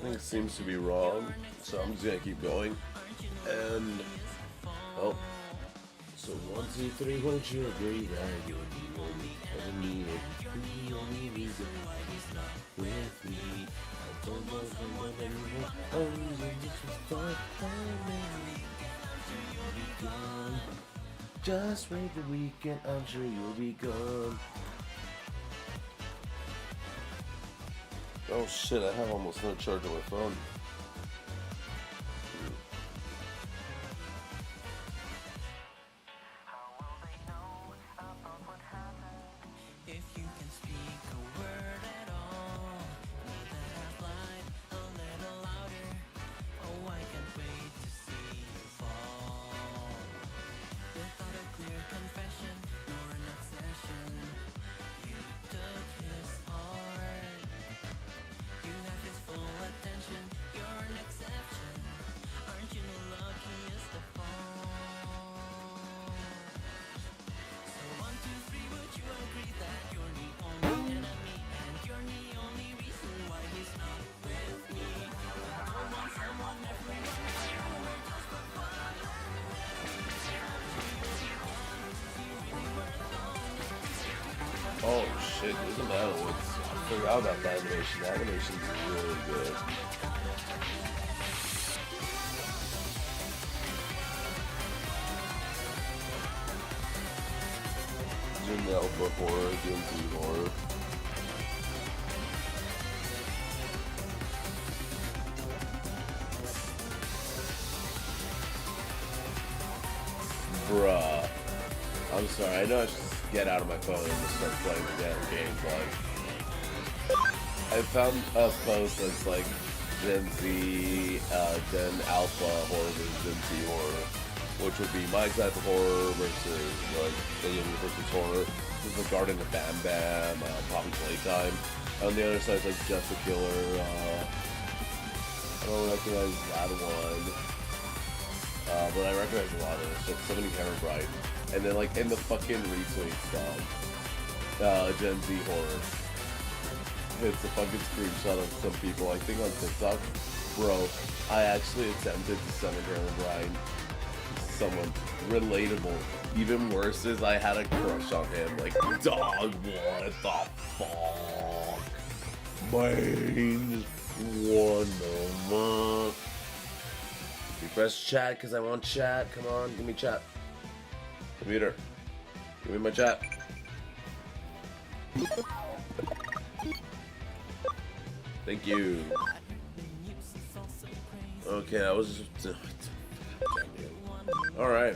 nothing seems to be wrong, so I'm just gonna keep going. And oh, so 1, 2, 3, won't you agree that you're the only reason why he's not with me? I don't know what anyone owns and just start coming. You'll be gone. Just wait the weekend, I'm sure you'll be gone. Oh shit, I have almost no charge on my phone. Oh shit, isn't that what's... I forgot about the animation. The animation's really good. Doing the Alpha horror, doing the horror. Bruh. I'm sorry, I know I should get out of my phone and just start playing the damn game, but I found a post that's like Gen Z, Gen Alpha horror versus Gen Z horror, which would be my type of horror versus like the younger person's horror. This is the Garden of Bam Bam, Poppy Playtime. On the other side is like Just the Killer. I don't recognize that one, but I recognize a lot of it. So 70 Hammer Bright. And then like in the fucking retweet stuff, Gen Z horror. It's a fucking screenshot of some people, I think on TikTok. Bro, I actually attempted to summon Hammer Bright. Someone relatable. Even worse is I had a crush on him. Like, dog, what the fuck? Man, one moment. Refresh chat because I want chat. Come on, give me chat. Computer, give me my chat. Thank you. Okay, I was just... Alright.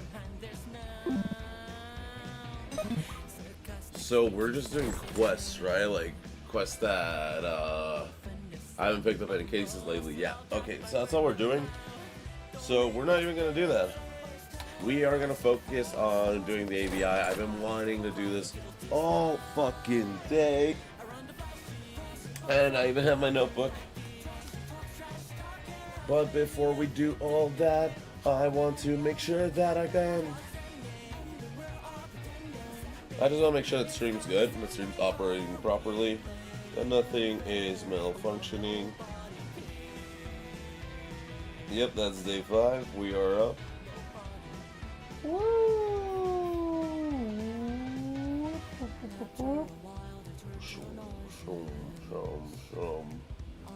So we're just doing quests, right? Like, quests that, I haven't picked up any cases lately. Yeah, okay, so that's all we're doing. So we're not even gonna do that. We are gonna focus on doing the ABI. I've been wanting to do this all fucking day. And I even have my notebook. But before we do all that, I want to make sure that I just want to make sure that the stream's good, and the stream's operating properly, and nothing is malfunctioning. Yep, that's day 5. We are up. Woo!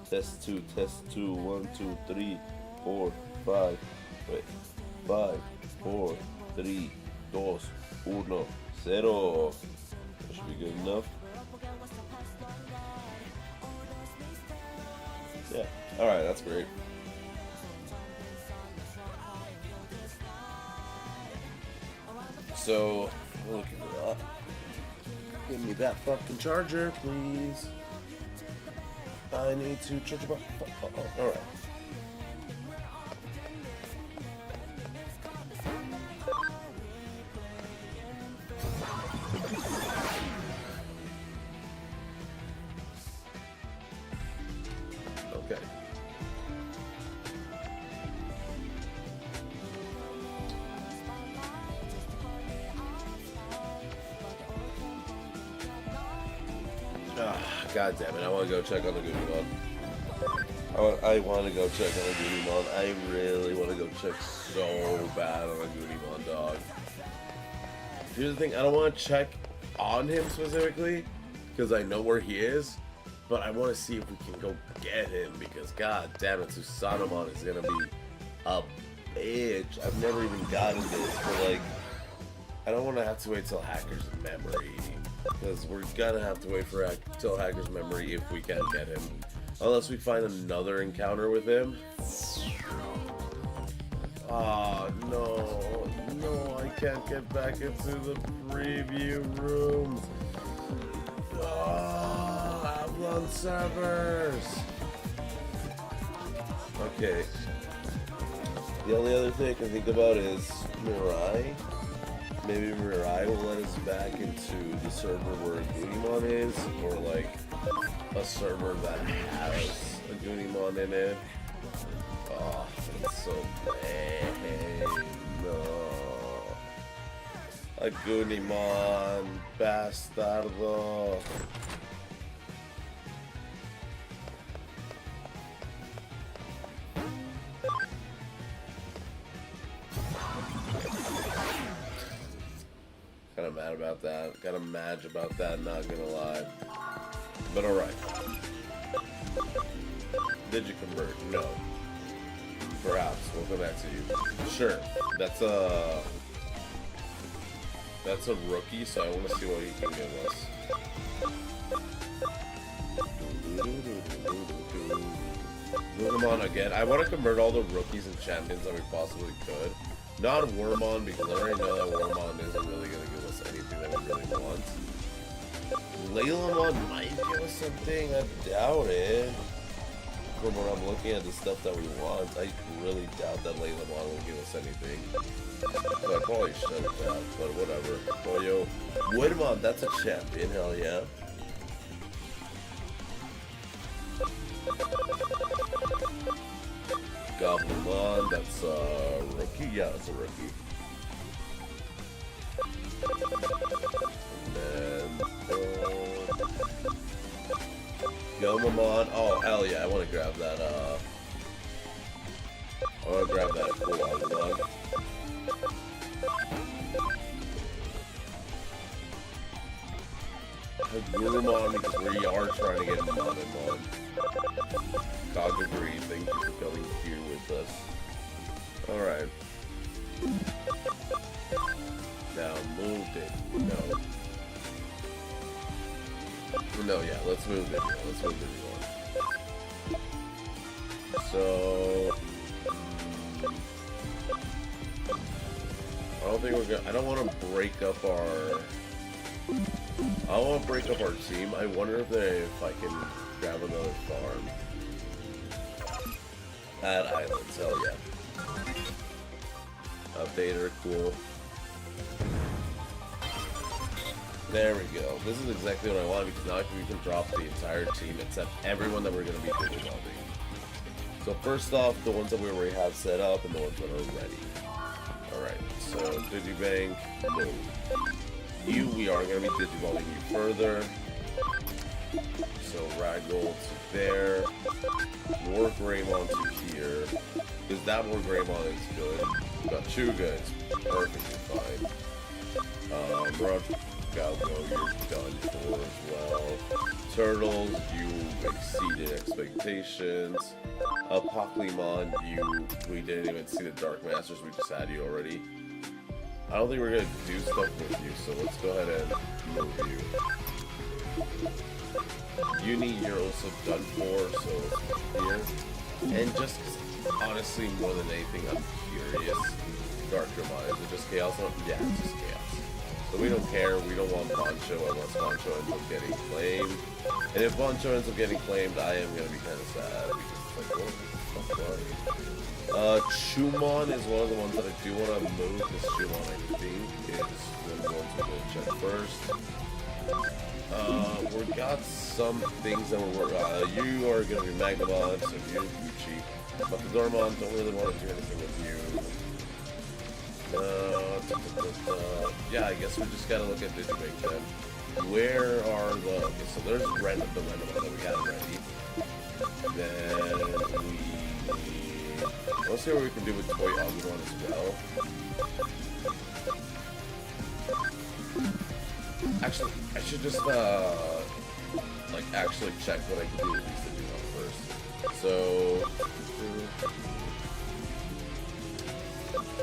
Test 2, 1, 2, 3, 4, 5. Wait, 5, 4, 3, 2, 1, 0. That should be good enough. Yeah, alright, that's great. So, look at that. Give me that fucking charger, please. I need to charge about. Alright. Okay. God damn it, I want to go check on the Digimon. I want to go check on a DIGIMON. I really want to go check so bad on a DIGIMON, dog. Here's the thing, I don't want to check on him specifically, because I know where he is, but I want to see if we can go get him, because god damn it, Susanomon is going to be a bitch. I've never even gotten this, but like, I don't want to have to wait till Hacker's Memory, because we're gonna have to wait for till Hacker's Memory if we can get him. Unless we find another encounter with him. Ah, no, I can't get back into the preview rooms. Ah, Avalon servers. Okay. The only other thing I can think about is Mirai. Maybe Mirai will let us back into the server where DIGIMON is, or like a server that has a DIGIMON in it. Oh, that's so lame. No. A DIGIMON, bastardo. Kind of mad about that. Kind of mad about that, not gonna lie. But alright. Did you convert? No. Perhaps. We'll come back to you. Sure. That's a rookie, so I want to see what he can give us. Move him on again. I want to convert all the rookies and champions that we possibly could. Not Wormon, because I already know that Wormon isn't really going to give us anything that we really want. Laylamon might give us something, I doubt it. From when I'm looking at the stuff that we want, I really doubt that Laylamon will give us anything. So I probably shut it down, but whatever. Oh yo, Woodmon, that's a champion, hell yeah. Goblinmon, that's a rookie? Yeah, that's a rookie. And then... Gomamon, oh hell yeah, I want to grab that, I want to grab that cool Agumon. Gurumon, because we are trying to get Monamon. Kagaguri, thank you for coming here with us. Alright. Now move it. No. No, yeah, let's move it. Let's move it on. So I don't think we're gonna. I don't want to break up our. I don't want to break up our team. I wonder if I can grab another farm at Islands. Hell yeah. Updater, cool. There we go. This is exactly what I want, because now we can drop the entire team except everyone that we're going to be digivolving. So first off, the ones that we already have set up and the ones that are ready. Alright, so Digibank, no. You, we are going to be digivolving you further. So Ragdoll to there. Wargreymon to here. Because that Wargreymon is good. Got Chuga, it's perfectly fine. Rod Galgo, you're done for as well. Turtles, you exceeded expectations. Pokemon, we didn't even see the Dark Masters, we just had you already. I don't think we're gonna do stuff with you, so let's go ahead and move you. Uni, you're also done for, so here. And just honestly, more than anything, I'm curious. Darker Mind, is it just Chaos? Yeah, it's just Chaos. So we don't care, we don't want Boncho unless Boncho ends up getting claimed. And if Boncho ends up getting claimed, I am gonna be kind of sad, because it's like, what the fuck? Chumon is one of the ones that I do want to move, because Chumon, I think, is one of the ones we're gonna check first. We've got some things that we're you are gonna be Magnamon, so you're cheap. But the Dormon, don't really want to do anything with you. Yeah, I guess we just gotta look at Digibank then. Where are the... Okay, so there's the Renamon that we got already. Then we... Let's see what we can do with Toy Agumon as well. Actually, I should just, like, actually check what I can do with these Digimon first. So...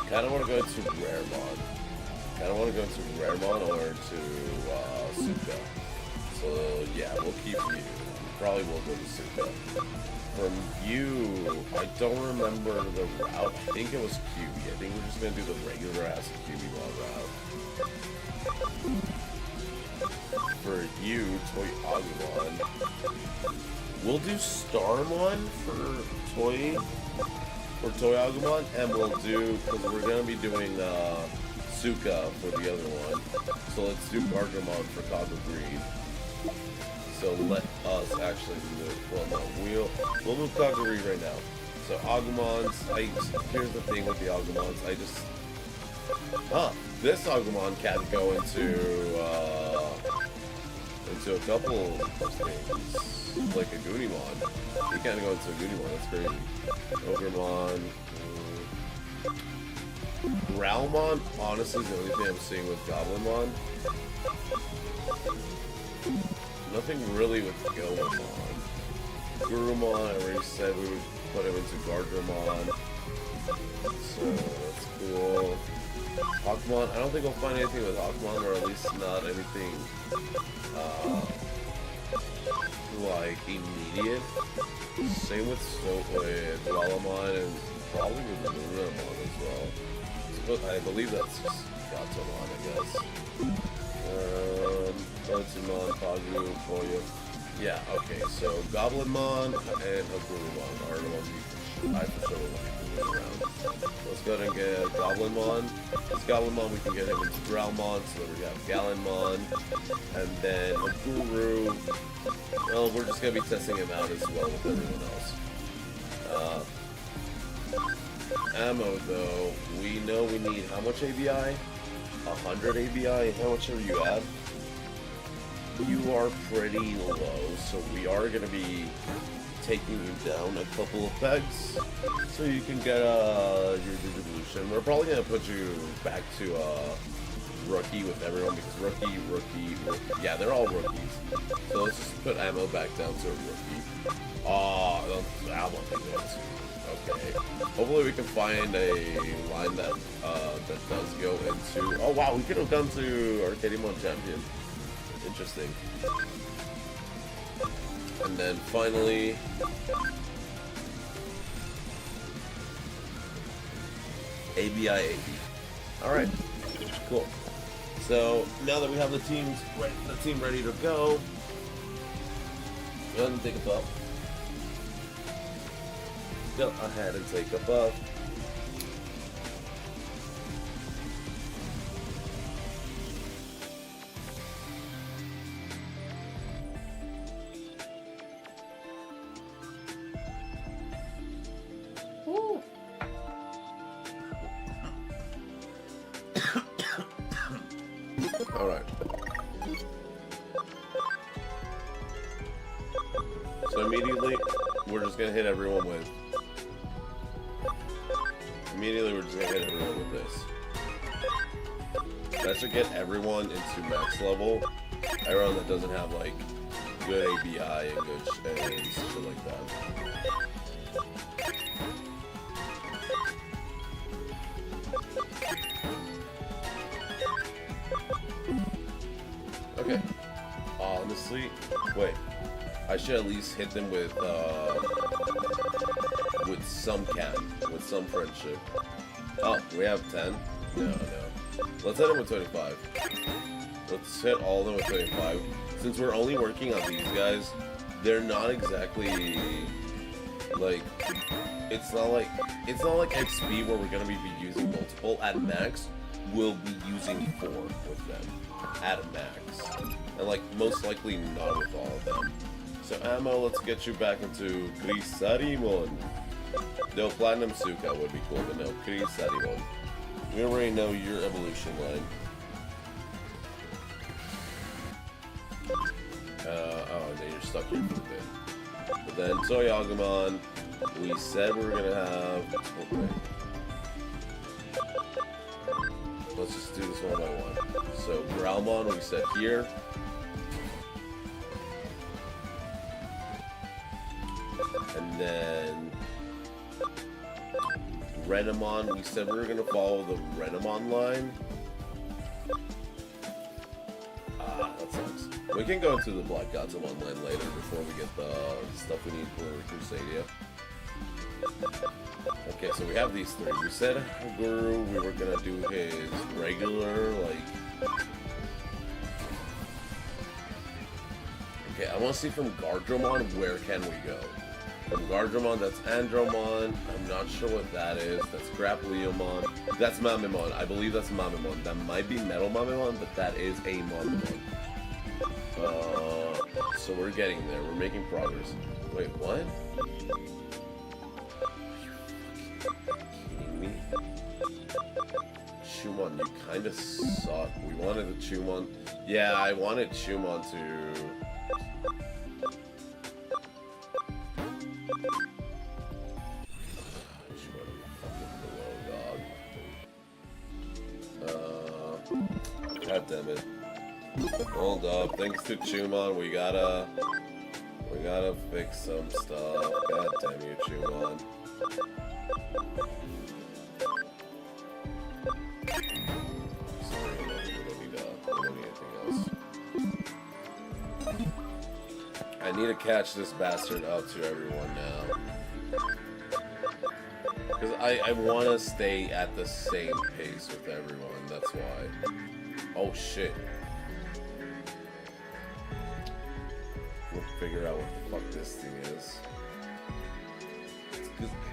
Kinda wanna go to Raremon. Kinda wanna go to Raremon or to, Suka. So, yeah, we'll keep you. Probably will go to Suka. From you, I don't remember the route. I think it was QB. I think we're just gonna do the regular ass QB1 route. For you, Toy Agumon, we'll do Starmon for Toy Agumon, and we'll do, because we're gonna be doing Suka for the other one. So let's do Wargreymon for Copper Green. So let us actually move. Well, no, we'll move Kaguri right now. So Agumons, here's the thing with the Agumons. This Agumon can go into a couple of things, like a Goonimon. He can't go into a Goonimon. That's crazy. Ogremon, Growlmon. Honestly, is the only thing I'm seeing with Goblinmon. Nothing really with Gomamon. Gurumon, I already said we would put him into Gardramon. So that's cool. Hawkmon, I don't think we'll find anything with Hawkmon, or at least not anything like immediate. Same with Lalamon and probably with Lunamon as well. But I believe that's just Gatomon, I guess. Botsumon, Pagu, Koyo. Yeah, okay, so Goblinmon and Hagurumon are the ones I for sure will be moving around. Let's go ahead and get Goblinmon. This Goblinmon, we can get him into Growlmon, so then we got Gallenmon. And then Haguru, well, we're just going to be testing him out as well with everyone else. Ammo, though, we know we need how much ABI? 100 ABI. How much are you at? You are pretty low, so we are going to be taking you down a couple of pegs so you can get your Digivolution. We're probably going to put you back to rookie with everyone because rookie, yeah, they're all rookies. So let's just put Ammo back down to a rookie. Ammo thing goes. Okay. Hopefully we can find a line that that does go into. Oh wow, we could have gone to Arcadiemon Champion. Interesting. And then finally, ABI 80. All right, cool. So now that we have the team ready to go, go ahead and take a buff. Go ahead and take a buff. All right. So immediately, we're just gonna hit everyone with. Immediately, we're just gonna hit everyone with this. That should get everyone into max level. Everyone that doesn't have like good ABI and good and shit like that. Okay. Honestly, wait. I should at least hit them with some with some friendship. Oh, we have 10? No. Let's hit them with 25. Let's hit all of them with 25. Since we're only working on these guys, they're not exactly like it's not like XP where we're gonna be using multiple at max. We'll be using 4 with them at a max, and like most likely not with all of them. So Ammo, let's get you back into Grisarimon. No, Platinum Suka would be cool, but no, Grisarimon. We already know your evolution line. Oh, then you're stuck here for a bit. But then Toyagumon, we said we were gonna have. Okay. Let's just do this one by one. So Growlmon, we said here. And then Renamon, we said we were gonna follow the Renamon line. That sucks. We can go into the Black Godsmon line later before we get the stuff we need for Crusadia. Okay, so we have these three. We said Guru, we were gonna do his regular, like... Okay, I want to see from Gardromon, where can we go? From Gardromon, that's Andromon. I'm not sure what that is. That's Grapleomon. That's Mamemon. I believe that's Mamemon. That might be Metal Mamemon, but that is a Mamemon. So we're getting there. We're making progress. Wait, what? Kidding me? Chumon, you kind of suck. We wanted a Chumon. Yeah, I wanted Chumon to... God damn it. Hold up. Thanks to Chumon, we gotta fix some stuff. God damn you, Chumon. Sorry, we don't need anything else. I need to catch this bastard up to everyone now. Because I want to stay at the same pace with everyone, that's why. Oh shit. We'll figure out what the fuck this thing is.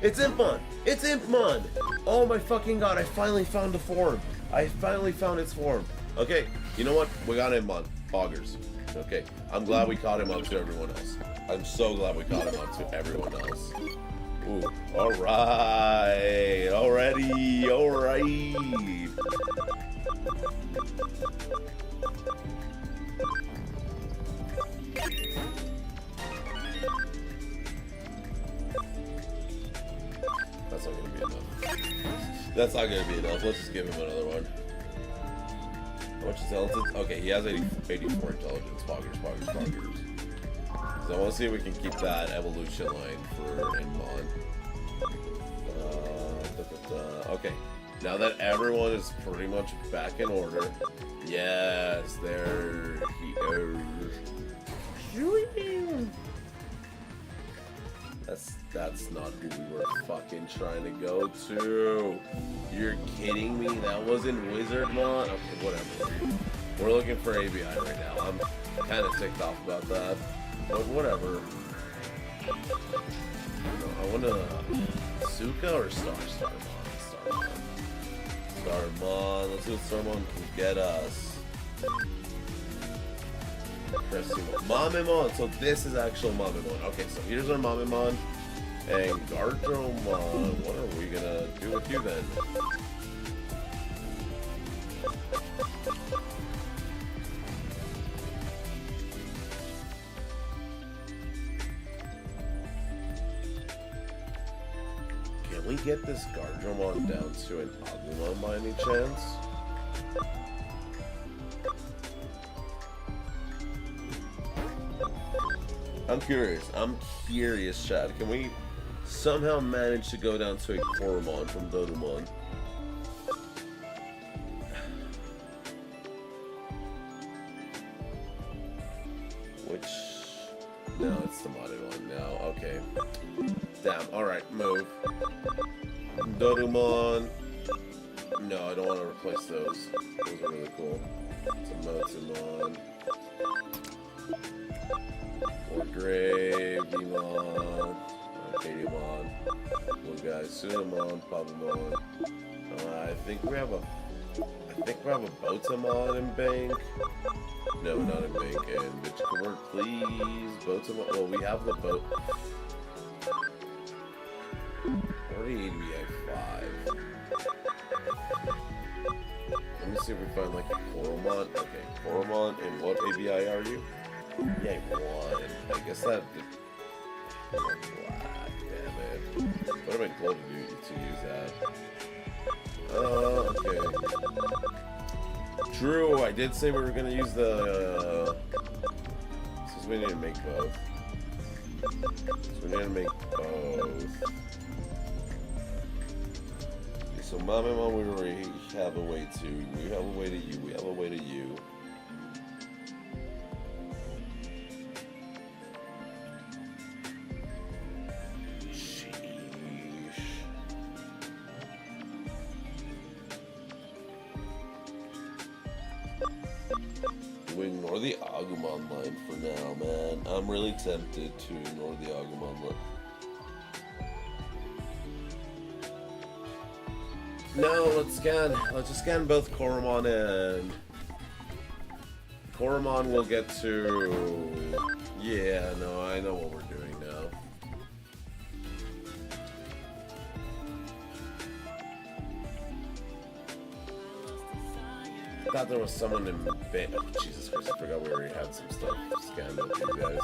It's Impmon! It's Impmon! Oh my fucking god, I finally found the form. I finally found its form. Okay, you know what? We got Impmon. Poggers. Okay, I'm glad we caught him up to everyone else. I'm so glad we caught him up to everyone else. Ooh, alright, alright. That's not gonna be enough. That's not gonna be enough. Let's just give him another one. How much intelligence? Okay, he has 84 intelligence. Poggers. So I want to see if we can keep that evolution line for Inmon. Okay, now that everyone is pretty much back in order. Yes, there he goes. That's not who we were fucking trying to go to. You're kidding me? That wasn't Wizardmon? Okay, whatever. We're looking for ABI right now. I'm kind of ticked off about that. But whatever. I want to... Suka or Starmon? Starmon. Let's see what Starmon can get us. Mamemon. So this is actual Mamemon. Okay, so here's our Mamemon. And Gardromon. What are we gonna do with you then? Can we get this Gardromon down to an Agumon by any chance? I'm curious, Chad. Can we somehow manage to go down to a Koromon from Dodumon? Which... No, it's the modded one now. Okay. Damn, alright, move. Dodumon. No, I don't want to replace those. Those are really cool. Tomotumon. Wargreymon. Arcadiamon. Blue guy. Sunamon. Pabamon. I think we have a Botamon in bank. No, not in bank. And bitch, convert, please. Botamon. Well, we have the boat. 40 ABI 5. Let me see if we find like a Koromon. Okay, Koromon. And what ABI are you? Yeah, 1. I guess that. Black, damn it. Would have been cool to use that. Okay. True, I did say we were gonna use the. Since we need to make both. So we need to make both. Okay, so Mom and Mom, we already have a way to. We have a way to you. We have a way to you. Ignore the Agumon line for now, man. I'm really tempted to ignore the Agumon line. No, let's scan. Let's just scan both Koromon and Koromon will get to. Yeah, no, I know what we're doing now. I thought there was someone in bed. Oh, Jesus Christ, I forgot we already had some stuff scanned with you guys.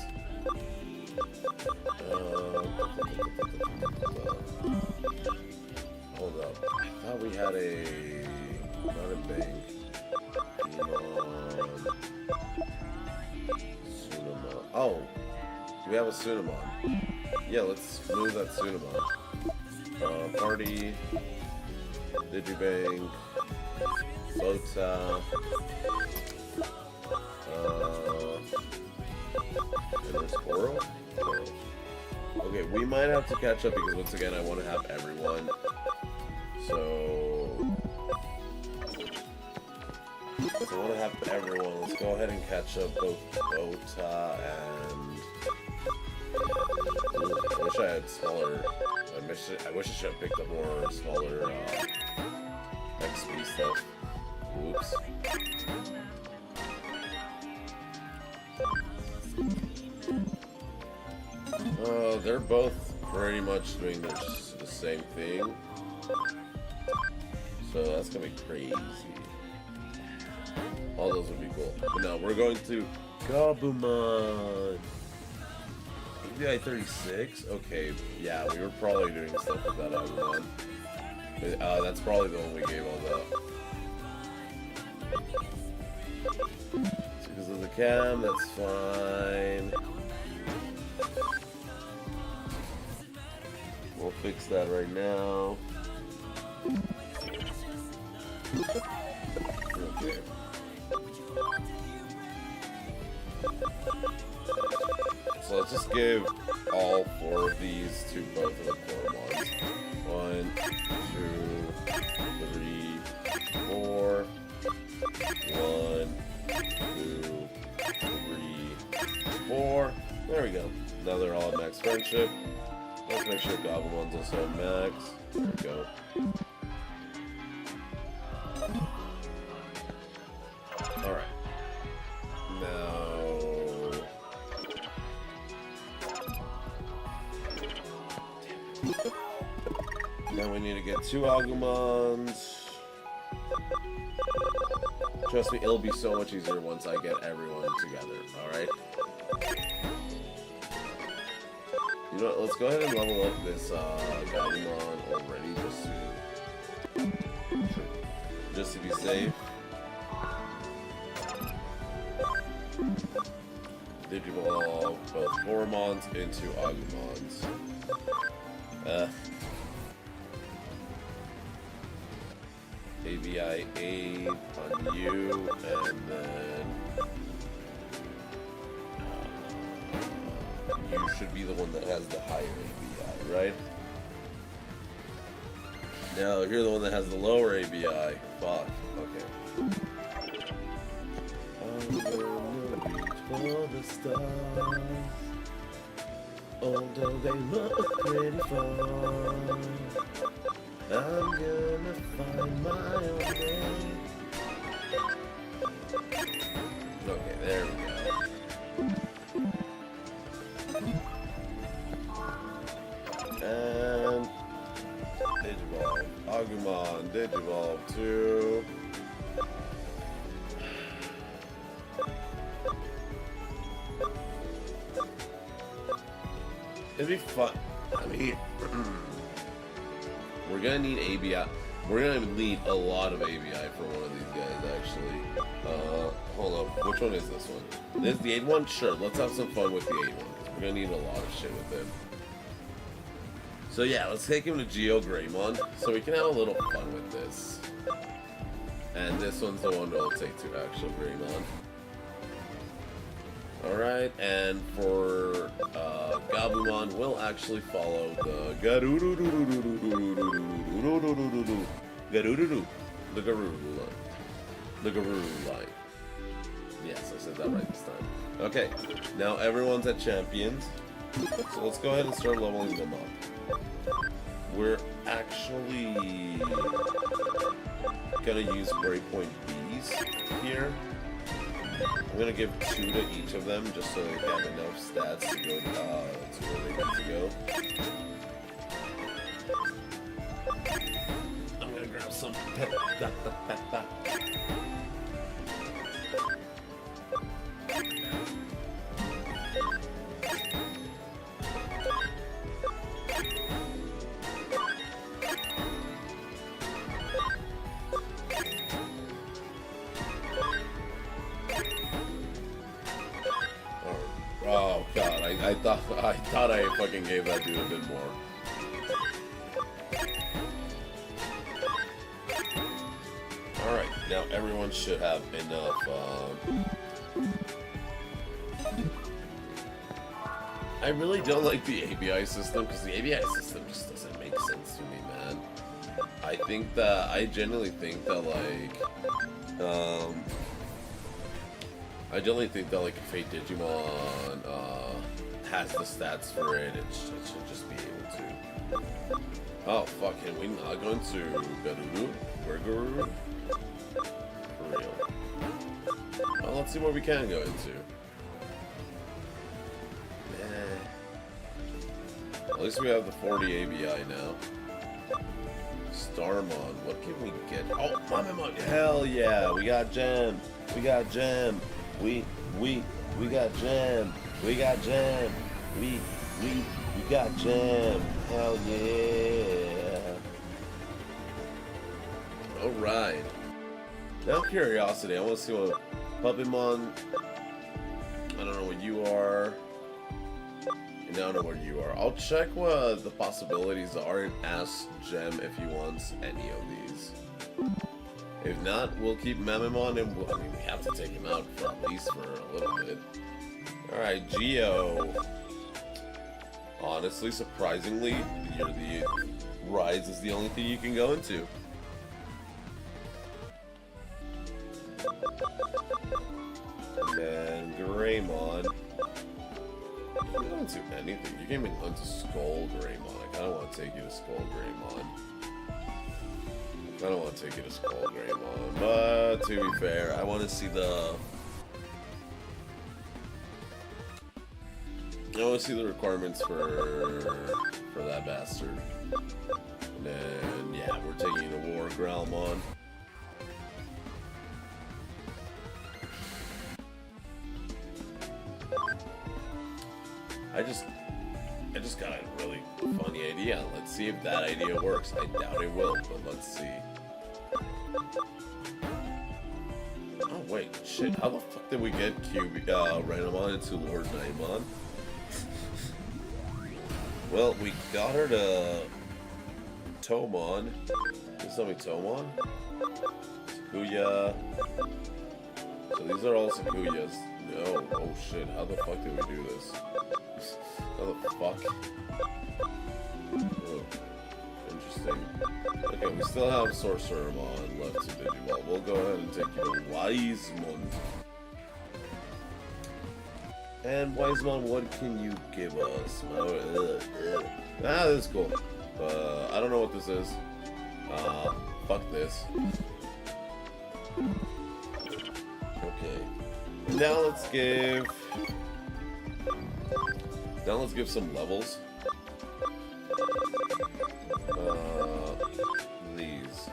Hold up. I thought we had a. Not a bank. Sunamon. Oh! Do we have a Sunamon? Yeah, let's move that Sunamon. Party. Digibank. Bota, and there's Coral? Okay, we might have to catch up because once again I want to have everyone. So I want to have everyone. Let's go ahead and catch up both Bota and. I wish I had smaller. I wish I should have picked up more smaller XP stuff. Oops. They're both pretty much doing the same thing. So that's gonna be crazy. All those would be cool. But no, we're going to Gabumon. ABI 36? Okay, yeah, we were probably doing stuff with that Agumon. That's probably the one we gave all the. Because of the cam, that's fine. We'll fix that right now. Okay. So let's just give all 4 of these to both of the Koromons. 1, 2, 3, 4. 1, 2, 3, 4. There we go. Now they're all at max friendship. Let's make sure Gobblemon's also at max. There we go. Alright. Now we need to get 2 Agumons. Trust me, it'll be so much easier once I get everyone together, alright? You know what, let's go ahead and level up this Gabumon already, just to be safe. Digivolve both Koromons into Agumons. ABI 8 on you, and then you should be the one that has the higher ABI, right? No, you're the one that has the lower ABI. Fuck. Okay. I'm gonna reach for the stars, although they look pretty far. I'm gonna find my own way. Okay, there we go. And Digivolve. Agumon, Digivolve 2. It'd be fun. I mean, we're gonna need ABI. We're gonna need a lot of ABI for one of these guys, actually. Hold up. Which one is this one? This the 8 one? Sure, let's have some fun with the 8 one. We're gonna need a lot of shit with him. So yeah, let's take him to Wargreymon so we can have a little fun with this. And this one's the one we'll take to actual Greymon. Alright, and for Gabumon, we'll actually follow the Garuru line. Yes, I said that right this time. Okay, now everyone's at champions, so let's go ahead and start leveling them up. We're actually gonna use breakpoint Bs here. I'm gonna give 2 to each of them just so they have enough stats to go to where they need to go. I'm gonna grab some pep. Oh god, I thought I fucking gave that dude a bit more. Alright, now everyone should have enough, I really don't like the ABI system, because the ABI system just doesn't make sense to me, man. I genuinely think that, like, if a Digimon has the stats for it, it should just be able to. Oh, fuck, can we not go into Garuru? Wargreymon? For real. Well, let's see what we can go into. At least we have the 40 ABI now. Starmon, what can we get? Oh, Mamamon, hell yeah, we got Gem. We got Gem. We got Gem. We got Gem. We got Gem. Hell yeah. Alright. Now curiosity, I want to see what Puppymon. I don't know what you are. And I don't know where you are. I'll check what the possibilities are and ask Gem if he wants any of these. If not, we'll keep Mememon, and I mean, we have to take him out for at least for a little bit. Alright, Geo. Honestly, surprisingly, the Rise is the only thing you can go into. And then Greymon. You can go into anything. You can even go into Skull Greymon. I kind of want to take you to Skull Greymon. I don't want to take you to Skull Greymon, but to be fair, I want to see the requirements for that bastard. And then yeah, we're taking you to Wargreymon. I just got a really funny idea. Let's see if that idea works. I doubt it will, but let's see. Oh wait, shit, how the fuck did we get Renamon into Lord Naimon? Well, we got her to Tomon. Please tell me Tomon? Sakuya. So these are all Sakuyas. No, oh shit, how the fuck did we do this? How the fuck? Oh, interesting. Okay, we still have Sorcerermon left to Digimon. We'll go ahead and take you to Wisemon. And Wisemon, what can you give us? Ah, this is cool. I don't know what this is. Fuck this. Okay. Now let's give some levels. These.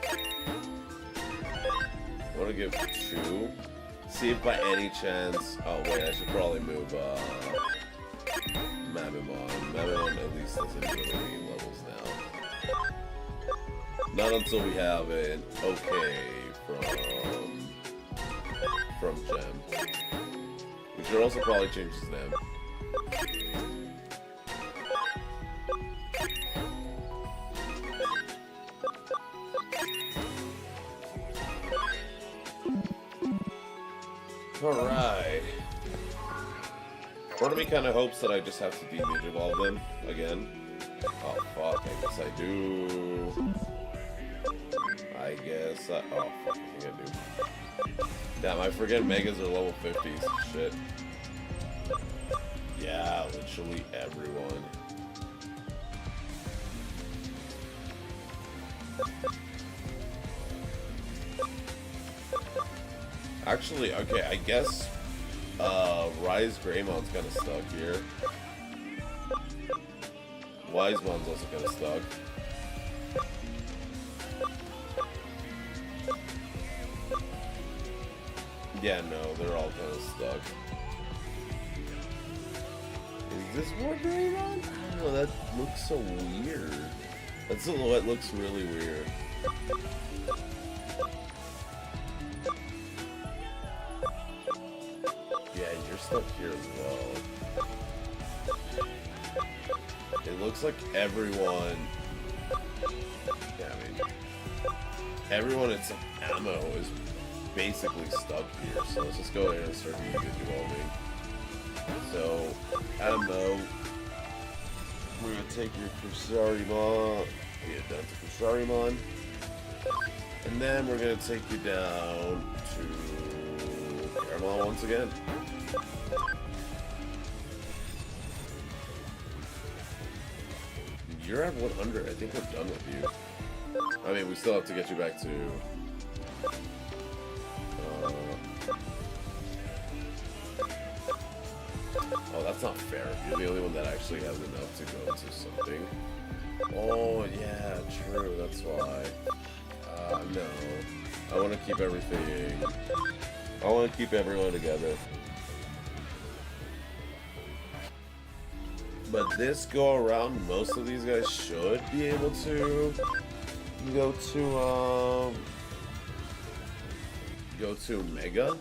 I want to give 2. See if by any chance. Oh wait, I should probably move Mamemon. Mememon at least doesn't do any levels now. Not until we have an okay from Gem. We should also probably change his name. Alright. Part of me kind of hopes that I just have to de-digivolve them again. Oh fuck, I guess I do. Oh fuck, I think I do. Damn, I forget Megas are level 50s. Shit. Yeah, literally everyone. Actually, okay, I guess Wargreymon's kind of stuck here. Wisemon's also kind of stuck. Yeah, no, they're all kind of stuck. Is this Wargreymon? I don't know, that looks so weird. That silhouette looks really weird. Yeah, you're stuck here as well. It looks like everyone... Yeah, I mean... Everyone except Ammo is basically stuck here, so let's just go ahead and start de-digivolving. So, Ammo, we're gonna take your Kusarimon, get down to Kusarimon, and then we're gonna take you down to Caramel once again. You're at 100. I think we're done with you. I mean, we still have to get you back to... Oh, that's not fair. You're the only one that actually has enough to go into something. Oh, yeah, true. That's why. No. I want to keep everything... I want to keep everyone together. But this go around, most of these guys should be able to go to Mega.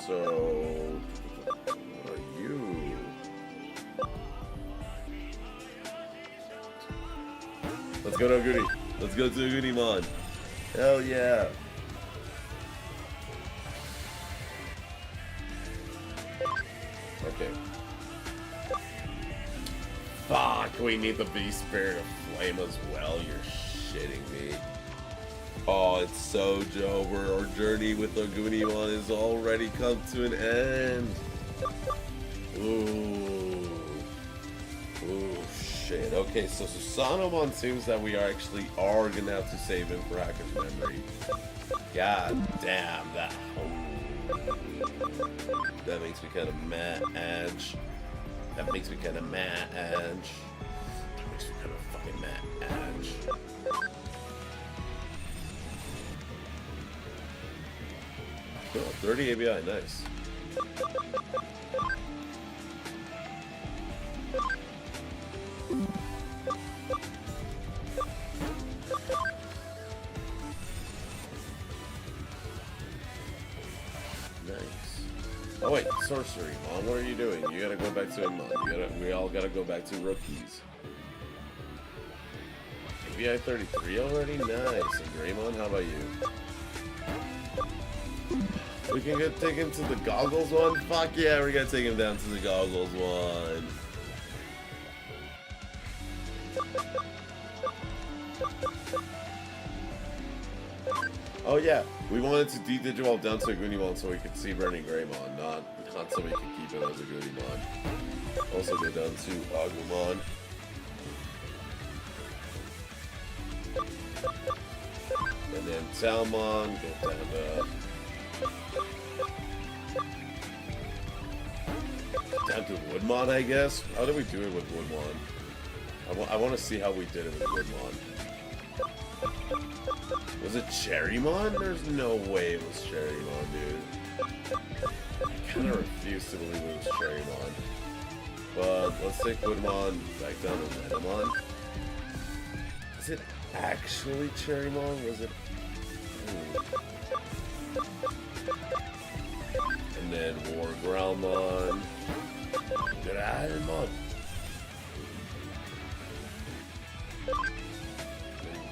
So what are you? Let's go to a Goody. Let's go to a Goodymon. Hell yeah. Okay. Fuck, we need the Beast Spirit of Flame as well. You're shitting me. Oh, it's so over. Our journey with the Goonymon has already come to an end. Ooh. Ooh, shit. Okay, so Susanomon seems that we are gonna have to save him for Hacker's Memory. God damn, that. That makes me kind of mad. That makes me kind of mad. That makes me kind of fucking mad. Oh, 30 ABI, nice. Nice. Oh wait, sorcery, Mom, what are you doing? You gotta go back to Inmon. We all gotta go back to rookies. ABI 33 already? Nice. And Greymon, how about you? We can take him to the goggles one? Fuck yeah, we're gonna take him down to the goggles one. Oh yeah, we wanted to de-digivolve down to a Goonymon so we could see Burning Greymon, not so we could keep it as a Goonymon. Also go down to Agumon. And then Talmon, go down to Woodmon, I guess. How did we do it with Woodmon? I want to see how we did it with Woodmon. Was it Cherrymon? There's no way it was Cherrymon, dude. I kind of refuse to believe it was Cherrymon. But let's take Hoodmon back down to Renamon. Is it actually Cherrymon? Was it? And then Wargreymon. Greymon.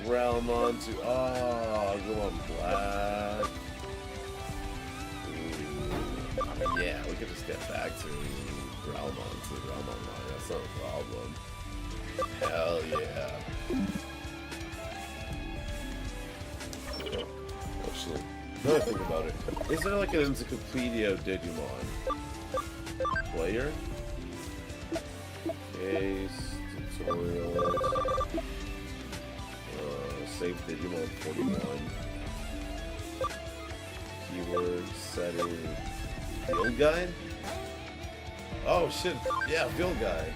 Greymon to Agumon Black. I mean, yeah, we could just get back to the Greymon line. That's not a problem. Hell yeah. Actually, now I think about it, is there like an encyclopedia of Digimon? Player? Case, tutorials, save Digimon 41, keyword, setting, field guide? Oh shit, yeah, field guide.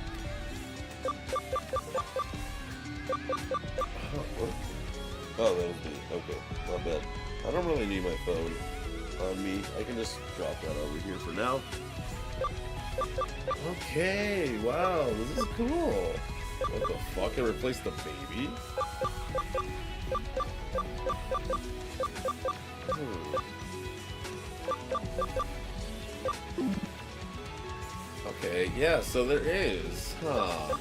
Oh, that was me. Okay, not bad. I don't really need my phone on me. I can just drop that over here for now. Okay, wow, this is cool. What the fuck? I replaced the baby? Okay, yeah, so there is, huh?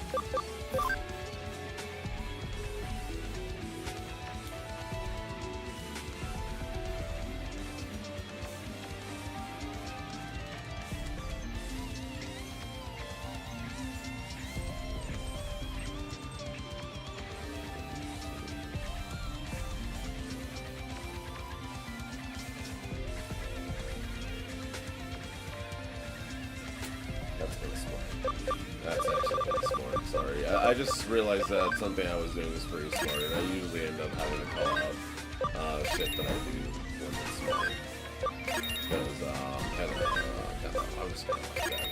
That's actually pretty smart. Sorry, I just realized that something I was doing was pretty smart, and I usually end up having to call out shit that I do when it's smart. Because I'm just kind of like that.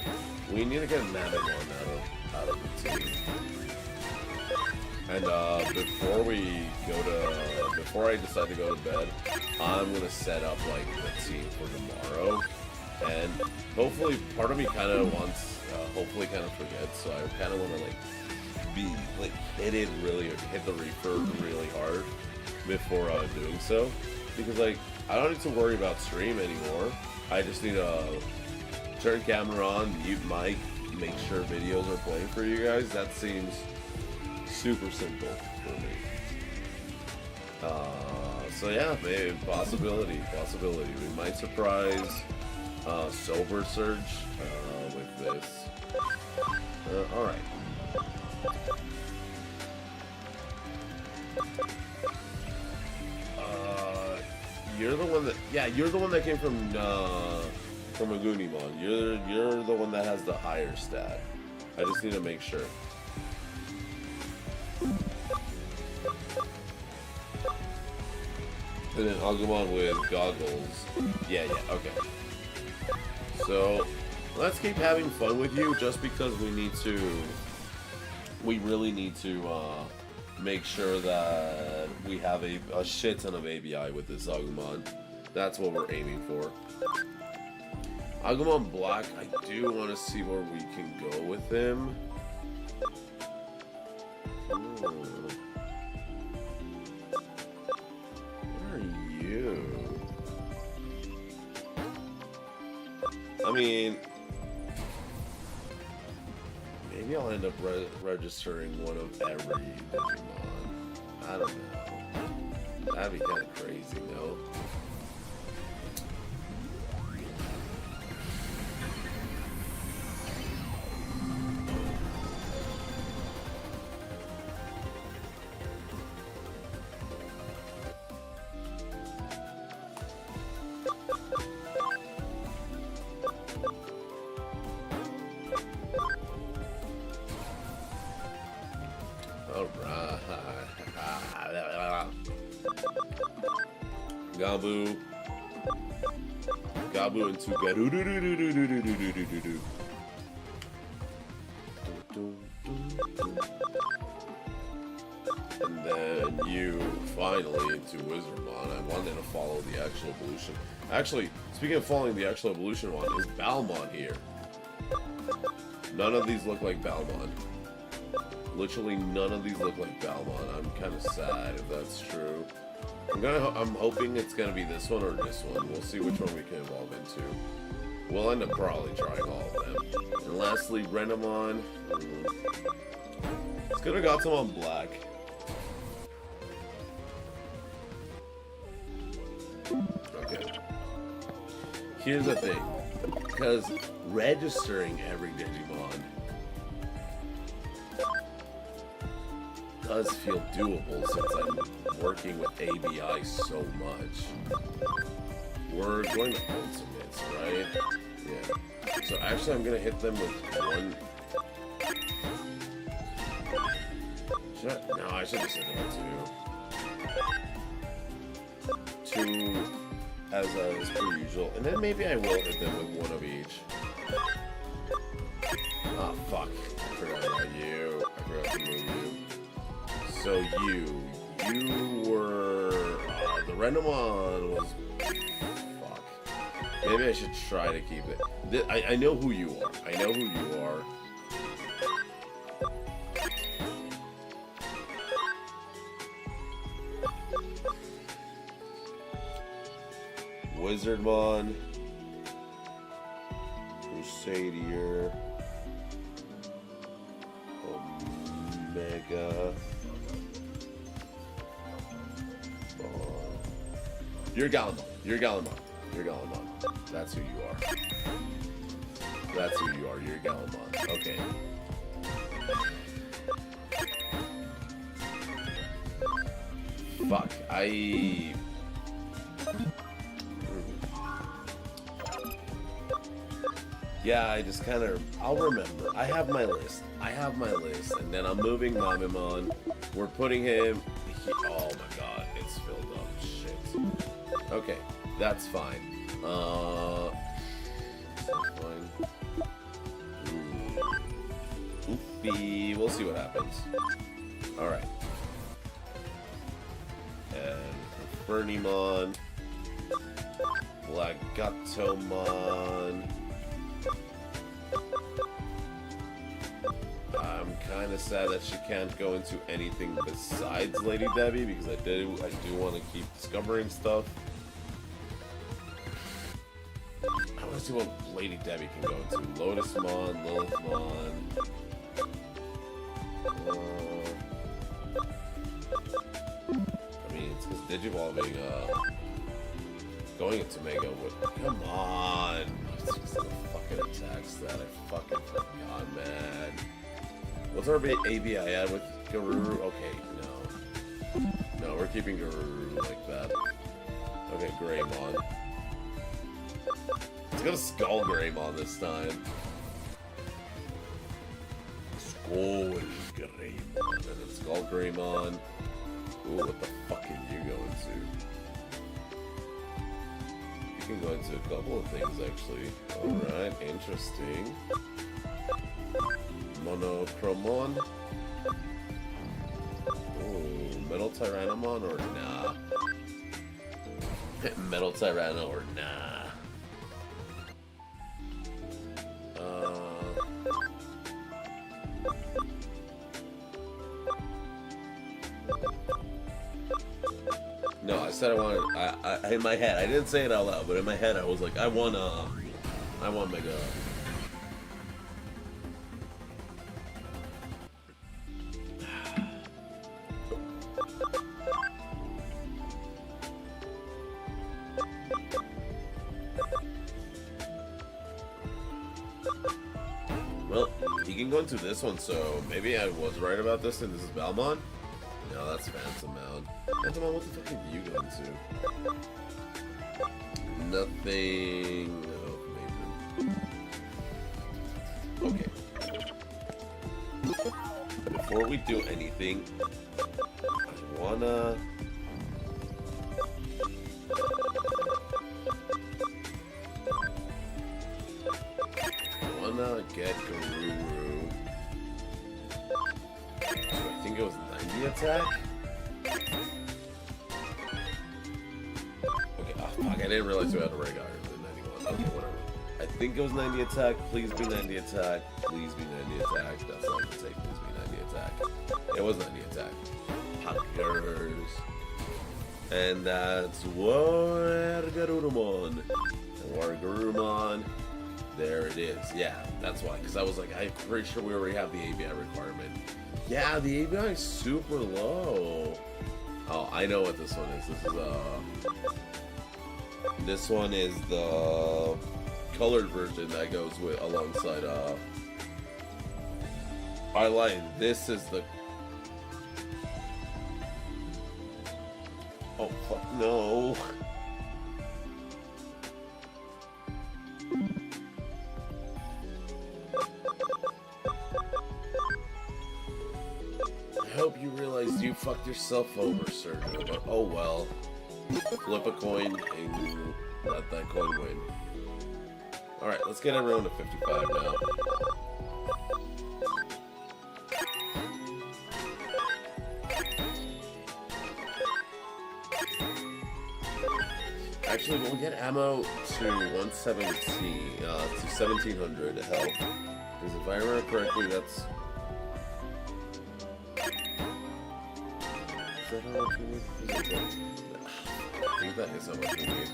We need to get Mamamon out of the team. And before I decide to go to bed, I'm gonna set up like the team for tomorrow. And hopefully, part of me kind of wants, hopefully kind of forgets, so I kind of want to hit the reefer really hard before doing so, because like I don't need to worry about stream anymore. I just need to turn camera on, mute mic, make sure videos are playing for you guys. That seems super simple for me. So yeah, maybe possibility. We might surprise Sober Surge with this. Alright. You're the one that, yeah, you're the one that came from Agumon. You're the one that has the higher stat. I just need to make sure. And then Agumon with goggles. Yeah, okay. So, let's keep having fun with you, just because we really need to make sure that we have a shit ton of ABI with this Agumon. That's what we're aiming for. Agumon Black, I do want to see where we can go with him. Where are you? I mean, maybe I'll end up registering one of every Digimon. I don't know. That'd be kind of crazy, no? Gabu and Tsugaru. And then you finally into Wizardmon. I wanted to follow the actual evolution. Actually, speaking of following the actual evolution one, is Balmon here? None of these look like Balmon. Literally none of these look like Balmon. I'm kind of sad if that's true. I'm hoping it's gonna be this one or this one. We'll see which one we can evolve into. We'll end up probably trying all of them. And lastly, Renamon. It's gonna got some on black. Okay. Here's the thing, because registering every Digimon does feel doable since I'm working with ABI so much. We're going to ultimates, right? Yeah. So actually I'm going to hit them with one. No, I should just hit them with two. Two as per usual. And then maybe I will hit them with one of each. Ah, fuck. I forgot about you. I forgot to move you. So you were, the Renamon was, fuck. Maybe I should try to keep it. I know who you are. I know who you are. Wizardmon. Crusader. Omega. You're Gallimon. You're Gallimon. You're Gallimon. That's who you are. That's who you are. You're Gallimon. Okay. Fuck. Yeah, I just kind of... I'll remember. I have my list. And then I'm moving Mamimon. We're putting him... oh my god. It's filled up. Shit. Okay. That's fine. Fine. Oofy. We'll see what happens. Alright. And Fernimon. Blagatomon. I'm kind of sad that she can't go into anything besides Lady Debbie because I do want to keep discovering stuff. I want to see what Lady Debbie can go into. Lotusmon, Lilithmon. I mean, it's because Digivolving, going into Mega would... Come on! It's just the fucking attacks that I fucking forgot, man. What's our ABI at with Garuru? Okay, no. No, we're keeping Garuru like that. Okay, Greymon. Let's go to Skull Greymon this time. Skull Greymon. And then Skull Greymon. Ooh, what the fuck can you go into? You can go into a couple of things, actually. Alright, interesting. Monochromon. Ooh, Metal Tyrannomon or nah? Metal Tyranno or nah? No, I said I wanted. I in my head, I didn't say it out loud, but in my head, I was like, I want Mega. Well, he can go into this one, so maybe I was right about this, and this is Balmon? No, that's Phantom Mound. Phantom Mound, what the fuck are you going to? Nothing... Oh, maybe. Okay. Before we do anything, I wanna... get Garuru. I think it was 90 attack? Okay, oh fuck, I didn't realize we had a Reg Iron with 91. Okay, whatever. I think it was 90 attack. Please be 90 attack. please be 90 attack. That's not gonna say please be 90 attack. It was 90 attack. Hackers. And that's Wargreymon. Wargreymon. There it is. Yeah, that's why. Because I was like, I'm pretty sure we already have the ABI requirement. Yeah, the ABI is super low. Oh, I know what this one is. This one is the colored version that goes with alongside I lied. This is the. Oh fuck no. I hope you realized you fucked yourself over, sir. But oh well. Flip a coin and let that coin win. Alright, let's get everyone to 55 now. Actually, we'll get ammo to 117, to 1700 to help. Because if I remember correctly, that's... Is that how much we need? I think that is how much we need.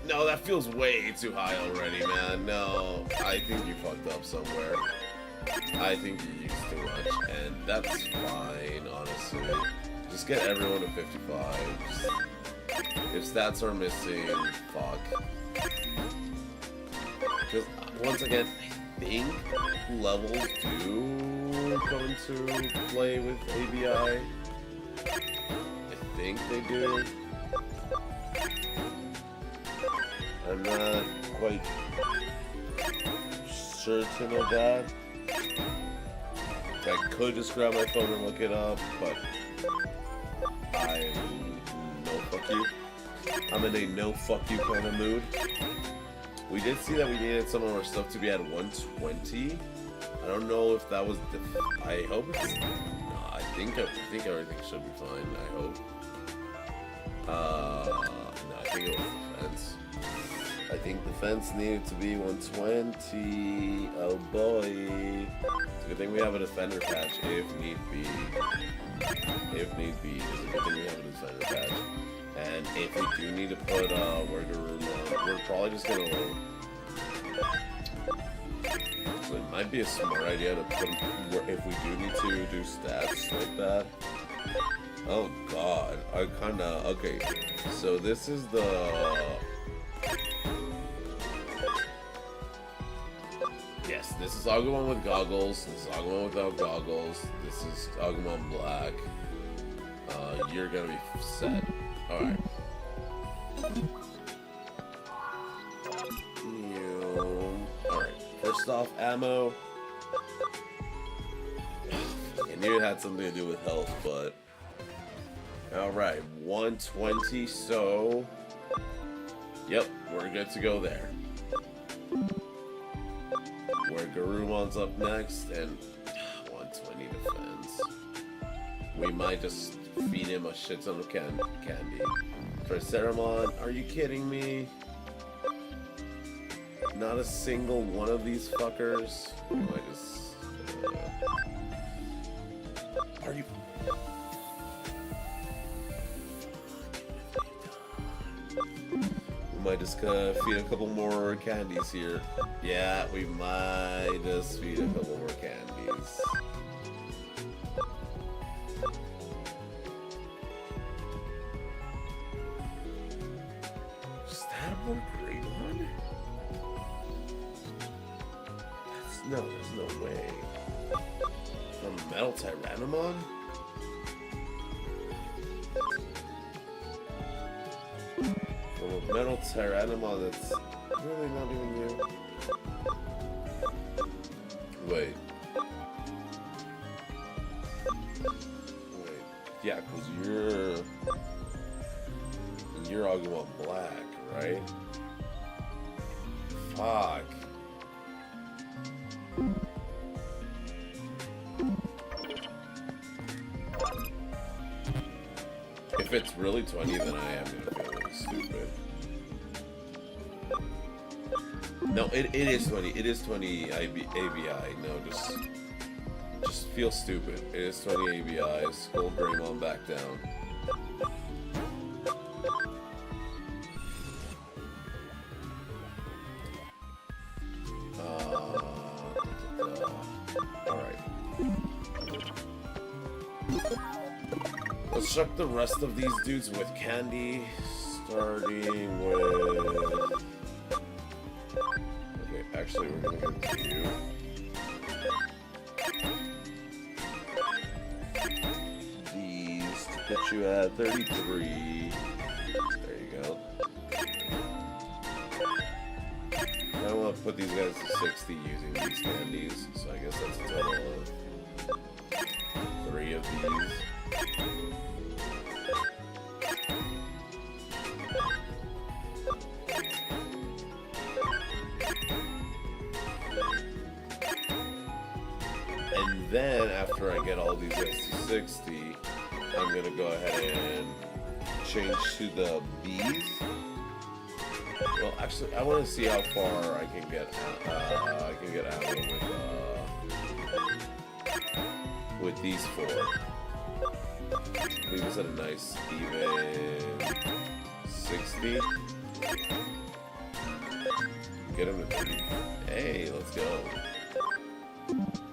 No, that feels way too high already, man. No, I think you fucked up somewhere. I think you used too much, and that's fine, honestly. Just get everyone to 55. If stats are missing, fuck. Because, once again, I think levels do go into play with ABI. I think they do. I'm not quite certain of that. I could just grab my phone and look it up, but no fuck you. I'm in a no fuck you kind of mood. We did see that we needed some of our stuff to be at 120. I don't know if that was I hope it's... No, I think everything should be fine, I hope. No, I think it was defense. I think defense needed to be 120. Oh boy. It's a good thing we have a defender patch if need be. If need be, it's a good thing we have a defender patch. And if we do need to put Wargreymon, we're probably just gonna... So it might be a smart idea to put, if we do need to do stats like that. Oh god, I kinda... Okay, so this is the... Yes, this is Agumon with goggles. This is Agumon without goggles. This is Agumon black. You're gonna be set. Alright. Alright, first off, ammo. I knew it had something to do with health, but... Alright, 120, so... Yep, we're good to go there. Wargreymon's up next, and 120 defense. We might just feed him a shit ton of candy. For Ceramon, are you kidding me? Not a single one of these fuckers. We might just... Are you... We might just feed a couple more candies here. Yeah, we might just feed a couple more candies. Is that a Wargreymon? No, there's no way. From Metal Tyrannomon? From a Metal Tyrannomon that's really not even you. Wait. Yeah, because you're Agumon black, right? Fuck. If it's really 20, then I am gonna feel really stupid. No, it is 20. It is 20 ABI. No, just feel stupid. It is 20 ABI. Skull Greymon back down. Alright. Let's chuck the rest of these dudes with candy. Starting with... Okay, actually we're gonna give it to you. These to put you at 33. There you go. I want to put these guys to 60 using these candies, so I guess that's a total of 3 of these. And then, after I get all these guys to 60, I'm going to go ahead and change to the bees. Well, actually, I want to see how far I can get out with these 4. Leave us at a nice even 60. Get him to 30. Hey, let's go.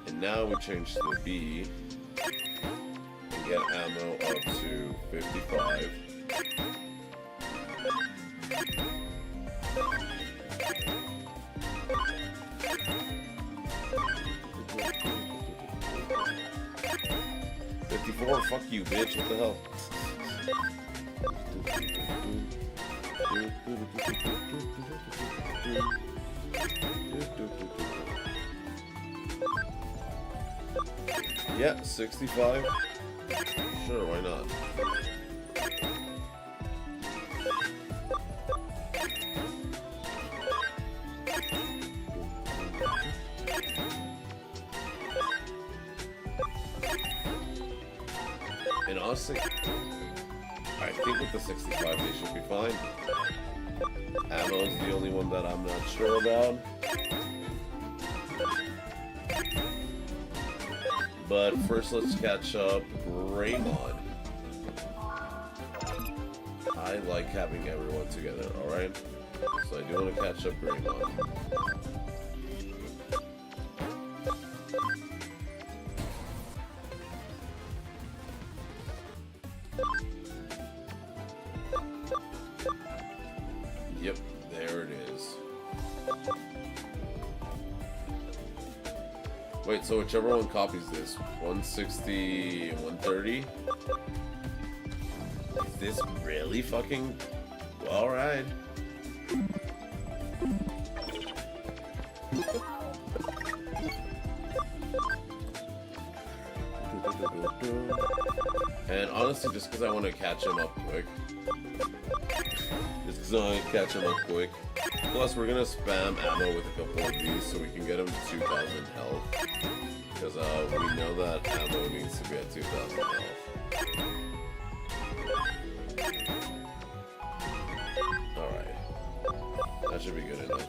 And now we change to the B and get ammo up to 55. Fuck you, bitch. What the hell? Yeah, 65. Sure, why not? And honestly, I think with the 65 they should be fine. Ammo is the only one that I'm not sure about. But first let's catch up Greymon. I like having everyone together, alright? So I do want to catch up Greymon. Yep, there it is. Wait, so whichever one copies this, 160 and 130? Is this really fucking... Alright. And honestly, just because I want to catch him up quick. Just because I want to catch him up quick. Plus, we're going to spam ammo with a couple of these so we can get him to 2,000 health. Because we know that ammo needs to be at 2,000 health. Alright. That should be good enough.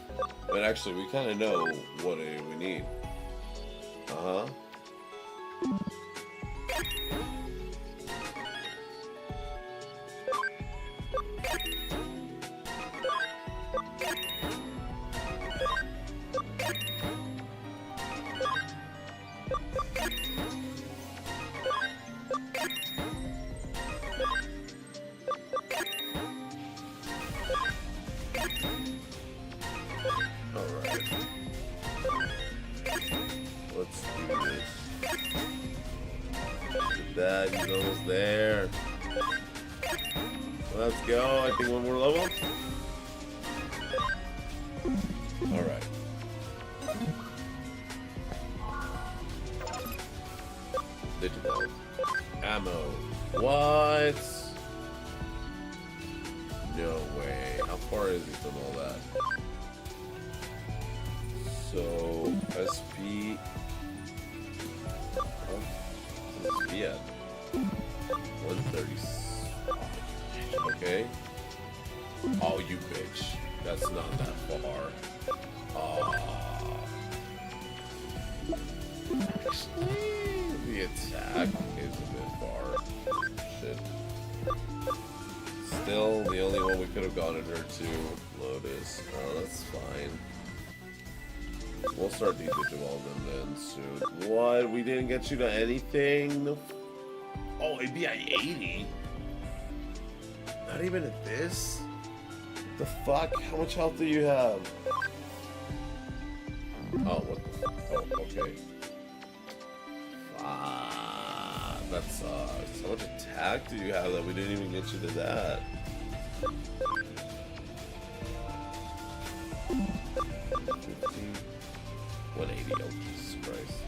But actually, we kind of know what we need. Uh-huh. Alright. Let's do this. That, he's almost there. Let's go. I think one more level. Alright. DIGIMON. Ammo. What? No way. How far is he from all that? So, SP... Oh, SP at 130. Okay. Oh, you bitch. That's not that far. Actually, the attack is a bit far. Shit. Still, the only one we could have gotten her to Lotus. Oh, that's fine. We'll start de-digivolving then soon. What? We didn't get you to anything? No. Oh, ABI 80? Not even at this? What the fuck? How much health do you have? Oh, what the... Oh, okay. That sucks. How much attack do you have that we didn't even get you to that? 15, 180. Oh, Jesus Christ.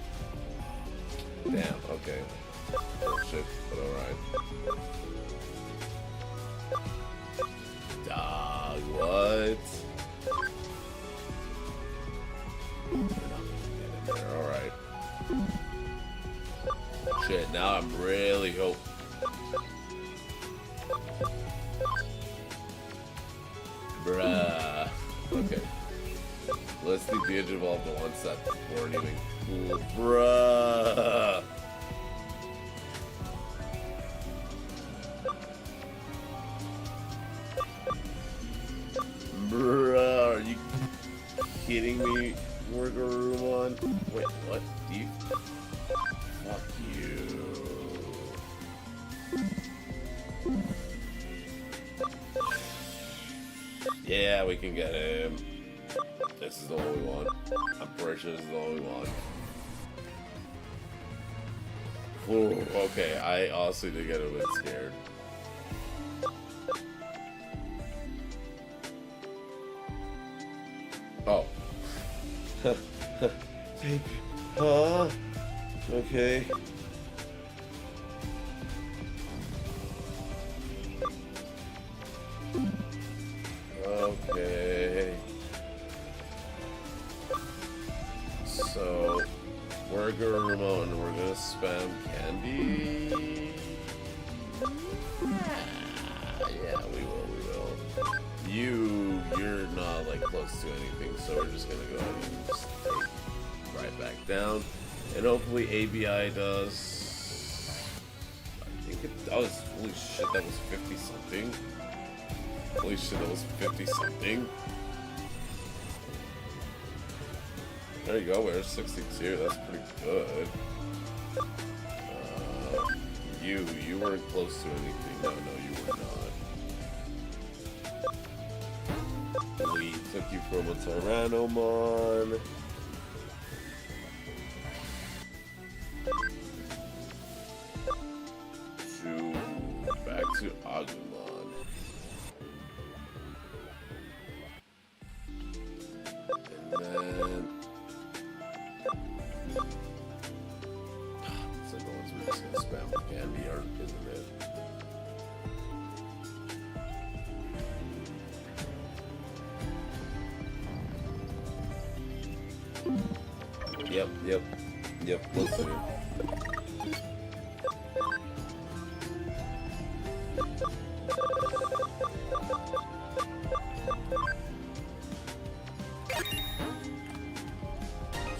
Damn, okay. Oh, shit, but alright. Dog, what? Alright. Shit, now I'm really hoping. Bruh. Okay. Let's do Digivolve the one set before anything cool. Bruh. Bruh, are you kidding me? Wargreymon? Wait, what? Do you? Fuck you. Yeah, we can get him. This is the one we want. I'm pretty sure this is the one we want. Ooh, okay, I honestly did get a bit scared. Oh. Take. Okay. Okay. So, we're gonna remote and we're gonna spam candy. Yeah, we will. You're not like close to anything, so we're just gonna go ahead and just take right back down. And hopefully ABI does. I think it does. Holy shit, that was 50 something. Holy shit, that was 50 something. There you go, we're 62. That's pretty good. You weren't close to anything. No, you were not. We took you from a Tyrannomon. Back to Agumon. And then it's like the ones we're just gonna spam with candy art, isn't it? Yep, let's do it.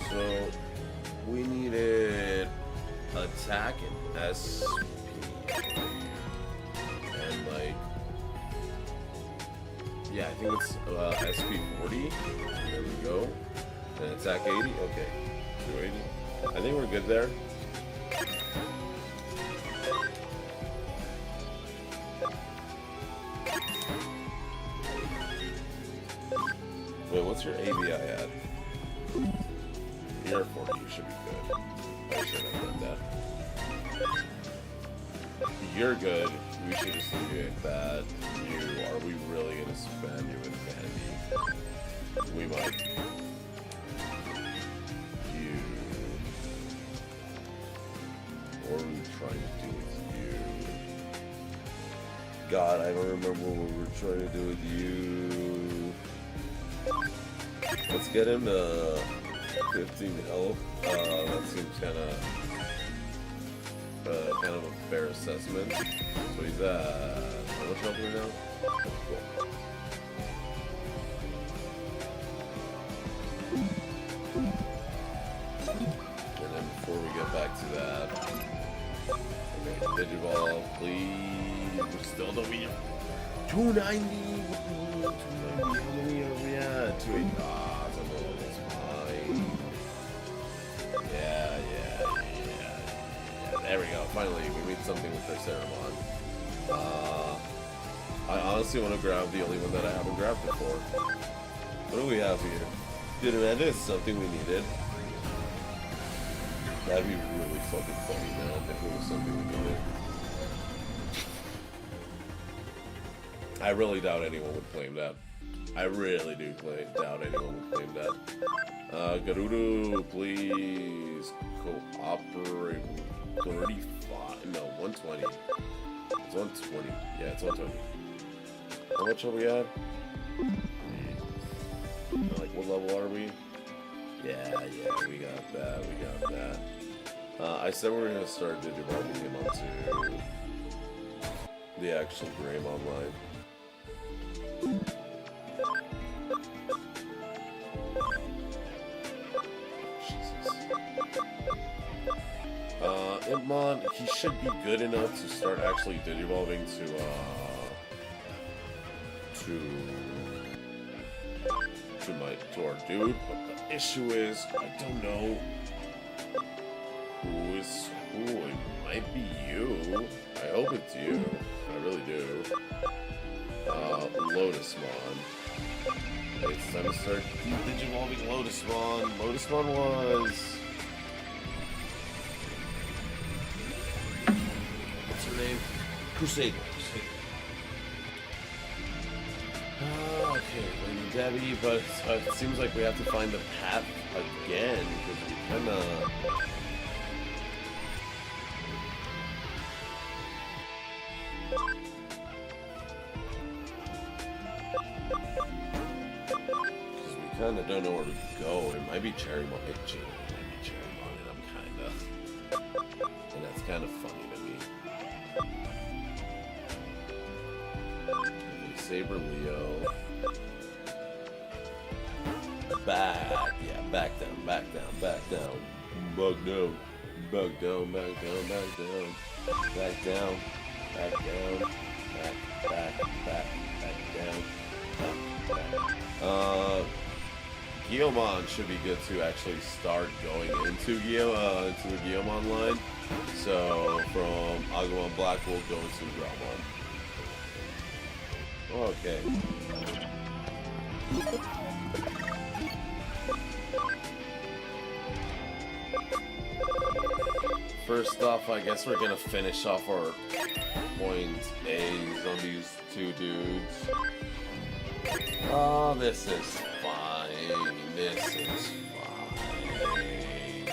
So we needed attack and SP, and like, yeah, I think it's SP 40. There we go. And attack 80. Okay, 280. I think we're good there. Wait, what's your ABI at? You're 40, you should be good. I should have done that. You're good. We should just leave you at that. Are we really gonna spam you with candy? We might. What are we trying to do with you? God, I don't remember what we were trying to do with you. Let's get him to 15 health. That seems kind of a fair assessment. So he's at how much health right now? Cool. back to that. Okay, Digivolve, please. We still don't mean 290. 290. How many are we at? 280. Ah, it's fine. Yeah. There we go. Finally, we made something with our Ceramon. I honestly want to grab the only one that I haven't grabbed before. What do we have here? Dude, that is something we needed. That'd be really fucking funny, man, if it was something we needed. I really doubt anyone would claim that. I really do doubt anyone would claim that. Garudu, please cooperate. 35, no, 120. It's 120. Yeah, it's 120. How much are we at? Like, what level are we? Yeah, we got that. I said we were gonna start digivolving him onto the actual Greymon line. Impmon, he should be good enough to start actually digivolving to our dude, but the issue is I don't know who is who. It might be you. I hope it's you. I really do. Lotusmon. It's time to start digivolving Lotusmon. Lotusmon was... what's her name? Crusader. Okay, Lady Debbie, but it seems like we have to find the path again, because we kinda... kinda don't know where to go. It might be Cherrymon. It might be Cherrymon, and I'm kinda... and that's kinda funny to me. Okay, Saber Leo. Back. Yeah, back down. Bug down. Back down. Back down. Guilmon should be good to actually start going into the Guilmon line. So from Agumon Black we'll go into Growlmon. Okay. First off, I guess we're gonna finish off our point A's on these two dudes. Oh, this is fine. This is fine.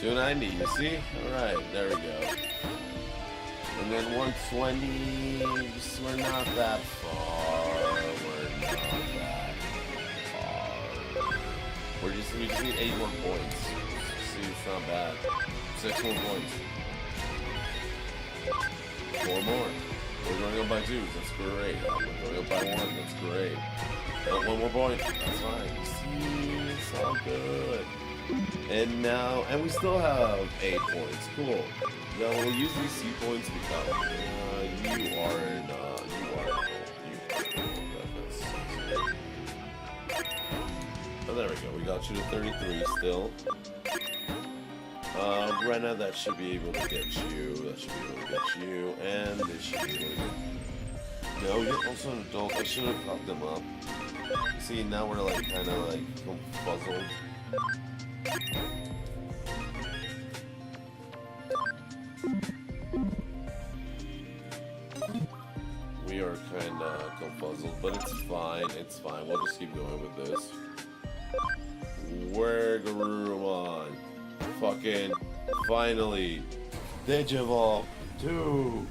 290, you see? Alright, there we go. And then 120, we're not that far. We just need 8 more points. See, it's not bad. 6 more points. 4 more. We're going up by 2s, that's great. We're going up by 1, that's great. Oh, 1 more point, that's fine. See, it's all good. And now, and we still have 8 points, cool. Now we'll use these C points because you are oh, there we go, we got you to 33 still. Brenna, that should be able to get you, and this should be able to get... No, you're also an adult, I should have caught them up. See, now we're like, kinda like, puzzled. We are kinda confuzzled, but it's fine, we'll just keep going with this. Wargreymon. Fucking finally Digivolve to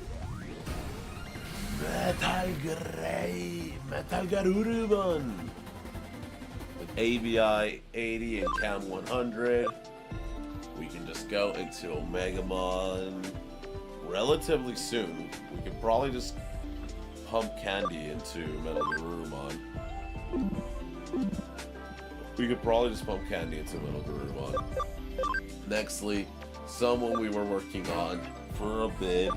Metal Garurumon with ABI 80 and Cam 100. We can just go into Omegamon relatively soon. We could probably just pump candy into Metal Garurumon. We could probably just pump candy into Metal Garurumon. Nextly, someone we were working on for a bit.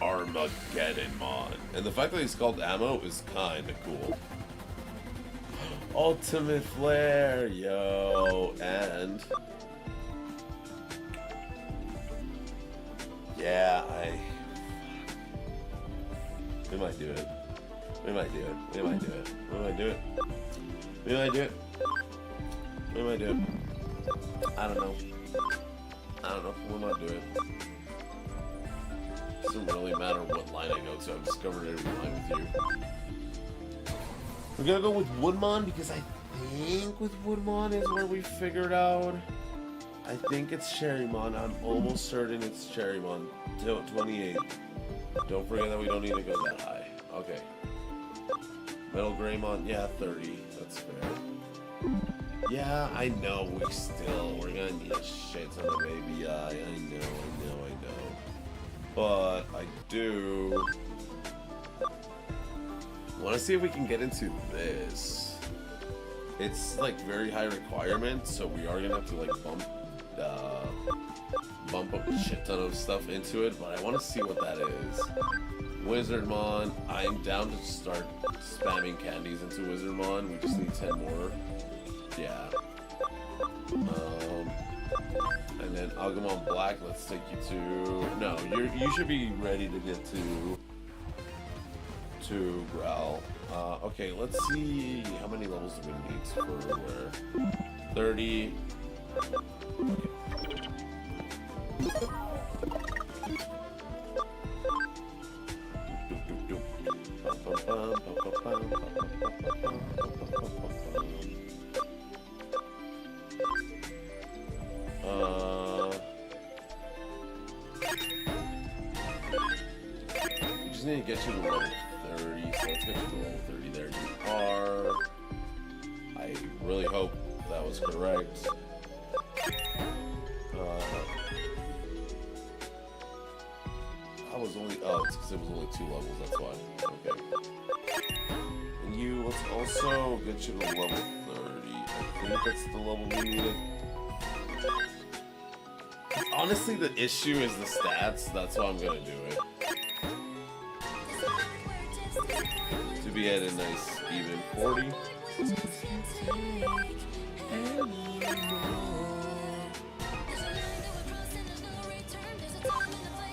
Armageddonmon. And the fact that he's called Ammo is kinda cool. Ultimate Flare, yo, and... yeah, we might do it. We might do it. We might do it. We might do it. We might do it. We might do it. I don't know. I don't know. We might do it. Doesn't really matter what line I go to. I've discovered every line with you. We're gonna go with Woodmon because I think with Woodmon is where we figured out. I think it's Cherrymon. I'm almost certain it's Cherrymon. 28. Don't forget that we don't need to go that high. Okay. Wargreymon, yeah, 30. That's fair. Yeah, I know. We're gonna need a shit ton of baby eye. I know. But I do want to see if we can get into this. It's like very high requirement, so we are gonna have to like bump up a shit ton of stuff into it. But I want to see what that is. Wizardmon, I'm down to start spamming candies into Wizardmon. We just need 10 more. Yeah. And then Agumon Black, let's take you to... no, you should be ready to get to Growl. Okay, let's see how many levels do we need for where? 30. We just need to get you to level 30, so let's get you to level 30. There you are. I really hope that was correct. I was only... oh, it's because it was only 2 levels, that's why. Okay. And you, let's also get you to level 30. I think that's the level we needed. Honestly, the issue is the stats. That's why I'm gonna do it. To be at a nice even 40.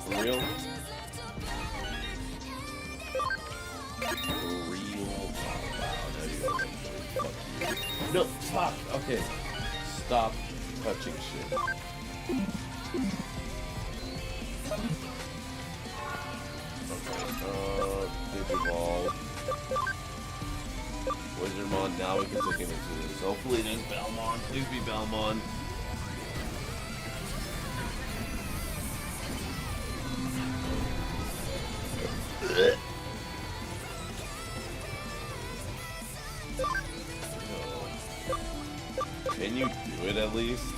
For real? No, fuck. Okay. Stop touching shit. Okay, Digiball. Wizardmon, now we can take him into this. Hopefully there's Belmon. Please be Belmon. Can you do it at least?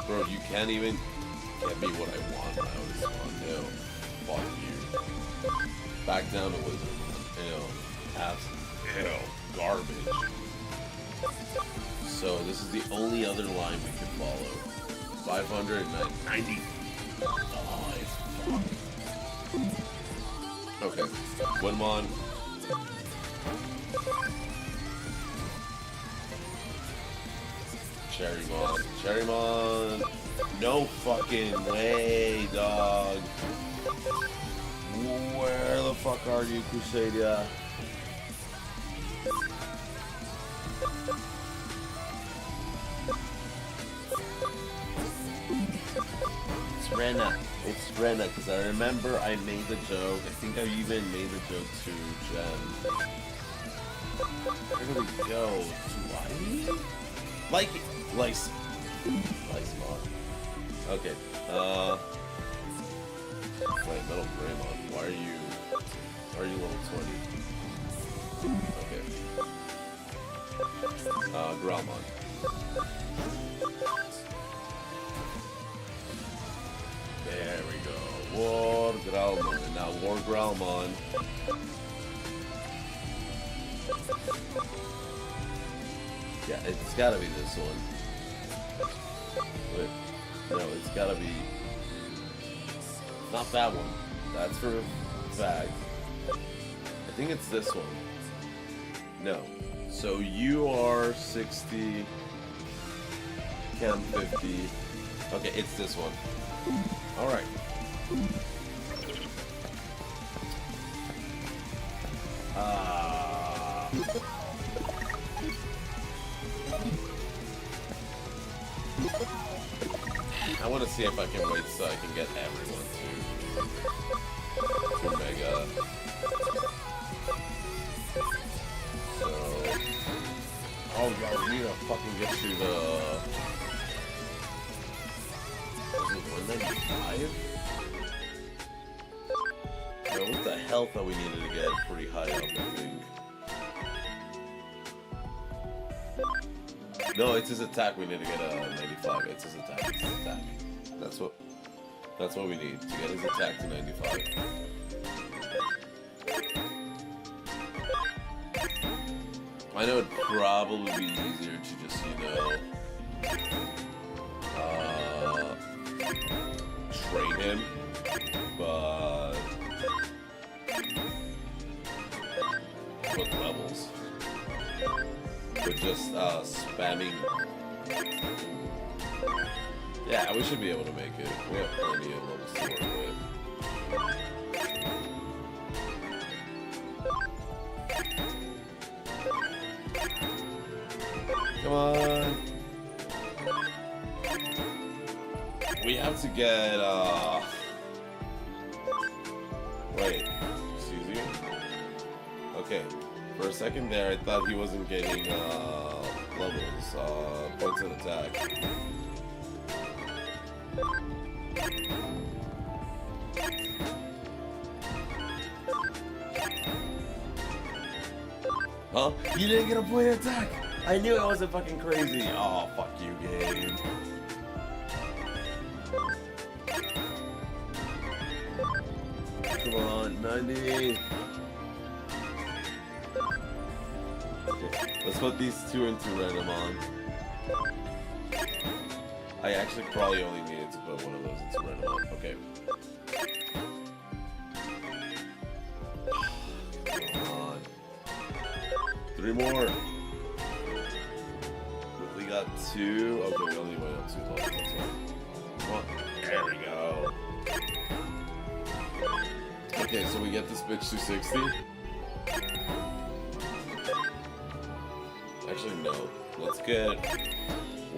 Bro, you can't even get me what I want when I was on. No. Fuck you. Back down to Wizard. Ew. Ew. Garbage. So this is the only other line we can follow. 590. Okay. Woodmon. Cherrymon. Cherrymon. No fucking way, dog. Where the fuck are you, Crusadia? It's Rena. It's Rena, because I remember I made the joke. I think I even made the joke to Jen. Where do we go? To like it. Lice mod. Okay. Wait, Metal Greymon. Why are you level 20? Okay. Growlmon. There we go. Wargreymon. And now Wargreymon. Yeah, it's gotta be this one. Wait, no, it's gotta be not that one. That's for bag. I think it's this one. No. So you are 60, Chem 50. Okay, it's this one. Alright. I want to see if I can wait so I can get everyone to Mega. So, oh yeah, we need to fucking get to the. Was it 195? No, with the health that we needed to get pretty high up, I think. No, it's his attack. We need to get a 95. It's his attack. It's his attack. That's what we need to get his attack to 95. I know it'd probably be easier to just, you know, train him, but with levels. With just spamming. Yeah, we should be able to make it. We have plenty of levels to work with. Come on. We have to get, wait, excuse me? Okay, for a second there, I thought he wasn't getting, levels, points of attack. Huh? You didn't get a point of attack! I knew I wasn't fucking crazy! Oh, fuck you, game. Come on, 90! Okay, let's put these two into random on. I actually probably only needed to put one of those into random on. Okay. Come on. 3 more! We got 2. Okay, we only went up 2 levels, that's right. Come on. There we go. Okay, so we get this bitch to 60. Actually, no. Let's get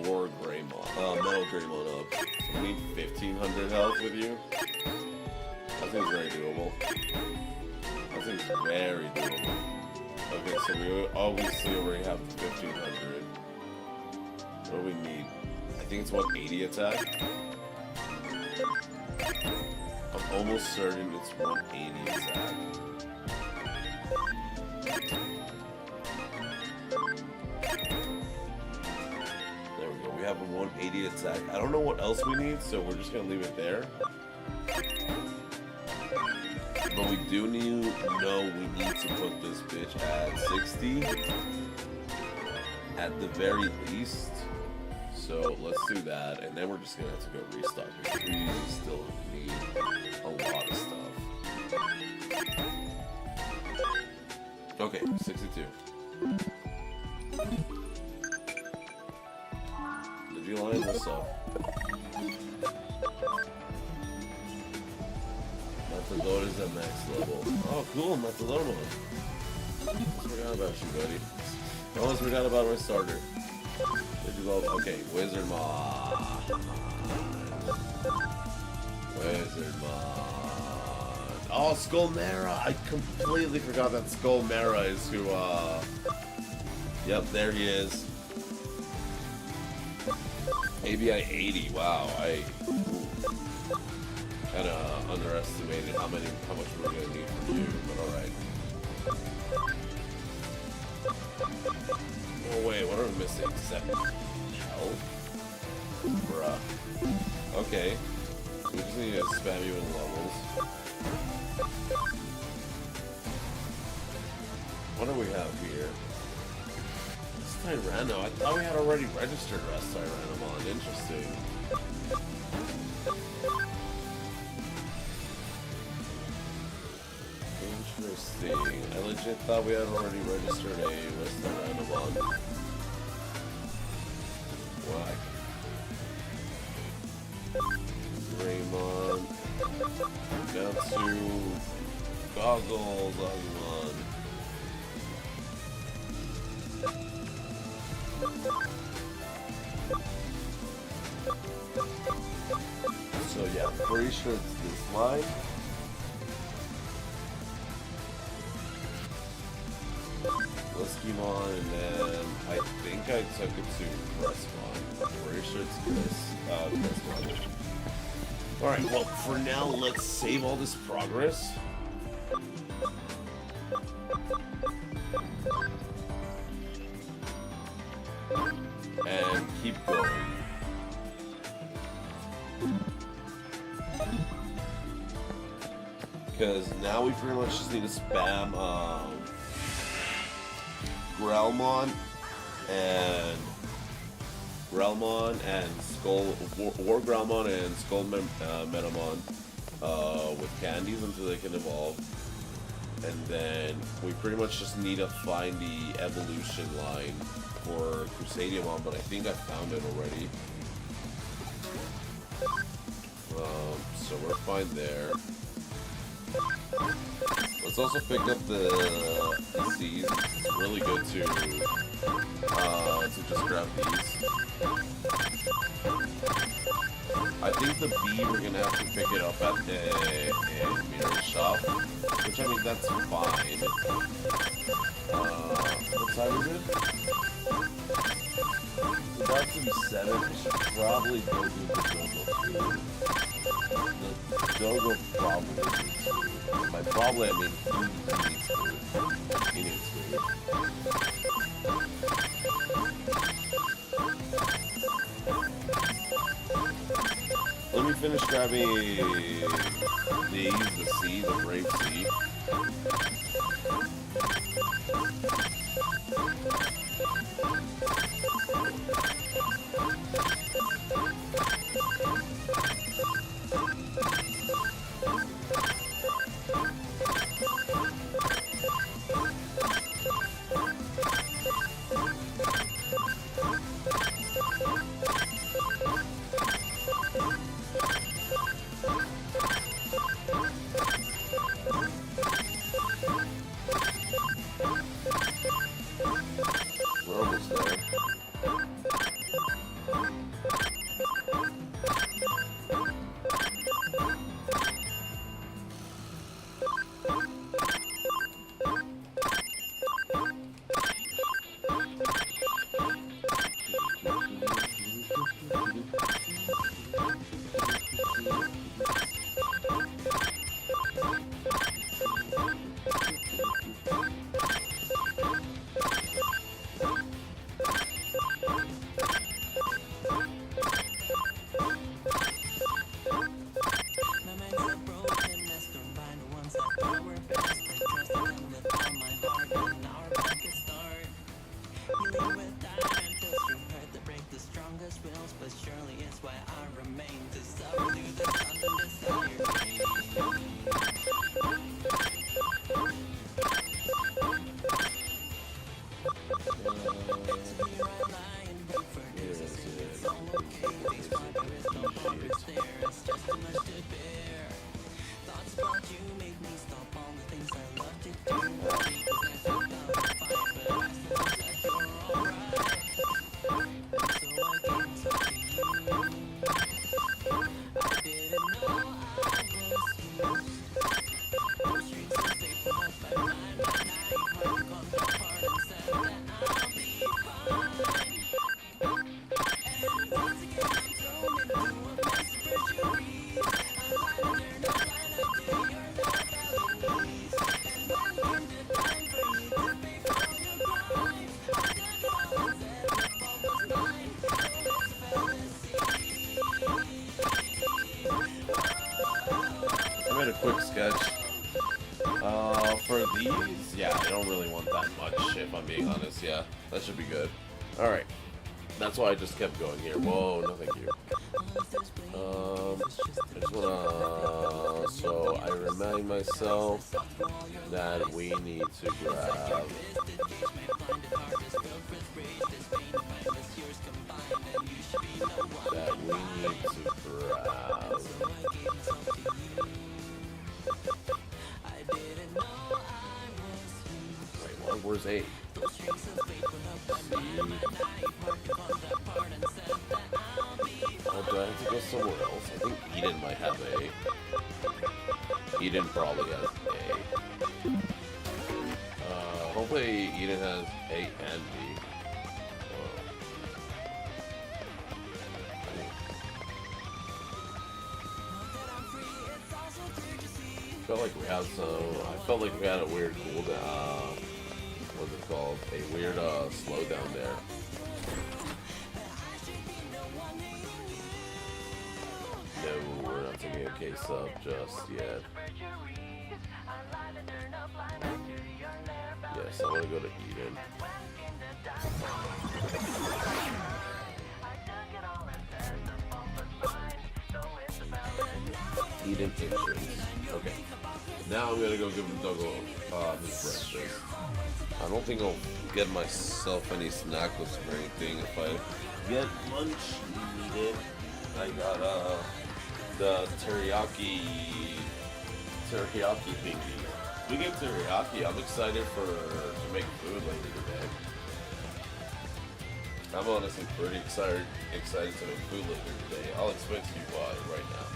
Wargreymon, Metal Greymon up. So we need 1500 health with you. That seems very doable. That seems very doable. Okay, so we obviously already have 1500. What do we need? I think it's 180 attack. I'm almost certain it's 180 attack. There we go. We have a 180 attack. I don't know what else we need, so we're just gonna leave it there. But we do need we need to put this bitch at 60 at the very least. So let's do that, and then we're just gonna have to go restock because we still need a lot of stuff. Okay, 62. Did you line this up? Matador is at max level. Oh, cool, Matador one. Forgot about you, buddy. Almost forgot about my starter. Did you go? Okay, Wizardmon. Wizardmon. Oh, Skullmera! I completely forgot that Skullmera is who, Yep, there he is. ABI 80, wow, I kinda underestimated how much we were gonna need from you, but alright. Oh wait, what are we missing? 7 health? Bruh. Okay. We just need to spam you in levels. what do we have here? Tyranno. I thought we had already registered Rest Tyrannomon. Interesting. Interesting. I legit thought we had already registered a Rest Tyrannomon. Whack. Wargreymon. Gatsu. Goggles. Agumon. So yeah, I'm pretty sure it's this line. DIGIMON, and then I think I took it to Pressmon. I'm pretty sure it's Pressmon. Alright, well, for now, let's save all this progress. And keep going. Because now we pretty much just need to spam Wargreymon and Wargreymon and Skull Metamon with candies until they can evolve. And then we pretty much just need to find the evolution line for Crusadiamon, but I think I found it already. So we're fine there. Let's also pick up the C's. It's really good to just grab these. I think the B we're gonna have to pick it up at the mirror shop, which I mean that's fine. What time is it? It's about to be 7. I should probably go do the Dogo probably needs food. By probably I mean he needs food. Let me finish grabbing these, the C, the brave C. For these, yeah, I don't really want that much, if I'm being honest. Yeah, that should be good. Alright. That's why I just kept going here. Whoa, no thank you. I just wanna... So, I remind myself that we need to grab... Wait, where's A? Oh, do I have to go somewhere else? I think Eden might have A. Eden probably has A. Hopefully Eden has A and B. I felt like we had a weird cooldown. What's it called? A weird slowdown there. No, we're not taking a case up just yet. Yes, I want to go to Eden. Eden Insurance. Okay. Now I'm gonna go give Dogo his breakfast. I don't think I'll get myself any snackless or anything if I get lunch needed. I got the teriyaki thingy. We get teriyaki. I'm excited to make food later today. I'm honestly pretty excited to make food later today. I'll explain to you why right now.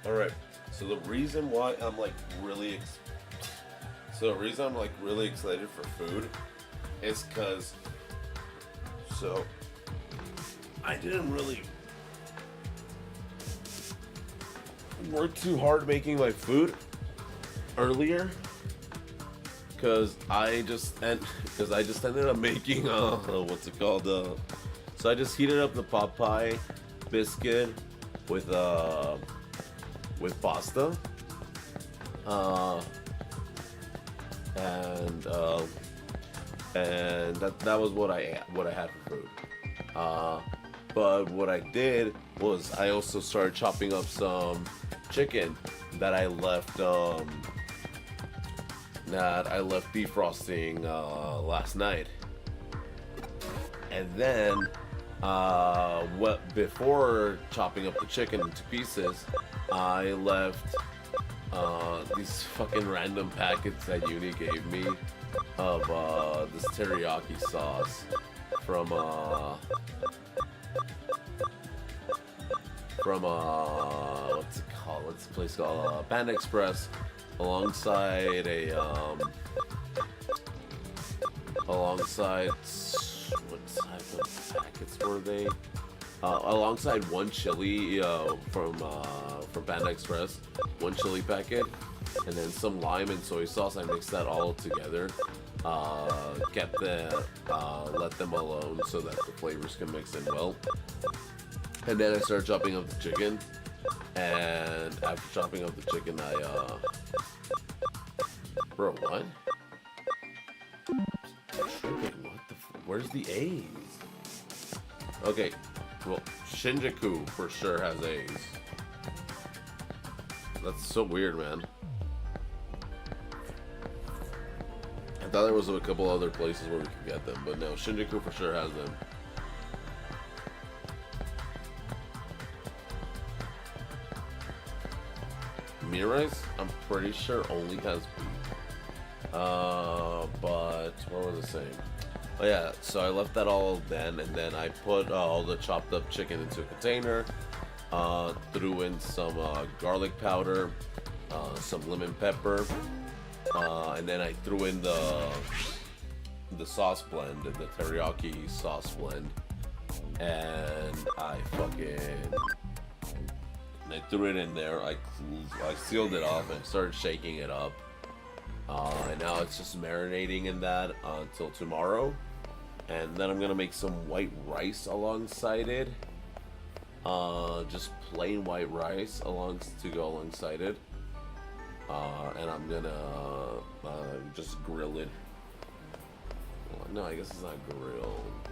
Alright, so the reason why I'm really excited for food is because, I didn't really work too hard making my food earlier because I just ended up making what's it called, so I just heated up the pot pie biscuit with pasta, and that was what I had for food. But what I did was I also started chopping up some chicken that I left defrosting last night, and then before chopping up the chicken into pieces, I left these fucking random packets that Uni gave me of this teriyaki sauce from what's it called? What's the place called? Panda Express, alongside what type of packets were they? Alongside one chili from Panda Express, one chili packet, and then some lime and soy sauce. I mixed that all together. Let them alone so that the flavors can mix in well. And then I started chopping up the chicken. And after chopping up the chicken, bro, what? Where's the A's? Okay, well, Shinjuku for sure has A's. That's so weird, man. I thought there was a couple other places where we could get them, but no, Shinjuku for sure has them. Mirai's, I'm pretty sure only has beef. But what was I saying? Oh yeah, so I left that all then, and then I put all the chopped up chicken into a container, threw in some garlic powder, some lemon pepper, and then I threw in the sauce blend, the teriyaki sauce blend, and I threw it in there. I sealed it off and started shaking it up. And now it's just marinating in that until tomorrow. And then I'm gonna make some white rice alongside it. Just plain white rice to go alongside it. And I'm gonna just grill it. Well, no, I guess it's not grilled.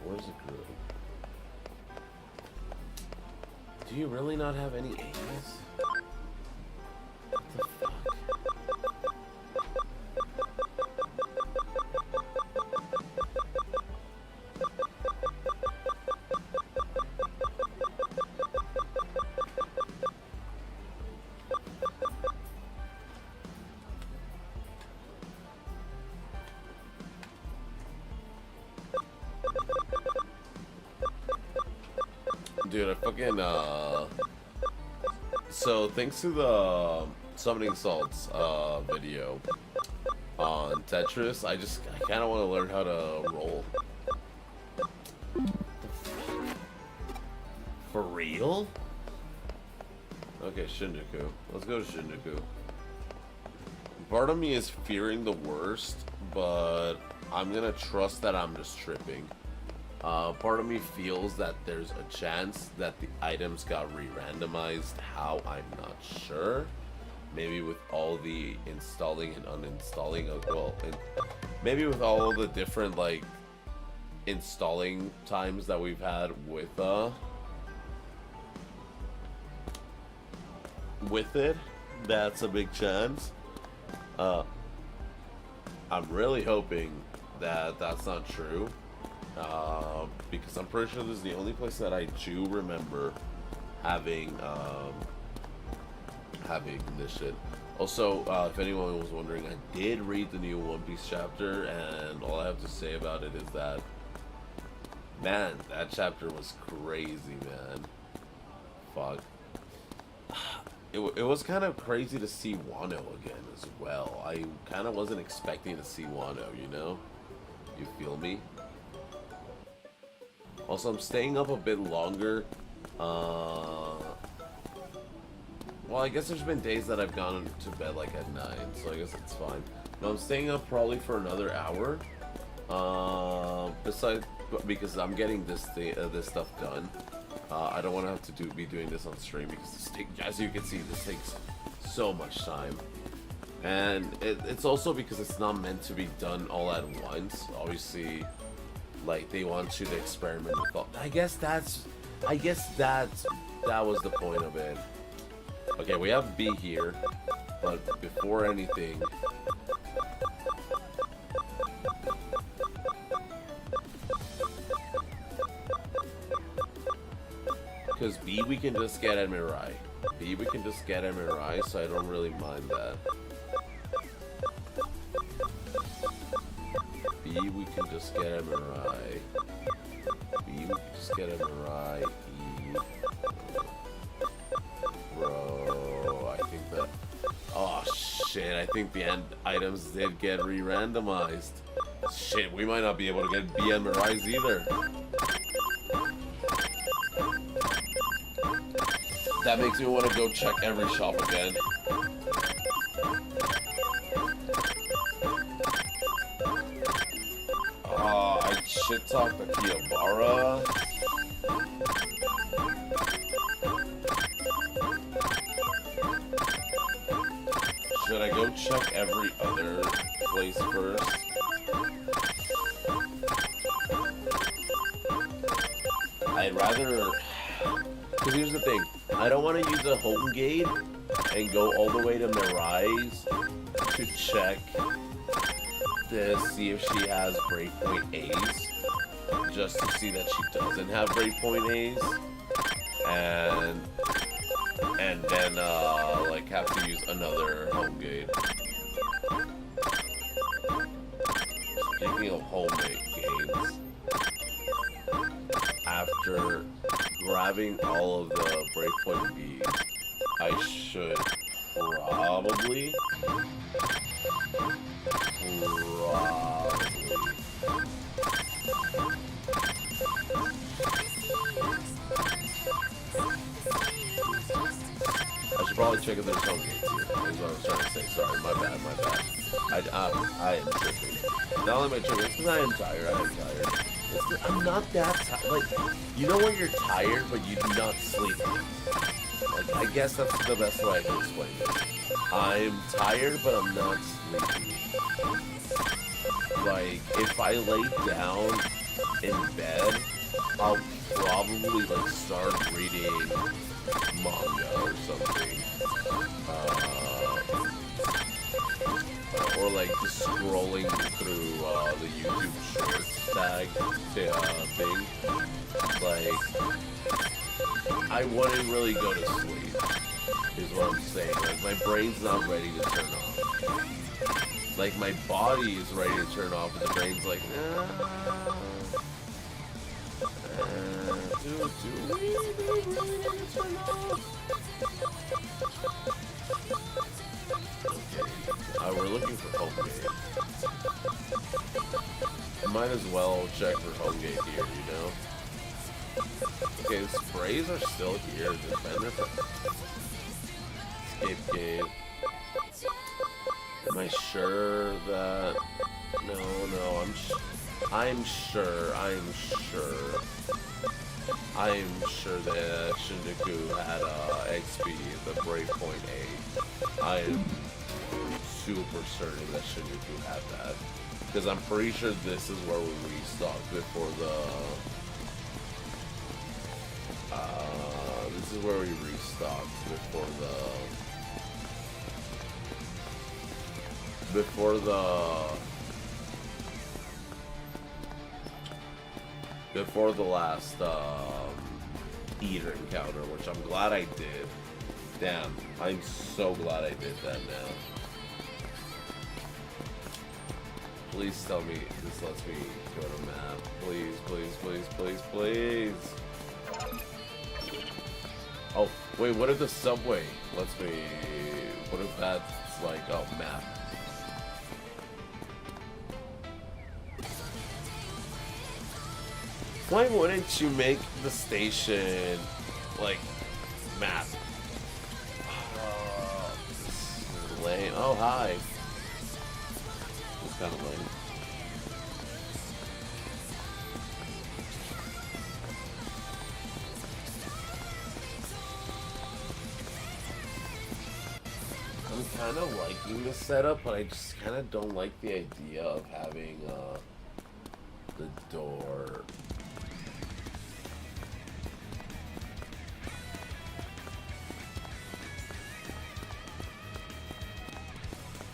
Where's it grilled? Do you really not have any eggs? What the fuck? Dude, I fucking, so thanks to the Summoning Salts, video on Tetris, I kind of want to learn how to roll. For real? Okay, Shinjuku. Let's go to Shinjuku. Part of me is fearing the worst, but I'm gonna trust that I'm just tripping. Part of me feels that there's a chance that the items got re-randomized. How? I'm not sure. Maybe with all the installing and uninstalling of, well, maybe with all the different, like, installing times that we've had with it. That's a big chance. I'm really hoping that that's not true. Because I'm pretty sure this is the only place that I do remember having this shit. Also, if anyone was wondering, I did read the new One Piece chapter, and all I have to say about it is that, man, that chapter was crazy, man. Fuck. It was kind of crazy to see Wano again as well. I kind of wasn't expecting to see Wano, you know? You feel me? Also, I'm staying up a bit longer. Well, I guess there's been days that I've gone to bed like at 9, so I guess it's fine. No, I'm staying up probably for another hour. Besides, because I'm getting this stuff done. I don't want to have to be doing this on stream because as you can see, this takes so much time. And it's also because it's not meant to be done all at once. Obviously, like, they want you to experiment with all. I guess that was the point of it. Okay, we have B here, but before anything, because B we can just get at Mirai. So I don't really mind that. B we can just get at Mirai. E. Bro, I think that... Oh shit, I think the end items did get re-randomized. Shit, we might not be able to get B and Mirai's either. That makes me want to go check every shop again. I shit talked to Kiyobara. Should I go check every other place first? I'd rather... Because here's the thing. I don't want to use a home gate and go all the way to Mirai's to check to see if she has breakpoint A's, just to see that she doesn't have breakpoint A's, and then like have to use another home gate. Speaking of homemade games, after grabbing all of the breakpoint B's, I should probably check if there's home gates here. Is what I was trying to say. Sorry, my bad. I am tripping. Not only am I tripping, it's because I am tired. I'm not that tired. Like, you know when you're tired, but you do not sleep. Like, I guess that's the best way I can explain it. I'm tired, but I'm not sleepy. Like, if I lay down in bed, I'll probably, like, start reading manga or something. Or, like, just scrolling through the YouTube Shorts tag thing. Like, I wouldn't really go to sleep, is what I'm saying. Like, my brain's not ready to turn off. Like, my body is ready to turn off, but the brain's like, do we really ready to turn off? Okay, we're looking for home gate. Might as well check for home gate here, you know? Okay, the sprays are still here. They've been there for... Escape gate. Am I sure that... No, I'm sure that Shinjuku had XP, the breakpoint A. I am super certain that Shinjuku had that. Because I'm pretty sure this is where we restocked before the... this is where we restocked before the last eater encounter, which I'm glad I did. Damn, I'm so glad I did that now. Please tell me this lets me go to map. Please, please, please, please, please. Oh, wait, what if the subway lets me... What if that's like a map? Why wouldn't you make the station, like, map? This is lame. Oh, hi. It's kind of lame. I'm kind of liking the setup, but I just kind of don't like the idea of having the door.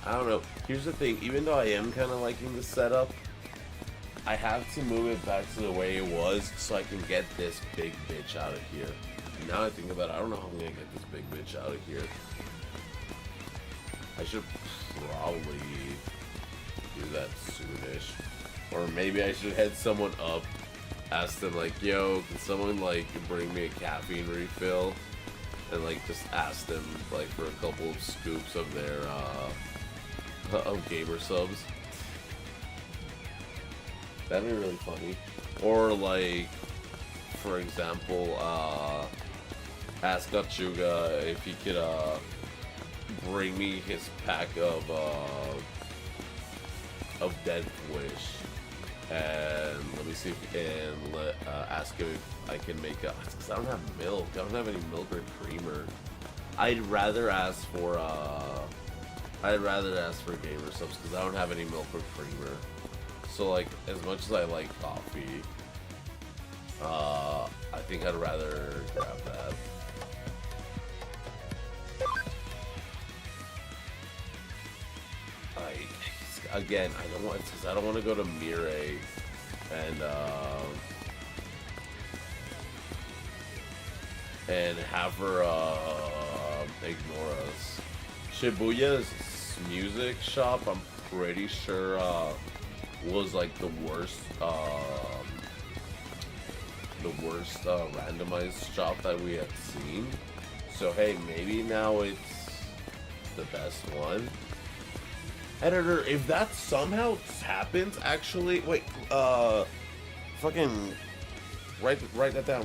I don't know. Here's the thing. Even though I am kind of liking the setup, I have to move it back to the way it was so I can get this big bitch out of here. And now I think about it, I don't know how I'm going to get this big bitch out of here. I should probably do that soonish. Or maybe I should head someone up, ask them like, yo, can someone like bring me a caffeine refill? And like just ask them like for a couple of scoops of their of gamer subs. That'd be really funny. Or like, for example, ask Gachuga if he could bring me his pack of Dead Wish, and let me see if ask him if I can make a. Cause I don't have milk. I don't have any milk or creamer. I'd rather ask for gamer subs because I don't have any milk or creamer. So like, as much as I like coffee, I think I'd rather grab that. again, I don't want, because I don't want to go to Mirai and have her ignore us. Shibuya's music shop, I'm pretty sure was like the worst randomized shop that we had seen. So hey, maybe now it's the best one. Editor, if that somehow happens, actually, wait, fucking write that down,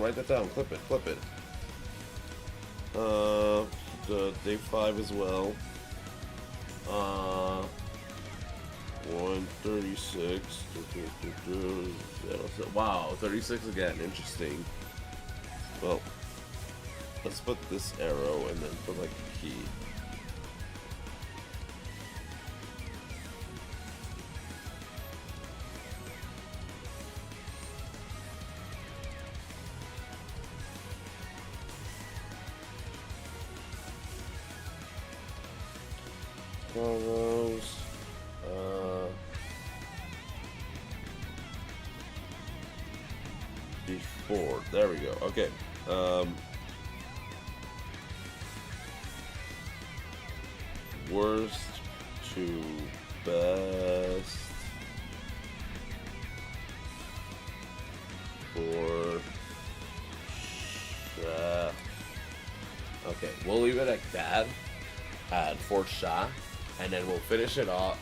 clip it. The day 5 as well. 136. Wow, 36 again, interesting. Well, let's put this arrow and then put like a key. Rows. Before. There we go. Okay. Worst to best for okay, we'll leave it at that for Sha, and then we'll finish it off.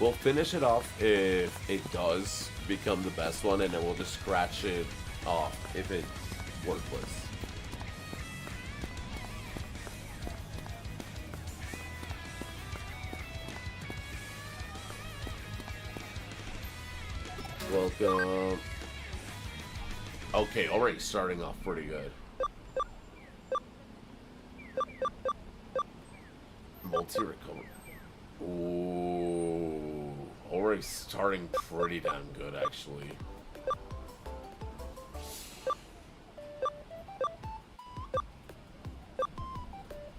We'll finish it off if it does become the best one, and then we'll just scratch it off if it's worthless. Welcome. Okay, already starting off pretty good. Multi-recovery. Ooh, already starting pretty damn good, actually.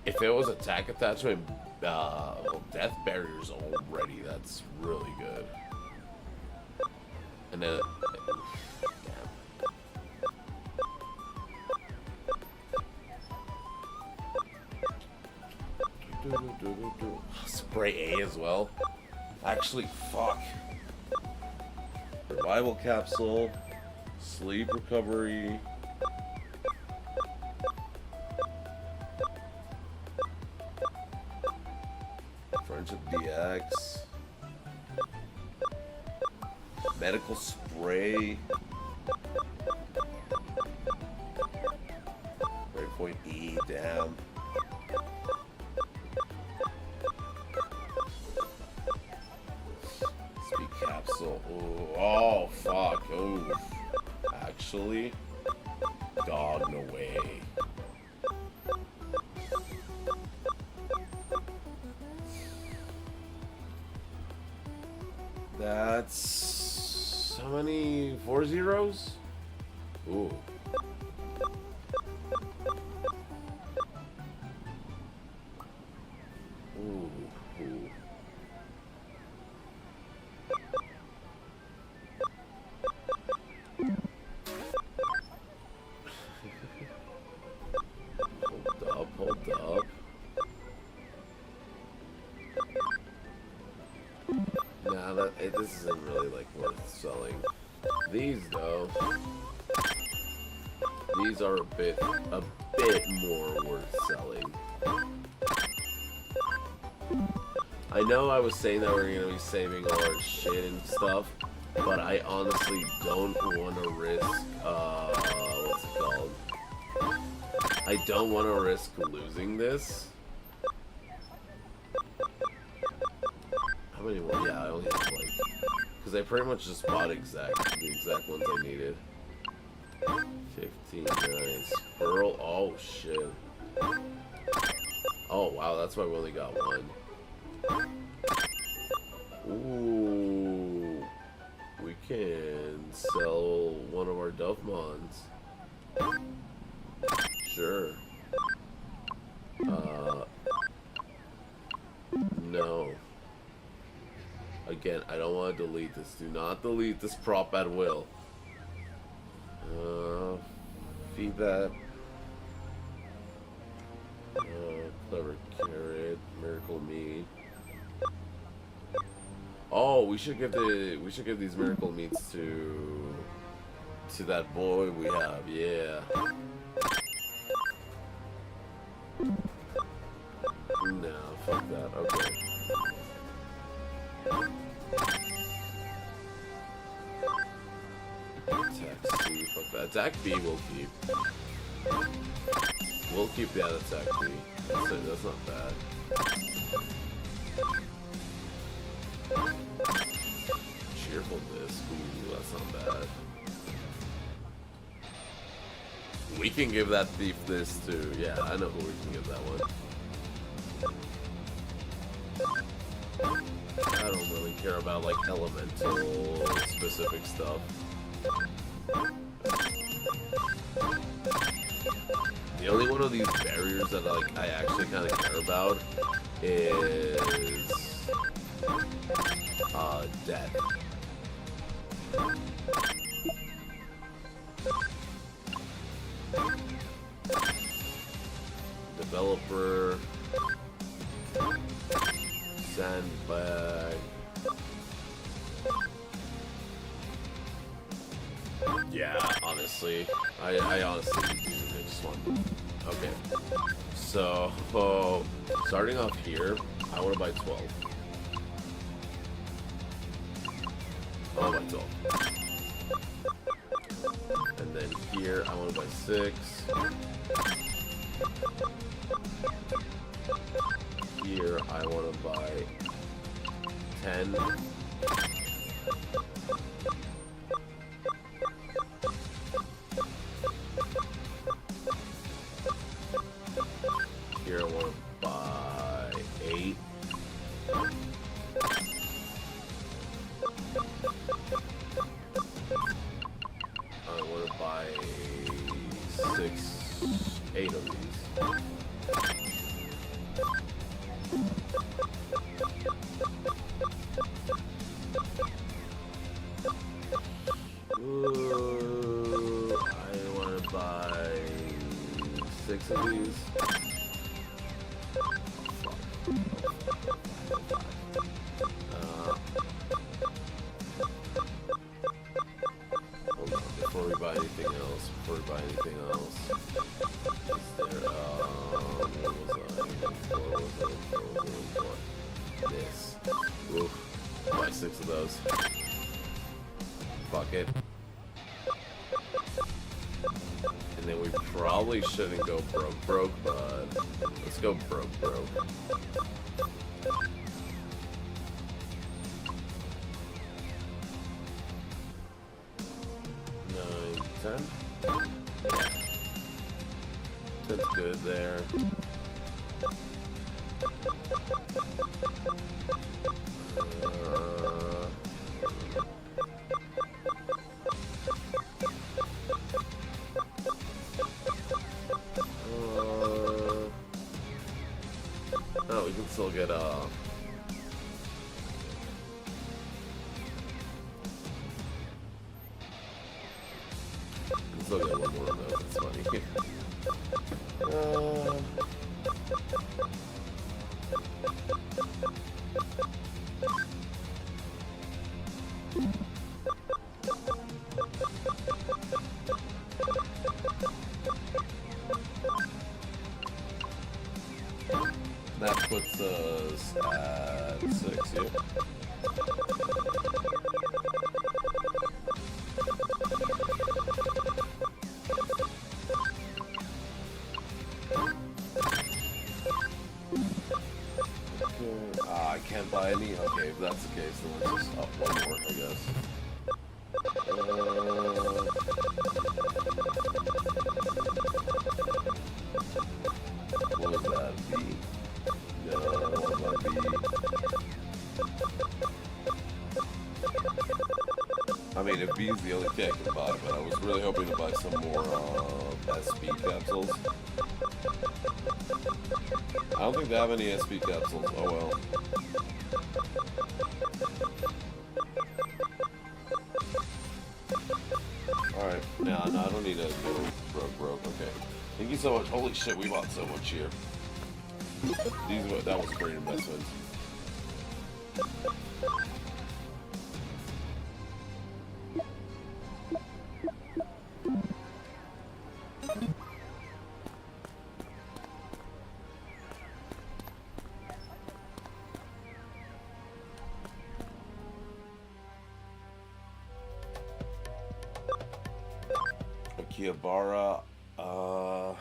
If it was attack attachment, death barriers already, that's really good. And then, spray A as well. Actually, fuck. Revival capsule, sleep recovery. Friendship DX. Medical spray. Breakpoint E, damn. Speed capsule. Ooh. Oh, fuck. Ooh. Actually, dog, no way. That's how many 4 zeros? Ooh. Ooh. Ooh. Hold up. Nah, this isn't really like worth selling. These though, these are a bit more worth selling. I know I was saying that we're gonna be saving all our shit and stuff, but I honestly don't want to risk what's it called? I don't want to risk losing this. How many more? Yeah, I only have like, because I pretty much just bought the exact ones I needed. 15, nice. Pearl, oh shit. Oh wow, that's why we only got one. Ooh, we can sell one of our Dovemons. Sure. No. Again, I don't want to delete this. Do not delete this prop at will. Feed that. Clever carrot, miracle meat. Oh, we should give these miracle meats to that boy we have. Yeah. No, fuck that. Okay. Attack C, fuck that. Attack B we'll keep. We'll keep that attack B. That's not bad. Cheerfulness. Ooh, that's not bad. We can give that thief this too. Yeah, I know who we can give that one. I don't really care about like elemental specific stuff. The only one of these barriers that like I actually kind of care about is death. Developer, sandbag. Yeah, honestly, I honestly just want. Okay, so starting off here, I want to buy 12. I'll buy 12. And then here, I want to buy 6. Here, I want to buy 10. Here, I want to buy 8. I want to buy 8 of these. Ooh, I want to buy 6 of these. Hold on, before we buy anything else, is there, what was I? This. Oof. Buy 6 of those. Fuck it. And then we probably shouldn't go broke, but let's go broke. 9, 10. 10's good there. Oh, we can still get still get one more of those. That's funny. That puts us at 6, yep. I can't buy any? Okay, if that's the case, then let's just up one more, I guess. What was that? B? No, what about B? I mean, if B is the only thing I can buy, but I was really hoping to buy some more SP capsules. I don't think they have any SP capsules. Oh well. don't need to go broke. Okay. Thank you so much. Holy shit, we bought so much here. That was a great investment. Akihabara, I'm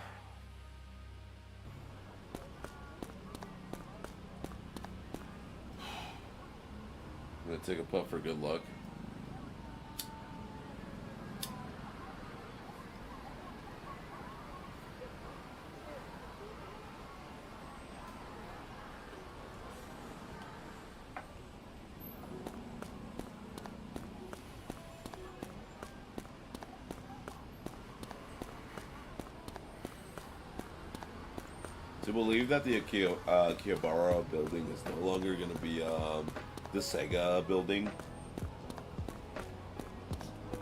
gonna take a puff for good luck. To believe that the Akihabara building is no longer going to be the Sega building.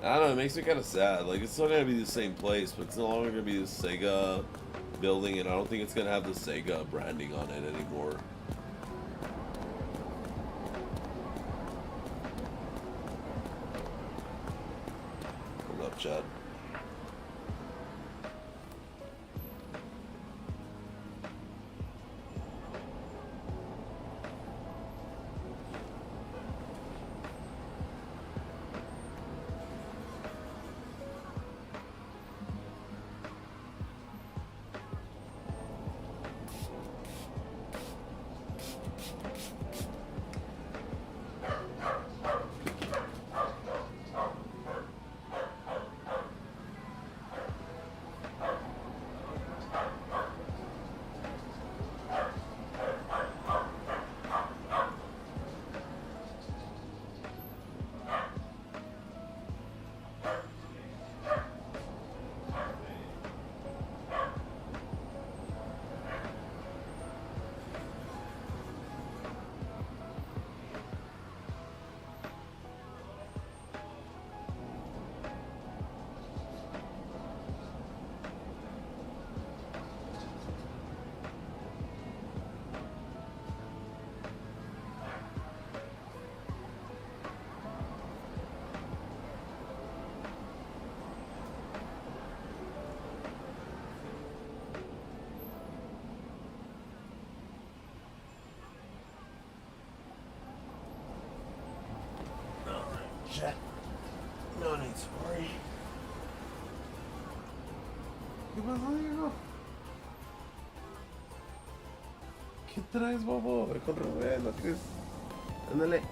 I don't know, it makes me kind of sad. Like, it's still going to be the same place, but it's no longer going to be the Sega building, and I don't think it's going to have the Sega branding on it anymore. Hold up, Chad. Chat. No need to worry. ¿Qué pasó, Diego? ¿Qué traes, bobo? Ve con Rubén, ¿no crees? Ándale.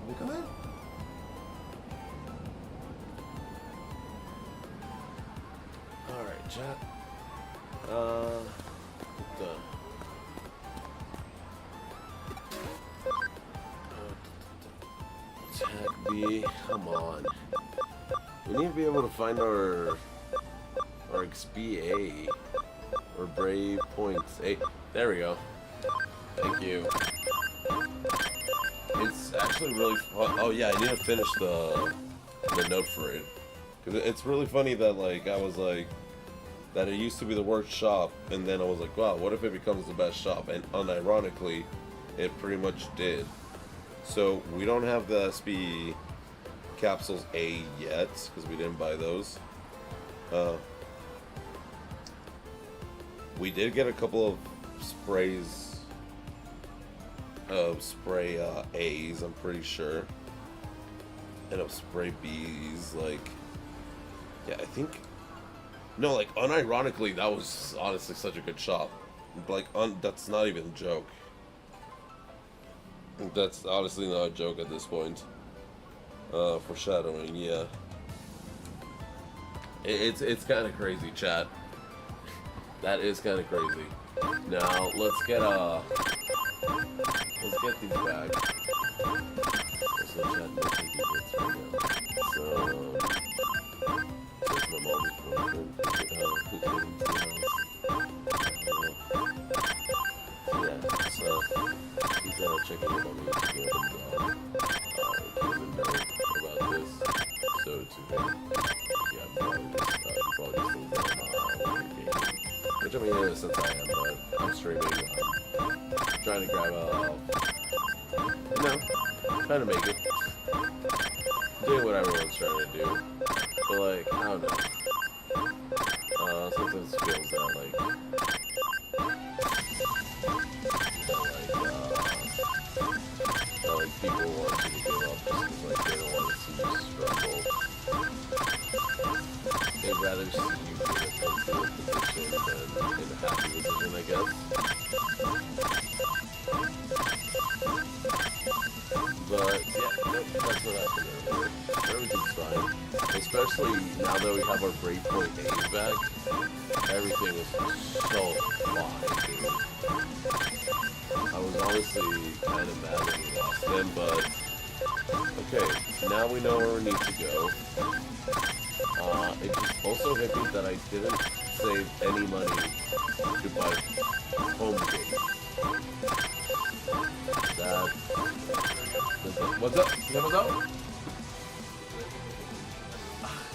Ve con él. Alright, chat. Done. Tag B, come on. We need to be able to find our XBA or Brave points. Hey, there we go. Thank you. It's actually really fun. Oh yeah, I need to finish the note for it. Cause it's really funny that like I was like that it used to be the worst shop, and then I was like, wow, what if it becomes the best shop? And unironically, it pretty much did. So we don't have the SB capsules A yet because we didn't buy those. We did get a couple of sprays of spray A's, I'm pretty sure, and of spray B's. Like, yeah, I think no, like unironically, that was honestly such a good shop. Like, that's not even a joke. That's honestly not a joke at this point. Foreshadowing, yeah. It's kind of crazy, chat. That is kind of crazy. Now let's get these bags. So chat, let's take these bits right now. So take my mom's phone. Yeah. So he's checking in on me to give him a note about this. So to him, yeah. spoilers since I am, but I'm streaming. Trying to grab trying to make it. Doing what everyone's trying to do. But like, I don't know. Sometimes it feels that like people want you to give up just because like they don't want to see you struggle. They'd rather see you in a comfortable position than in a happy position, I guess. But yeah, that's what happened earlier. Everything's fine. Especially now that we have our breakpoint A's back, everything is so fine, dude. I was honestly kind of mad when we lost them, but okay, now we know where we need to go. It just also hit me that I didn't save any money to buy home game. What's up? What's up?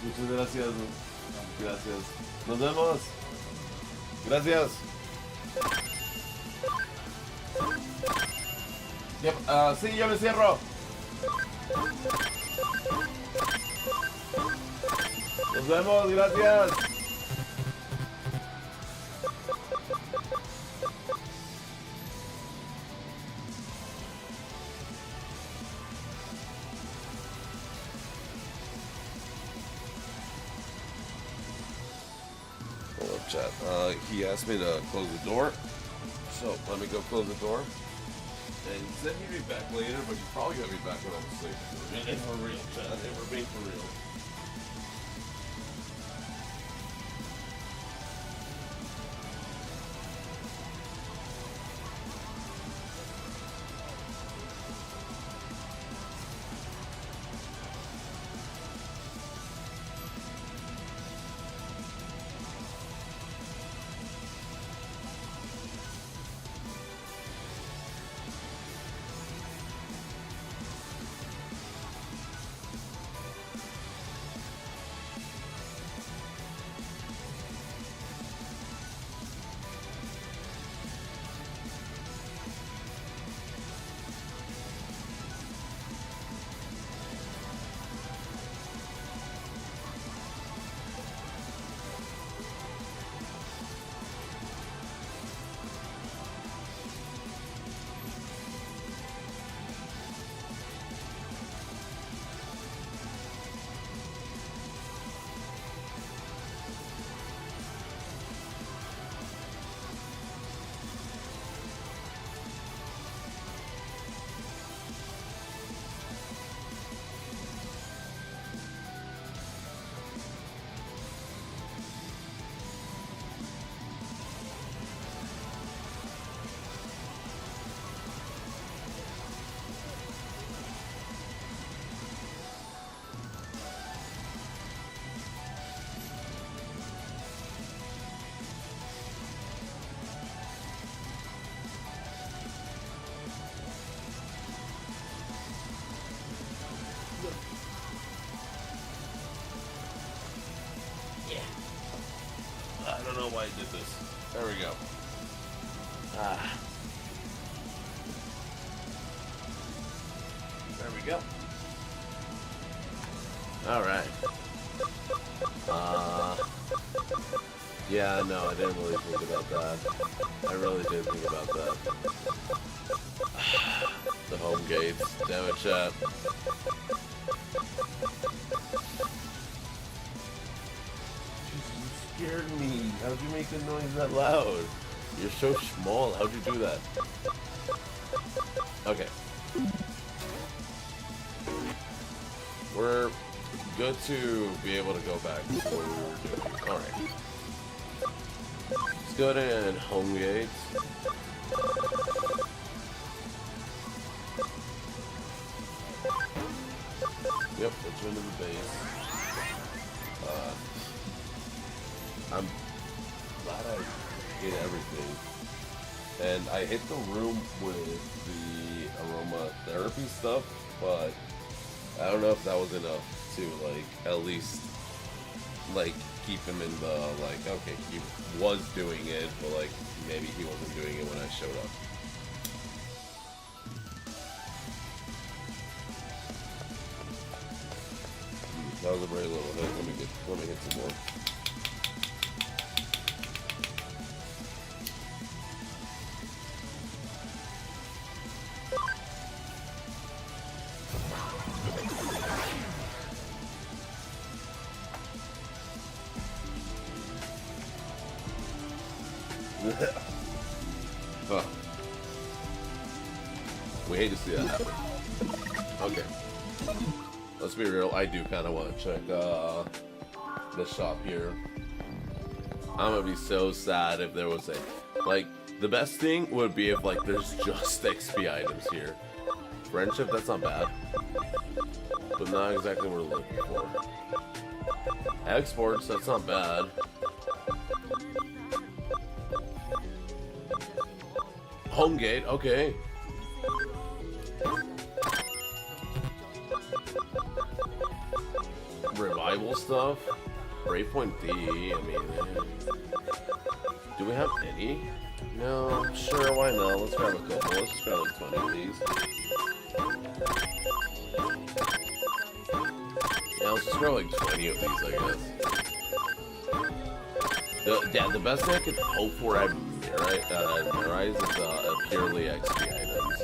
Muchas gracias. Gracias. Nos vemos. Gracias. Yep, sí, yo me cierro. Nos vemos, gracias. Hold up, chat. He asked me to close the door, so let me go close the door. And he said he'd be back later, but he's probably gonna be back when I'm asleep. And for real, chat. And we're being for real. I don't know why I did this. There we go. There we go. Alright. Yeah, no, I didn't really think about that. I really did think about that. The home gates. Damn it, chat. You scared me. How'd you make the noise that loud? You're so small. How'd you do that? Okay. We're good to be able to go back to what we were doing. Alright. Let's go to home gates. Yep, let's run to the base. I'm glad I hit everything. And I hit the room with the aromatherapy stuff, but I don't know if that was enough to, like, at least, like, keep him in the, like, okay, he was doing it, but, like, maybe he wasn't doing it when I showed up. That was a very little hit. Let me get some more. Huh. We hate to see that happen. Okay. Let's be real, I do kind of want to check the shop here. I'm gonna be so sad if there was a... Like, the best thing would be if, like, there's just XP items here. Friendship, that's not bad. But not exactly what we're looking for. Exports, that's not bad. Home gate, okay. Revival stuff. Breakpoint D, I mean, do we have any? No, sure, why not? Let's grab a couple. Let's just grab like 20 of these. Yeah, let's just grab like 20 of these, I guess. The best thing I could hope for at Mirais is purely XP items.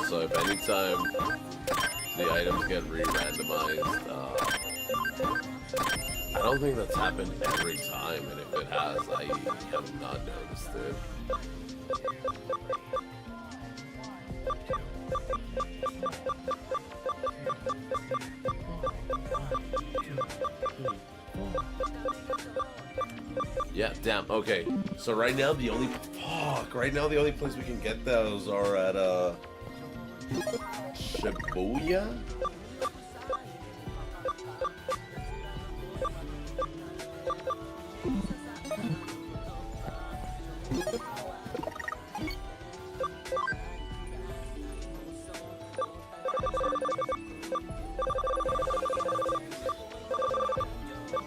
So if anytime the items get re-randomized, I don't think that's happened every time, and if it has, I have not noticed it. Yeah, damn, okay. So right now the only place we can get those are at Shibuya?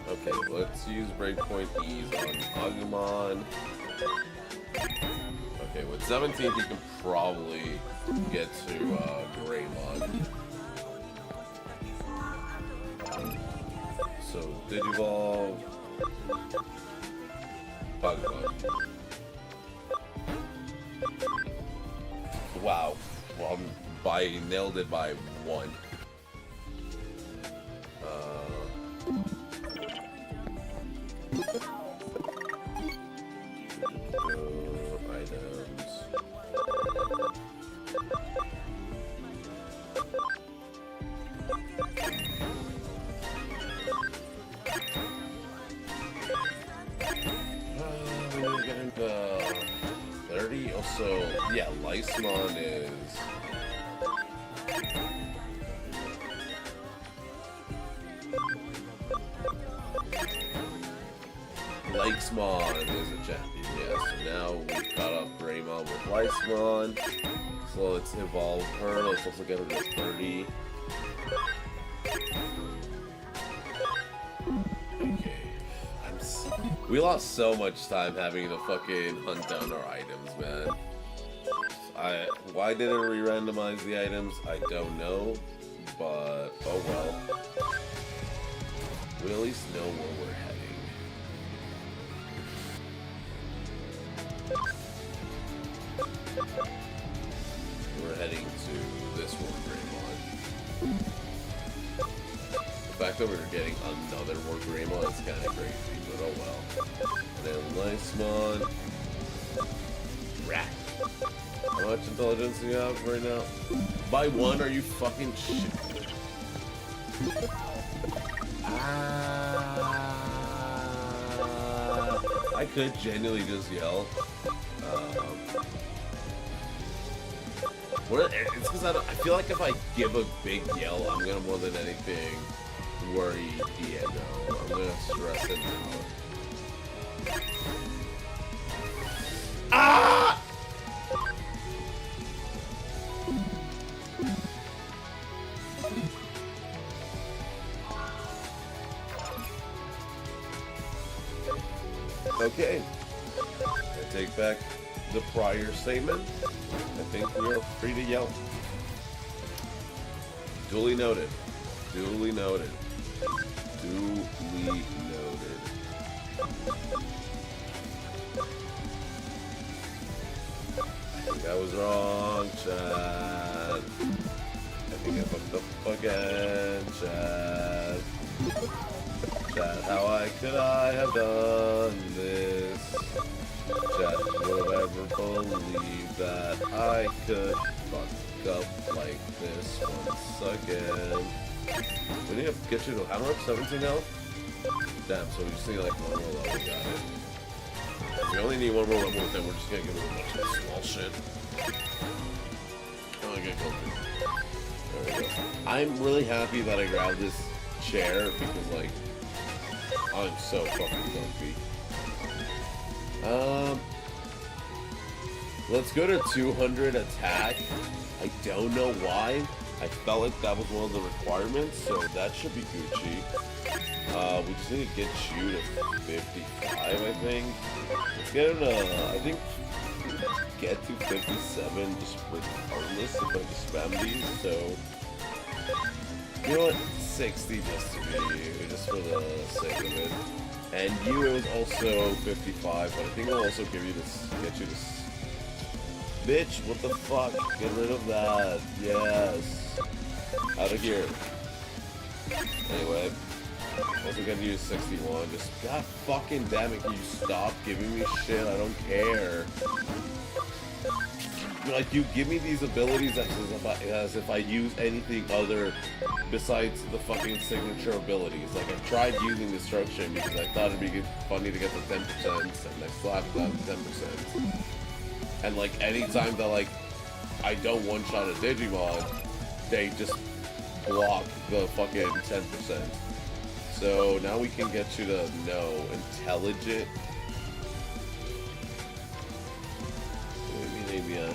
Okay, let's use breakpoint ease on Agumon. Okay, with 17th you can probably get to Wargreymon. So Digivolve, Agumon. Wow, well, I nailed it by 1. Items. We need to get into 30. Also, yeah, Lysmon is. Lysmon is a champion, yeah. So now we've caught up Greymon with Lysmon. So let's evolve her. Let's also get her to 30. Okay. We lost so much time having to fucking hunt down our items, man. Why did it re-randomize the items? I don't know. But, oh well. We at least know where we're heading. We're heading to this Wargreymon. The fact that we're getting another Wargreymon is kind of crazy, but oh well. And then Lysmon. Rat. How much intelligence do you have right now? By 1, are you fucking shit? I could genuinely just yell. It's because I feel like if I give a big yell, I'm gonna more than anything worry Diego. I'm gonna stress him out. Ah! take back the prior statement. I think we are free to yell. Duly noted. Duly noted. Duly noted. I think I was wrong, Chad. I think I fucked up again, Chad. Chad, how could I have done this? Chad, would have ever believed that I could fuck up like this once again? We need to get you to how much? 17 health? Damn, so we just need like one more level, got it. We only need one more level with it, we're just gonna give it a bunch of small shit. Oh, I get comfy. There we go. I'm really happy that I grabbed this chair because, like, I'm so fucking comfy. Let's go to 200 attack. I don't know why. I felt like that was one of the requirements, so that should be Gucci. We just need to get you to 55, I think. Let's get him to, I think, get to 57 just regardless if I just spam these, so... You know what? 60 just to be you, just for the sake of it. And you, it was also 55, but I think I'll also give you this, get you this... Bitch, what the fuck? Get rid of that. Yes. Out of here. Anyway. Also gonna use 61. Just, god fucking damn it, can you stop giving me shit? I don't care. Like, you give me these abilities as if I use anything other besides the fucking signature abilities. Like, I've tried using Destruction because I thought it'd be funny to get the 10%, and I slapped down to 10%. And, like, anytime that, like, I don't one-shot a Digimon, they just block the fucking 10%. So, now we can get you to know intelligent. ABI.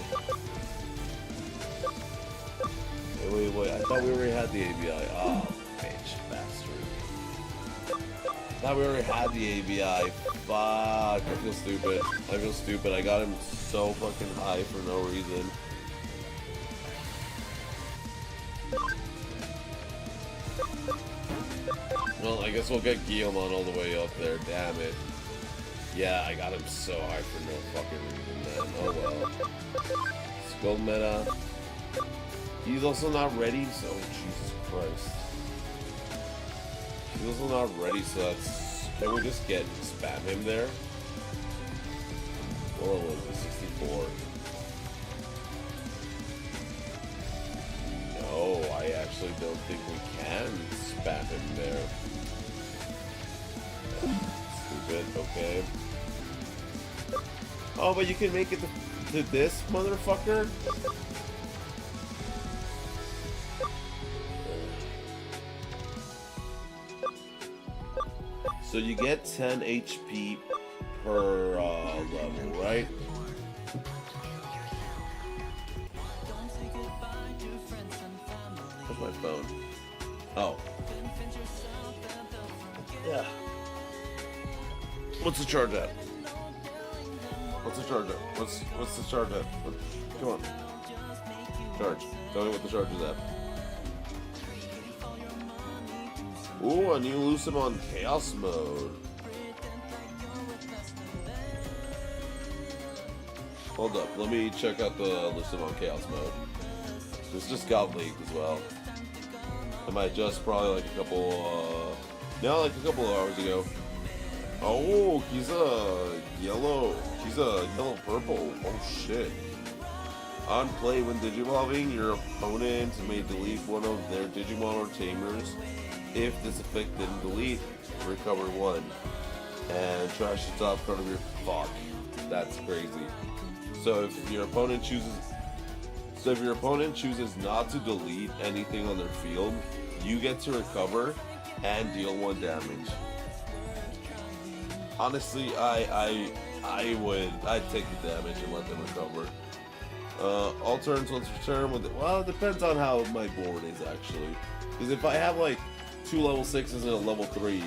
Wait, I thought we already had the ABI. Oh, bitch, bastard. I thought we already had the ABI. Fuck, I feel stupid. I got him so fucking high for no reason. Well, I guess we'll get Guillemon all the way up there, damn it. Yeah, I got him so high for no fucking reason, man. Oh well. Skull meta. He's also not ready, so Jesus Christ. He's also not ready, so that's... Can we just get spam him there? Or was it 64? No, I actually don't think we can spam him there. Stupid, okay. Oh, but you can make it to this motherfucker? So you get 10 HP per level, right? Where's my phone? Oh. Yeah. What's the charge at? What's the charge at? What's the charge at? Come on. Charge. Tell me what the charge is at. Ooh, a new Lucemon Chaos Mode. Hold up, let me check out the Lucemon Chaos Mode. This just got leaked as well. I might just probably like a couple, like a couple of hours ago. Oh, he's a yellow purple. Oh shit. On play, when Digivolving, your opponent may delete one of their Digimon or Tamers. If this effect didn't delete, recover one. And trash the top card of your... Fuck. That's crazy. So if your opponent chooses not to delete anything on their field, you get to recover and deal 1 damage. Honestly, I'd take the damage and let them recover. All turns once per turn with it. Well, it depends on how my board is actually. Because if I have like 2 level 6s and a level 3,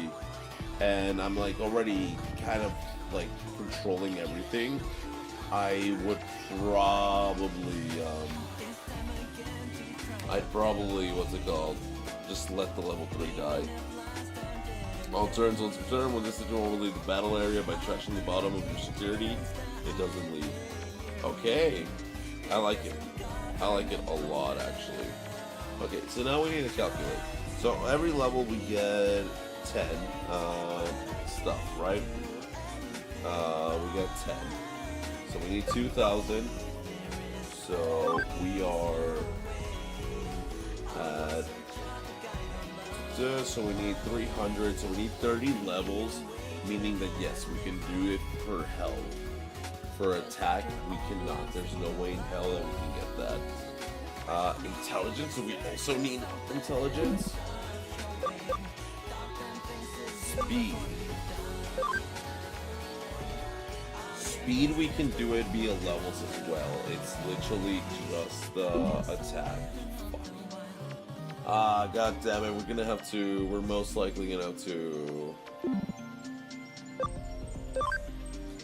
and I'm like already kind of like controlling everything, I would probably I'd probably, what's it called, just let the level 3 die. All turns once per turn, when this Digimon will leave the battle area by trashing the bottom of your security, it doesn't leave. Okay, I like it. I like it a lot, actually. Okay, so now we need to calculate. So every level we get 10 stuff, right? We get 10. So we need 2,000. So we are at... So we need 300. So we need 30 levels, meaning that yes, we can do it per health. For attack, we cannot. There's no way in hell that we can get that. Intelligence, so we also need intelligence. Speed. Speed, we can do it via levels as well. It's literally just the attack. Fuck. God damn it, we're gonna have to, we're most likely gonna have to...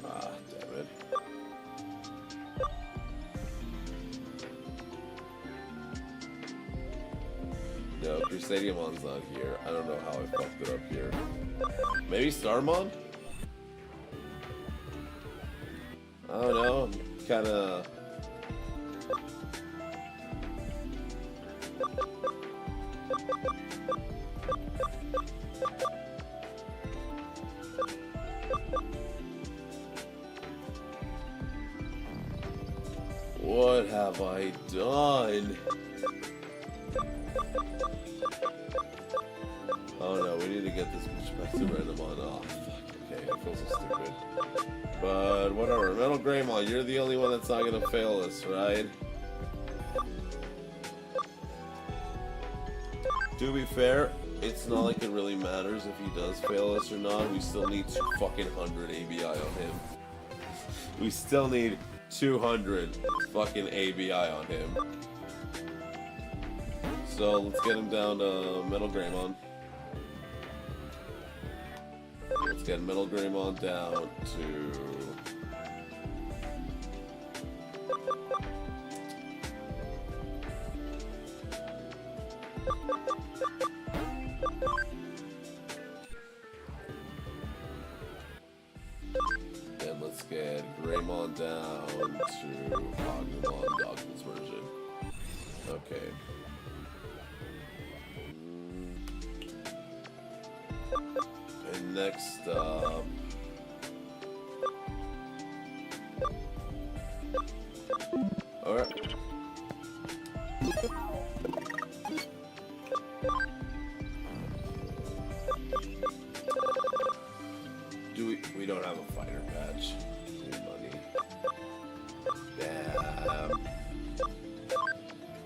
damn it. No, Crusadiumon's not here. I don't know how I fucked it up here. Maybe Starmon? I don't know, kinda... What have I done? Oh no, we need to get this bitch back to random on. Oh, fuck. Okay, I feel so stupid. But whatever. Wargreymon, you're the only one that's not gonna fail us, right? To be fair, it's not like it really matters if he does fail us or not. We still need 200 ABI on him. We still need 200 fucking ABI on him. So let's get him down to Wargreymon. Let's get Wargreymon down to... And let's get Greymon down to Agumon Dogman's version. Okay. And next up... Alright. We don't have a fighter patch. Need money. Damn.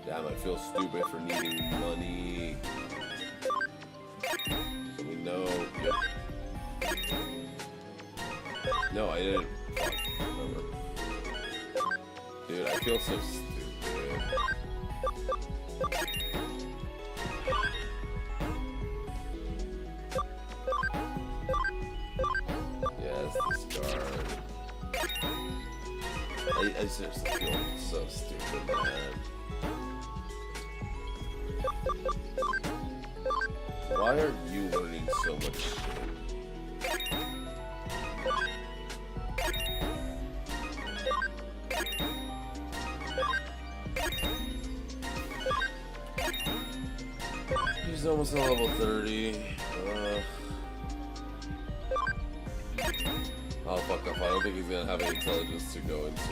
Damn, I feel stupid for needing money. So we know. Yep. No, I didn't. Fuck, remember. Dude, I feel so stupid. I seriously feel so stupid, man. Why are you learning so much shit? He's almost at level 30. Oh, fuck up. I don't think he's gonna have any intelligence to go into, I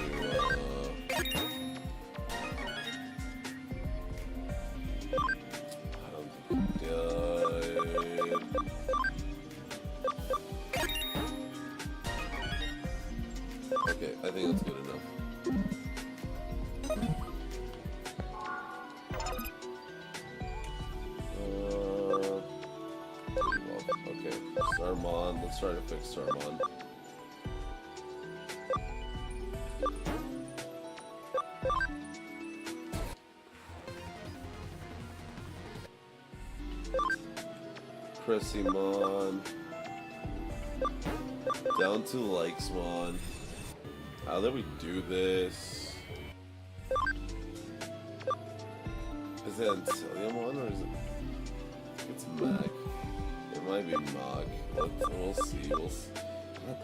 don't think he did. Okay, I think that's good enough. Okay, Starmon. Let's try to fix Starmon. Chrisimon. Down to Likesmon. How do we do this? Is it Antiliamon or is it? It's Mac. It might be Mog. We'll see. God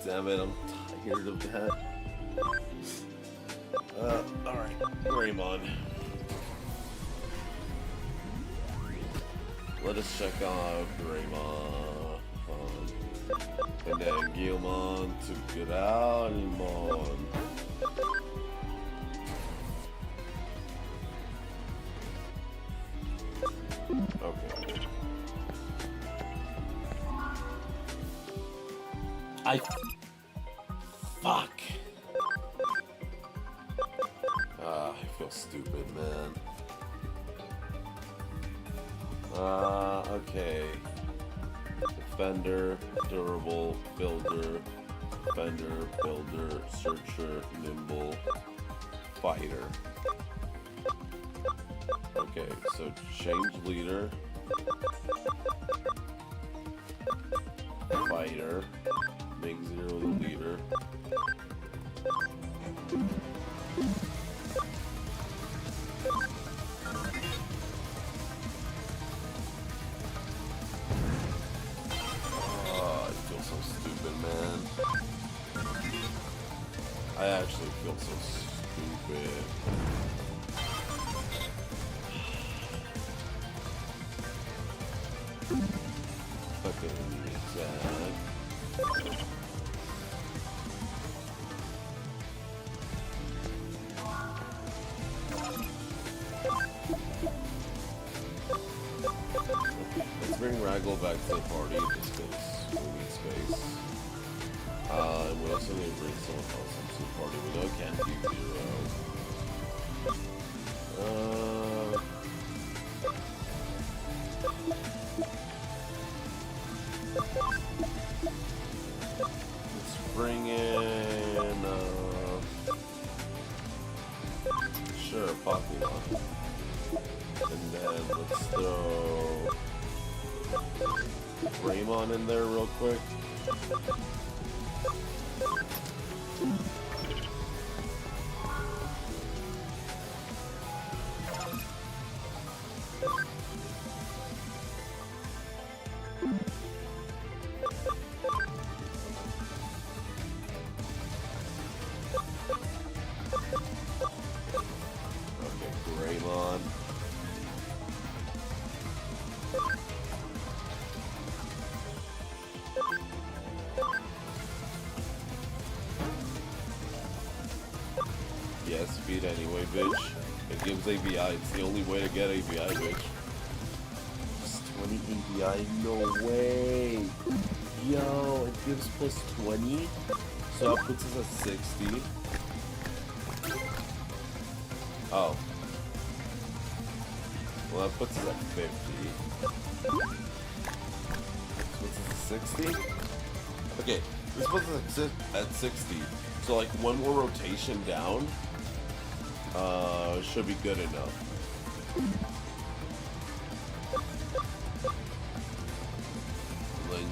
damn it, I'm tired of that. Alright. Greymon. Let us check out Greymon. And then Gilmon to get out and Mon. Okay. Fuck. I feel stupid, man. Okay. Defender, durable, builder, defender, builder, searcher, nimble, fighter. Okay, so change leader, fighter, make 0 the leader. I actually feel so stupid. Fucking attack. Let's bring Raggle back to the party just because we need space. And we also need to bring someone else into the party. We know it can't be 0. Let's bring in, sure, Pokemon. And then let's throw Wargreymon in there real quick. Okay, Greymon. Yeah, speed anyway, bitch. It gives ABI. It's the only way to get ABI, bitch. Just 20 ABI? No way! Yo, it gives plus 20? So that puts us at 60. Oh. Well, that puts us at 50. This puts us at 60? Okay, this puts us at 60. So like one more rotation down, should be good enough. Then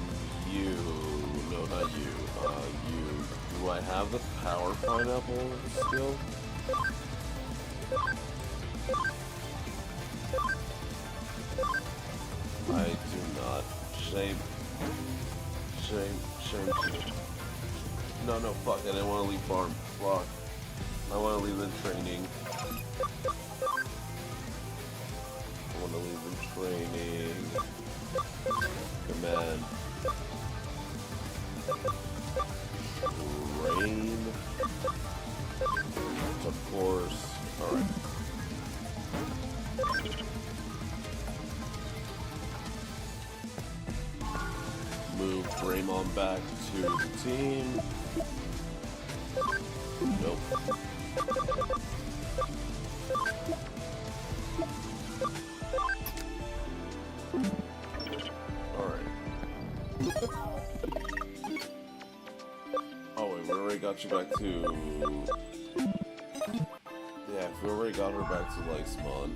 you, no, not you, you. Do I have the power pineapple still? I do not. Shame. No, fuck, I didn't want to leave farm. Fuck. I want to leave in training. Command. Rain. Of course. Alright. Move Greymon back to the team. Nope. Alright. Oh wait, we already got you back to... Yeah, we already got her back to Likesmon.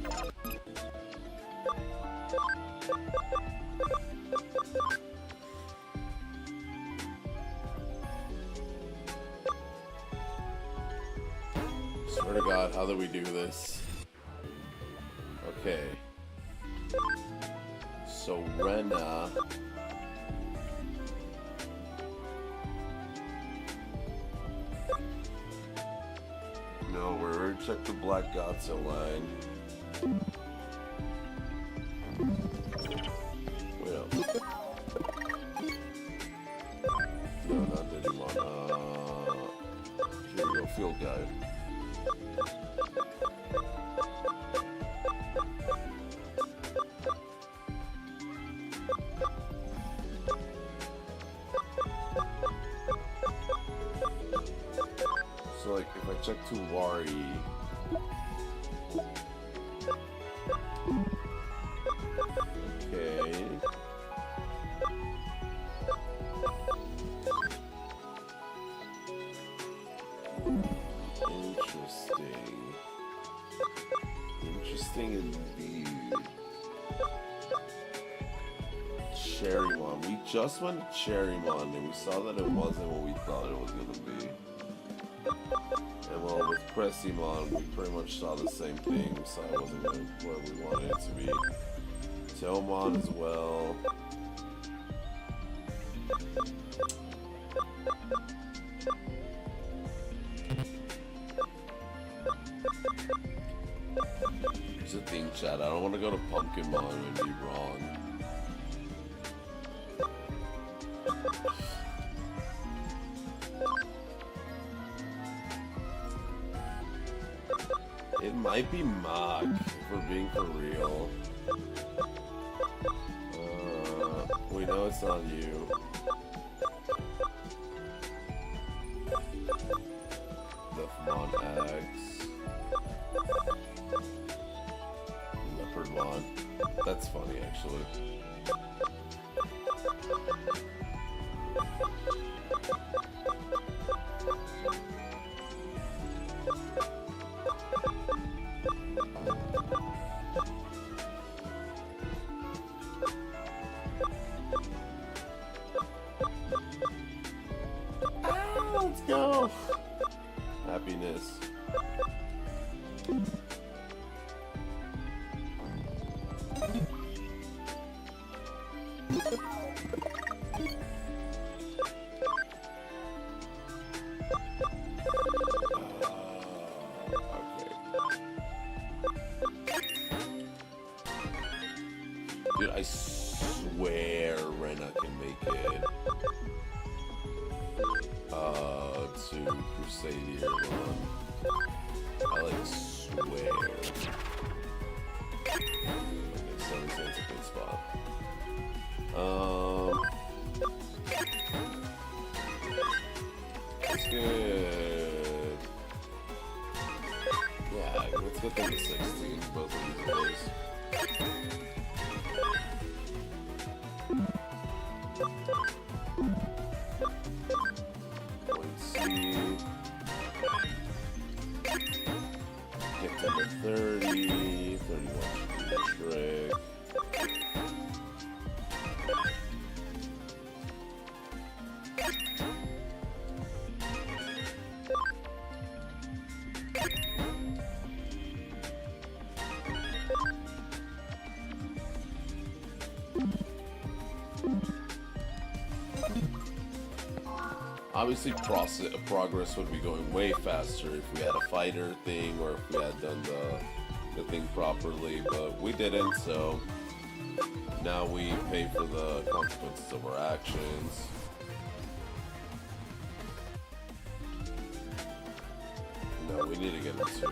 Swear to God, how do we do this? Okay. So Rena. No, we're gonna check the Black Gotsa line. Wait up. No, not Digimon. Here we go, Field Guide. So, like, if I check to Wari, okay. Interesting indeed. Cherrymon. We just went to Cherrymon and we saw that it wasn't what we thought it was gonna be. And well, with Cressymon, we pretty much saw the same thing. We saw it wasn't going where we wanted it to be. Tailmon as well. Here's the thing, chat. I don't want to go to Pumpkinmon and be wrong. It might be Mach, if we're being for real. We know it's not you. Deathmon X. Leopardmon. That's funny, actually. Let's go! Happiness. Dude, I swear Rena can make it. To Crusadia one. I like swear. Okay, 7 cents a good spot. That's good. Yeah, let's get them to 16, both of these days. Get them to 30, 31 should be the trick. Obviously, progress would be going way faster if we had a fighter thing or if we had done the thing properly, but we didn't, so now we pay for the consequences of our actions. No, we need to get into,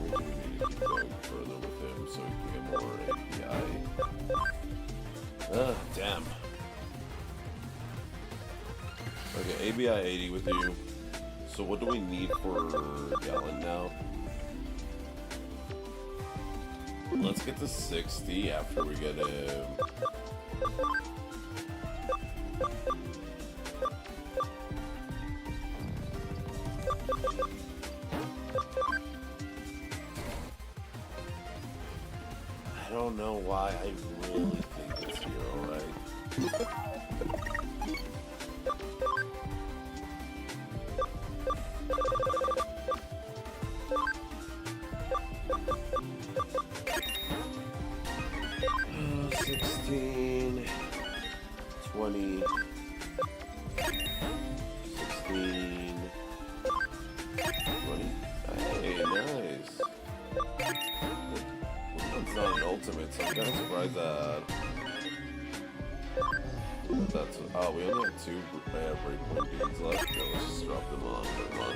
we do need to keep going further with him so we can get more API. Damn. Okay, ABI 80 with you. So what do we need for Gallon now? Let's get to 60 after we get him. I don't know why I really think it's Hero, right? Alright, so I'm kind of surprised that... That's... Oh, we only have 2 breakpoint beans left. Yeah, let's just drop them on. Come on.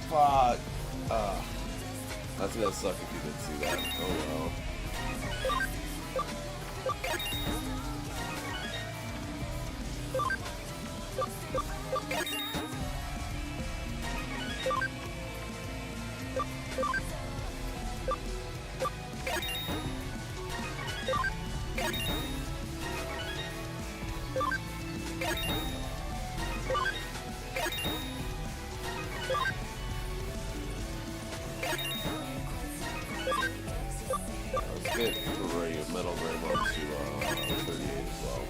Fuck. That's gonna suck if you didn't see that. Oh well. Let's get Metal Greymon to 38 as well.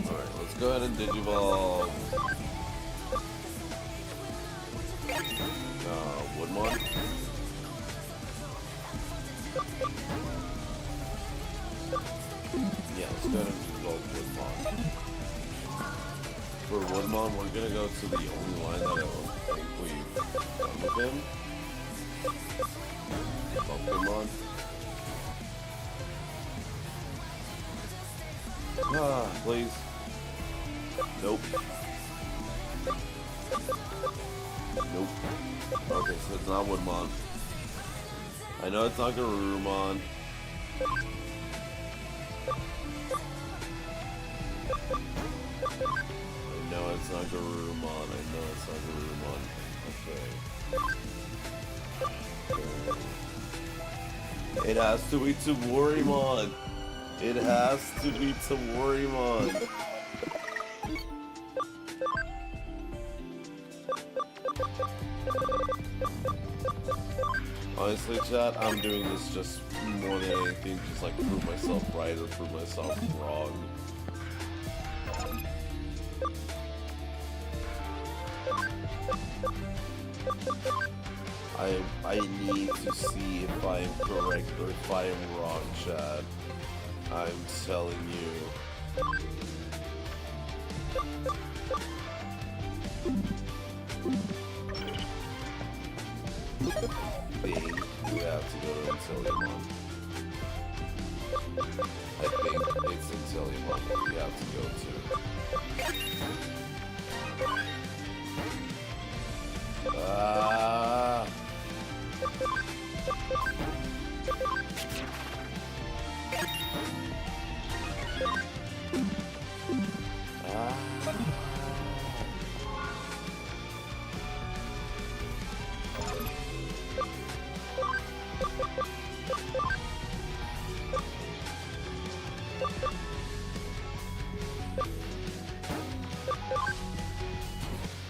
Alright, let's go ahead and Digivolve Woodmon. Yeah, let's go ahead and Digivolve Woodmon. For Woodmon, we're gonna go to the only line that I don't think we've done with him. FalKKonE. Ah, please. Nope. Nope. Okay, so it's not Woodmon. I know it's not Garurumon. I know it's not Garurumon. Okay. It has to be Wargreymon. It has to be Wargreymon. Honestly, chat, I'm doing this just more than anything, just like prove myself right or prove myself wrong. I need to see if I am correct or if I am wrong, chat. I'm telling you. Think we have to go to Inteleon. I think it's Inteleon that we have to go to.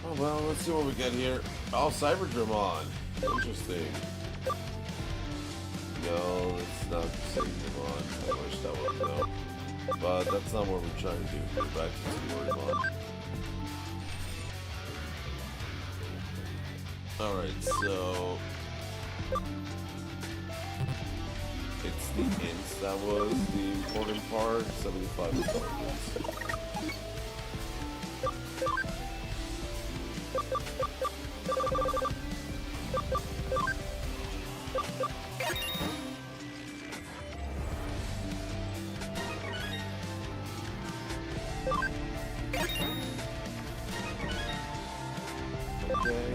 Oh well, let's see what we get here. Oh, CyberSleuth. Interesting. No, it's not CyberSleuth. I wish that was no. But that's not what we're trying to do. Go back to Wargreymon. Alright, so it's the ints that was the important part. 75 intelligence. Okay.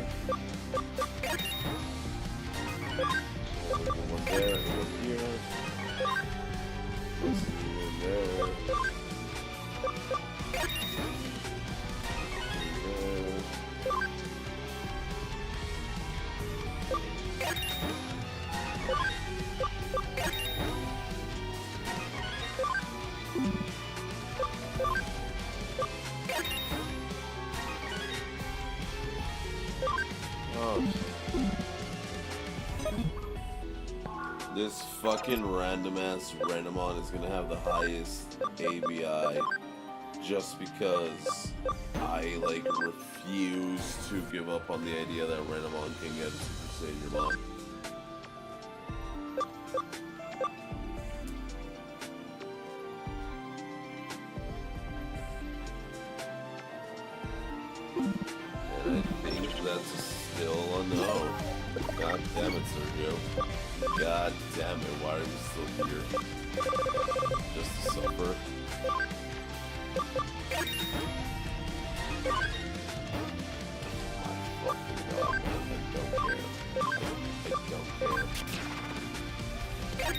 One there, one here. One there. There. This fucking random ass Renamon is gonna have the highest ABI just because I like refuse to give up on the idea that Renamon can get Super Saiyan. And I think that's still a no. God damn it, Sergio. God damn it, why are you still here? Just to suffer? My fucking god, man, I don't care. I don't care. Okay.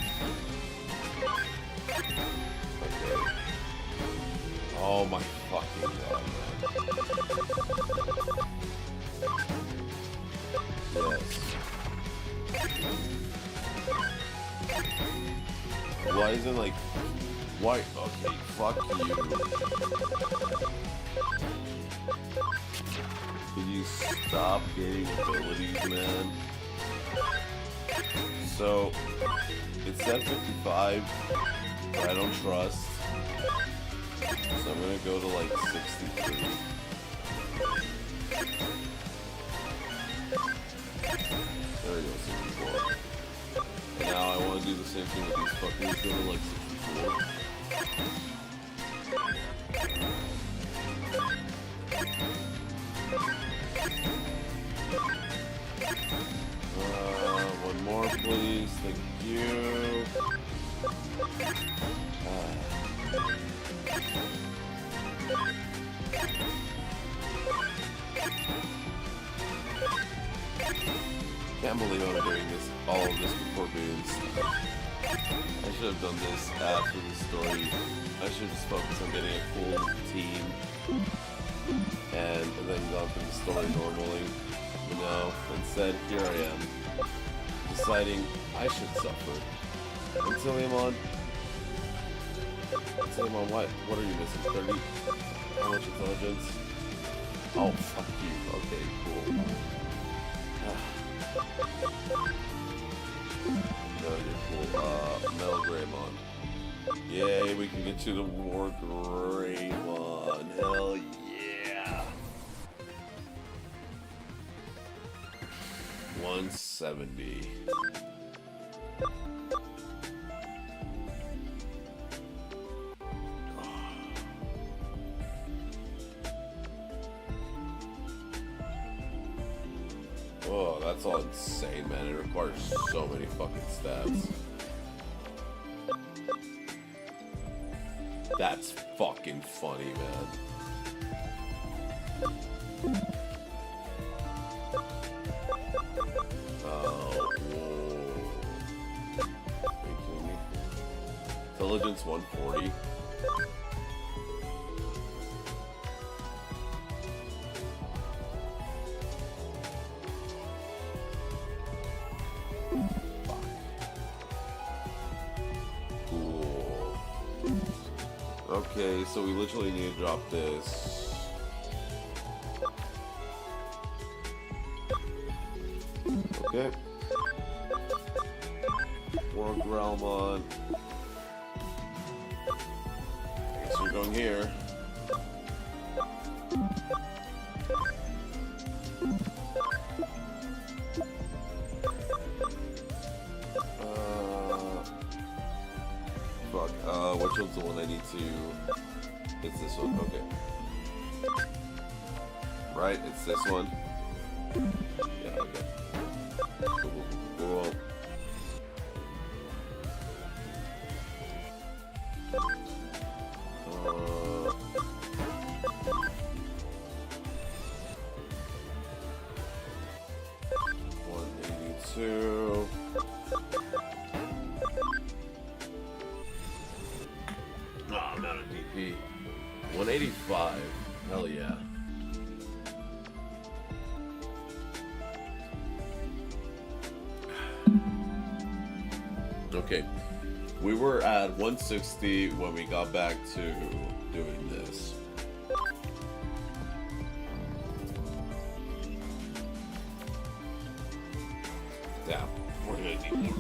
Oh my fucking god, man. Yes. Why isn't like... Why? Okay, fuck you. Can you stop getting abilities, man? So, it's at 55, but I don't trust. So I'm gonna go to like 63. There we go, 64. Now I want to do the same thing with these fuckers. Go to like 64. One more, please. Thank you. Can't believe I'm doing this, all of this before beans. I should have done this after the story. I should just focus on getting a cool team and then gone through the story normally. You know, instead, here I am, deciding I should suffer. Antiliamon, what are you missing? 30? How much intelligence? Oh, fuck you. Okay, cool. No, you're cool. Wargreymon. Yay, we can get you to Wargreymon. Hell yeah. 170. Oh, that's all insane, man. It requires so many fucking stats. That's fucking funny, man. Oh, whoa. Are you kidding me? Intelligence 140. Okay, so we literally need to drop this. Okay. Wargreymon. I guess you're going here. Which one's the one I need to... It's this one, okay. Right, it's this one. Yeah, okay. Cool, cool. $182. Oh, I'm out of DP. 185. Hell yeah. Okay. We were at 160 when we got back to doing this. Damn. We're gonna need more.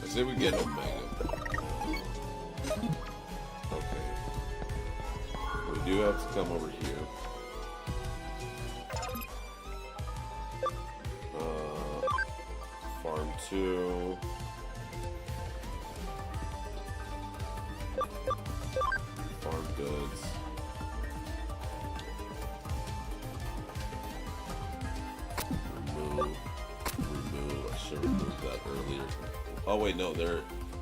I say we get Omega. Okay. We do have to come over here. Farm 2. Farm goods. Remove. I should have removed that earlier. Oh wait, no,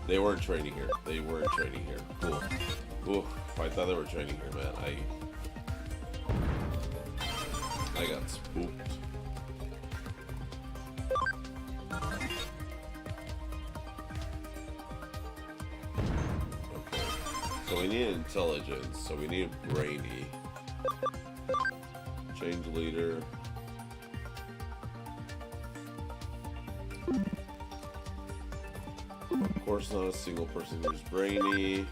they weren't training here. They weren't training here. Cool. Ooh, I thought they were training here, man. I got spooked. Okay. So we need intelligence. So we need brainy. Change leader. Of course, not a single person who's brainy.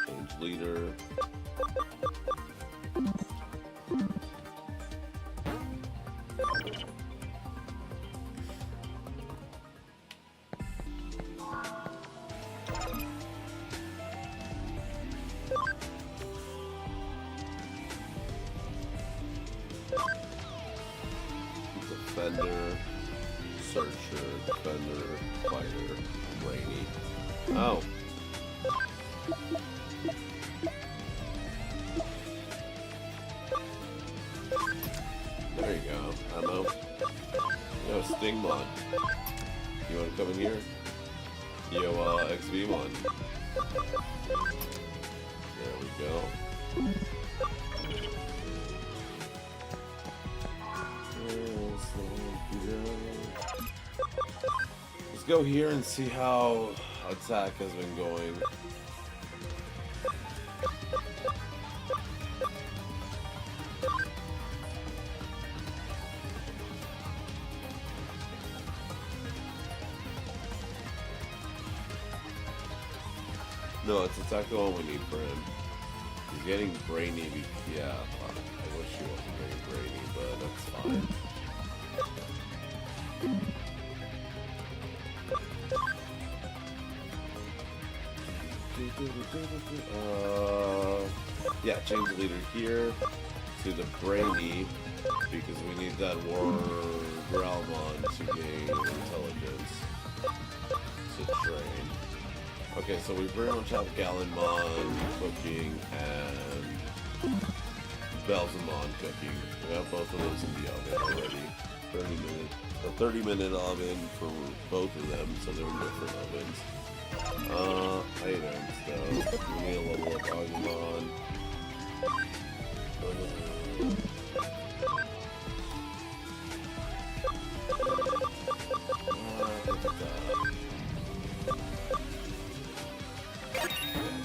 Change leader. Defender, searcher, defender, fighter, brainy. Oh. There you go. Ammo. Yo, Stingmon. You wanna come in here? Yo, XVmon. There we go. Let's go here and see how attack has been going. No, it's attack the one we need for him. He's getting brainy. Yeah, I wish he wasn't getting brainy, but that's fine. Yeah, change the leader here to the brainy because we need that Wargreymon to gain intelligence to train. Okay, so we pretty much have Gallonmon cooking and Belzamon cooking. We have both of those in the oven already. 30-minute oven for both of them, so they're different ovens. Items though. We need a level up Agumon.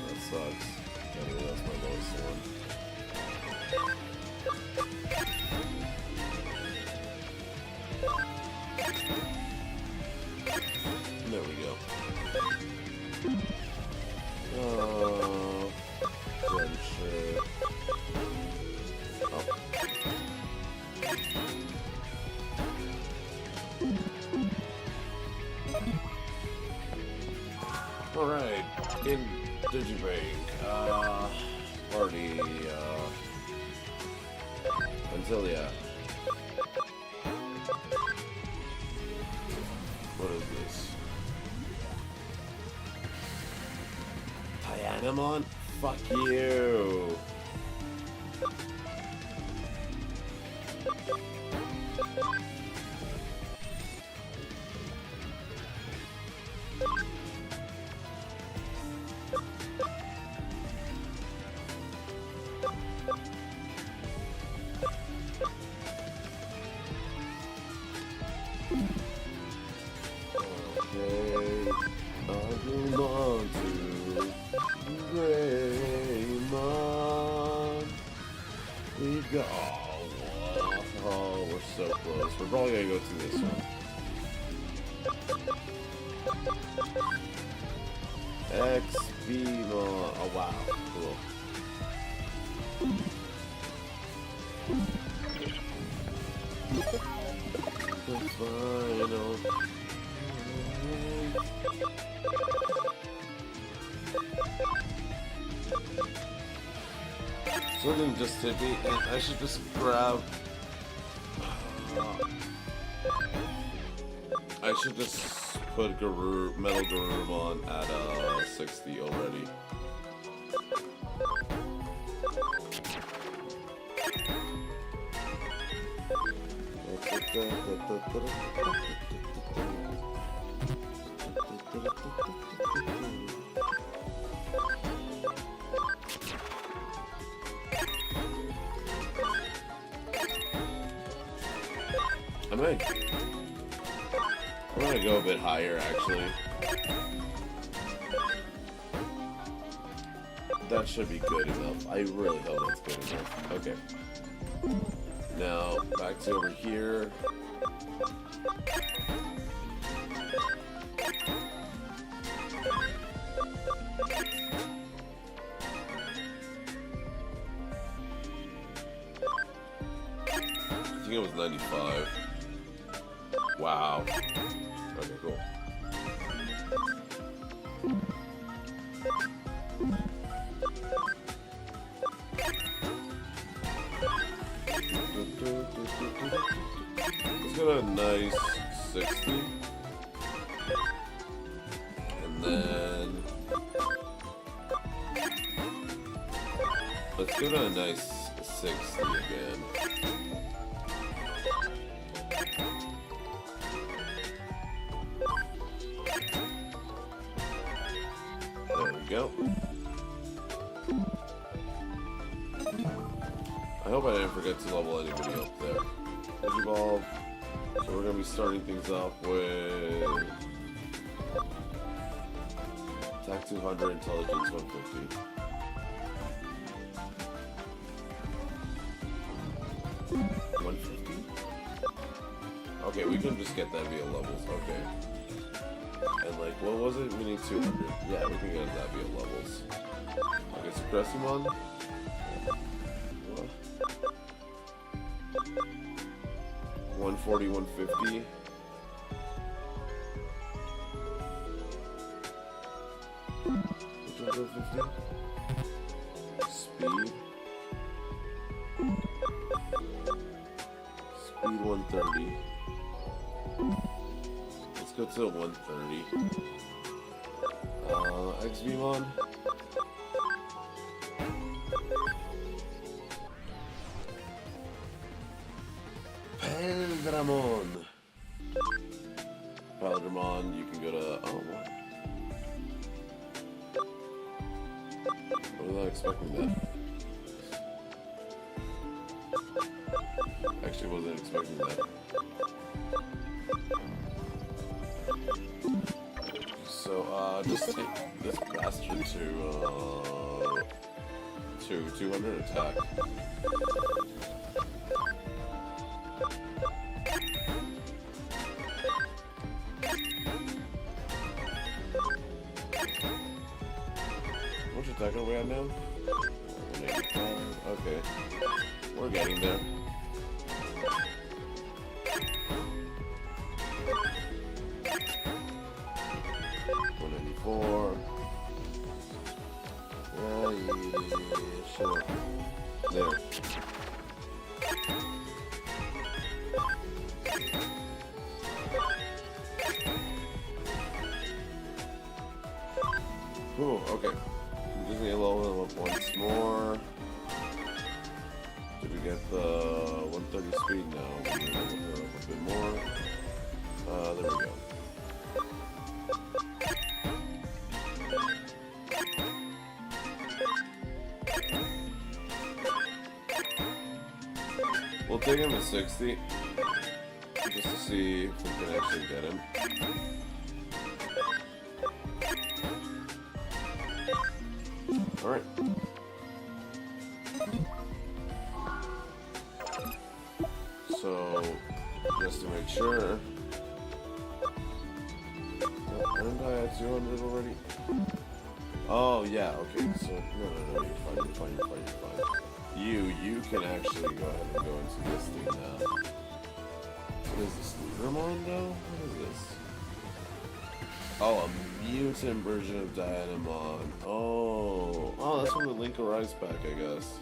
That sucks. Anyway, that's my lowest one. There we go. Friendship. Oh. Alright, in Digibank, party, Antilia. What is this? Tyanamon? Fuck you! Oh, we're so close. We're probably gonna go through this one. XVmon. Oh wow, cool. final. Something just hit me, and I should just grab. I should just put Metal Garurumon at 60 already. I'm gonna go a bit higher, actually. That should be good enough. I really hope that's good enough. Okay. Now, back to over here. I think it was 95. Wow. Okay, cool. Let's go to a nice 60. And then let's go to a nice 60 again. There we go. I hope I didn't forget to level anybody up there. Digivolve. So we're gonna be starting things off with attack 200, intelligence 150. Okay, we can just get that via levels. Okay. And like, what was it? We need 200. Yeah, we can get that via levels. Okay, Suppressimon. 140, 150. Which one's 150? Speed. Speed 130. Let's go to 130. XVmon. Paladramon, you can go to. Oh, what? I was not expecting that. Actually, wasn't expecting that. So, just take this bastard to 200 attack. Which attack are we at now? 185. Okay. We're getting there. Yeah, sure. There. Ooh, okay. I'm just gonna level up once more. Did we get the 130 speed now? We need to level her up a bit more. There we go. We'll take him to 60, just to see if we can actually get him. Alright. So, just to make sure. Aren't I at 200 already? Oh, yeah, okay, so, no, you're fine. You can actually go ahead and go into this thing now. What is this thing? Wargreymon though? What is this? Oh, a mutant version of DIGIMON. Oh, that's from the Link Arise pack, I guess.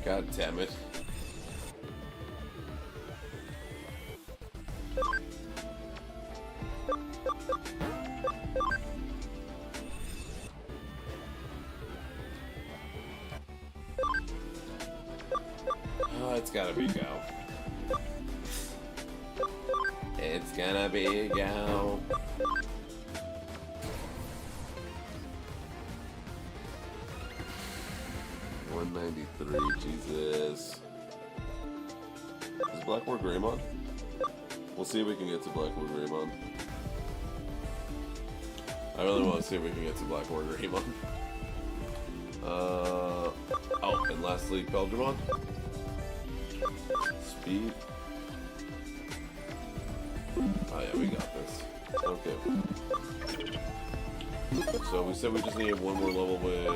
God damn it. Oh, it's gotta be Go. It's gonna be Go. $193, Jesus. Is Black Wargreymon? We'll see if we can get to Black Wargreymon. I really want to see if we can get to Black Wargreymon. Oh, and lastly, Peldramon. Speed. Oh yeah, we got this. Okay. So we said we just need one more level with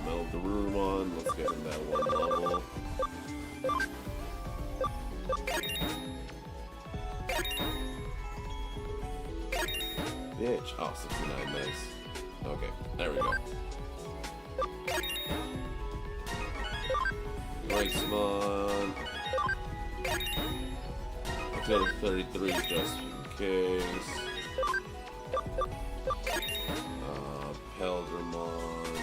Meldorumon. Let's get in that one level. Bitch. Oh, 69, nice. Okay, there we go. Greymon. I'll go to 33 just in case. Peldramon.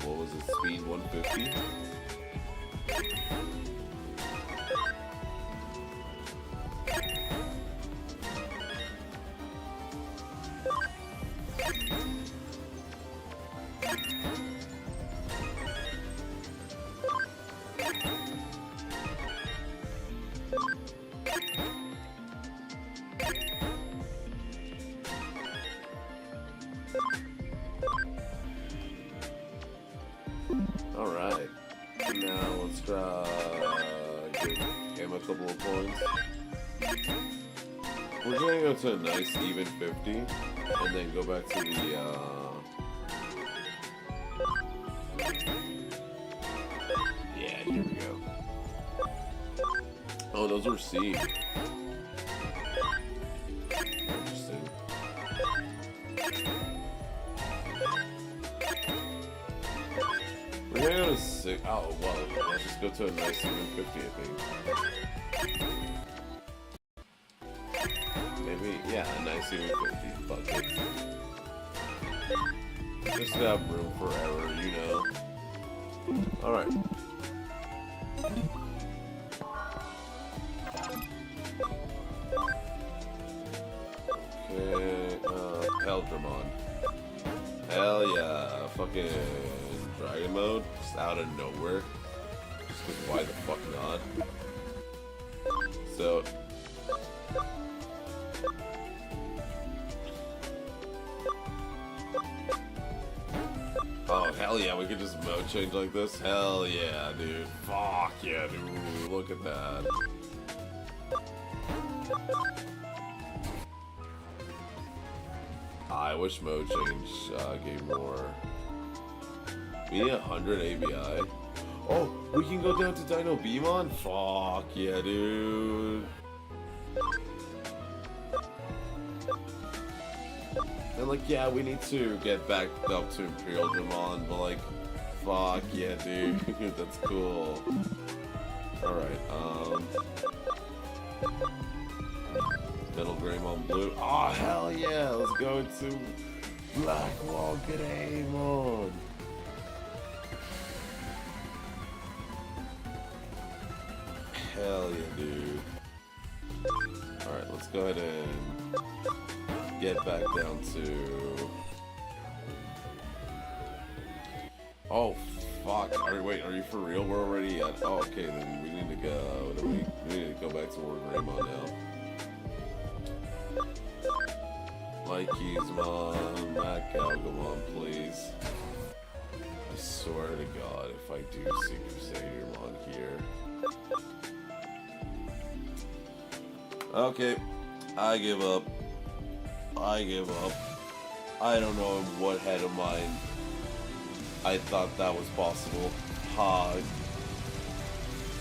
What was it? Speed 150? Alright, now let's give him a couple of points. We're gonna go to a nice even 50, and then go back to the, yeah, here we go. Oh, those were C. Interesting. We're gonna go to 6. Oh, well, let's just go to a nice even 50, I think. Maybe, yeah, a nice even 50. Fuck it. Just to have room for error, you know. Alright. Okay, Peldramon. Hell yeah, fucking Dragon Mode, just out of nowhere. Just cause why the fuck not? So oh hell yeah, we could just mode change like this? Hell yeah, dude. Fuck yeah, dude. Look at that. I wish mode change gave more. We need 100 ABI. Oh, we can go down to Dino Beamon? Fuck yeah, dude. And like, yeah, we need to get back up to Imperial Dramon, but like, fuck yeah, dude. That's cool. Alright, Metal Greymon Blue. Oh, hell yeah, let's go to Black Wargreymon. Hell yeah, dude. Alright, let's go ahead and get back down to... Oh, fuck. Wait, are you for real? We're already at... Oh, okay, then we need to go... We need to go back to Wargreymon now. Mikey'smon, ahego, please. I swear to God, if I do see Crusadermon here... Okay, I give up. I give up. I don't know in what head of mine I thought that was possible.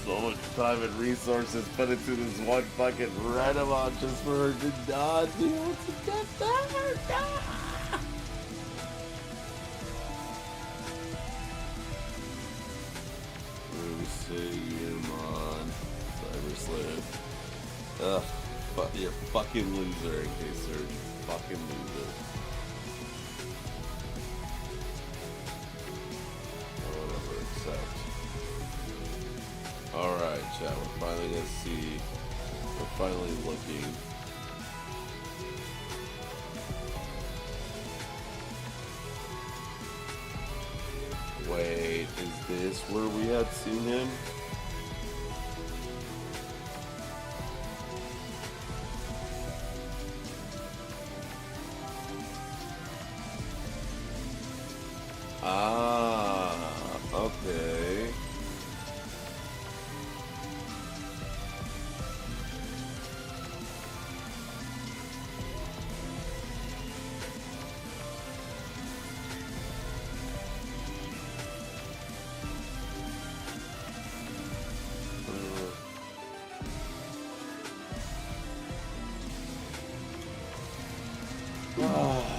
so much time and resources put into this one fucking Renamon just for her to not be able to get there. DIGIMON, CYBERSLEUTH. Ugh, you're a fucking loser, in case you're fucking loser. Whatever, accept. Alright, chat, we're finally gonna see. We're finally looking. Wait, is this where we had seen him? Ah, okay.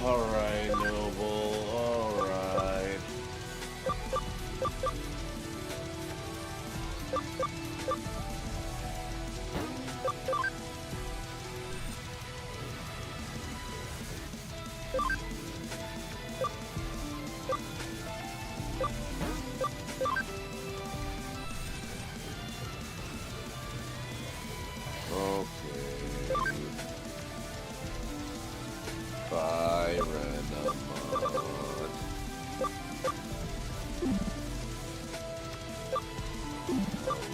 Alright, Noble, alright. Okay. Bye, Renamon.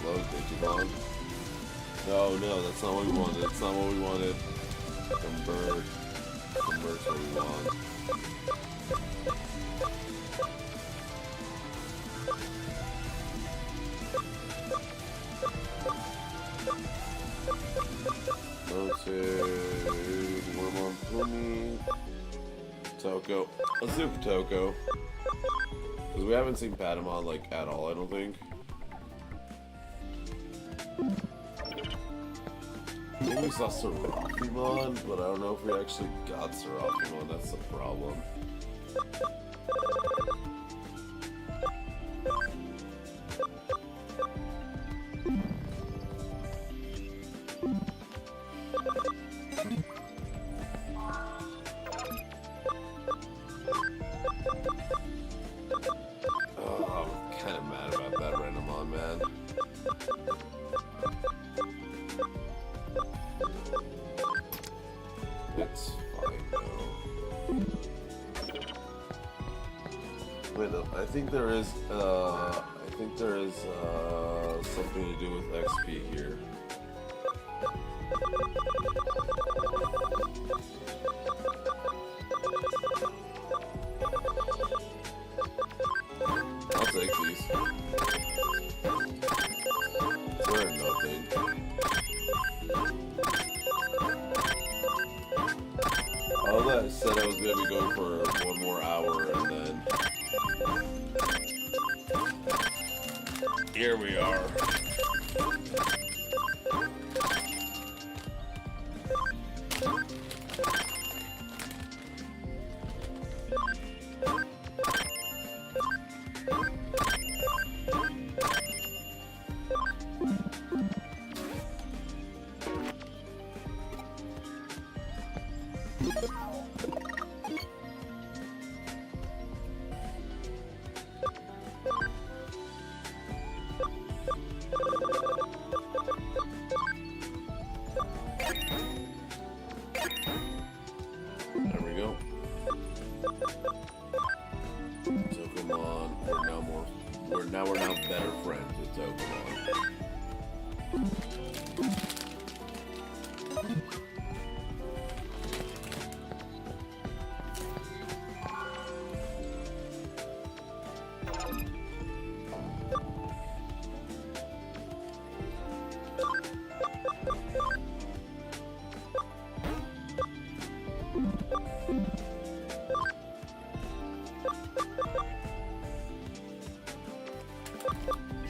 Hello, Digimon. No, that's not what we wanted. That's not what we wanted. Convert. Convert's what we want. Rotate. Wormon Pumi. Toko. Let's do Toko. Because we haven't seen Patamon, like, at all, I don't think. I think we saw Seraphimon, but I don't know if we actually got Seraphimon. That's the problem. Oh, I'm kind of mad about that Renamon, man. It's fine though. Wait, no, I think there is something to do with XP here. I'll take these. They're nothing. All that said, I was gonna be going for one more hour, and then here we are. There we go. Pokemon, we're now better friends with Pokemon.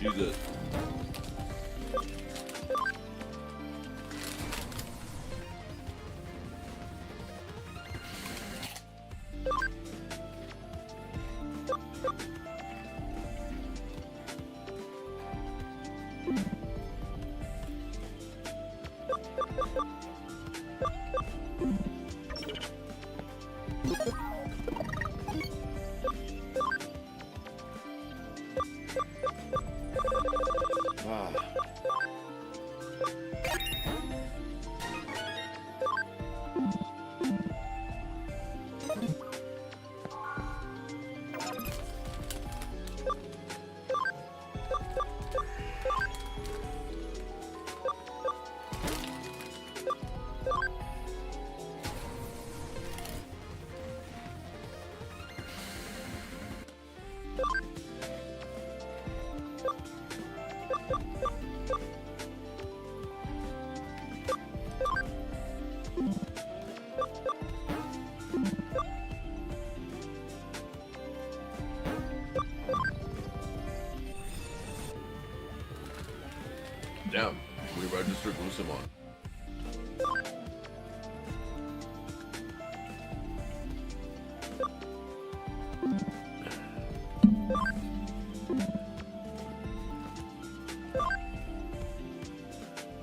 Jesus. Damn, we registered Glucimon.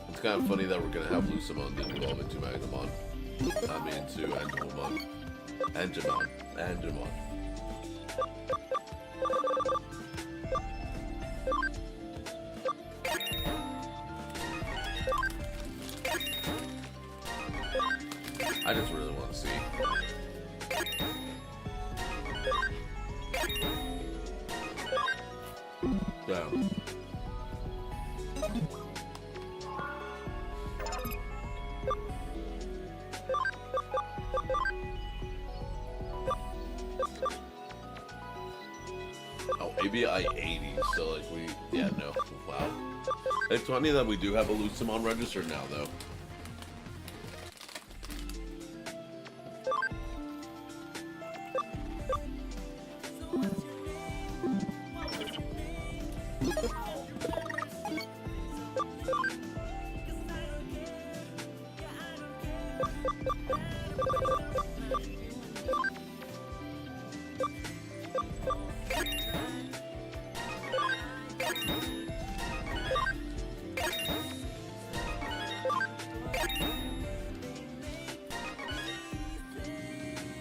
It's kind of funny that we're gonna have Lucimon then evolve into Magnamon. I mean, to Angemon. Angemon. I just really want to see. Damn. Oh, ABI 80, so like yeah, no, wow. It's funny that we do have a Lucimon registered now, though.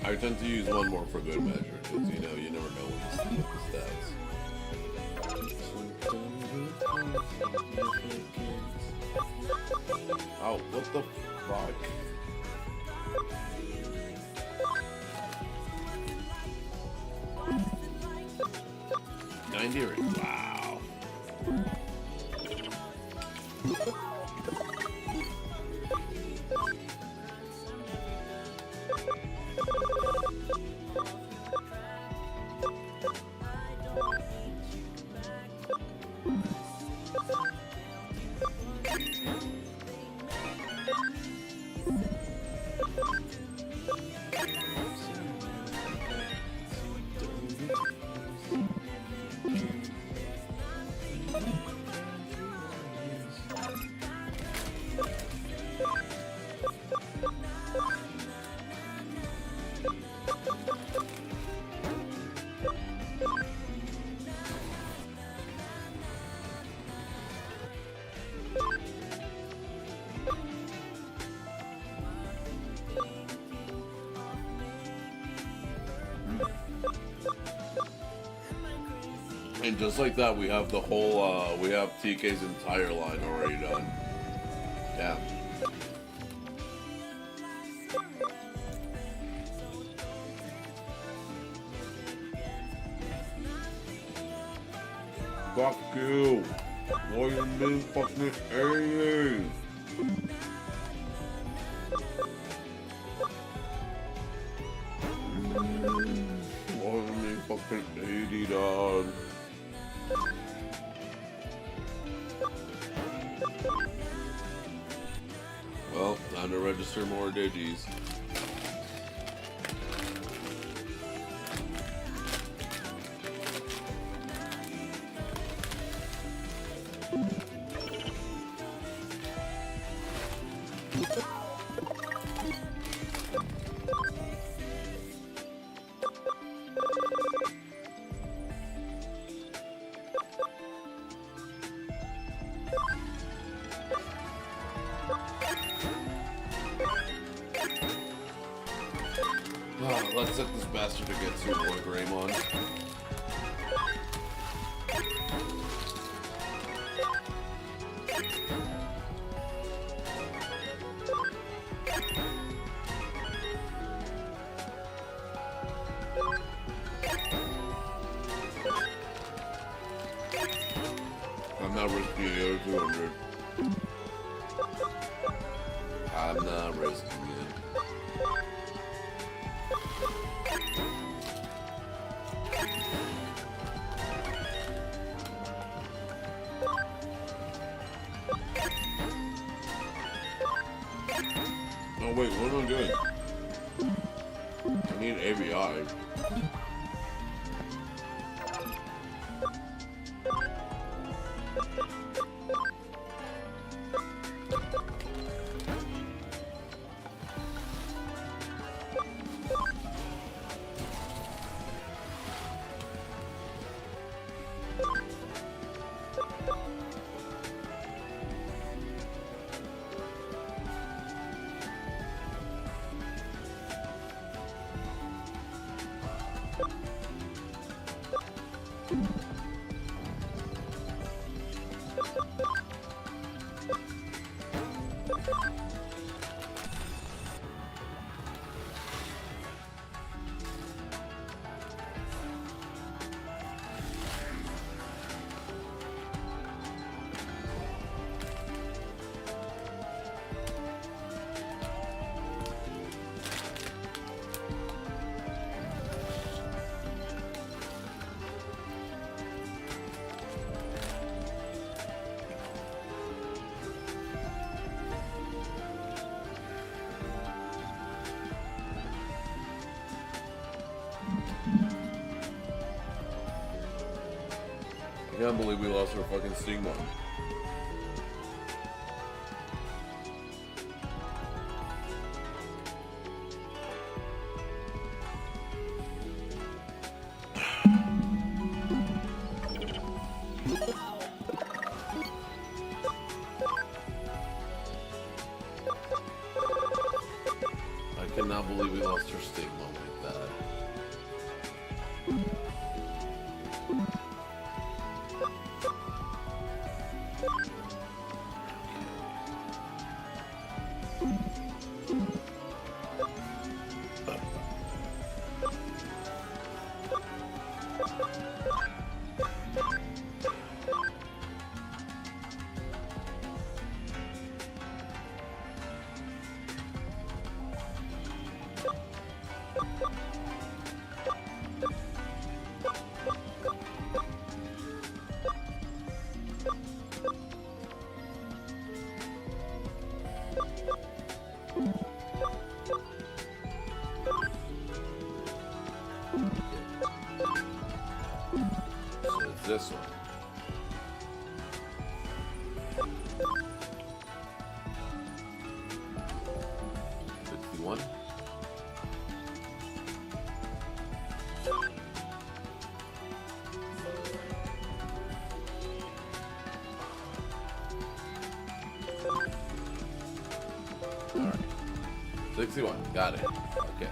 I tend to use one more for good measure, because you know, you never know what the stats. Oh, what the fuck? Wow. And just like that, we have the whole, we have TK's entire line already done. Yeah. Fuck you! What do you mean fucking aliens? What do you mean fucking 80, dog? Well, time to register more digis. Let's set this bastard to get to Wargreymon. I'm not risking the other 200. I'm not risking it. Oh wait, what am I doing? I need ABI. I can't believe we lost our fucking Stingmon. I cannot believe we lost our Stingmon like that. So it's this one. $51. Alright. 61. Got it. Okay.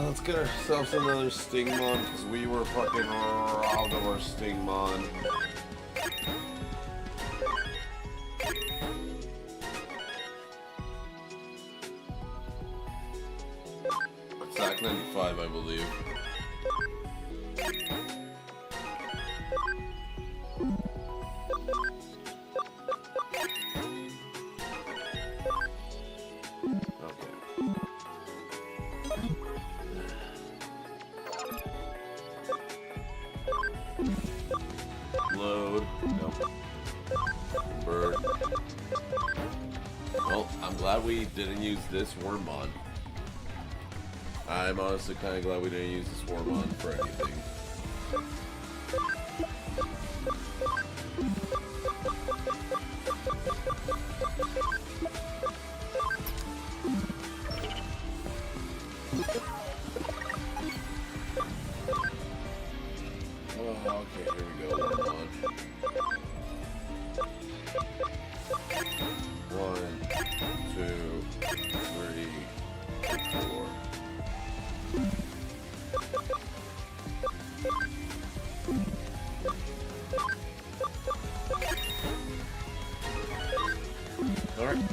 Let's get ourselves another Stingmon, because we were fucking robbed of our Stingmon. Attack 95, I believe. Well, I'm glad we didn't use this Wormmon. I'm honestly kind of glad we didn't use this Wormmon for anything. Oh, okay, here we go, Wormmon. 1, 2, 3, 4. All right.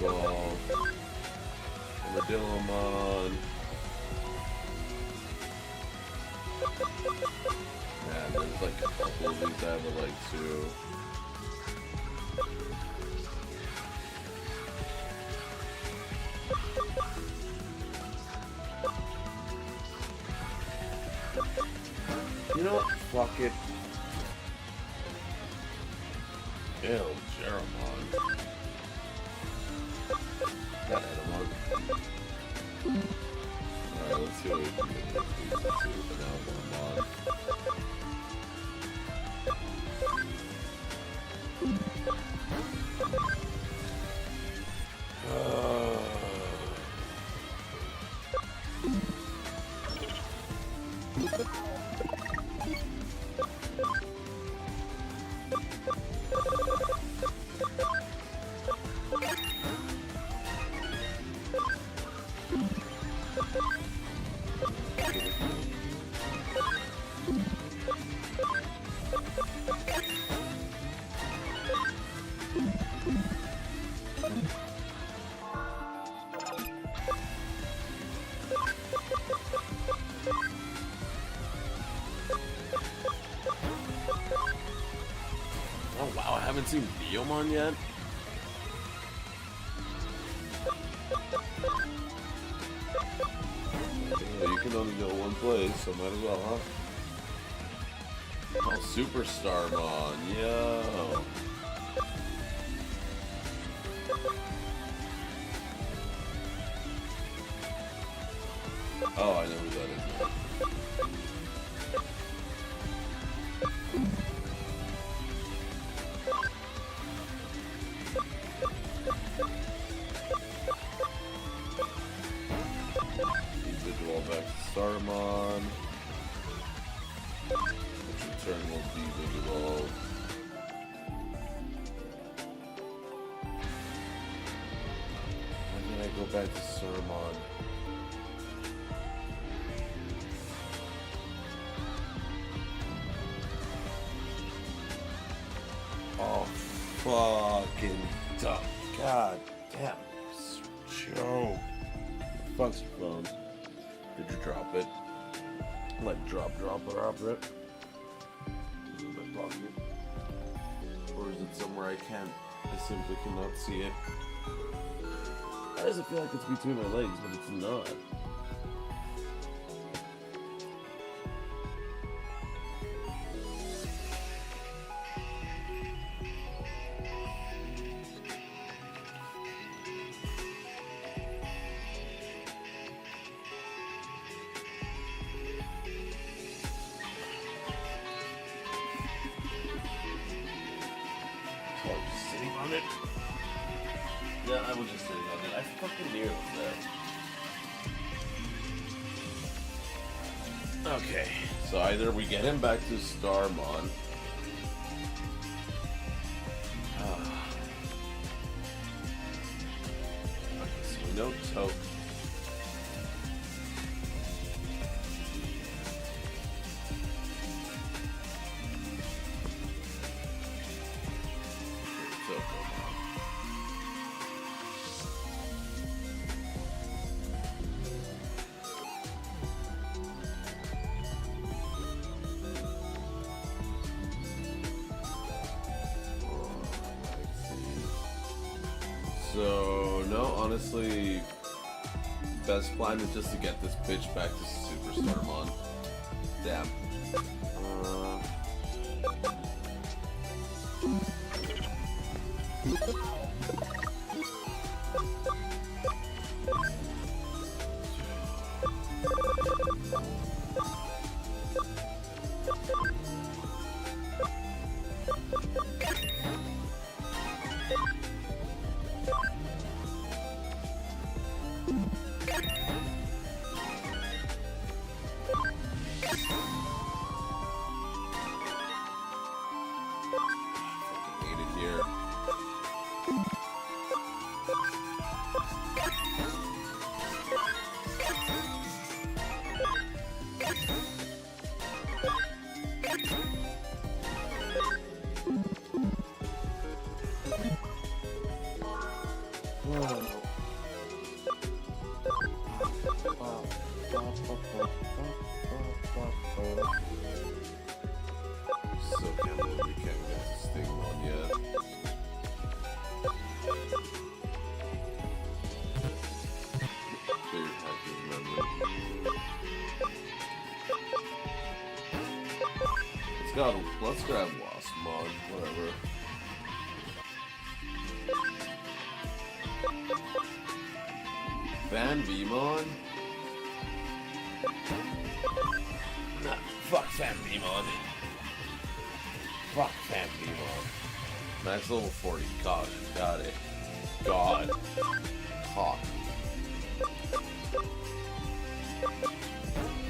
Ball. DIGIMON. Man, there's like a couple of these I would like to. You know what? Fuck it. Ew, Jeremon. Got Edamon. Alright, let's see what we can get with these two, but now Wormmon. Oh wow, I haven't seen DIGIMON yet. Well, you can only go one place, so might as well, huh? Oh, Superstarmon, yo. Oh, I know who that is now. Individual back to Starmon. Which in turn will be Digital. Why did I go back to Starmon? Oh, fucking duck. God damn. Joe. Fuck's your phone? Did you drop it? Like drop it. Is it in my pocket? Or is it somewhere I can't? I simply cannot see it. Why does it feel like it's between my legs, but it's not? On it. Yeah, I was just sitting on it. I fucking knew it was there. Okay, so either we get him back to Starmon. Okay, so we know Toke. So, no, honestly, best plan is just to get this bitch back to Superstarmon. Damn. Fucking hate it here. Still can't believe we can't get this thing on yet. Clear happy memory. Let's grab Waspmon, whatever. FanVmon? Nah, fuck FanVmon. Fuck FanVmon. Max level 40. God, got it. God. Cock.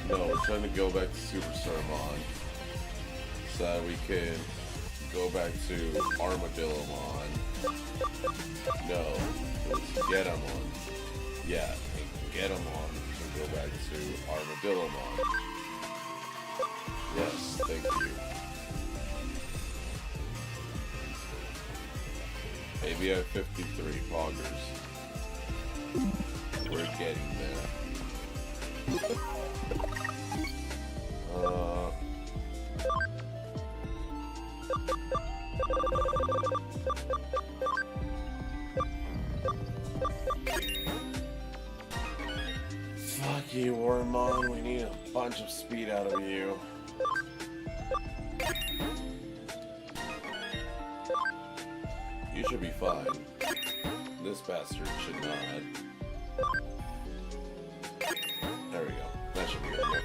No, we're trying to go back to Superstarmon. So that we can go back to Armadillomon. No, it was Getamon. Yeah, Getamon to go back to Armadillomon. Yes, thank you. Maybe I have 53 poggers. We're getting there. Fuck you, Wargreymon. We need a bunch of speed out of you. You should be fine. This bastard should not. There we go. That should be good.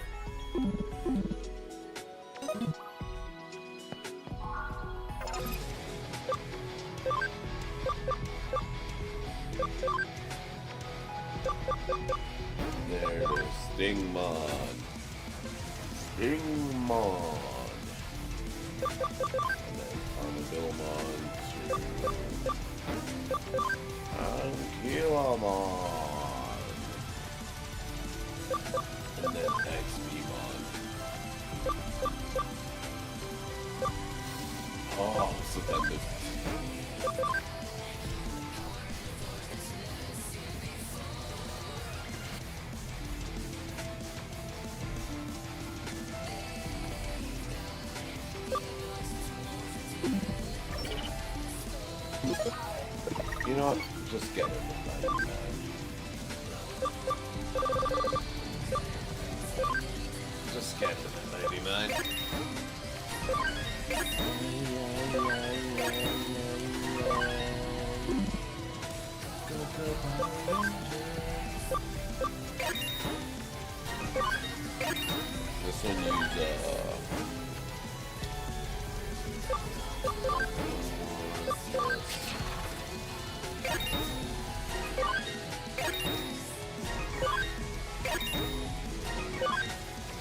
There it is. Stingmon. Stingmon. And then Armadillomon to Ankylomon. And then XPmon. Oh, so that is. You know what? Just get it. Just get it, 99. This one use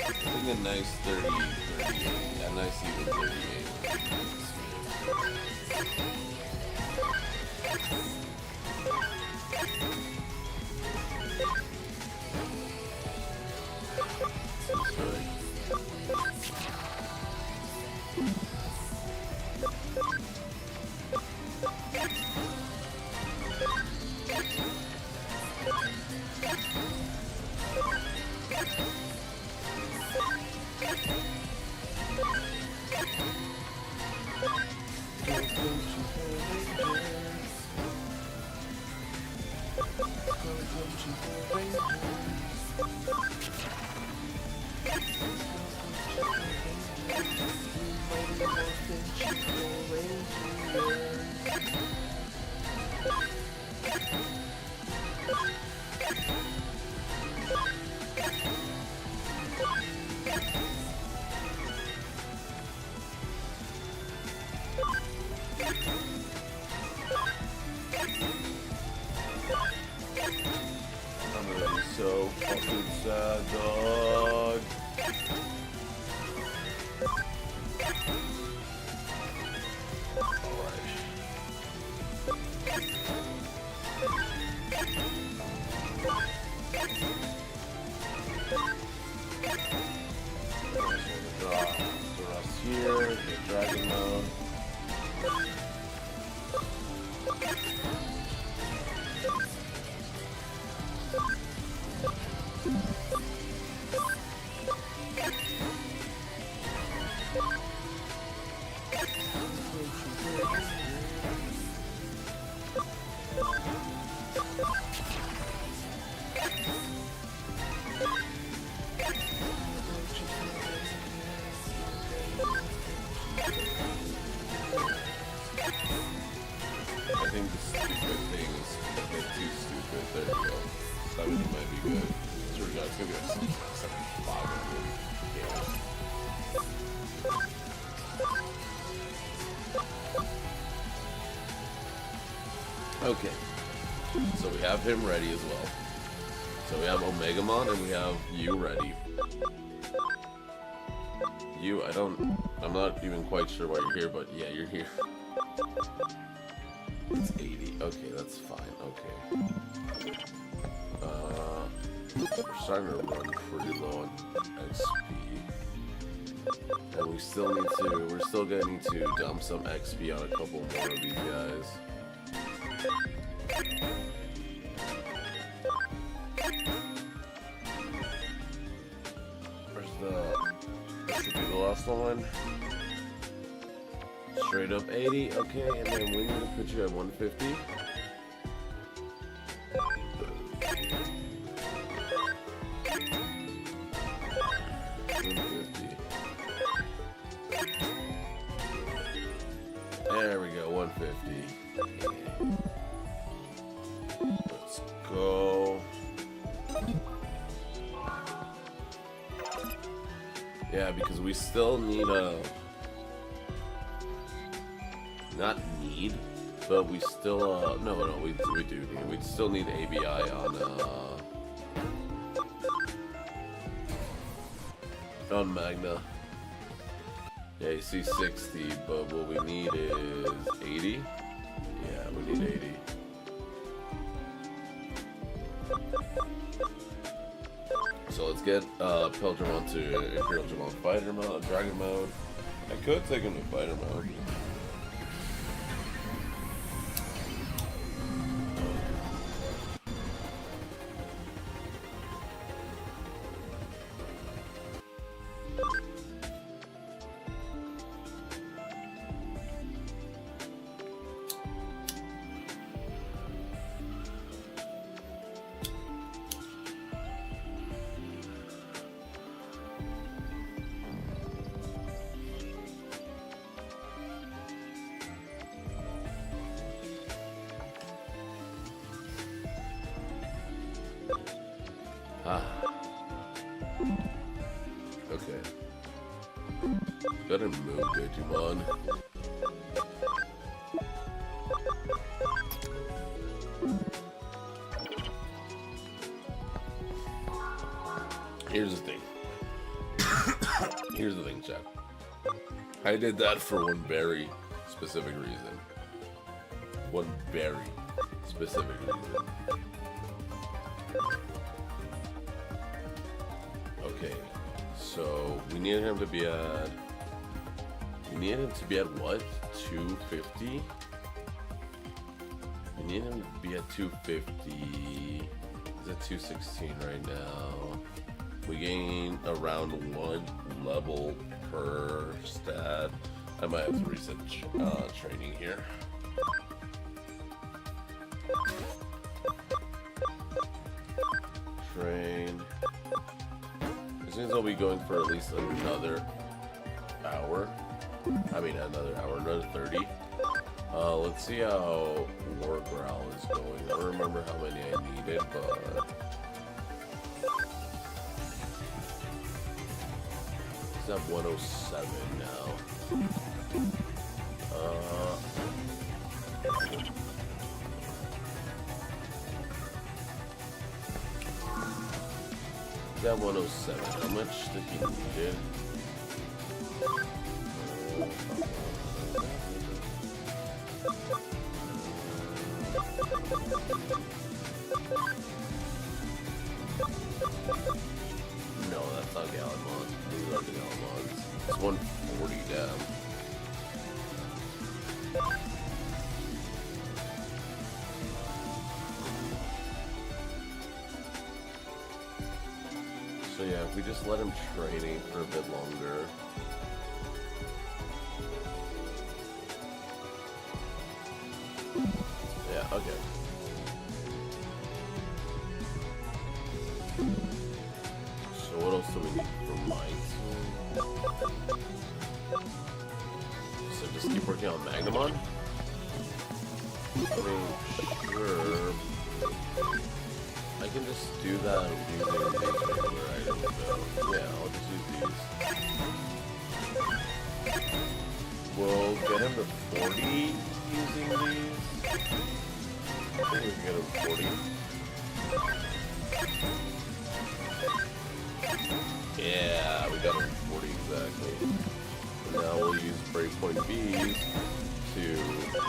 I think a nice 30, a nice even 38. So fucking sad, dog. Dragon mode. I think the stupid thing is a bit too stupid. There we go. 70 might be good. So we got it's gonna be like 75. Yeah. Okay. So we have him ready as well. So we have Omegamon and we have you ready. You, I'm not even quite sure why you're here, but yeah, you're here. It's 80. Okay, that's fine. Okay. We're starting to run pretty low on XP. And we still need to, we're still gonna need to dump some XP on a couple more of these guys. This should be the last one. Straight up 80, okay, and then we need to put you at 150. 150. There we go, 150. Let's go. Yeah, because we still need a... Not need, but we still, no, we do need, we still need ABI on Magna. Yeah, you see 60, but what we need is 80. Yeah, we need 80. So let's get Pilgrimon to Imperial Fighter mode, Dragon mode. I could take him to Fighter mode. Okay. Gotta move, Digimon. Here's the thing. Here's the thing, chat. I did that for one very specific reason. One very specific reason. Okay, so we need him to be at... We need him to be at what? 250? We need him to be at 250. He's at 216 right now. We gain around 1 level per stat. I might have to reset training here. Train. It seems I'll be going for at least another hour. I mean, another 30. Let's see how Wargreymon is going. I don't remember how many I needed, but... He's at 107 now. He's at 107. How much did he need? No, that's not Gallimon. These are the Gallimons. It's 140 down. Yeah, if we just let him training for a bit longer. Yeah, okay. So what else do we need for my team? So just keep working on Magnamon? I mean, sure. I can just do that using these regular items, though. Yeah, I'll just use these. We'll get him to 40 using these. I think we can get him 40. Yeah, we got him 40 exactly. And now we'll use Breakpoint B's to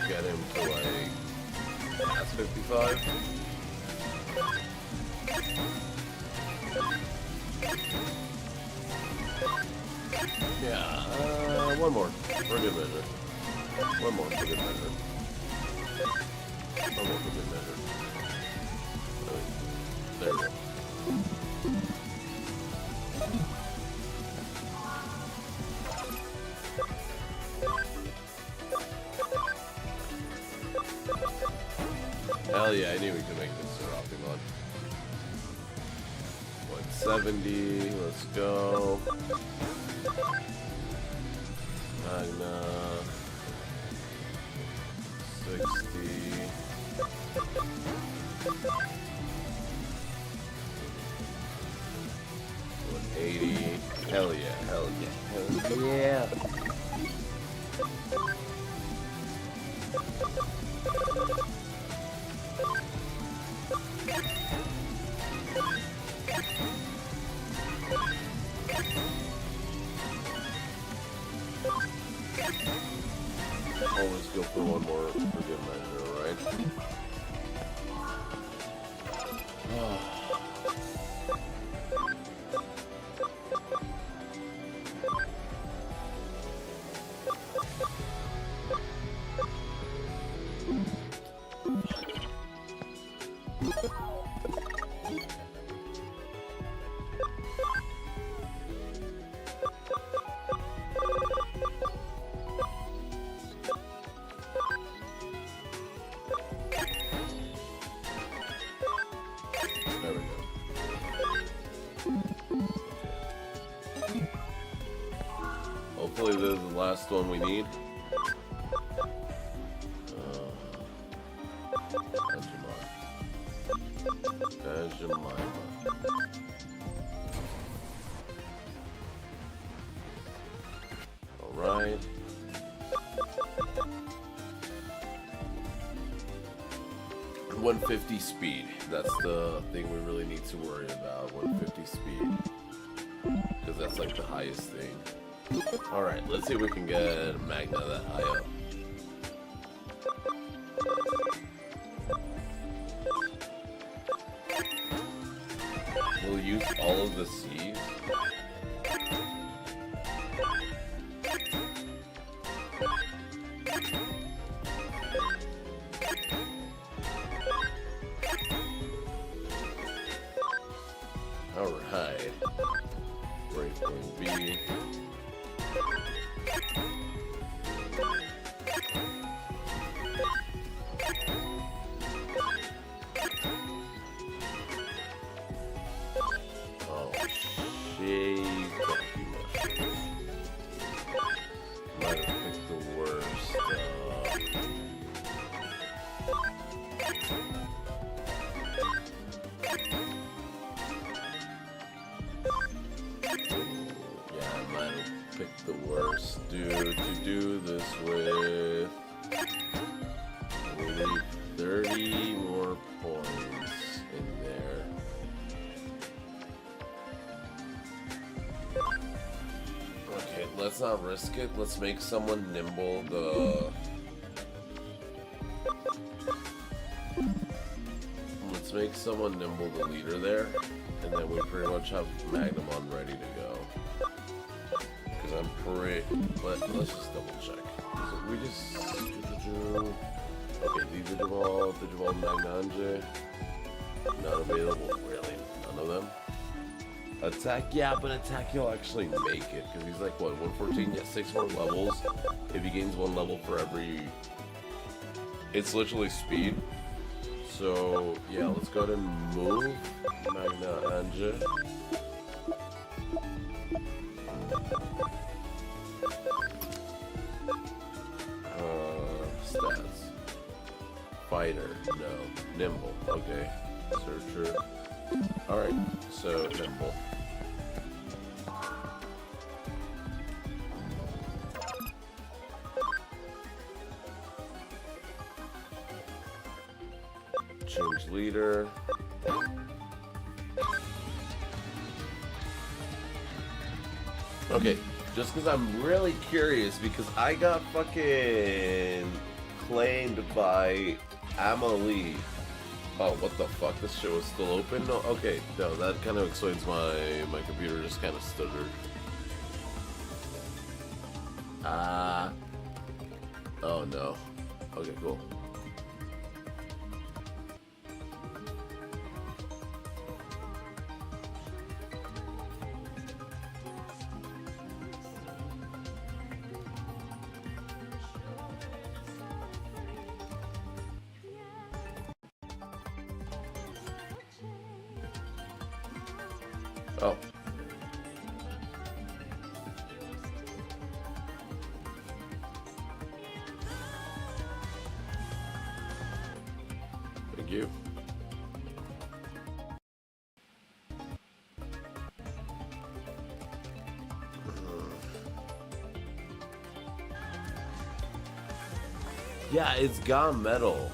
get him to like past 55. Yeah, one more for good measure. One more for good measure. One more for good measure. There we go. Hell yeah, I knew we could make this Optimon. 170, let's go. Magna. 60. 180. Hell yeah, hell yeah, hell yeah. Always go for one more for good measure, right? Hopefully this is the last one we need. Digimon. Alright. .150 speed. That's the thing we really need to worry about. 150 speed. Because that's like the highest thing. Alright, let's see if we can get Magna that high up. We'll use all of the C's. Alright. Breakpoint B. Oh, shit. Might have picked the worst. Pick the worst dude to do this with. We need 30 more points in there. Okay, let's not risk it. Let's make someone nimble Let's make someone nimble the leader there, and then we pretty much have Magnamon ready to go. I'm pretty, but let's just double check. We just okay, Digimon Magnange not available. Really, none of them. Attack, yeah, but attack he'll actually make it, because he's like, what, 114? Yeah, 6 more levels. If he gains 1 level for every... It's literally speed. So, yeah, let's go ahead and move Magna Anja. Stats. Fighter, no. Nimble, okay. Searcher. Alright, so nimble. Change leader. Okay, just because I'm really curious, because I got fucking claimed by Amelie. Oh, what the fuck? This show is still open? No, okay, no, that kind of explains my computer just kind of stuttered. Oh no. Okay, cool. Oh. Thank you. Yeah, it's gone metal.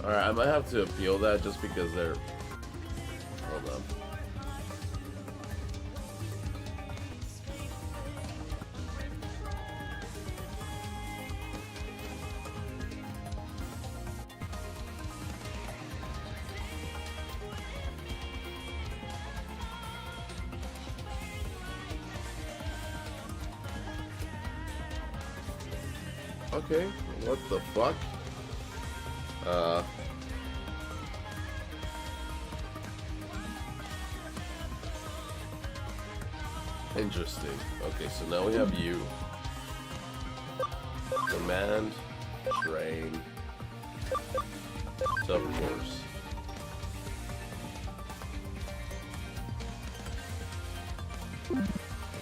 Alright, I might have to appeal that just because they're... Hold on. Okay, what the fuck? Interesting. Okay, so now we have you. Command, train, subcourse.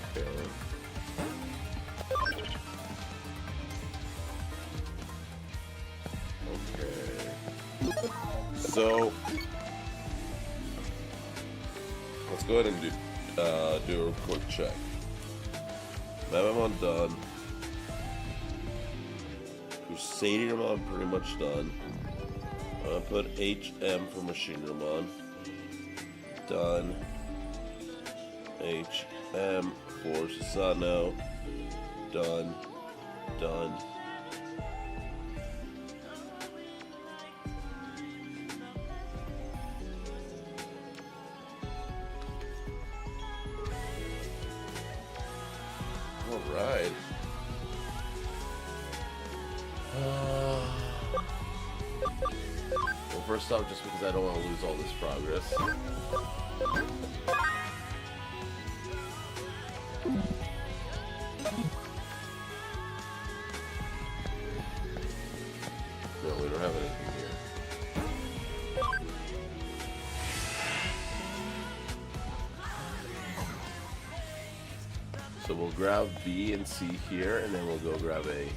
Okay. So let's go ahead and do a quick check. Mememon done. Crusadiermon pretty much done. I'm gonna put HM for Machinermon. Done. HM for Susano. Done. Done. Alright. Well, first off, just because I don't want to lose all this progress. No, we don't have anything here. So we'll grab B and C here, and then we'll go grab A.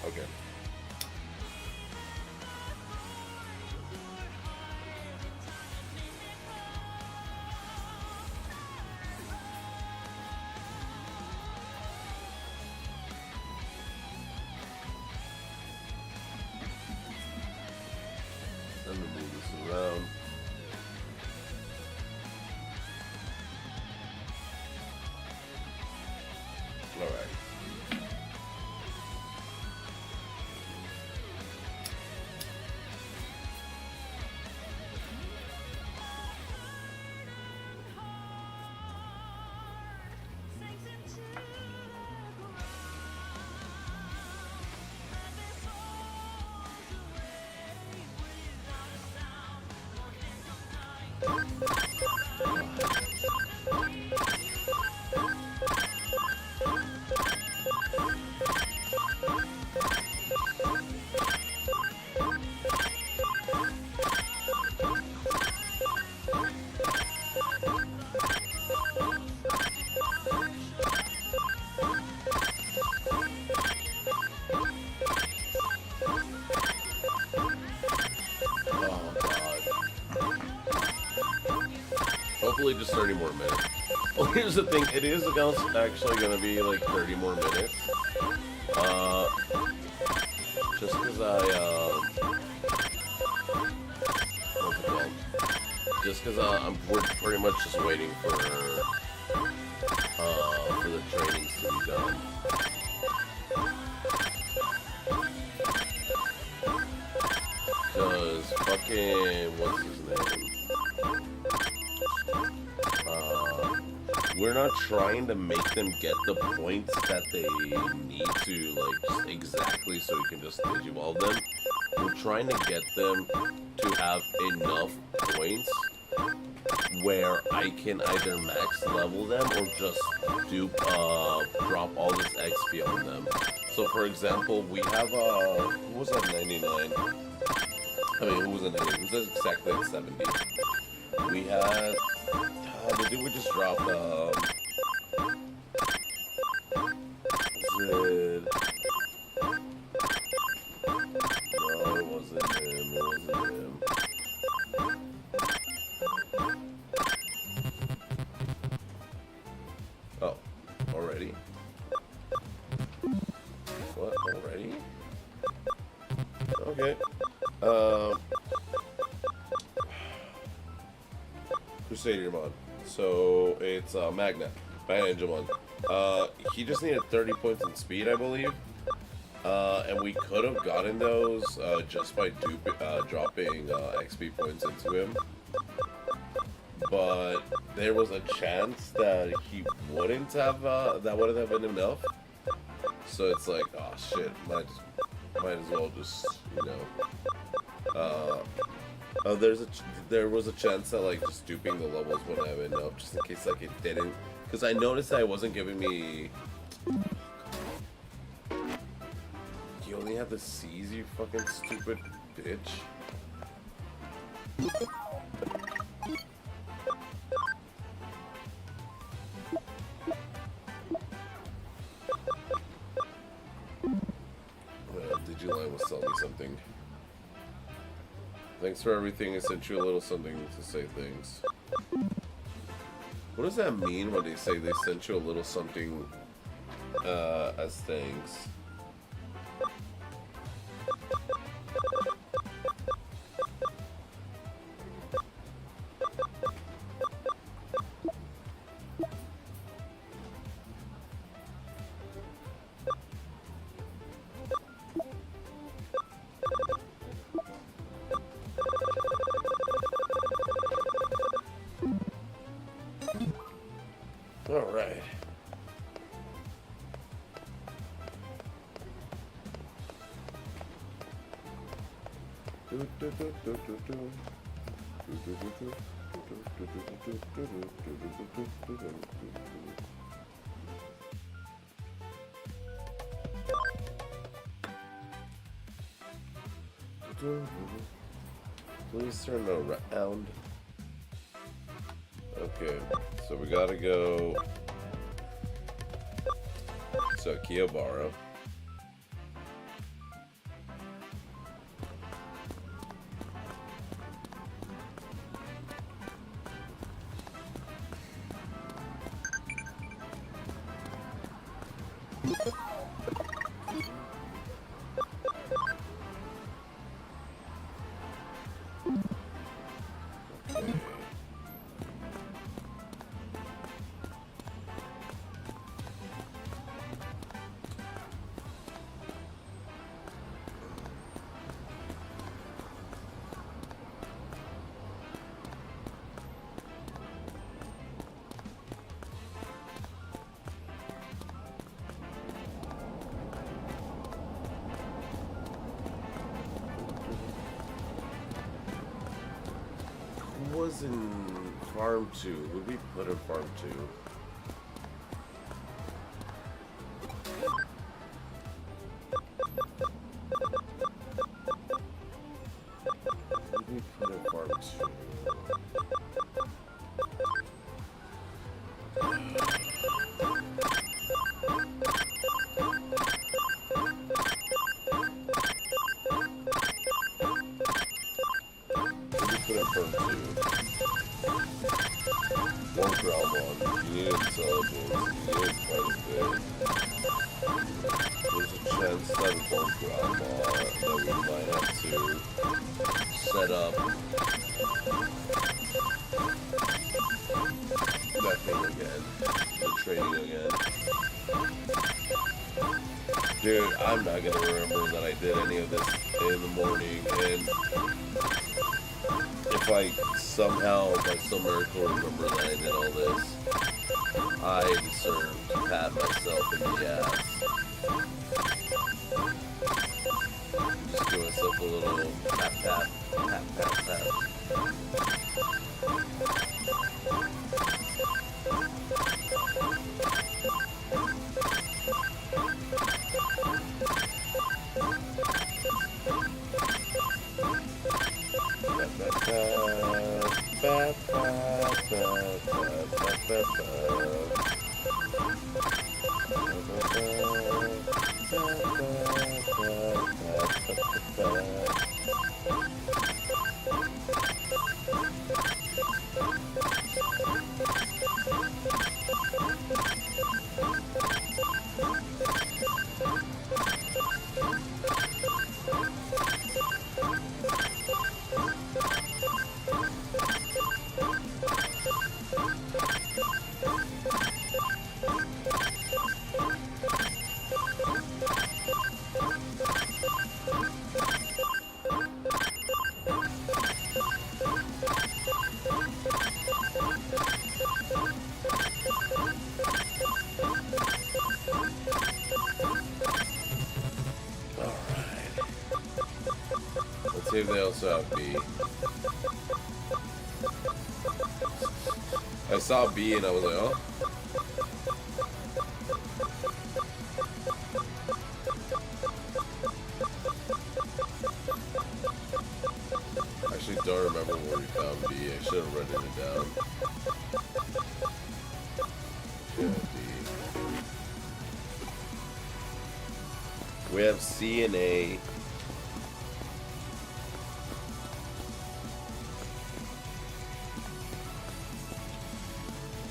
Okay. literally just 30 more minutes. Well, here's the thing. It is actually going to be like 30 more minutes. Just because what's it called? Just because we're pretty much just waiting for the trainings to be done. Because fucking, what's his name? We're not trying to make them get the points that they need to, like, just exactly so you can just digivolve them. We're trying to get them to have enough points where I can either max level them or just do, drop all this XP on them. So, for example, we have, who was at 99? I mean, who was at 90? Who was exactly at 70? We had, the dude we just dropped, was it? No, it wasn't him, it wasn't him. Oh, already? What, already? Okay. Crusadermon. So it's Magna by Angemon. He just needed 30 points in speed, I believe. And we could have gotten those just by dropping XP points into him. But there was a chance that he wouldn't have, that wouldn't have been enough. So it's like, oh shit, might as well just, you know. There was a chance that like just duping the levels wouldn't have enough, just in case like it didn't. Because I noticed that it wasn't giving me. You only have the C's, you fucking stupid bitch. Digiline was telling me something. Thanks for everything. I sent you a little something to say thanks. What does that mean when they say they sent you a little something as thanks? All right. Please turn around. Okay, so we gotta go to Akihabara. Was in Farm 2. Would we put in Farm 2? Would we put in Farm 2? Would we put in Farm 2? up. That thing again. The training again. Dude, I'm not gonna remember that I did any of this in the morning, and if I somehow, by some miracle, remember that I did all this, I deserve to pat myself in the ass. Just give myself a little pat, pat, pat, pat, pat. See if they also have B. I saw B and I was like, oh. I actually don't remember where we found B. I should have written it down. Yeah, B. We have C and A.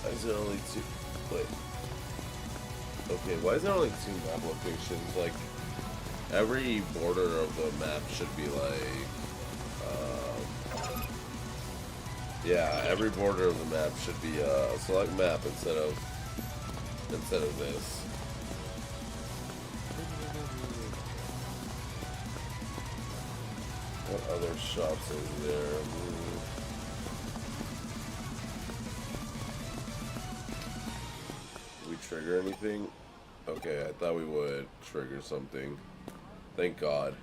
Why is there only two? Wait. Okay, why is there only two map locations? Like, every border of the map should be like, yeah, every border of the map should be a select map instead of this. What other shops are there? Did we trigger anything? Okay, I thought we would trigger something. Thank God.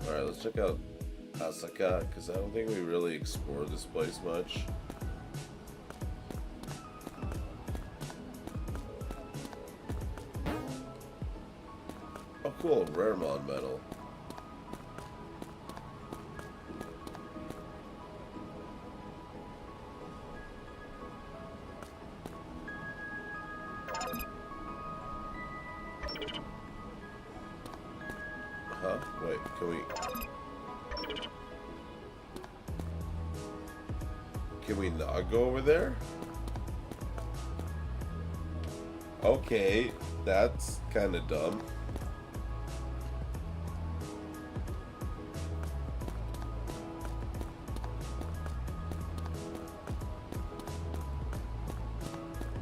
Alright, let's check out Asaka, because I don't think we really explored this place much. Oh cool, Wargreymon medal. Huh? Wait, can we not go over there? Okay, that's kind of dumb.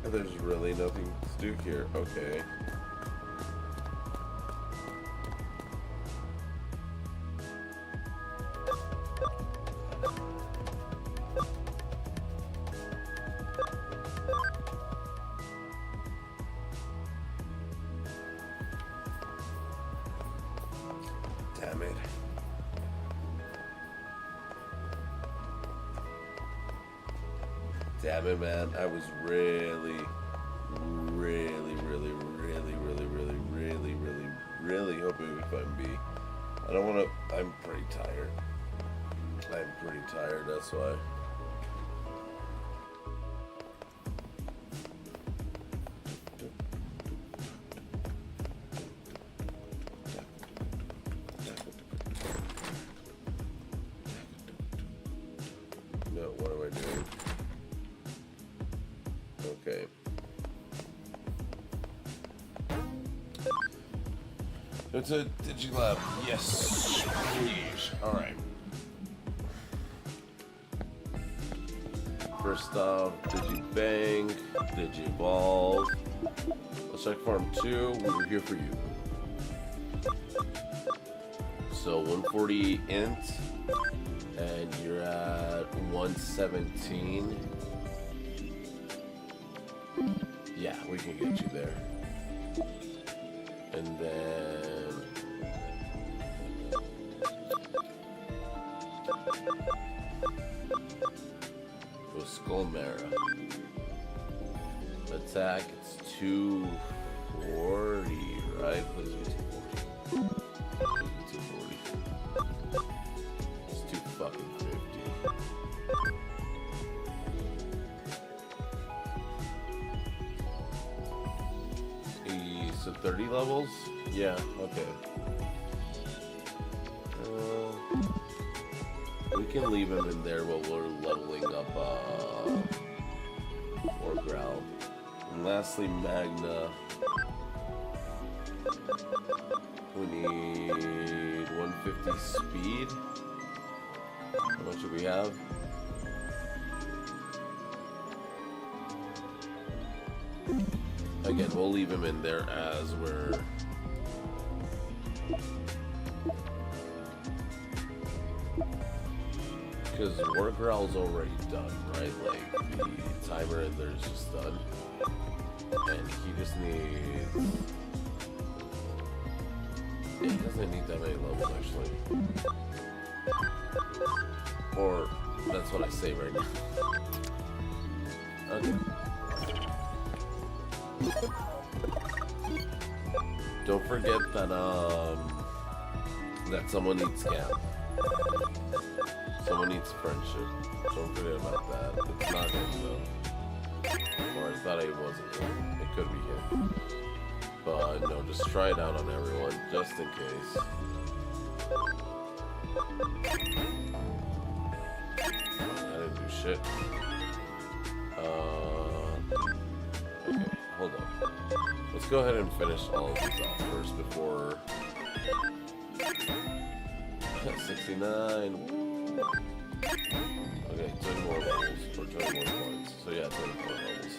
There's really nothing to do here. Okay. Damn it. Damn it, man. I was really hoping we find B. I don't want to. I'm pretty tired. That's why. It's a Digilab. Yes. Alright. First off, Digibang, Digivolve. Let's check Farm 2. We were here for you. So 140 int, and you're at 117. Yeah, we can get you there. And then go Skullmara. Attack, it's 240, right? Please be 240. 240. It's 250. So 30 levels? Yeah, okay. We can leave him in there while we're leveling up Wargreymon. And lastly, Magna. We need 150 speed. How much do we have? Again, we'll leave him in there as we're... Because Wargreym's already done, right? Like, the timer in there is just done. And he just needs... Yeah, he doesn't need that many levels, actually. Or, that's what I say right now. Okay. Don't forget that that someone needs scam. Someone needs friendship. Don't forget about that. It's not him though. Or I thought it wasn't him. It could be him. But no, just try it out on everyone, just in case. I didn't do shit. Okay, hold on. Let's go ahead and finish all of these off first before... 69. Woo. Okay, 20 more levels, or 20 more points. So yeah, 20 more levels.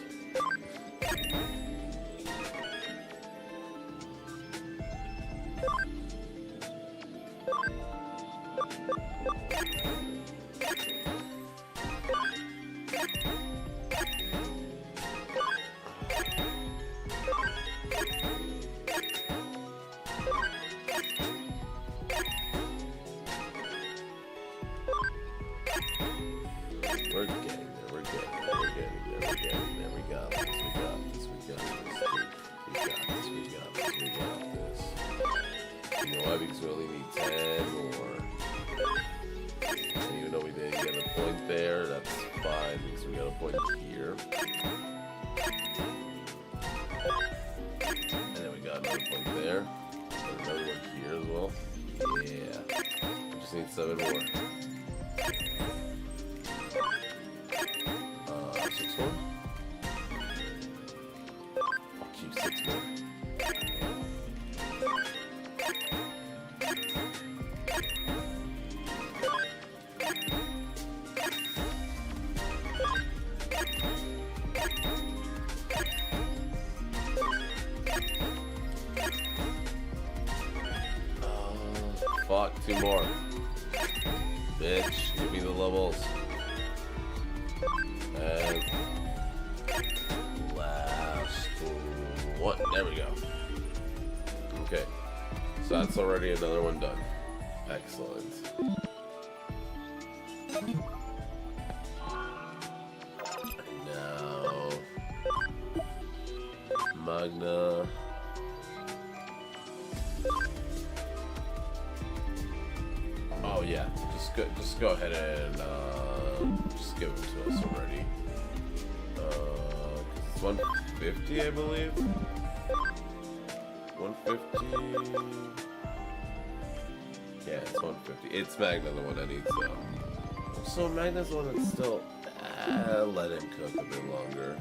We're getting there, we're getting there, we're getting there, we're getting there. We got this, we got this, we got this, we got this, we got this, we got this. You know why? Because we only need 10 more. And even though we didn't get a point there, that's fine because we got a point here. And then we got another point there. And another one here as well. Yeah. We just need 7 more. 6 more? Fuck you, 6 more. Fuck, 2 more. Bitch, give me the levels. And last one. There we go. Okay. So that's already another one done. Excellent. Now Magna. Oh yeah. Just go ahead and just give them to us already. It's 150, I believe. 150. Yeah, it's 150. It's Magna the one that needs so Magna's the one that's still let him cook a bit longer.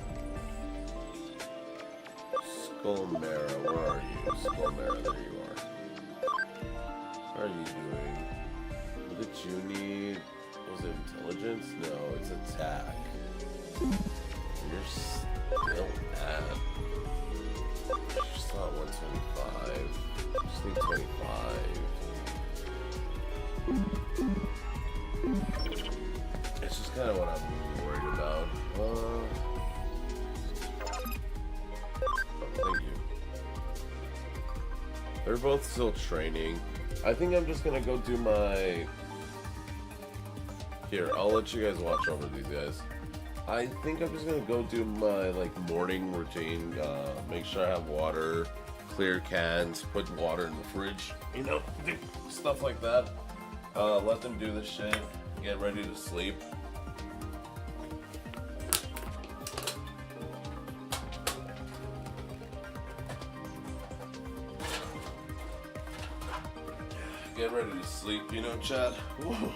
Skullmara, where are you? Skullmara, there you are. are you doing? What did you need? Was it intelligence? No, it's attack. You're still at. You're still at 125. Just need 25. It's just kind of what I'm worried about. Thank you. They're both still training. I think I'm just gonna go do my... Here, I'll let you guys watch over these guys. I think I'm just gonna go do my like morning routine. Make sure I have water, clear cans, put water in the fridge, you know, stuff like that. Let them do this shit, get ready to sleep. Get ready to sleep, you know, chat. Whoa.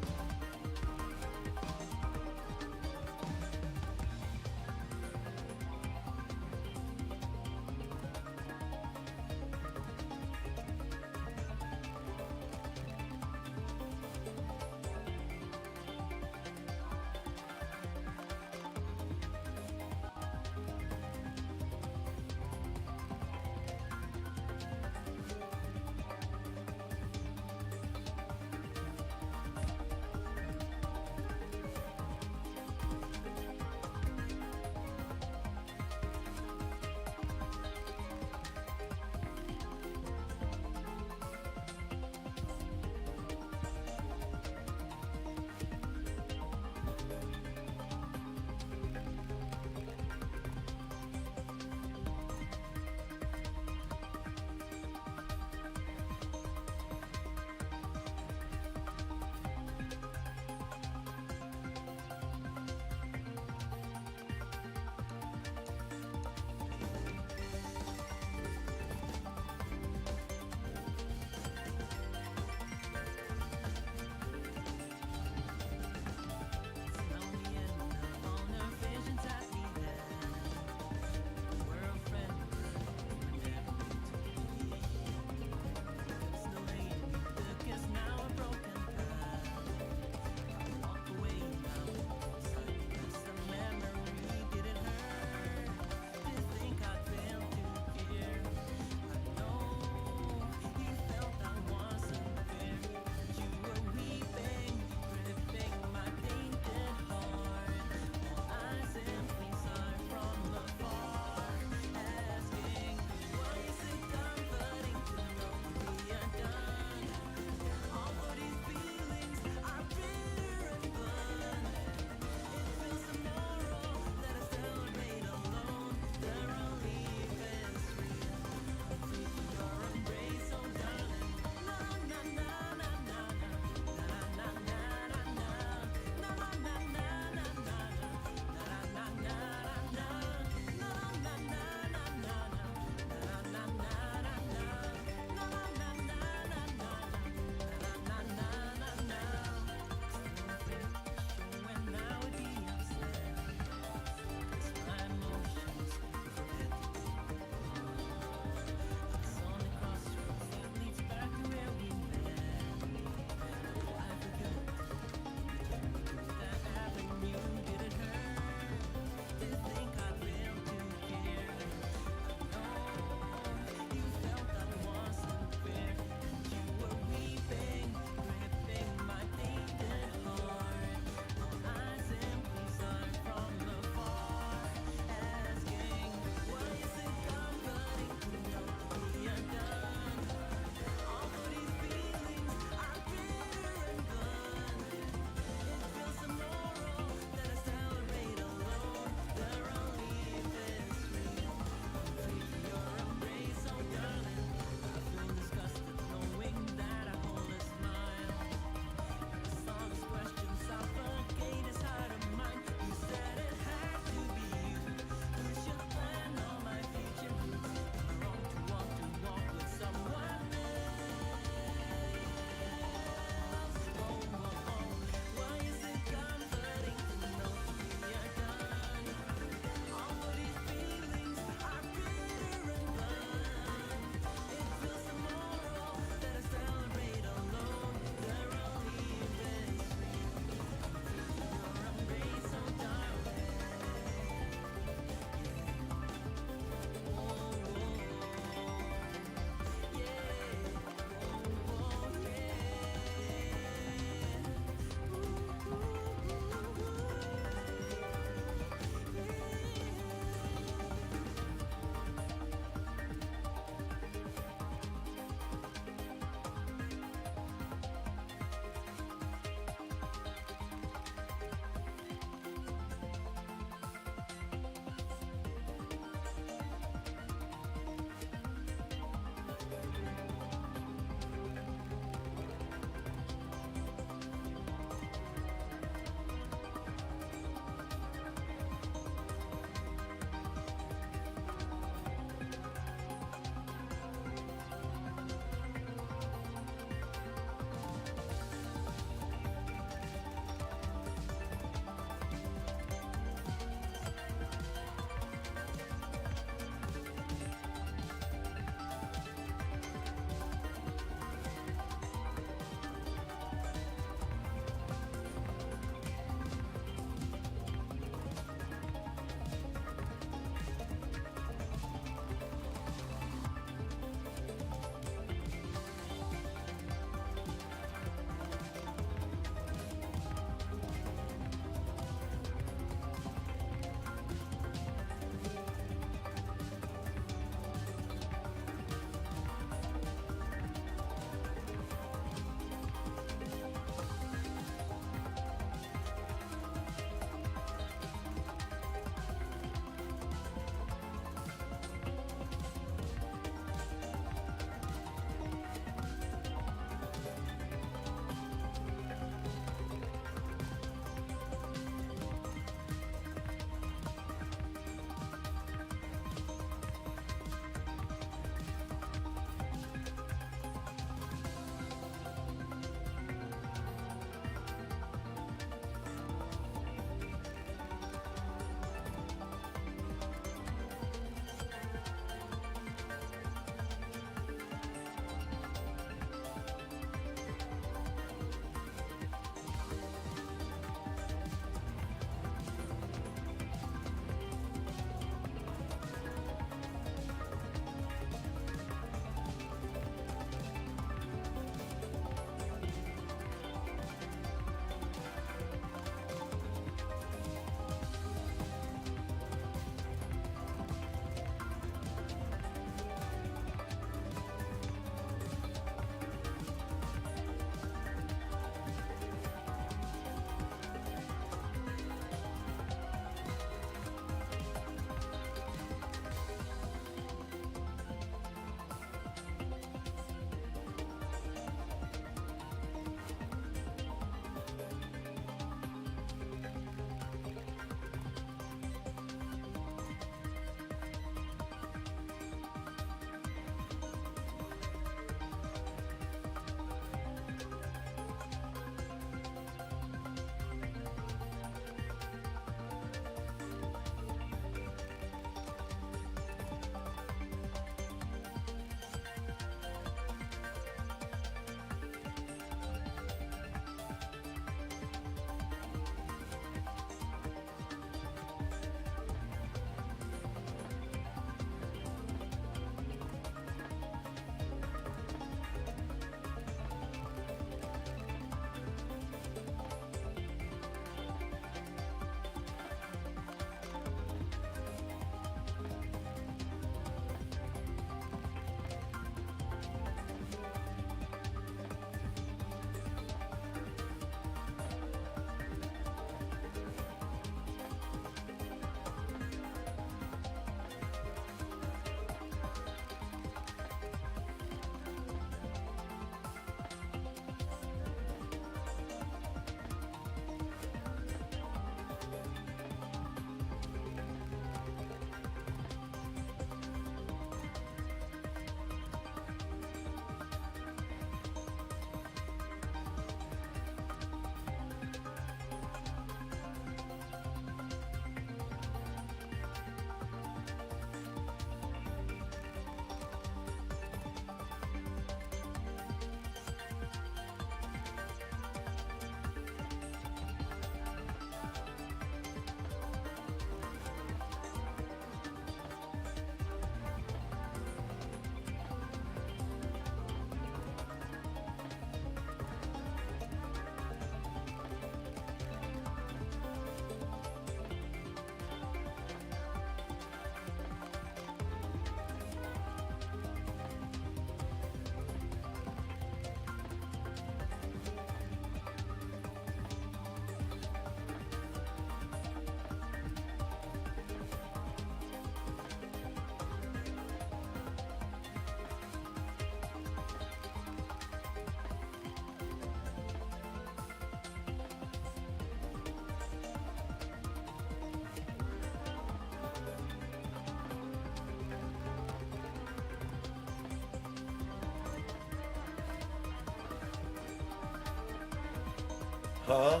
Huh?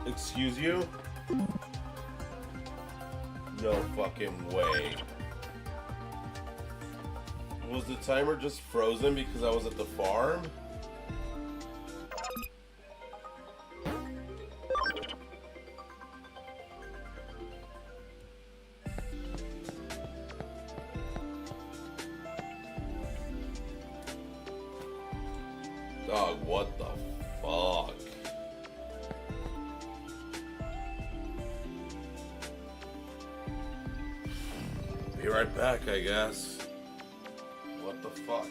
Excuse you? No fucking way. Was the timer just frozen because I was at the farm? Dog, what the fuck? Be right back, I guess. What the fuck?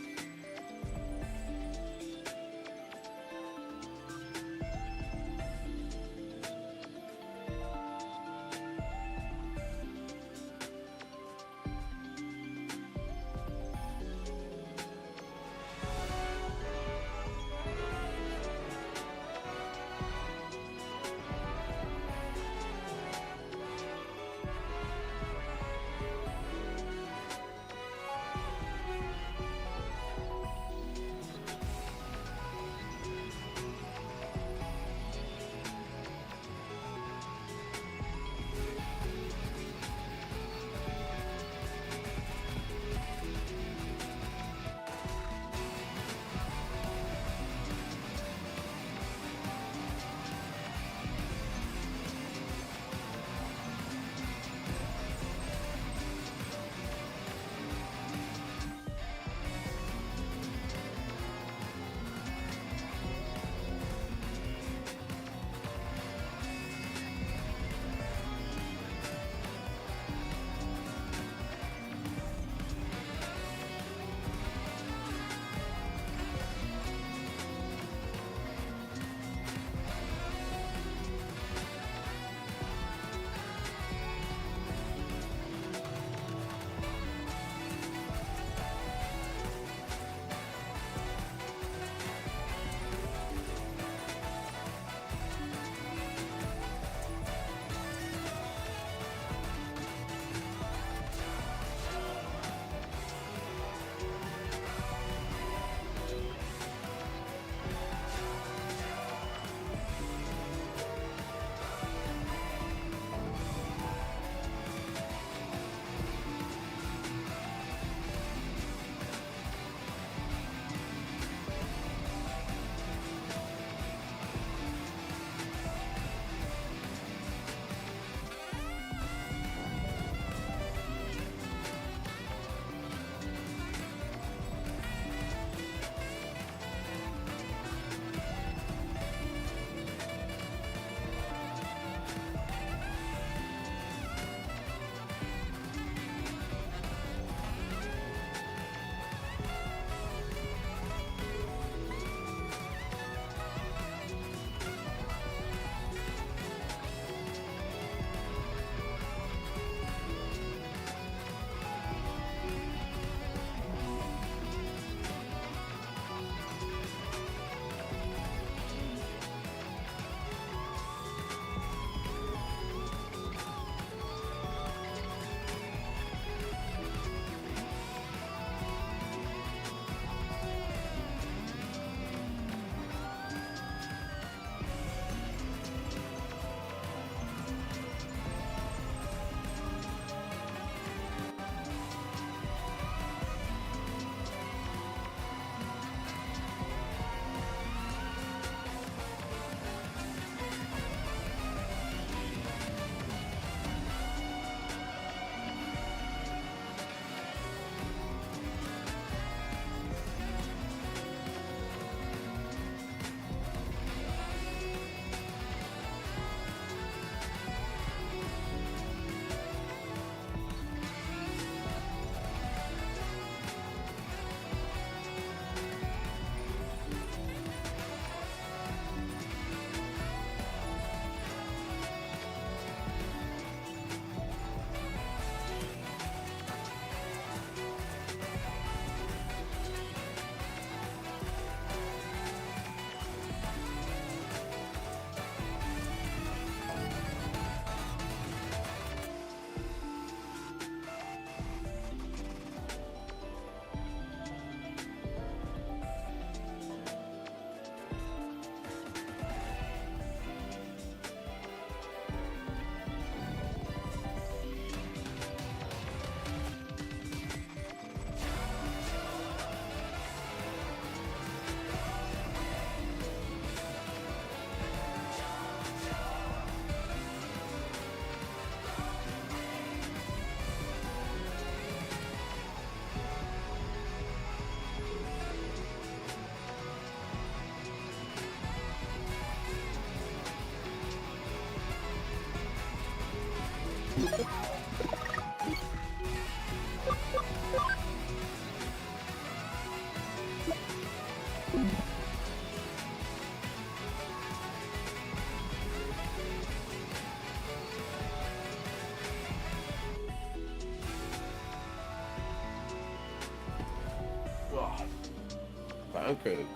pancake.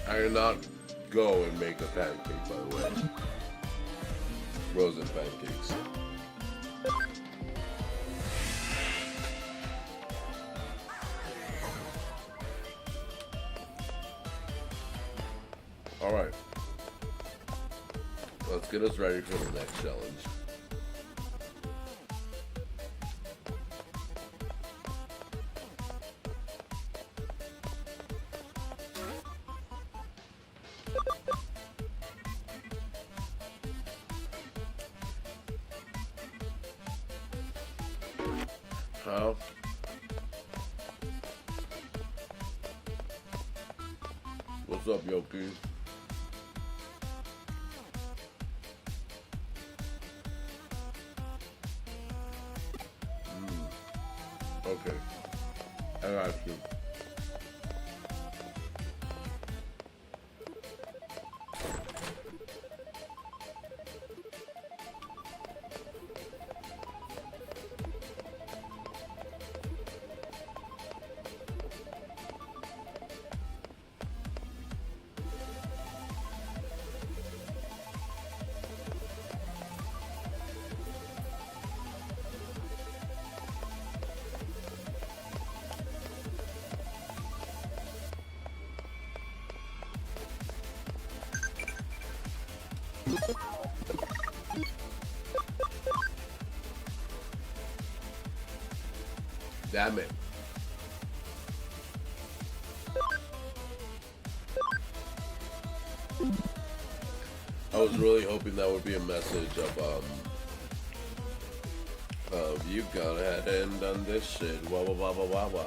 I did not go and make a pancake, by the way. Frozen pancakes. Alright. Let's get us ready for the next challenge. How? What's up, Yoki? Okay. I got you. Damn it. I was really hoping that would be a message of you've gone ahead and done this shit. Wah wah wah wah wah wah.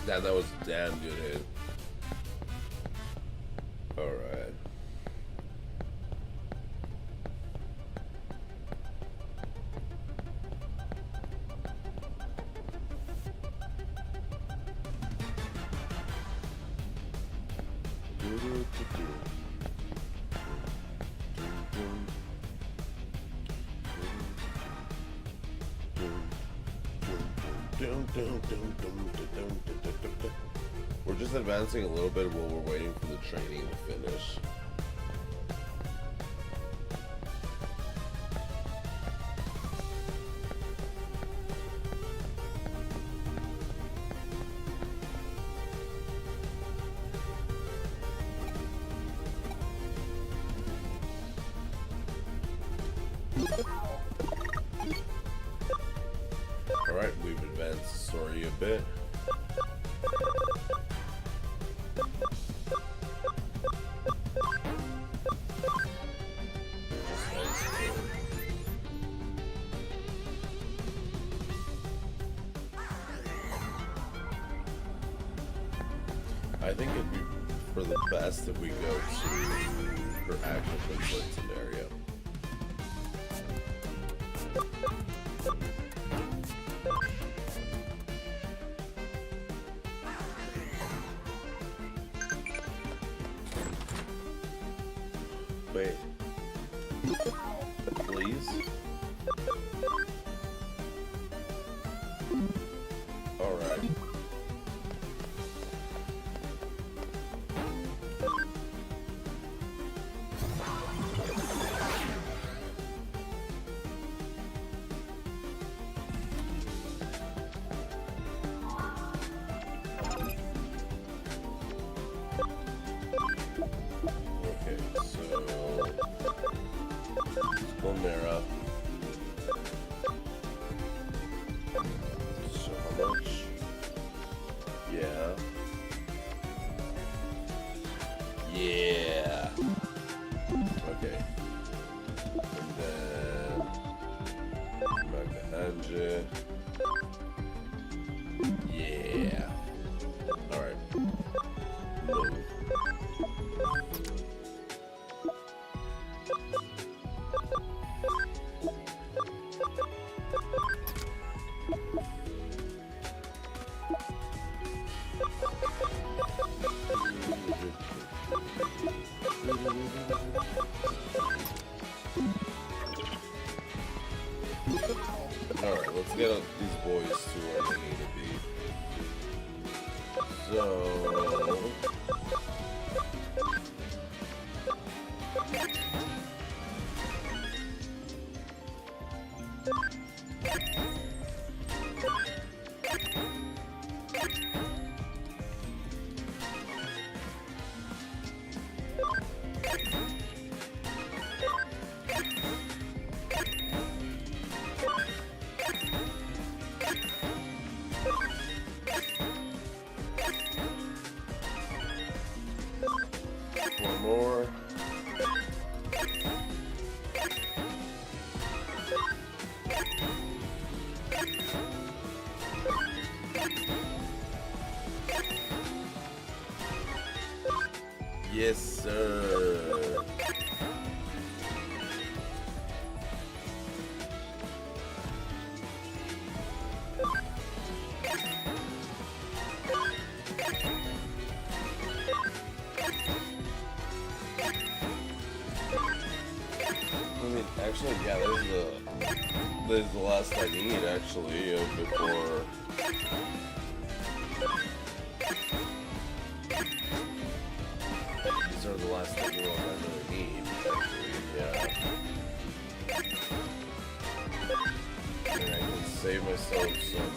Damn, that was a damn good hit. Alright. We're just advancing a little bit while we're waiting for the training to finish. Alright, we've advanced the story a bit. I think it'd be for the best if we go to her actual conflict scenario. Wait. Please? Alright. how much? Yeah. Yeah. Okay. And then Magna. Yeah. Alright. Move. Alright, let's get these boys to where they need to be. So... one more. Yes, sir. I mean, actually, yeah, there's the last I need, actually, before... These are the last things I really need, actually, yeah. And I can save myself some...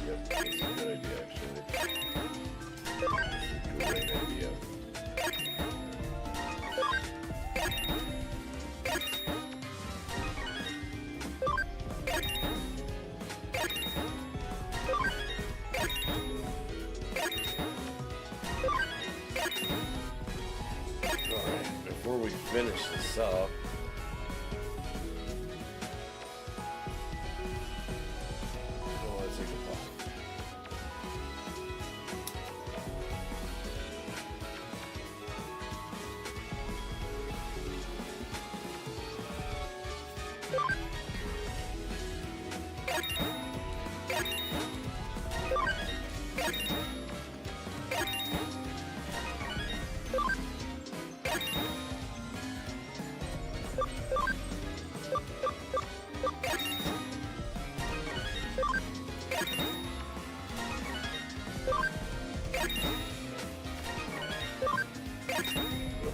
Yep, that's a good idea, actually. That's a great idea. Alright, before we finish this up, let's take a pause.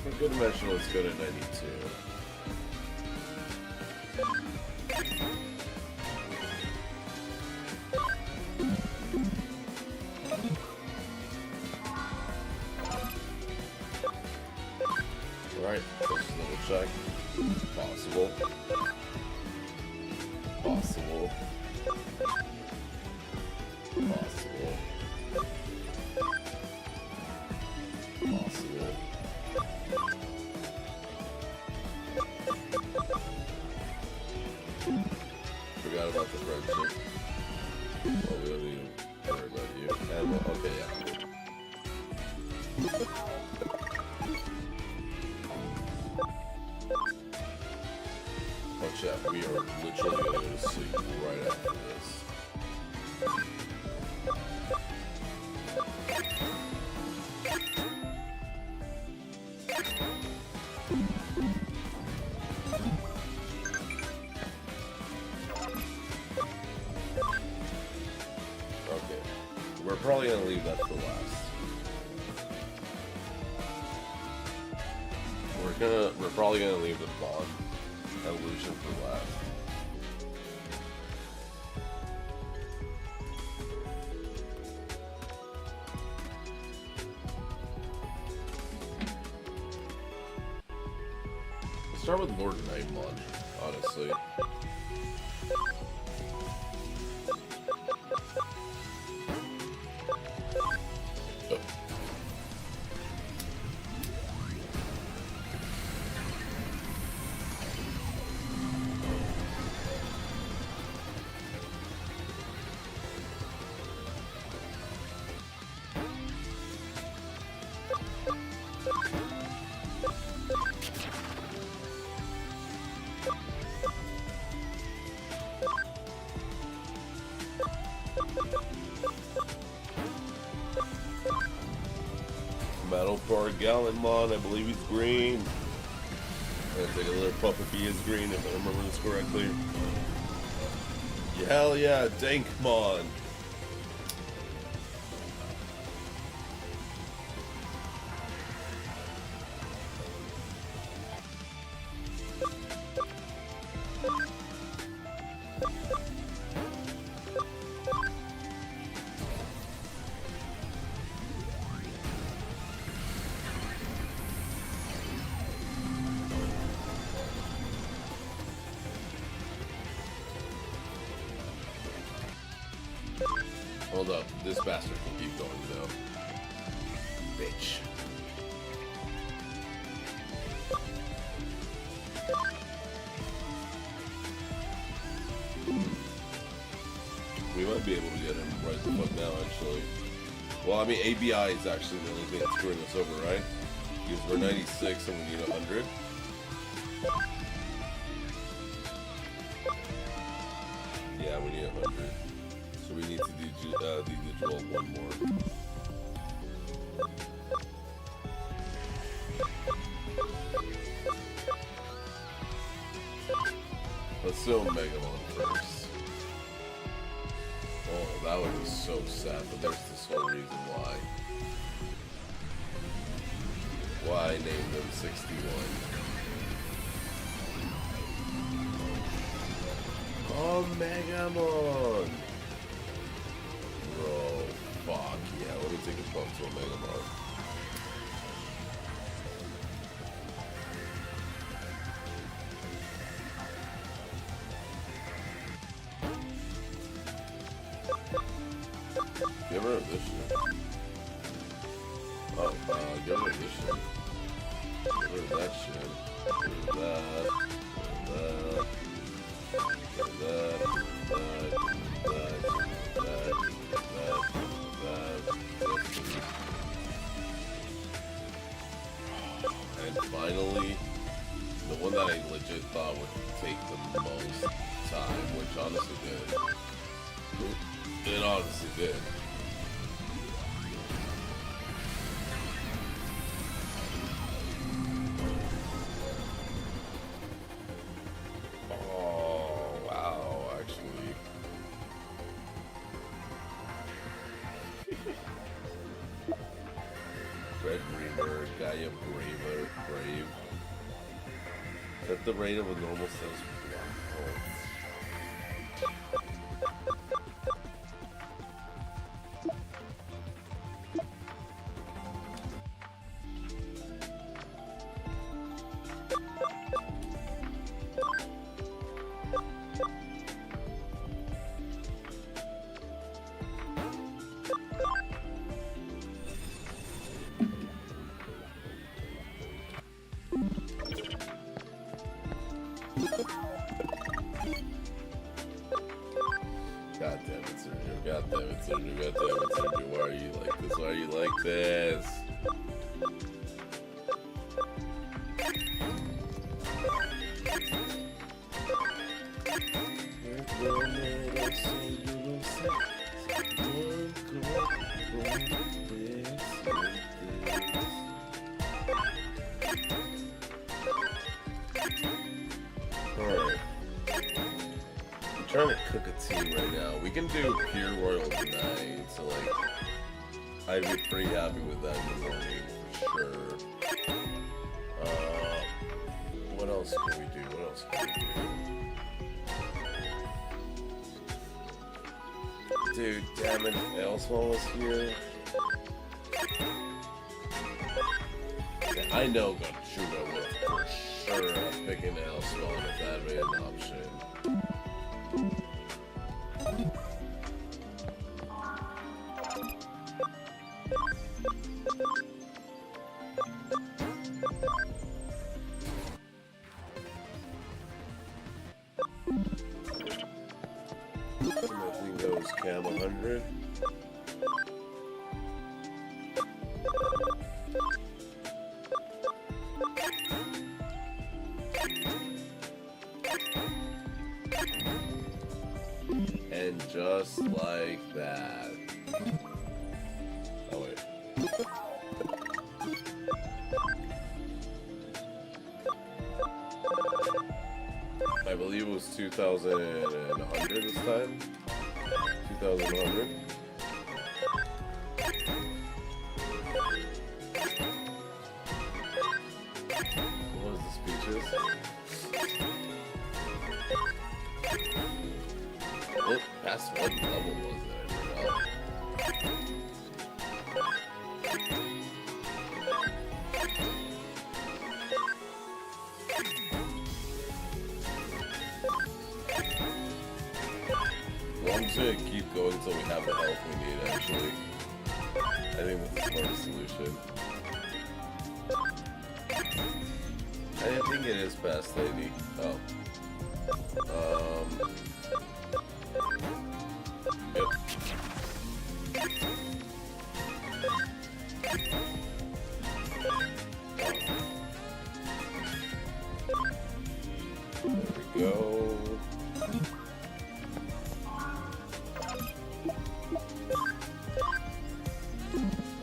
For good measure, let's go to 92. Alright, let's double check. Possible. Possible. Possible. Possible. Forgot about the friendship. Well, we don't need to worry about you. And, okay, yeah. Watch out, we are literally going to go to sleep right after this. Okay, we're probably going to leave that for last. We're probably going to leave the bond evolution for last. Let's start with Wargreymon, honestly. go for a Gallimon. I believe he's green. I'm gonna take a little puff if he is green, if I remember this correctly. Yeah, hell yeah, Dankmon. Hold up, this bastard can keep going though. Bitch. We might be able to get him right the fuck now, actually. Well, I mean, ABI is actually the only thing that's screwing us over, right? Because we're 96 and we need 100. Yeah, we need 100. So we need to do digital one more. Let's do Megamon first. Oh, that would be so sad, but there's this whole reason why. Why I named him 61. Oh, Megamon! Bro, fuck yeah, let me take a bump to a Megamon. Give her this shit. Oh, give her this shit. Give her that shit. Give her that. Give her that. And finally, the one that I legit thought would take the most time, which honestly did. It honestly did. Oh, wow, actually. Red Reaver, Gaia Braver, Brave. At the rate of a normal sales. God damn it, Sergio. God damn it, Sergio. God damn it, Sergio. Why are you like this? Why are you like this? Alright. I'm trying to cook a tea right now. We can do pure royal tonight, so like, I'd be pretty happy with that in the morning for sure. What else can we do? What else can we do? Dude, damn it, if Elsewell was here. I know Gonchuno would for sure have picked an Elsewell if that had been an option. I think that was Cam 100. And just like that. Oh wait. I believe it was 2,100 this time. 2,100. What was the speeches? Look, past what level was it? I forgot. Well, I'm just gonna keep going until we have the health we need, actually. I think that's the smartest solution. I think it is past 80. Oh. Yep. There we go.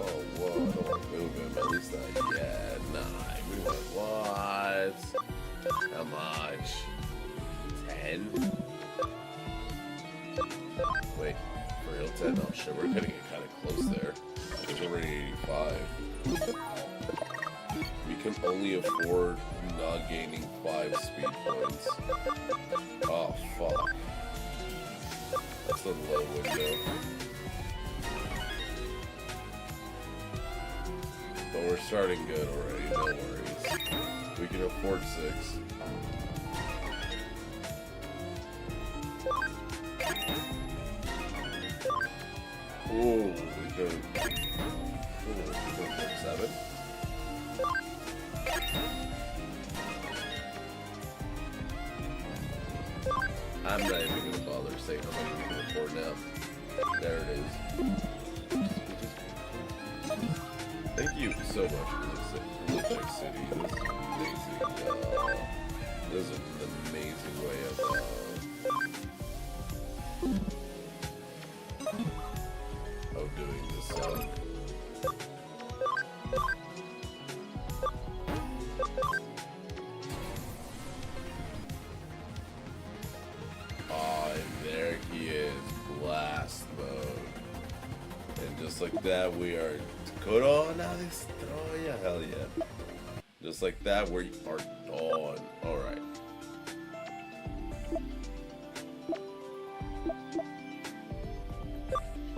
Oh, whoa, I don't want to move him, at least not yet. Nah, we want what? How much? 10? Wait, for real 10? Oh shit, we're getting it kind of close there. Because we're already 85. We can only afford not gaining 5 speed points. Oh, fuck. That's the low window. But we're starting good already, no worries. We can afford 6. Ooh, we can afford 7. I'm not even gonna bother saying how many we can afford now. There it is. Thank you so much for Legit City. This is amazing. This is an amazing way of doing this. And there he is, blast mode. And just like that, we are. Oh, now this. Oh, yeah, hell yeah. Just like that, we are done. Alright.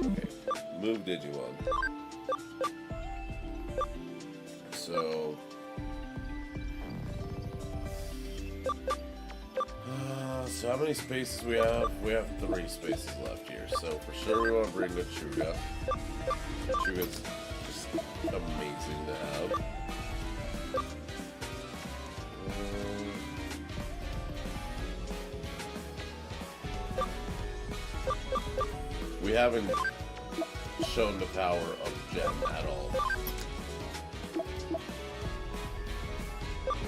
Okay, move Digimon. So. So how many spaces we have? We have 3 spaces left here. So for sure we want to bring the Chuga. Chuga's just amazing to have. We haven't shown the power of Gem at all.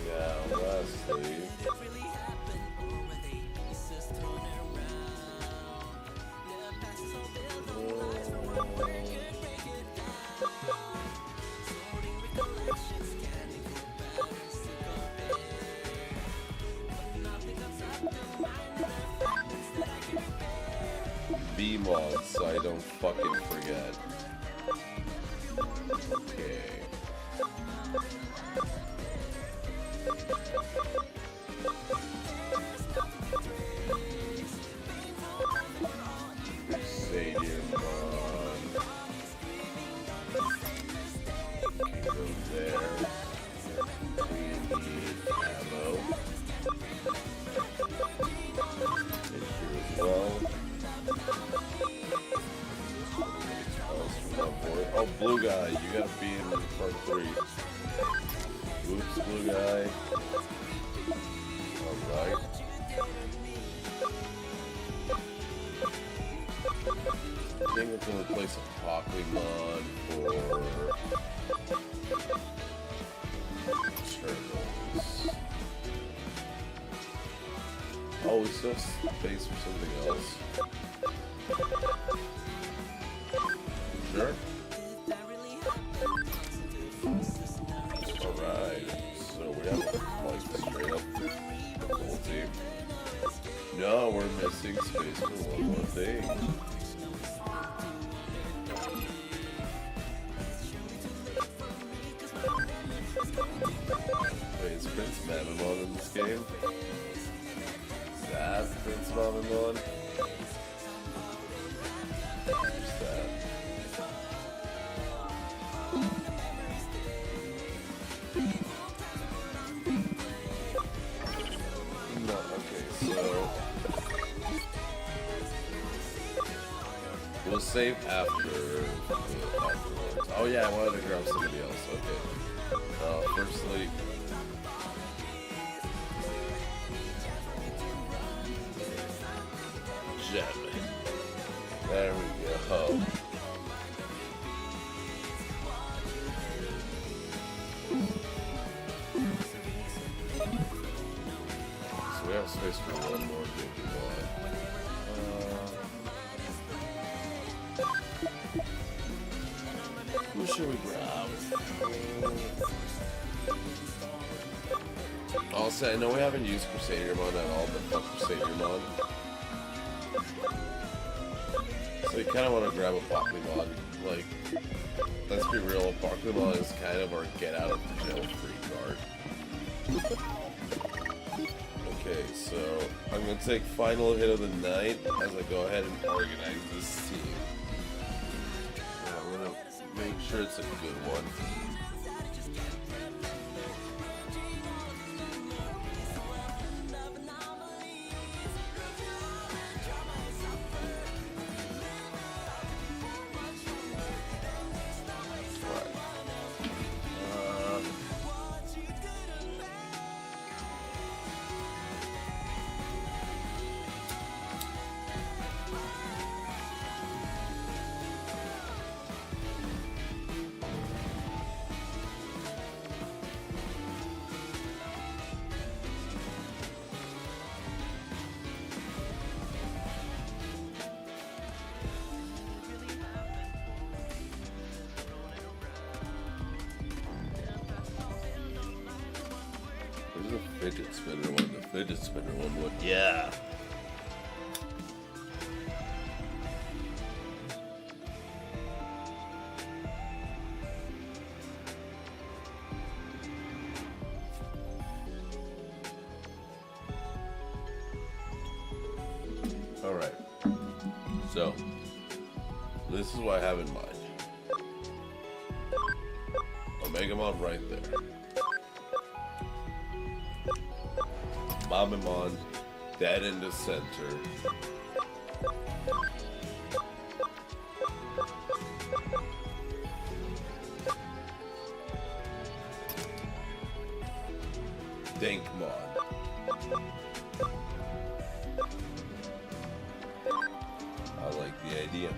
Now, lastly... B-mod, so I don't fucking forget. Okay. Stadiumon. Go there. We need ammo. And here as well. Oh, blue guy, you gotta be in part 3. Oops, blue guy. Alright. I think we're gonna replace a Pokemon for turtles. Oh, we still have space for something else. Sure. missing space for one more thing. Wait, is Prince Mamamon in this game? Is that Prince Mamamon? Who's that? No, okay, so we'll save afterwards. Oh yeah, I wanted to grab somebody else. Okay. Firstly, gem. There we go. So we have space for one more Digimon. Who should we grab? I'll say, I know we haven't used Crusadermon at all, but fuck Crusadermon. So you kind of want to grab a Pokemon. Like, let's be real, a Pokemon is kind of our get out of jail free card. Okay, so I'm going to take final hit of the night as I go ahead and organize this team. I'm going to make sure it's a good one. There's a fidget spinner one. The fidget spinner one would. Yeah. All right. So, this is what I have in mind. Omegamon right there. Mamamon dead in the center. Dinkmon. I like the idea.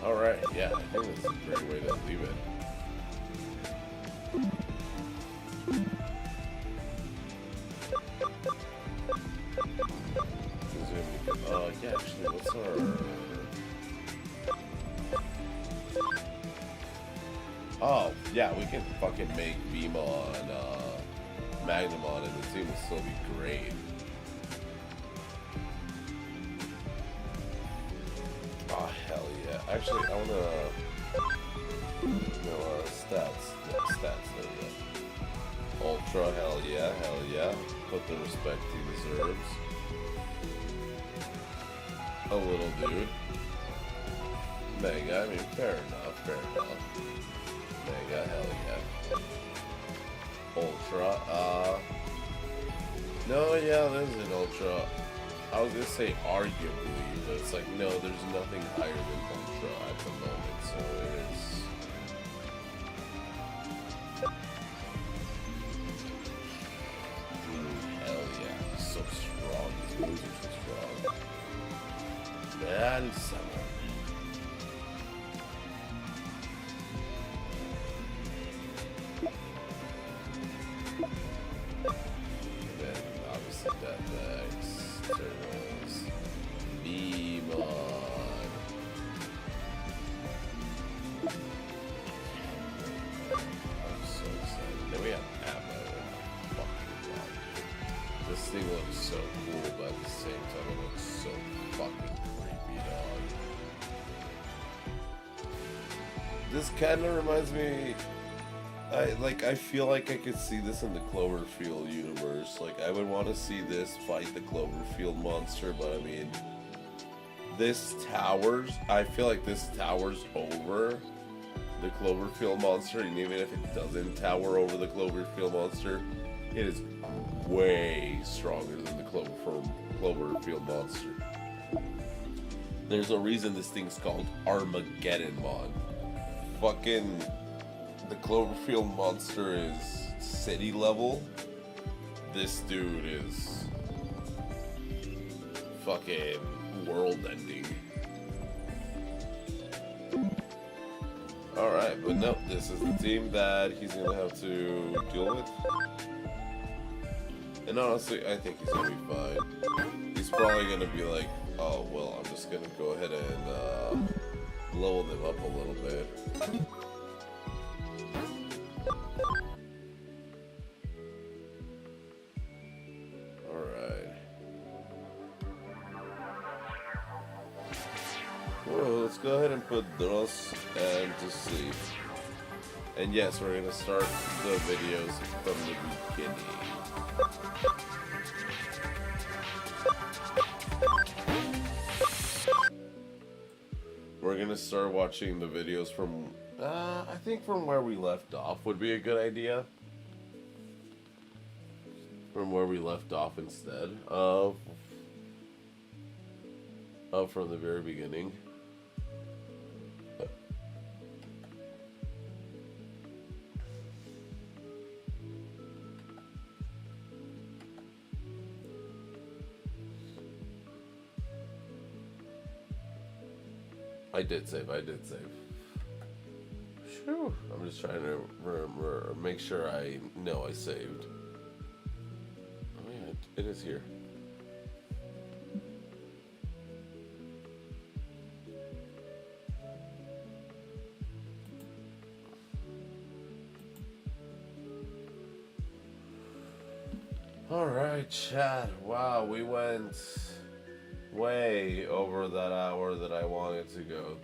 Alright, yeah, I think that's a great way to leave it. Yeah, actually, what's our... Oh, yeah, we can fucking make Beamon, Magnamon, and the team will still be great. Oh, hell yeah. Actually, I wanna... stats. Yes. stats, there we go. Ultra, hell yeah, hell yeah. Put the respect he deserves. A little dude. Mega, I mean, fair enough, fair enough. Mega, hell yeah. Ultra, no, yeah, there's an Ultra. I was gonna say arguably, but it's like, no, there's nothing higher than Ultra at the moment, so it is. Hell yeah, he's so strong. These moves are so strong. Man, summer. And then obviously Deathbacks, Turtles, Demon. I'm so excited. Then we have ammo. Fucking god. This thing looks so cool, but at the same time it looks so fucking creepy, dog. This kind of reminds me. I feel like I could see this in the Cloverfield universe. Like, I would want to see this fight the Cloverfield monster, but I mean, this towers. I feel like this towers over the Cloverfield monster, and even if it doesn't tower over the Cloverfield monster, it is way stronger than the Cloverfield monster. There's a reason this thing's called Armageddonmon. Fucking the Cloverfield monster is city level. This dude is fucking world ending. Alright, but no, this is the team that he's gonna have to deal with. And honestly, I think he's gonna be fine. He's probably gonna be like, oh, well, I'm just gonna go ahead and level them up a little bit. Let's go ahead and put Dross and to sleep. And yes, we're gonna start the videos from the beginning. We're gonna start watching the videos from, I think from where we left off would be a good idea. From where we left off instead of from the very beginning. I did save. Phew. I'm just trying to make sure I know I saved. Oh yeah, it is here. Alright, chat. Wow, we went way over that hour that I wanted to go.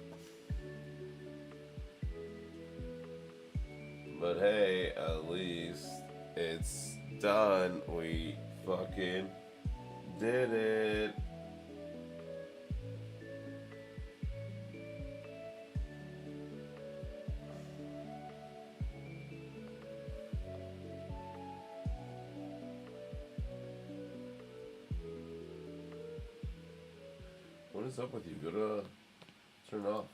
But hey, at least it's done. We fucking did it. What is up with you? Go to turn off.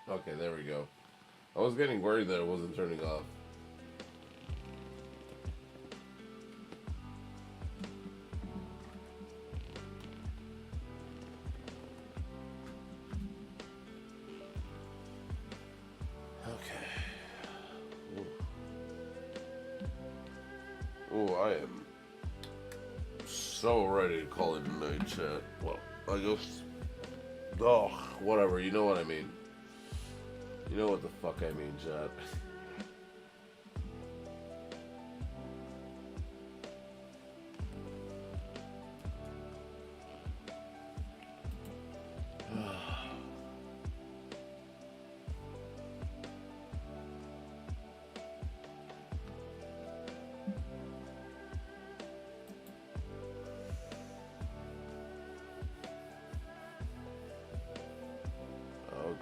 Okay, there we go. I was getting worried that it wasn't turning off. Oh, I am so ready to call it a night, chat. Well, I guess... Oh, whatever, you know what I mean. You know what the fuck I mean, chat.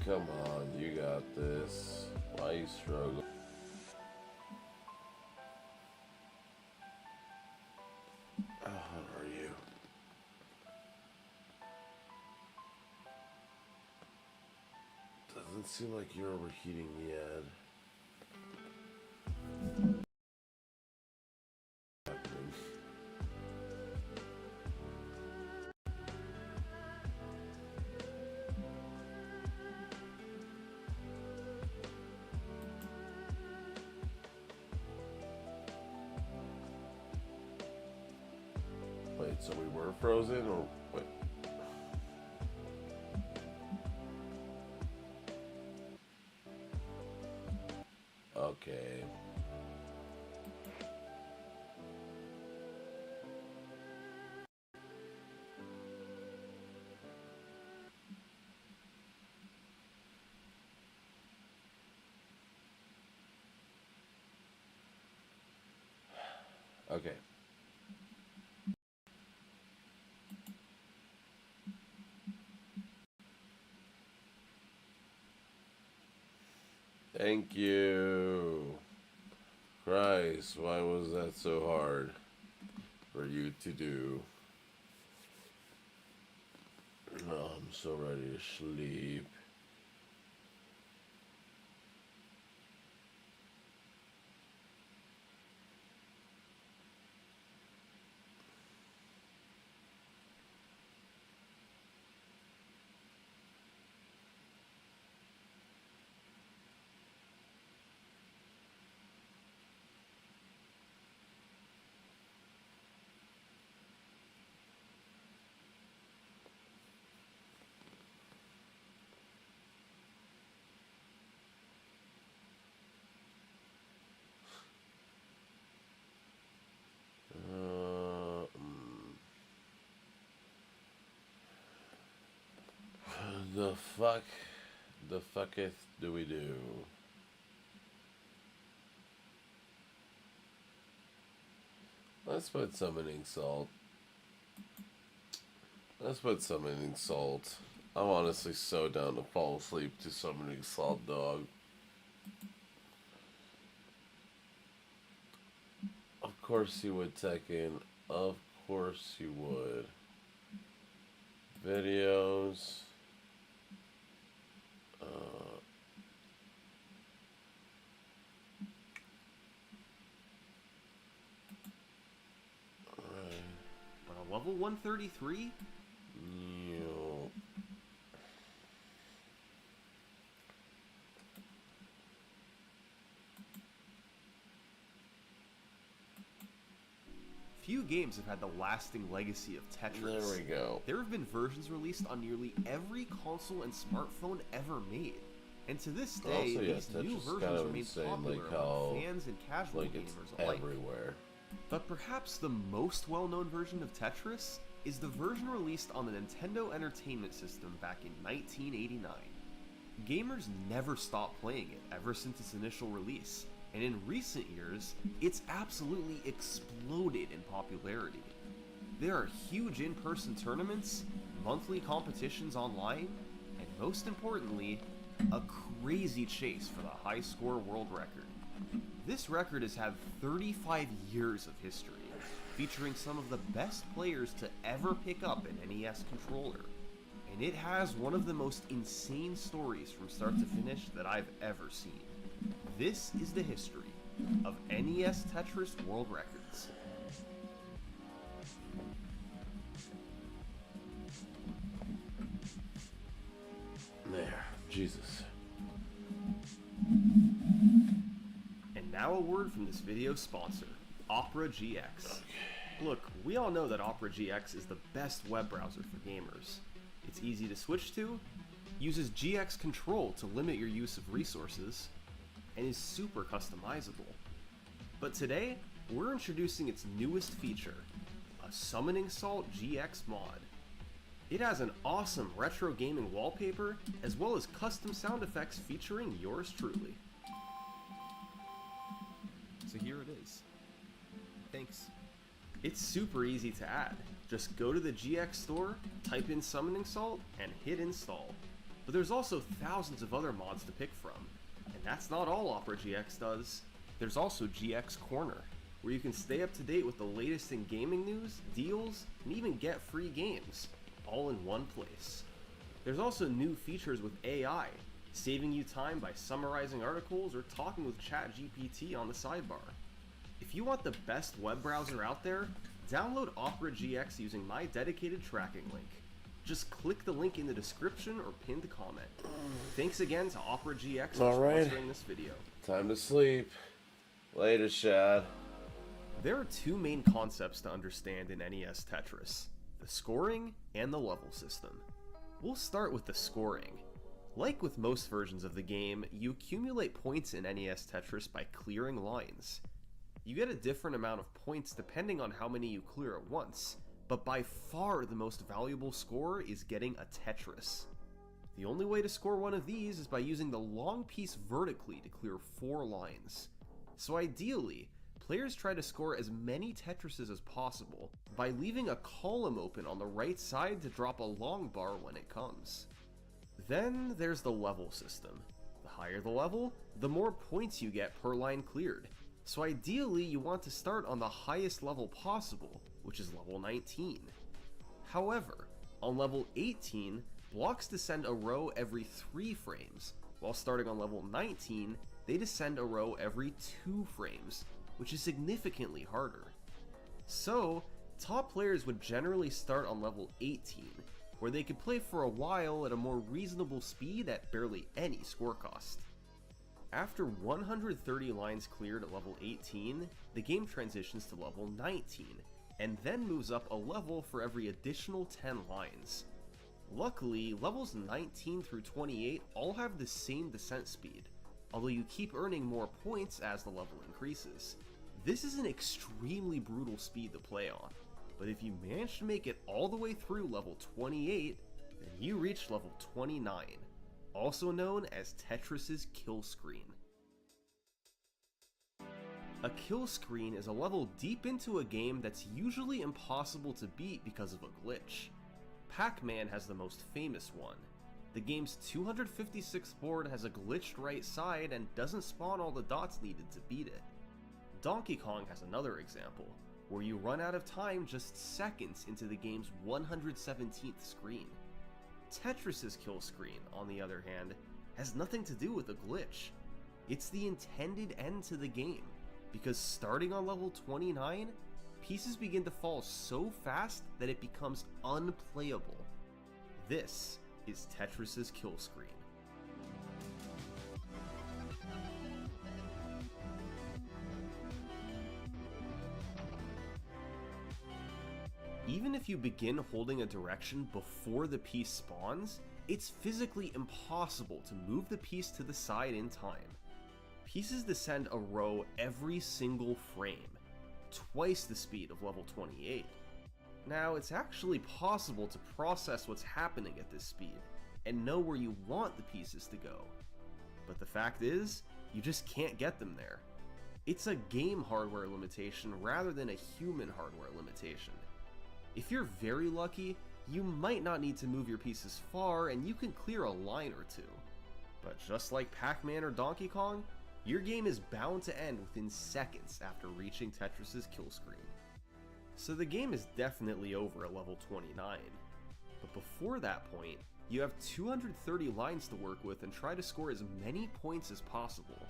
Come on, you got this. Why you struggle? Oh, how are you? Doesn't seem like you're overheating yet. Wait, so we were frozen, or wait? Okay. Okay. Thank you. Christ, why was that so hard for you to do? Oh, I'm so ready to sleep. The fucketh do we do? Let's put summoning salt. Let's put summoning salt. I'm honestly so down to fall asleep to summoning salt, dog. Of course you would, Tekken. Of course you would. Videos. On a level 133? Yo. Few games have had the lasting legacy of Tetris. There we go. There have been versions released on nearly every console and smartphone ever made. And to this day, Also, yeah, these Tetris new is versions kind of remain insane, popular like how, among fans and casual like, it's gamers alike. everywhere. But perhaps the most well-known version of Tetris is the version released on the Nintendo Entertainment System back in 1989. Gamers never stopped playing it ever since its initial release, and in recent years, it's absolutely exploded in popularity. There are huge in-person tournaments, monthly competitions online, and most importantly, a crazy chase for the high score world record. This record has had 35 years of history, featuring some of the best players to ever pick up an NES controller. And it has one of the most insane stories from start to finish that I've ever seen. This is the history of NES Tetris World Records. There. Jesus. And now a word from this video's sponsor, Opera GX. Look, we all know that Opera GX is the best web browser for gamers. It's easy to switch to, uses GX control to limit your use of resources, and is super customizable. But today, we're introducing its newest feature, a Summoning Salt GX mod. It has an awesome retro gaming wallpaper, as well as custom sound effects featuring yours truly. So here it is. Thanks. It's super easy to add. Just go to the GX store, type in Summoning Salt, and hit install. But there's also thousands of other mods to pick from. And that's not all Opera GX does. There's also GX Corner, where you can stay up to date with the latest in gaming news, deals, and even get free games, all in one place. There's also new features with AI, saving you time by summarizing articles or talking with ChatGPT on the sidebar. If you want the best web browser out there, download Opera GX using my dedicated tracking link. Just click the link in the description or pinned comment. Thanks again to Opera GX for sponsoring this video. Time to sleep. Later, Shad. There are two main concepts to understand in NES Tetris: the scoring and the level system. We'll start with the scoring. Like with most versions of the game, you accumulate points in NES Tetris by clearing lines. You get a different amount of points depending on how many you clear at once, but by far the most valuable score is getting a Tetris. The only way to score one of these is by using the long piece vertically to clear 4 lines. So ideally, players try to score as many Tetrises as possible by leaving a column open on the right side to drop a long bar when it comes. Then there's the level system. The higher the level, the more points you get per line cleared. So ideally, you want to start on the highest level possible, which is level 19. However, on level 18, blocks descend a row every 3 frames, while starting on level 19, they descend a row every 2 frames, which is significantly harder. So, top players would generally start on level 18, where they could play for a while at a more reasonable speed at barely any score cost. After 130 lines cleared at level 18, the game transitions to level 19, and then moves up a level for every additional 10 lines. Luckily, levels 19 through 28 all have the same descent speed, although you keep earning more points as the level increases. This is an extremely brutal speed to play on, but if you manage to make it all the way through level 28, then you reach level 29, also known as Tetris's kill screen. A kill screen is a level deep into a game that's usually impossible to beat because of a glitch. Pac-Man has the most famous one. The game's 256th board has a glitched right side and doesn't spawn all the dots needed to beat it. Donkey Kong has another example, where you run out of time just seconds into the game's 117th screen. Tetris's kill screen, on the other hand, has nothing to do with a glitch. It's the intended end to the game, because starting on level 29, pieces begin to fall so fast that it becomes unplayable. This is Tetris's kill screen. Even if you begin holding a direction before the piece spawns, it's physically impossible to move the piece to the side in time. Pieces descend a row every single frame, twice the speed of level 28. Now, it's actually possible to process what's happening at this speed, and know where you want the pieces to go. But the fact is, you just can't get them there. It's a game hardware limitation rather than a human hardware limitation. If you're very lucky, you might not need to move your pieces far and you can clear a line or two. But just like Pac-Man or Donkey Kong, your game is bound to end within seconds after reaching Tetris's kill screen. So the game is definitely over at level 29. But before that point, you have 230 lines to work with and try to score as many points as possible.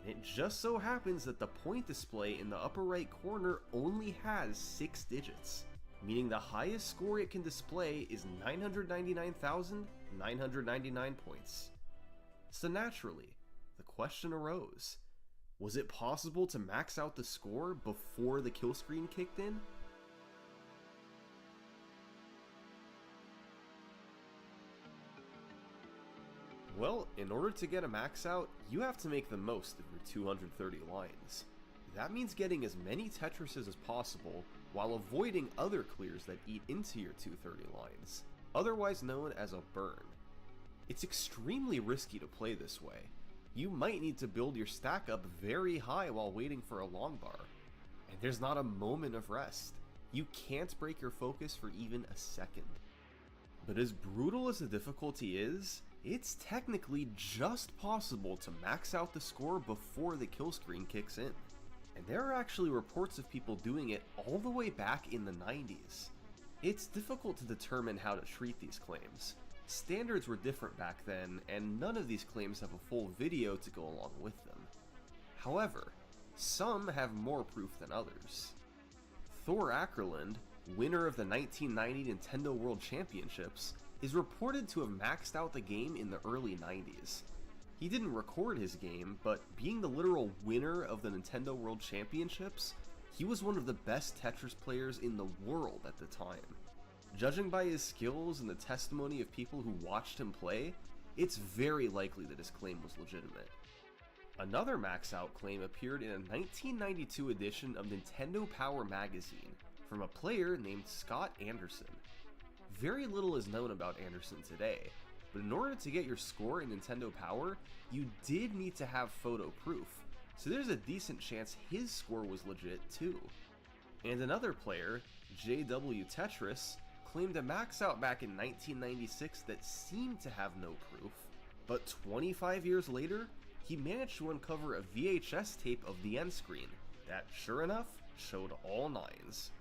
And it just so happens that the point display in the upper right corner only has 6 digits. Meaning the highest score it can display is 999,999 points. So naturally, the question arose, was it possible to max out the score before the kill screen kicked in? Well, in order to get a max out, you have to make the most of your 230 lines. That means getting as many Tetrises as possible, while avoiding other clears that eat into your 230 lines, otherwise known as a burn. It's extremely risky to play this way. You might need to build your stack up very high while waiting for a long bar, and there's not a moment of rest. You can't break your focus for even a second. But as brutal as the difficulty is, it's technically just possible to max out the score before the kill screen kicks in. And there are actually reports of people doing it all the way back in the 90s. It's difficult to determine how to treat these claims. Standards were different back then, and none of these claims have a full video to go along with them. However, some have more proof than others. Thor Ackerland, winner of the 1990 Nintendo World Championships, is reported to have maxed out the game in the early 90s. He didn't record his game, but being the literal winner of the Nintendo World Championships, he was one of the best Tetris players in the world at the time. Judging by his skills and the testimony of people who watched him play, it's very likely that his claim was legitimate. Another max out claim appeared in a 1992 edition of Nintendo Power magazine from a player named Scott Anderson. Very little is known about Anderson today, but in order to get your score in Nintendo Power, you did need to have photo proof, so there's a decent chance his score was legit too. And another player, JW Tetris, claimed a max out back in 1996 that seemed to have no proof, but 25 years later, he managed to uncover a VHS tape of the end screen that, sure enough, showed all nines.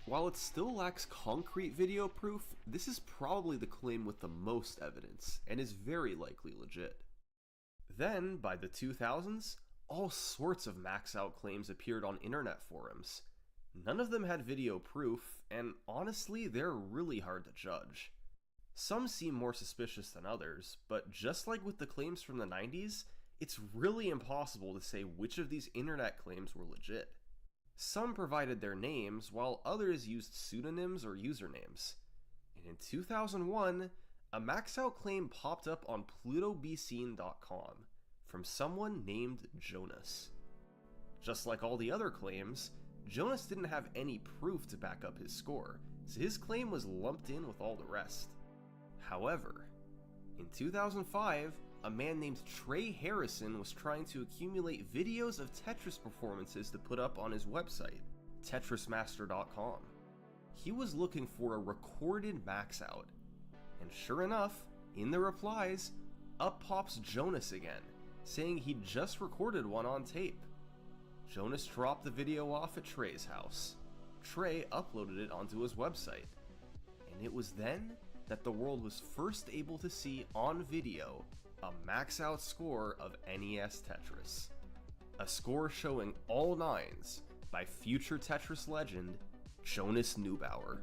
While it still lacks concrete video proof, this is probably the claim with the most evidence, and is very likely legit. Then, by the 2000s, all sorts of max out claims appeared on internet forums. None of them had video proof, and honestly, they're really hard to judge. Some seem more suspicious than others, but just like with the claims from the 90s, it's really impossible to say which of these internet claims were legit. Some provided their names, while others used pseudonyms or usernames. And in 2001, a max out claim popped up on PlutoBseen.com from someone named Jonas. Just like all the other claims, Jonas didn't have any proof to back up his score, so his claim was lumped in with all the rest. However, in 2005, a man named Trey Harrison was trying to accumulate videos of Tetris performances to put up on his website, TetrisMaster.com. He was looking for a recorded max out, and sure enough, in the replies, up pops Jonas again, saying he'd just recorded one on tape. Jonas dropped the video off at Trey's house. Trey uploaded it onto his website, and it was then that the world was first able to see on video a max out score of NES Tetris. A score showing all nines by future Tetris legend, Jonas Neubauer.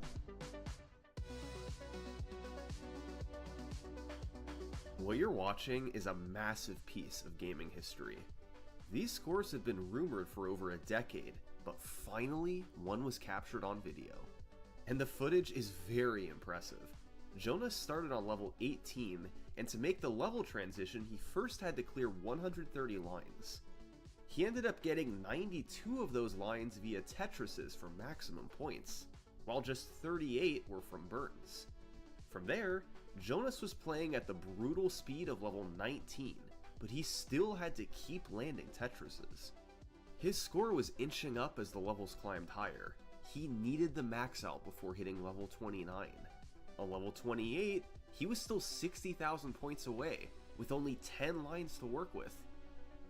What you're watching is a massive piece of gaming history. These scores have been rumored for over a decade, but finally one was captured on video. And the footage is very impressive. Jonas started on level 18, and to make the level transition, he first had to clear 130 lines. He ended up getting 92 of those lines via Tetrises for maximum points, while just 38 were from burns. From there, Jonas was playing at the brutal speed of level 19, but he still had to keep landing Tetrises. His score was inching up as the levels climbed higher. He needed the max out before hitting level 29. On level 28, he was still 60,000 points away, with only 10 lines to work with.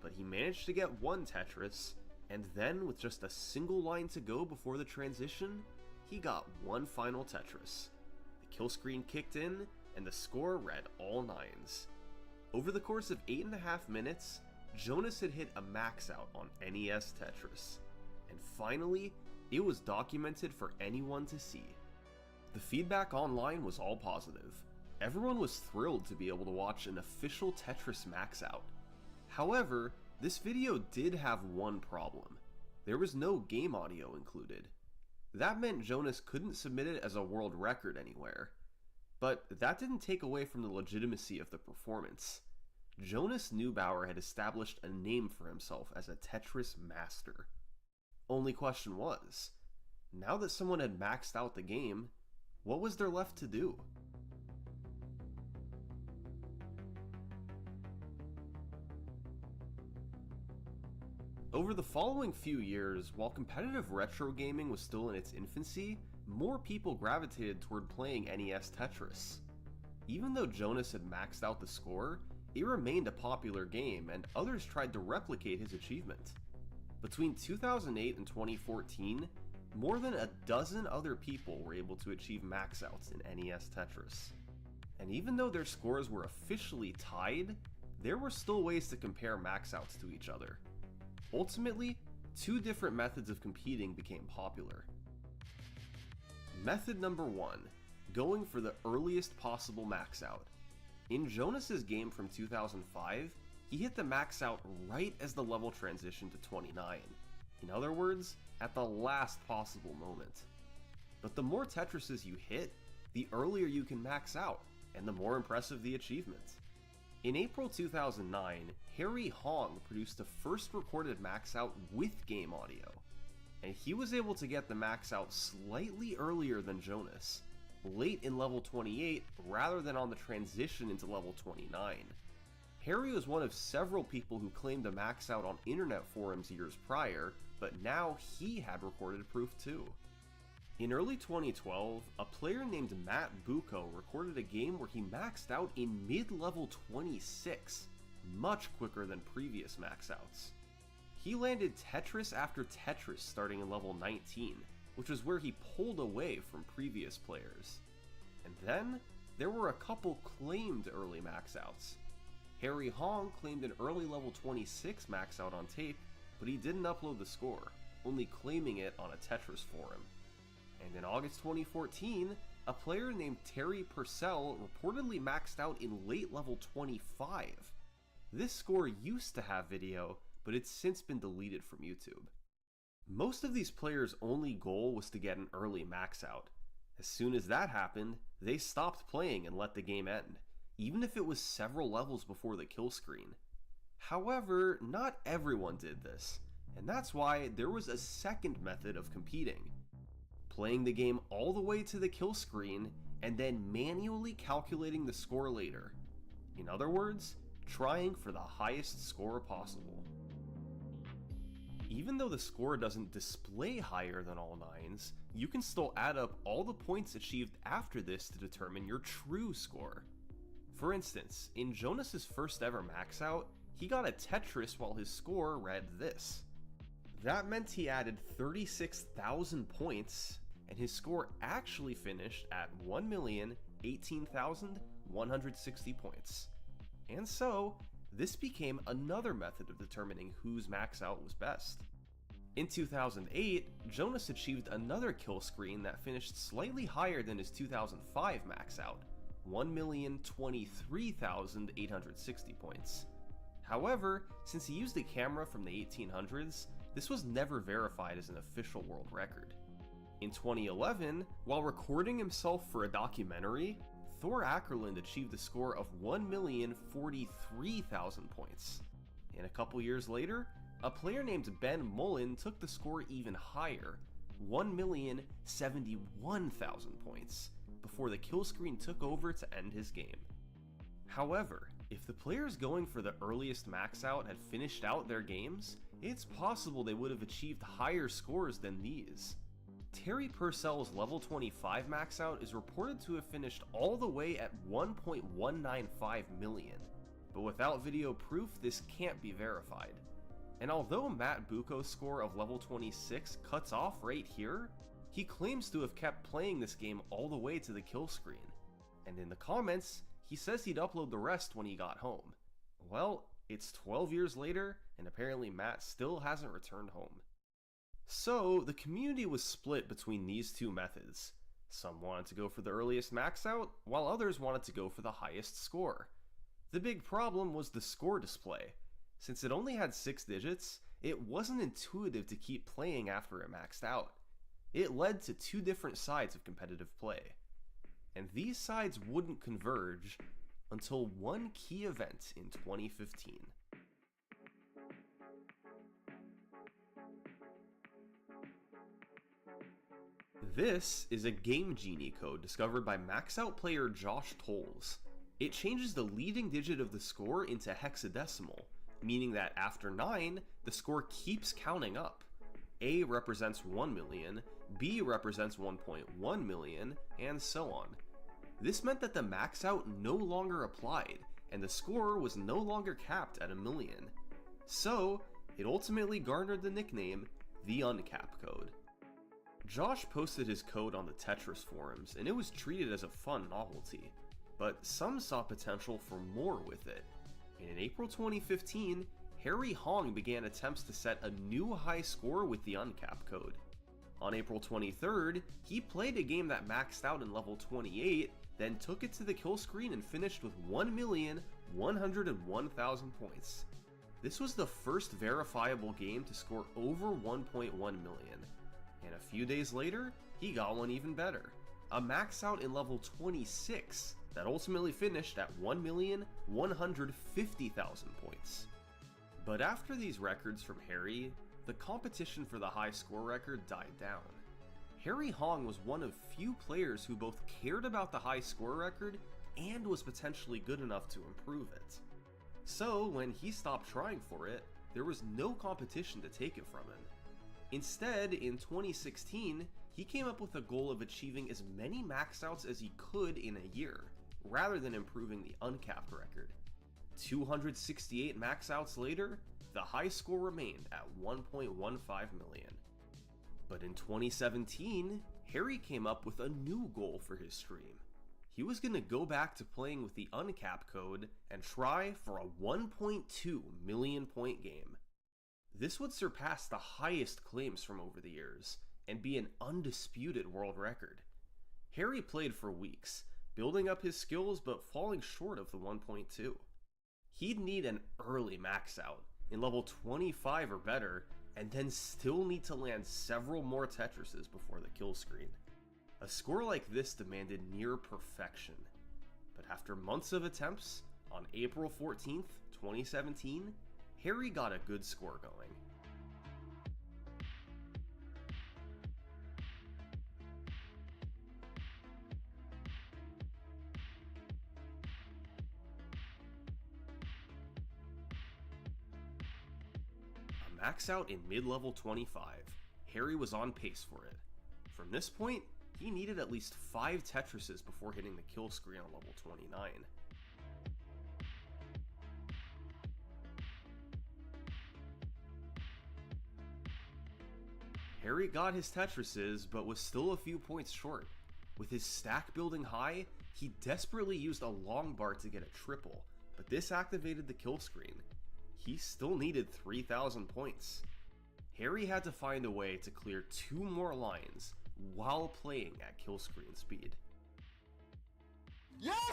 But he managed to get one Tetris, and then with just a single line to go before the transition, he got one final Tetris. The kill screen kicked in, and the score read all nines. Over the course of 8.5 minutes, Jonas had hit a max out on NES Tetris. And finally, it was documented for anyone to see. The feedback online was all positive. Everyone was thrilled to be able to watch an official Tetris max out. However, this video did have one problem. There was no game audio included. That meant Jonas couldn't submit it as a world record anywhere. But that didn't take away from the legitimacy of the performance. Jonas Neubauer had established a name for himself as a Tetris master. Only question was, now that someone had maxed out the game, what was there left to do? Over the following few years, while competitive retro gaming was still in its infancy, more people gravitated toward playing NES Tetris. Even though Jonas had maxed out the score, it remained a popular game and others tried to replicate his achievement. Between 2008 and 2014, more than a dozen other people were able to achieve max outs in NES Tetris. And even though their scores were officially tied, there were still ways to compare max outs to each other. Ultimately, two different methods of competing became popular. Method number 1, going for the earliest possible max out. In Jonas's game from 2005, he hit the max out right as the level transitioned to 29. In other words, at the last possible moment. But the more Tetrises you hit, the earlier you can max out, and the more impressive the achievement. In April 2009, Harry Hong produced the first recorded max out with game audio, and he was able to get the max out slightly earlier than Jonas, late in level 28 rather than on the transition into level 29. Harry was one of several people who claimed to max out on internet forums years prior, but now he had recorded proof too. In early 2012, a player named Matt Bucco recorded a game where he maxed out in mid-level 26, much quicker than previous max outs. He landed Tetris after Tetris starting in level 19, which was where he pulled away from previous players. And then, there were a couple claimed early max outs. Harry Hong claimed an early level 26 max out on tape, but he didn't upload the score, only claiming it on a Tetris forum. And in August 2014, a player named Terry Purcell reportedly maxed out in late level 25. This score used to have video, but it's since been deleted from YouTube. Most of these players' only goal was to get an early max out. As soon as that happened, they stopped playing and let the game end, even if it was several levels before the kill screen. However, not everyone did this, and that's why there was a second method of competing. Playing the game all the way to the kill screen, and then manually calculating the score later. In other words, trying for the highest score possible. Even though the score doesn't display higher than all 9s, you can still add up all the points achieved after this to determine your true score. For instance, in Jonas's first ever max out, he got a Tetris while his score read this. That meant he added 36,000 points, and his score actually finished at 1,018,160 points. And so, this became another method of determining whose max out was best. In 2008, Jonas achieved another kill screen that finished slightly higher than his 2005 max out, 1,023,860 points. However, since he used a camera from the 1800s, this was never verified as an official world record. In 2011, while recording himself for a documentary, Thor Ackerland achieved a score of 1,043,000 points. And a couple years later, a player named Ben Mullen took the score even higher, 1,071,000 points, before the kill screen took over to end his game. However, if the players going for the earliest max out had finished out their games, it's possible they would have achieved higher scores than these. Terry Purcell's level 25 max out is reported to have finished all the way at 1.195 million, but without video proof this can't be verified. And although Matt Bucco's score of level 26 cuts off right here, he claims to have kept playing this game all the way to the kill screen, and in the comments, he says he'd upload the rest when he got home. Well, it's 12 years later, and apparently Matt still hasn't returned home. So, the community was split between these two methods. Some wanted to go for the earliest max out, while others wanted to go for the highest score. The big problem was the score display. Since it only had 6 digits, it wasn't intuitive to keep playing after it maxed out. It led to two different sides of competitive play. And these sides wouldn't converge until one key event in 2015. This is a Game Genie code discovered by Max Out player Josh Tolles. It changes the leading digit of the score into hexadecimal, meaning that after 9, the score keeps counting up. A represents 1 million, B represents 1.1 million, and so on. This meant that the max out no longer applied, and the score was no longer capped at 1,000,000. So, it ultimately garnered the nickname the Uncap code. Josh posted his code on the Tetris forums, and it was treated as a fun novelty, but some saw potential for more with it. And in April 2015, Harry Hong began attempts to set a new high score with the Uncap code. On April 23rd, he played a game that maxed out in level 28, then took it to the kill screen and finished with 1,101,000 points. This was the first verifiable game to score over 1.1 million, and a few days later, he got one even better, a max out in level 26 that ultimately finished at 1,150,000 points. But after these records from Harry, the competition for the high score record died down. Harry Hong was one of few players who both cared about the high score record and was potentially good enough to improve it. So when he stopped trying for it, there was no competition to take it from him. Instead, in 2016, he came up with a goal of achieving as many max outs as he could in a year, rather than improving the uncapped record. 268 max outs later, the high score remained at 1.15 million. But in 2017, Harry came up with a new goal for his stream. He was going to go back to playing with the Uncap code and try for a 1.2 million point game. This would surpass the highest claims from over the years, and be an undisputed world record. Harry played for weeks, building up his skills but falling short of the 1.2. He'd need an early max out, in level 25 or better, and then still need to land several more Tetrises before the kill screen. A score like this demanded near perfection. But after months of attempts, on April 14th, 2017, Harry got a good score going. A max out in mid-level 25, Harry was on pace for it. From this point, he needed at least 5 Tetrises before hitting the kill screen on level 29. Harry got his Tetrises, but was still a few points short. With his stack building high, he desperately used a long bar to get a triple, but this activated the kill screen. He still needed 3,000 points. Harry had to find a way to clear 2 more lines while playing at kill screen speed. Yes!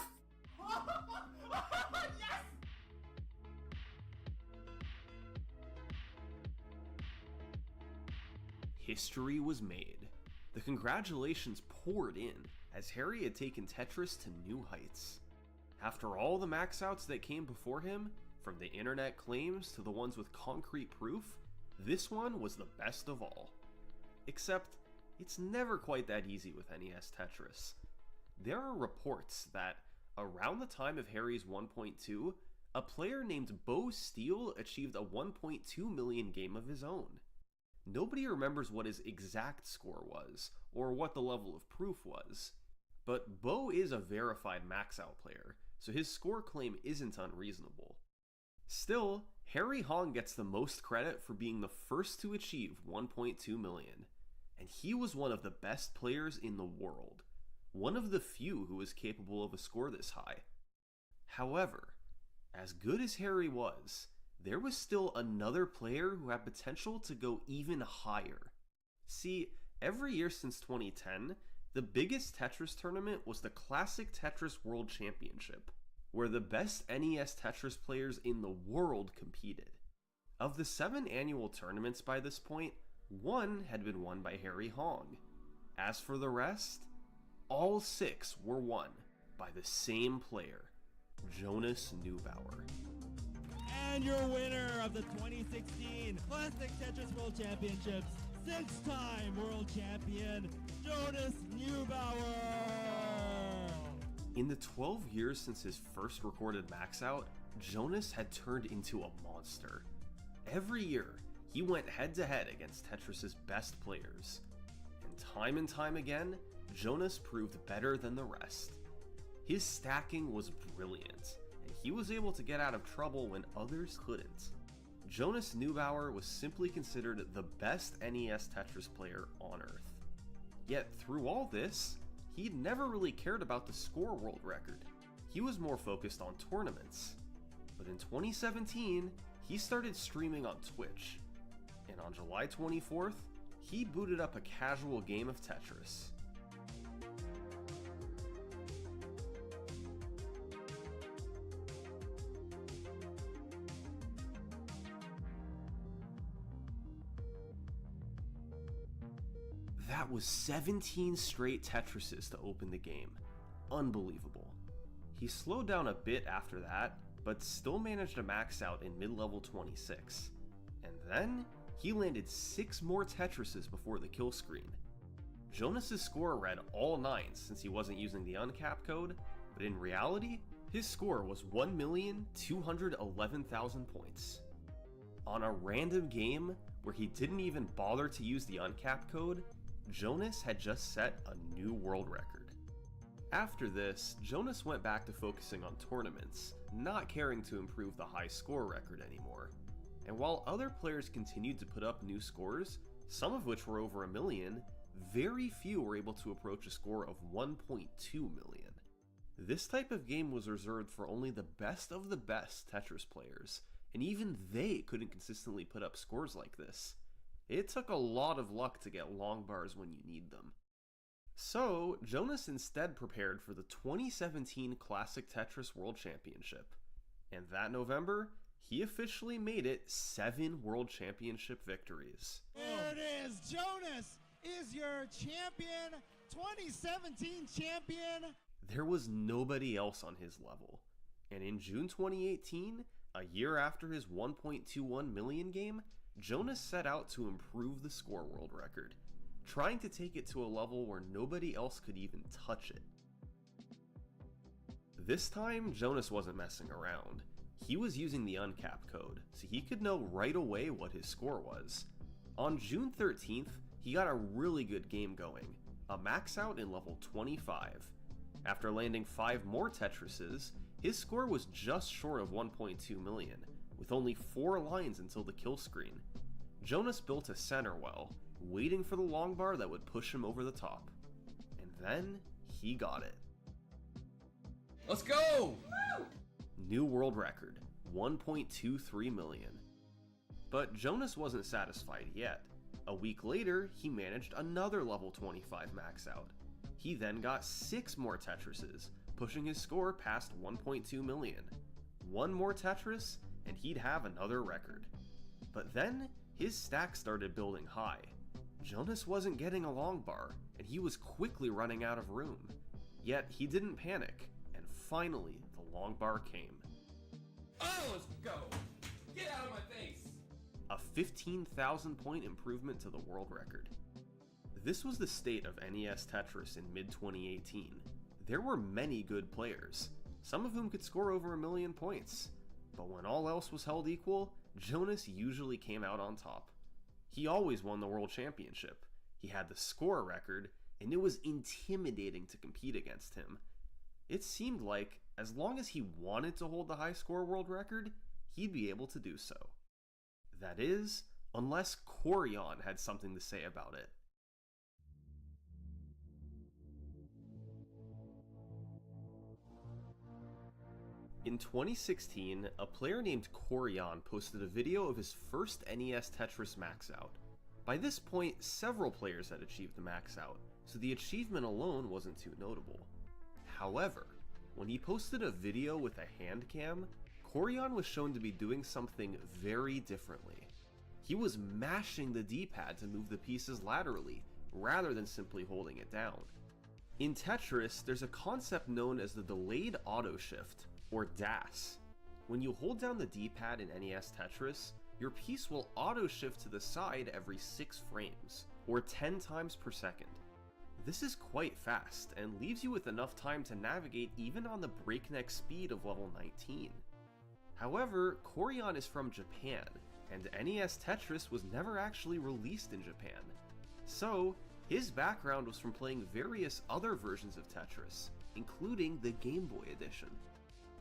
Yes! History was made. The congratulations poured in as Harry had taken Tetris to new heights. After all the max outs that came before him, from the internet claims to the ones with concrete proof, this one was the best of all. Except, it's never quite that easy with NES Tetris. There are reports that, around the time of Harry's 1.2, a player named Bo Steele achieved a 1.2 million game of his own. Nobody remembers what his exact score was, or what the level of proof was. But Bo is a verified max-out player, so his score claim isn't unreasonable. Still, Harry Hong gets the most credit for being the first to achieve 1.2 million, and he was one of the best players in the world, one of the few who was capable of a score this high. However, as good as Harry was, there was still another player who had potential to go even higher. See, every year since 2010, the biggest Tetris tournament was the Classic Tetris World Championship, where the best NES Tetris players in the world competed. Of the 7 annual tournaments by this point, 1 had been won by Harry Hong. As for the rest, all 6 were won by the same player, Jonas Neubauer. And your winner of the 2016 Classic Tetris World Championships, 6-time world champion, Jonas Neubauer! In the 12 years since his first recorded max out, Jonas had turned into a monster. Every year, he went head to head against Tetris's best players. And time again, Jonas proved better than the rest. His stacking was brilliant, and he was able to get out of trouble when others couldn't. Jonas Neubauer was simply considered the best NES Tetris player on Earth. Yet through all this, he'd never really cared about the score world record. He was more focused on tournaments. But in 2017, he started streaming on Twitch, and on July 24th, he booted up a casual game of Tetris. That was 17 straight Tetrises to open the game. Unbelievable. He slowed down a bit after that, but still managed to max out in mid-level 26. And then, he landed 6 more Tetrises before the kill screen. Jonas's score read all 9s since he wasn't using the uncap code, but in reality, his score was 1,211,000 points. On a random game where he didn't even bother to use the uncap code, Jonas had just set a new world record. After this, Jonas went back to focusing on tournaments, not caring to improve the high score record anymore. And while other players continued to put up new scores, some of which were over 1 million, very few were able to approach a score of 1.2 million. This type of game was reserved for only the best of the best Tetris players, and even they couldn't consistently put up scores like this. It took a lot of luck to get long bars when you need them. So, Jonas instead prepared for the 2017 Classic Tetris World Championship, and that November, he officially made it 7 World Championship victories. There it is! Jonas is your champion! 2017 champion! There was nobody else on his level, and in June 2018, a year after his 1.21 million game, Jonas set out to improve the score world record, trying to take it to a level where nobody else could even touch it. This time, Jonas wasn't messing around. He was using the uncap code, so he could know right away what his score was. On June 13th, he got a really good game going, a max out in level 25. After landing 5 more Tetrises, his score was just short of 1.2 million, with only 4 lines until the kill screen. Jonas built a center well, waiting for the long bar that would push him over the top. And then, he got it. Let's go! Woo! New world record, 1.23 million. But Jonas wasn't satisfied yet. A week later, he managed another level 25 max out. He then got 6 more Tetrises, pushing his score past 1.2 million. 1 more Tetris, and he'd have another record. But then, his stack started building high. Jonas wasn't getting a long bar, and he was quickly running out of room. Yet, he didn't panic, and finally, the long bar came. Oh, let's go! Get out of my face! A 15,000 point improvement to the world record. This was the state of NES Tetris in mid-2018. There were many good players, some of whom could score over 1 million points. But when all else was held equal, Jonas usually came out on top. He always won the World Championship. He had the score record, and it was intimidating to compete against him. It seemed like, as long as he wanted to hold the high score world record, he'd be able to do so. That is, unless Wargreymon had something to say about it. In 2016, a player named Wargreymon posted a video of his first NES Tetris max out. By this point, several players had achieved the max out, so the achievement alone wasn't too notable. However, when he posted a video with a hand cam, Wargreymon was shown to be doing something very differently. He was mashing the D-pad to move the pieces laterally, rather than simply holding it down. In Tetris, there's a concept known as the delayed auto shift, or DAS. When you hold down the D-pad in NES Tetris, your piece will auto shift to the side every 6 frames, or 10 times per second. This is quite fast, and leaves you with enough time to navigate even on the breakneck speed of level 19. However, Wargreymon is from Japan, and NES Tetris was never actually released in Japan. So, His background was from playing various other versions of Tetris, including the Game Boy edition.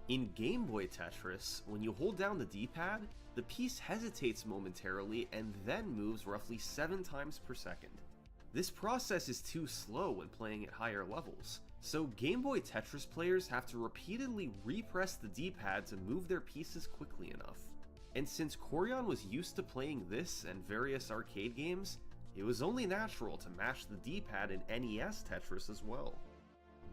In Game Boy Tetris, when you hold down the D-pad, the piece hesitates momentarily and then moves roughly 7 times per second. This process is too slow when playing at higher levels, so Game Boy Tetris players have to repeatedly repress the D-pad to move their pieces quickly enough. And since Koryon was used to playing this and various arcade games, it was only natural to mash the D-pad in NES Tetris as well.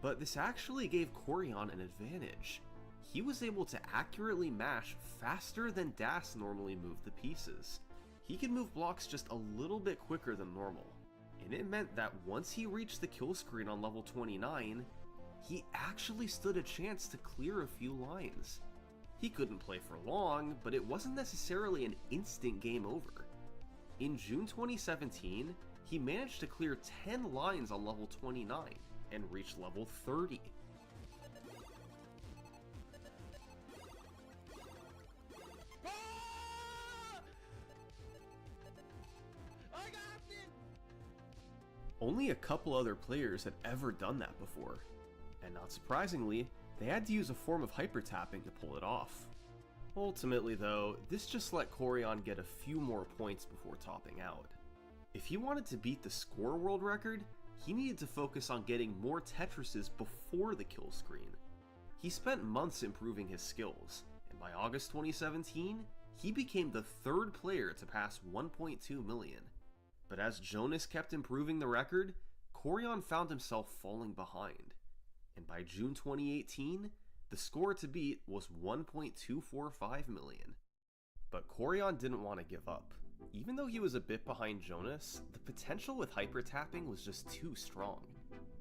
But this actually gave Koryon an advantage. He was able to accurately mash faster than Das normally moved the pieces. He could move blocks just a little bit quicker than normal, and it meant that once he reached the kill screen on level 29, he actually stood a chance to clear a few lines. He couldn't play for long, but it wasn't necessarily an instant game over. In June 2017, he managed to clear 10 lines on level 29 and reach level 30. Only a couple other players had ever done that before, and not surprisingly, they had to use a form of hyper-tapping to pull it off. Ultimately though, this just let Koryon get a few more points before topping out. If he wanted to beat the score world record, he needed to focus on getting more Tetrises before the kill screen. He spent months improving his skills, and by August 2017, he became the 3rd player to pass 1.2 million. But as Jonas kept improving the record, Koryon found himself falling behind. And by June 2018, the score to beat was 1.245 million. But Koryon didn't want to give up. Even though he was a bit behind Jonas, the potential with hyper-tapping was just too strong.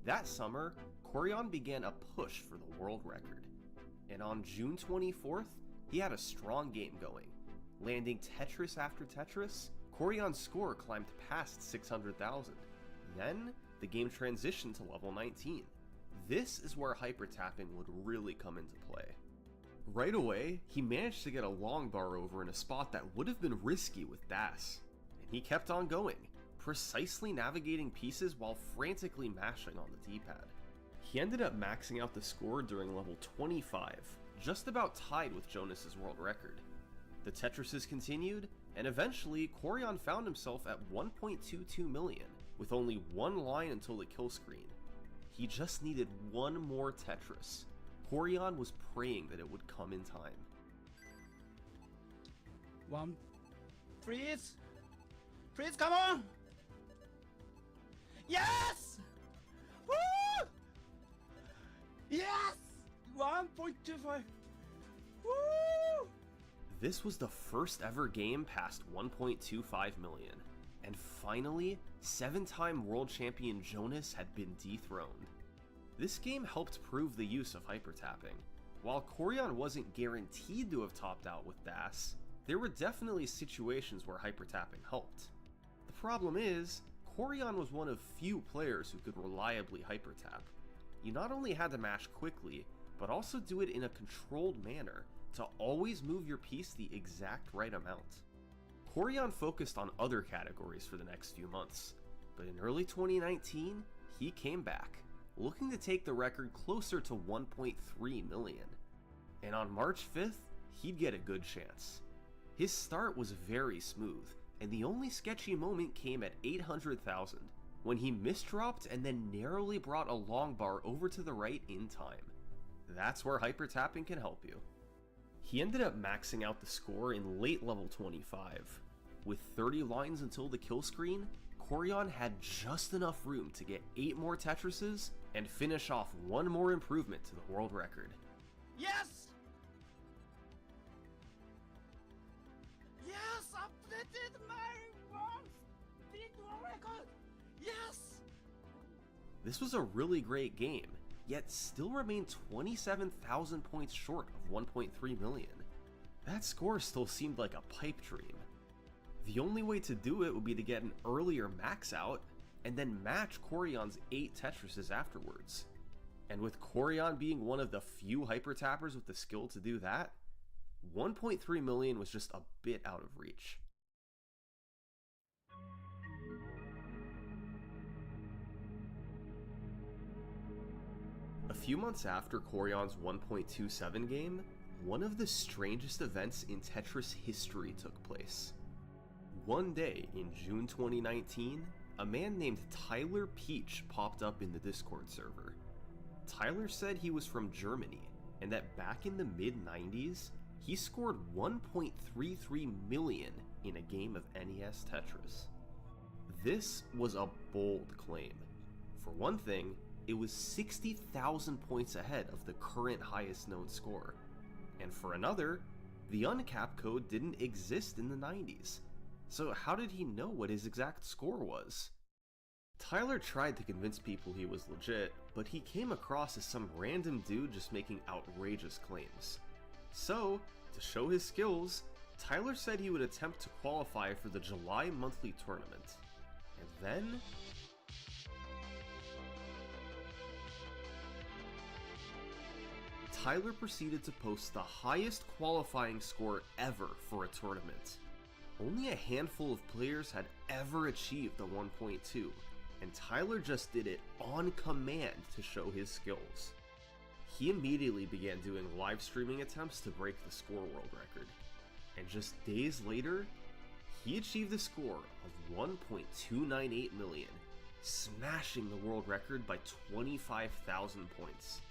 That summer, Koryon began a push for the world record. And on June 24th, he had a strong game going. Landing Tetris after Tetris, Koryon's score climbed past 600,000. Then, the game transitioned to level 19. This is where hyper-tapping would really come into play. Right away, he managed to get a long bar over in a spot that would have been risky with Das. And he kept on going, precisely navigating pieces while frantically mashing on the D-pad. He ended up maxing out the score during level 25, just about tied with Jonas's world record. The Tetrises continued, and eventually Koryon found himself at 1.22 million, with only one line until the kill screen. He just needed one more Tetris. Koryon was praying that it would come in time. One, freeze! Freeze, come on! Yes! Woo! Yes! 1.25! Woo! This was the first ever game past 1.25 million, and finally, 7-time world champion Jonas had been dethroned. This game helped prove the use of hyper-tapping. While Koryon wasn't guaranteed to have topped out with Das, there were definitely situations where hyper-tapping helped. The problem is, Koryon was one of few players who could reliably hyper-tap. You not only had to mash quickly, but also do it in a controlled manner to always move your piece the exact right amount. Koryon focused on other categories for the next few months, but in early 2019, he came back, looking to take the record closer to 1.3 million. And on March 5th, he'd get a good chance. His start was very smooth, and the only sketchy moment came at 800,000, when he misdropped and then narrowly brought a long bar over to the right in time. That's where hyper-tapping can help you. He ended up maxing out the score in late level 25. With 30 lines until the kill screen, Koryon had just enough room to get 8 more Tetrises and finish off one more improvement to the world record. Yes! Yes, updated my big world record! Yes! This was a really great game, yet still remained 27,000 points short of 1.3 million. That score still seemed like a pipe dream. The only way to do it would be to get an earlier max out, and then match Koryon's 8 Tetrises afterwards. And with Koryon being one of the few hyper-tappers with the skill to do that, 1.3 million was just a bit out of reach. few months after Korion's 1.27 game, one of the strangest events in Tetris history took place. One day in June 2019, a man named Tyler Peach popped up in the Discord server. Tyler said he was from Germany, and that back in the mid-90s, he scored 1.33 million in a game of NES Tetris. This was a bold claim. For one thing, it was 60,000 points ahead of the current highest known score. And for another, the uncapped code didn't exist in the 90s. So how did he know what his exact score was? Tyler tried to convince people he was legit, but he came across as some random dude just making outrageous claims. So, to show his skills, Tyler said he would attempt to qualify for the July monthly tournament. And then... Tyler proceeded to post the highest qualifying score ever for a tournament. Only a handful of players had ever achieved the 1.2, and Tyler just did it on command to show his skills. He immediately began doing live streaming attempts to break the score world record, and just days later, he achieved a score of 1.298 million, smashing the world record by 25,000 points.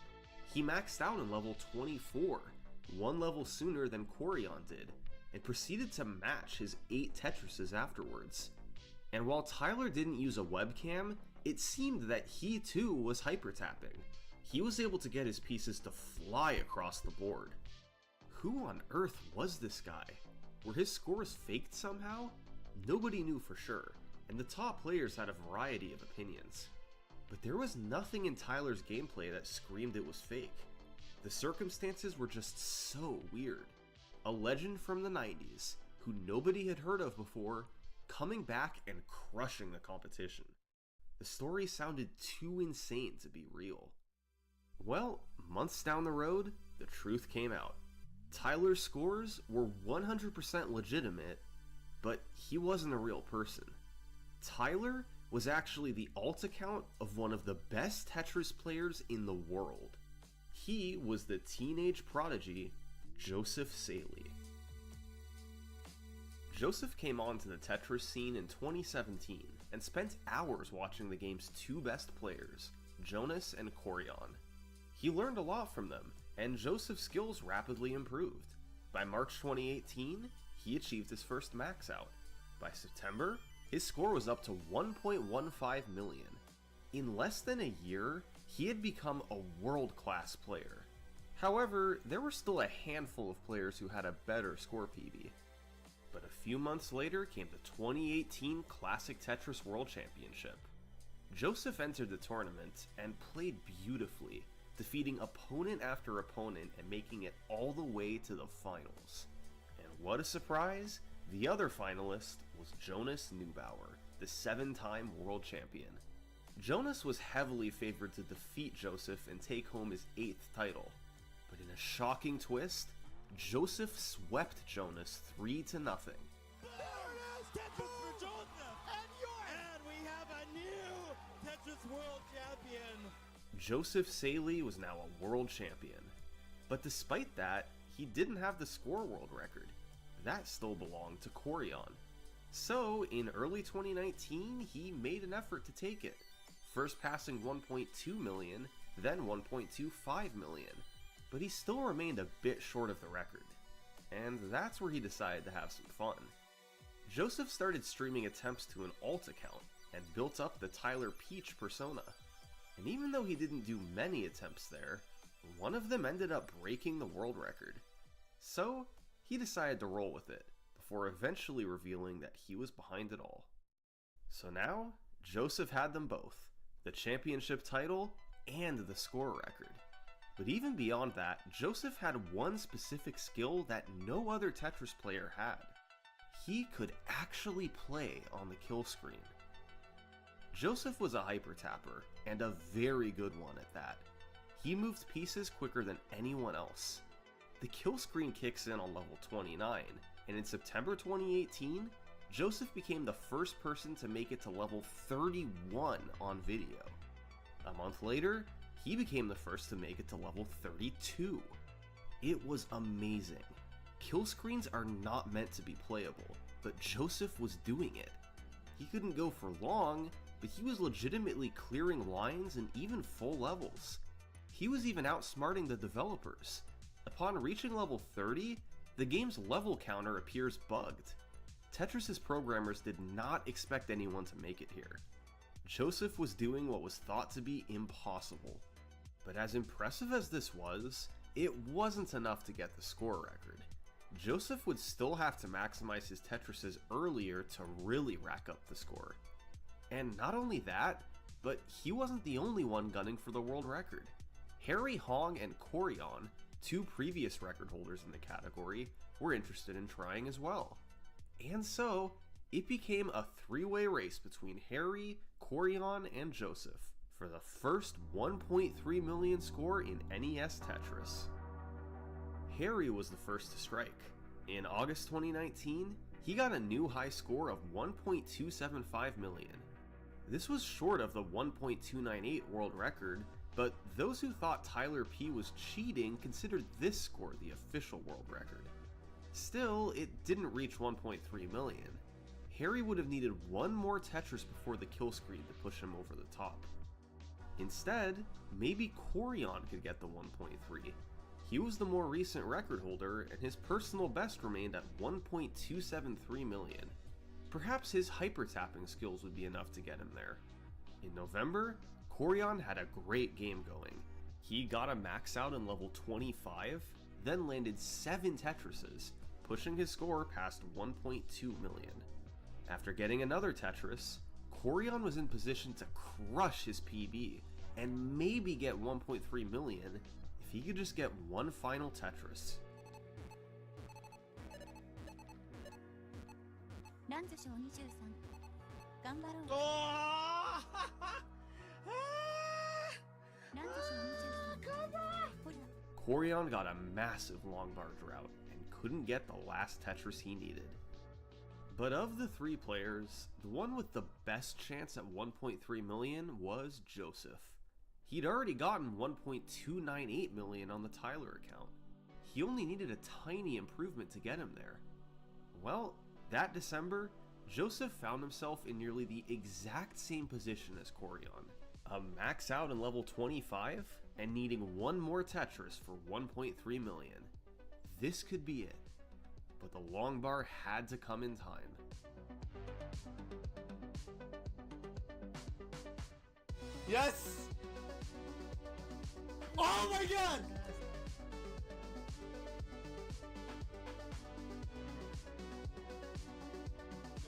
He maxed out in level 24, one level sooner than Korion did, and proceeded to match his 8 Tetrises afterwards. And while Tyler didn't use a webcam, it seemed that he too was hyper-tapping. He was able to get his pieces to fly across the board. Who on earth was this guy? Were his scores faked somehow? Nobody knew for sure, and the top players had a variety of opinions. But there was nothing in Tyler's gameplay that screamed it was fake. The circumstances were just so weird. A legend from the 90s, who nobody had heard of before, coming back and crushing the competition. The story sounded too insane to be real. Well, months down the road, the truth came out. Tyler's scores were 100% legitimate, but he wasn't a real person. Tyler was actually the alt account of one of the best Tetris players in the world. He was the teenage prodigy, Joseph Saley. Joseph came onto the Tetris scene in 2017 and spent hours watching the game's 2 best players, Jonas and Korion. He learned a lot from them, and Joseph's skills rapidly improved. By March 2018, he achieved his first max out. By September, his score was up to 1.15 million. In less than a year, he had become a world-class player. However, there were still a handful of players who had a better score PB. But a few months later came the 2018 Classic Tetris World Championship. Joseph entered the tournament and played beautifully, defeating opponent after opponent and making it all the way to the finals. And what a surprise! The other finalist was Jonas Neubauer, the 7-time world champion. Jonas was heavily favored to defeat Joseph and take home his 8th title. But in a shocking twist, Joseph swept Jonas 3-0. There it is! Tetris for Joseph! And we have a new Tetris World Champion! Joseph Saley was now a world champion. But despite that, he didn't have the score world record. That still belonged to Korion. So, in early 2019, he made an effort to take it, first passing 1.2 million, then 1.25 million, but he still remained a bit short of the record. And that's where he decided to have some fun. Joseph started streaming attempts to an alt account, and built up the Tyler Peach persona. And even though he didn't do many attempts there, one of them ended up breaking the world record. So, he decided to roll with it, before eventually revealing that he was behind it all. So now, Joseph had them both, the championship title and the score record. But even beyond that, Joseph had one specific skill that no other Tetris player had. He could actually play on the kill screen. Joseph was a hyper tapper, and a very good one at that. He moved pieces quicker than anyone else. The kill screen kicks in on level 29, and in September 2018, Joseph became the first person to make it to level 31 on video. A month later, he became the first to make it to level 32. It was amazing. Kill screens are not meant to be playable, but Joseph was doing it. He couldn't go for long, but he was legitimately clearing lines and even full levels. He was even outsmarting the developers. Upon reaching level 30, the game's level counter appears bugged. Tetris's programmers did not expect anyone to make it here. Joseph was doing what was thought to be impossible. But as impressive as this was, it wasn't enough to get the score record. Joseph would still have to maximize his Tetrises earlier to really rack up the score. And not only that, but he wasn't the only one gunning for the world record. Harry, Hong, and Corion, two previous record holders in the category, were interested in trying as well. And so, it became a three-way race between Harry, Corion, and Joseph for the first 1.3 million score in NES Tetris. Harry was the first to strike. In August 2019, he got a new high score of 1.275 million. This was short of the 1.298 world record, but those who thought Tyler P was cheating considered this score the official world record. Still, it didn't reach 1.3 million. Harry would have needed one more Tetris before the kill screen to push him over the top. Instead, maybe Corion could get the 1.3. He was the more recent record holder, and his personal best remained at 1.273 million. Perhaps his hyper-tapping skills would be enough to get him there. In November, Corion had a great game going. He got a max out in level 25, then landed 7 Tetrises, pushing his score past 1.2 million. After getting another Tetris, Corion was in position to crush his PB, and maybe get 1.3 million if he could just get one final Tetris. Corion got a massive longbar drought and couldn't get the last Tetris he needed. But of the three players, the one with the best chance at 1.3 million was Joseph. He'd already gotten 1.298 million on the Tyler account. He only needed a tiny improvement to get him there. Well, that December, Joseph found himself in nearly the exact same position as Corion. A max out in level 25 and needing one more Tetris for 1.3 million. This could be it. But the long bar had to come in time. Yes! Oh my god!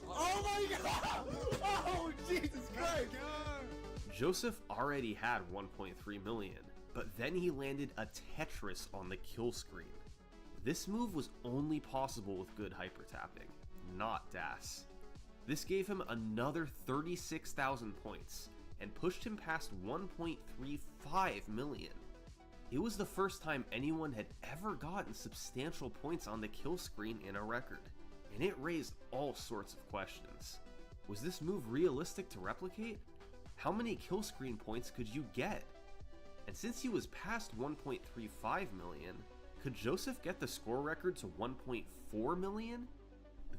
Oh my god! Oh Jesus Christ! Joseph already had 1.3 million, but then he landed a Tetris on the kill screen. This move was only possible with good hyper tapping, not DAS. This gave him another 36,000 points and pushed him past 1.35 million. It was the first time anyone had ever gotten substantial points on the kill screen in a record, and it raised all sorts of questions. Was this move realistic to replicate? How many kill screen points could you get? And since he was past 1.35 million, could Joseph get the score record to 1.4 million?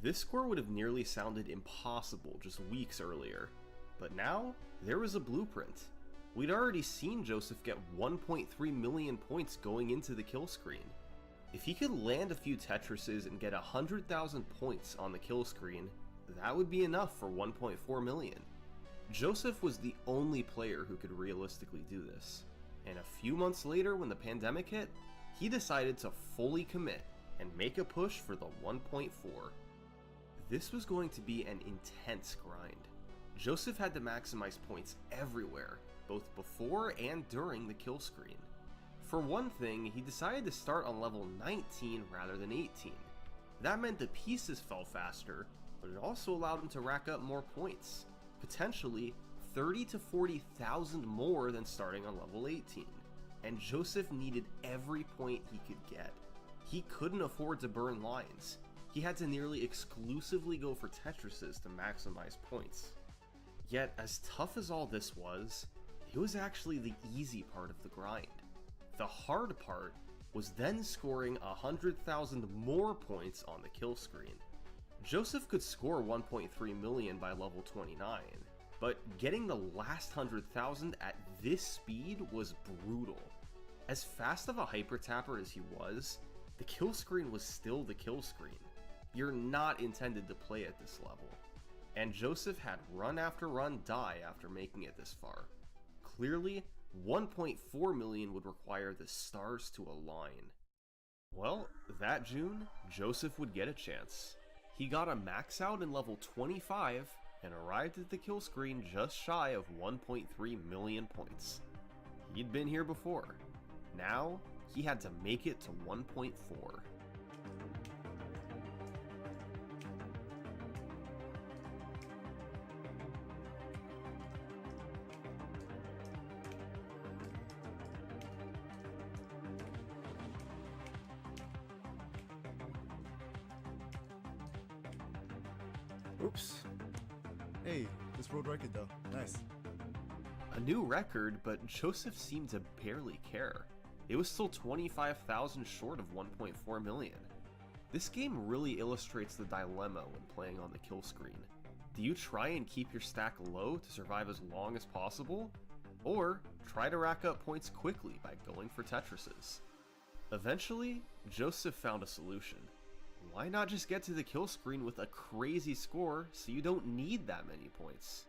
This score would have nearly sounded impossible just weeks earlier, but now there was a blueprint. We'd already seen Joseph get 1.3 million points going into the kill screen. If he could land a few Tetrises and get 100,000 points on the kill screen, that would be enough for 1.4 million. Joseph was the only player who could realistically do this, and a few months later when the pandemic hit, he decided to fully commit and make a push for the 1.4. This was going to be an intense grind. Joseph had to maximize points everywhere, both before and during the kill screen. For one thing, he decided to start on level 19 rather than 18. That meant the pieces fell faster, but it also allowed him to rack up more points, potentially 30 to 40,000 more than starting on level 18. And Joseph needed every point he could get. He couldn't afford to burn lines. He had to nearly exclusively go for Tetrises to maximize points. Yet, as tough as all this was, it was actually the easy part of the grind. The hard part was then scoring 100,000 more points on the kill screen. Joseph could score 1.3 million by level 29, but getting the last 100,000 at this speed was brutal. As fast of a hyper tapper as he was, the kill screen was still the kill screen. You're not intended to play at this level. And Joseph had run after run die after making it this far. Clearly, 1.4 million would require the stars to align. Well, that June, Joseph would get a chance. He got a max out in level 25 and arrived at the kill screen just shy of 1.3 million points. He'd been here before. Now, he had to make it to 1.4. Oops. Hey, this world record though. Nice. A new record, but Joseph seemed to barely care. It was still 25,000 short of 1.4 million. This game really illustrates the dilemma when playing on the kill screen. Do you try and keep your stack low to survive as long as possible? Or try to rack up points quickly by going for Tetrises? Eventually, Joseph found a solution. Why not just get to the kill screen with a crazy score so you don't need that many points?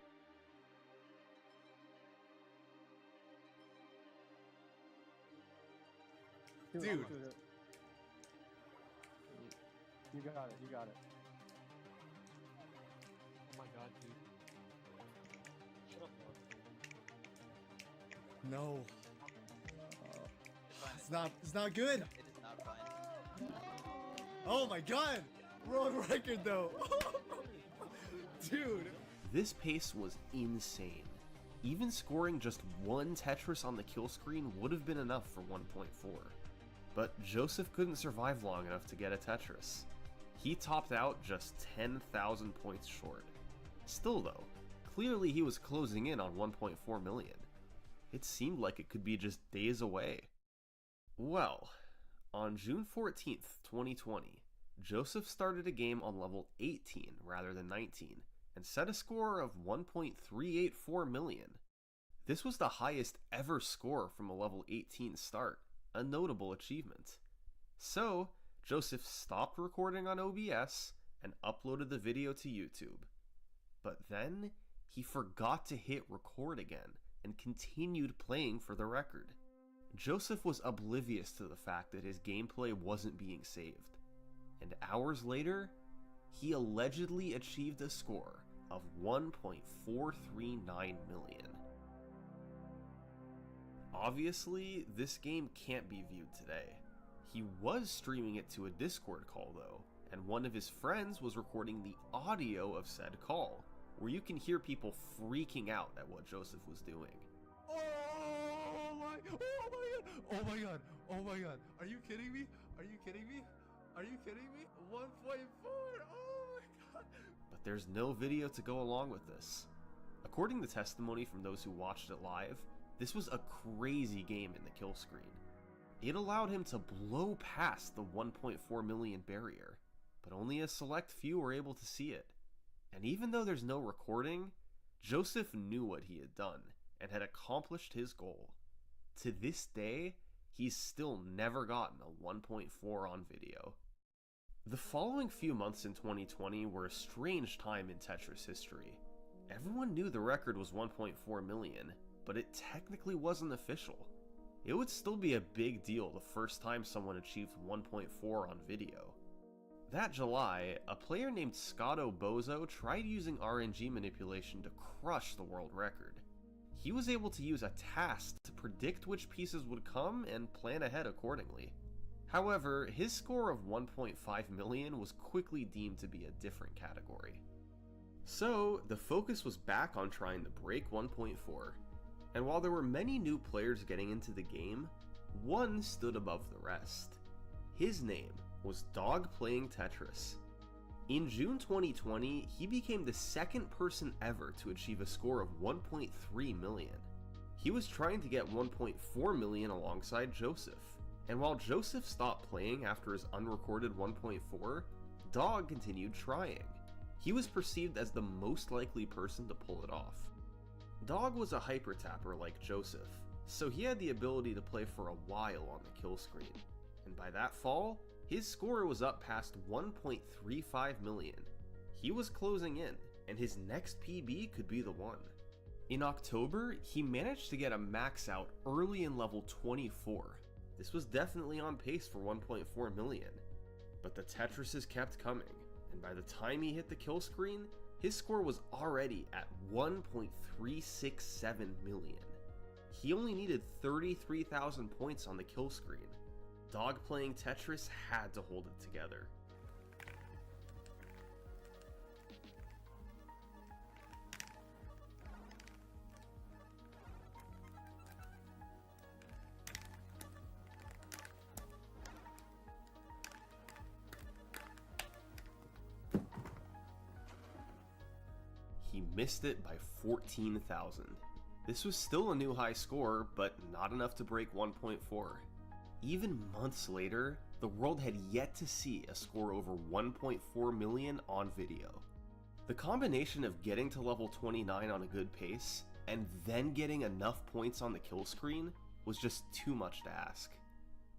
Dude. You got it, you got it. Oh my god, dude. Shut up, Mark. No. It's fine. It's not good. It is not fine. Oh my god. World record though. Dude. This pace was insane. Even scoring just one Tetris on the kill screen would have been enough for 1.4. But Joseph couldn't survive long enough to get a Tetris. He topped out just 10,000 points short. Still though, clearly he was closing in on 1.4 million. It seemed like it could be just days away. Well, on June 14th, 2020, Joseph started a game on level 18 rather than 19, and set a score of 1.384 million. This was the highest ever score from a level 18 start, a notable achievement. So, Joseph stopped recording on OBS and uploaded the video to YouTube. But then, he forgot to hit record again and continued playing for the record. Joseph was oblivious to the fact that his gameplay wasn't being saved, and hours later, he allegedly achieved a score of 1.439 million. Obviously, this game can't be viewed today. He was streaming it to a Discord call though, and one of his friends was recording the audio of said call, where you can hear people freaking out at what Joseph was doing. Oh my god. Oh my god. Oh my god. Are you kidding me? Are you kidding me? Are you kidding me? 1.4. Oh my god. But there's no video to go along with this. According to testimony from those who watched it live, this was a crazy game in the kill screen. It allowed him to blow past the 1.4 million barrier, but only a select few were able to see it. And even though there's no recording, Joseph knew what he had done and had accomplished his goal. To this day, he's still never gotten a 1.4 on video. The following few months in 2020 were a strange time in Tetris history. Everyone knew the record was 1.4 million, but it technically wasn't official. It would still be a big deal the first time someone achieved 1.4 on video. That July, a player named Scotto Bozo tried using RNG manipulation to crush the world record. He was able to use a task to predict which pieces would come and plan ahead accordingly. However, his score of 1.5 million was quickly deemed to be a different category. So, the focus was back on trying to break 1.4. And while there were many new players getting into the game, one stood above the rest. His name was Dog Playing Tetris. In June 2020, he became the second person ever to achieve a score of 1.3 million. He was trying to get 1.4 million alongside Joseph, and while Joseph stopped playing after his unrecorded 1.4, Dog continued trying. He was perceived as the most likely person to pull it off. Dog was a hyper tapper like Joseph, so he had the ability to play for a while on the kill screen, and by that fall, his score was up past 1.35 million. He was closing in, and his next PB could be the one. In October, he managed to get a max out early in level 24. This was definitely on pace for 1.4 million, but the Tetrises kept coming, and by the time he hit the kill screen, his score was already at 1.367 million. He only needed 33,000 points on the kill screen. Dog playing Tetris had to hold it together. He missed it by 14,000. This was still a new high score, but not enough to break 1.4. Even months later, the world had yet to see a score over 1.4 million on video. The combination of getting to level 29 on a good pace, and then getting enough points on the kill screen, was just too much to ask.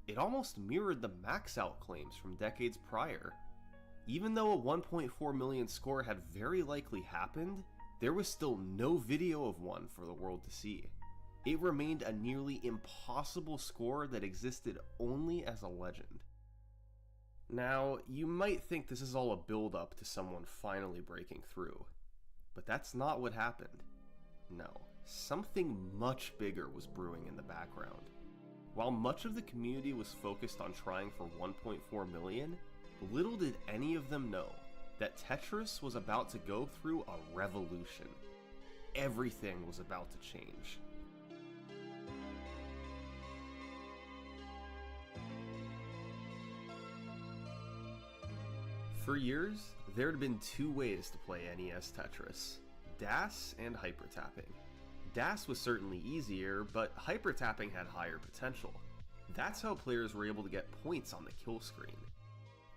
It almost mirrored the max out claims from decades prior. Even though a 1.4 million score had very likely happened, there was still no video of one for the world to see. It remained a nearly impossible score that existed only as a legend. Now, you might think this is all a build-up to someone finally breaking through, but that's not what happened. No, something much bigger was brewing in the background. While much of the community was focused on trying for 1.4 million, little did any of them know that Tetris was about to go through a revolution. Everything was about to change. For years, there had been two ways to play NES Tetris: DAS and hypertapping. DAS was certainly easier, but hypertapping had higher potential. That's how players were able to get points on the kill screen.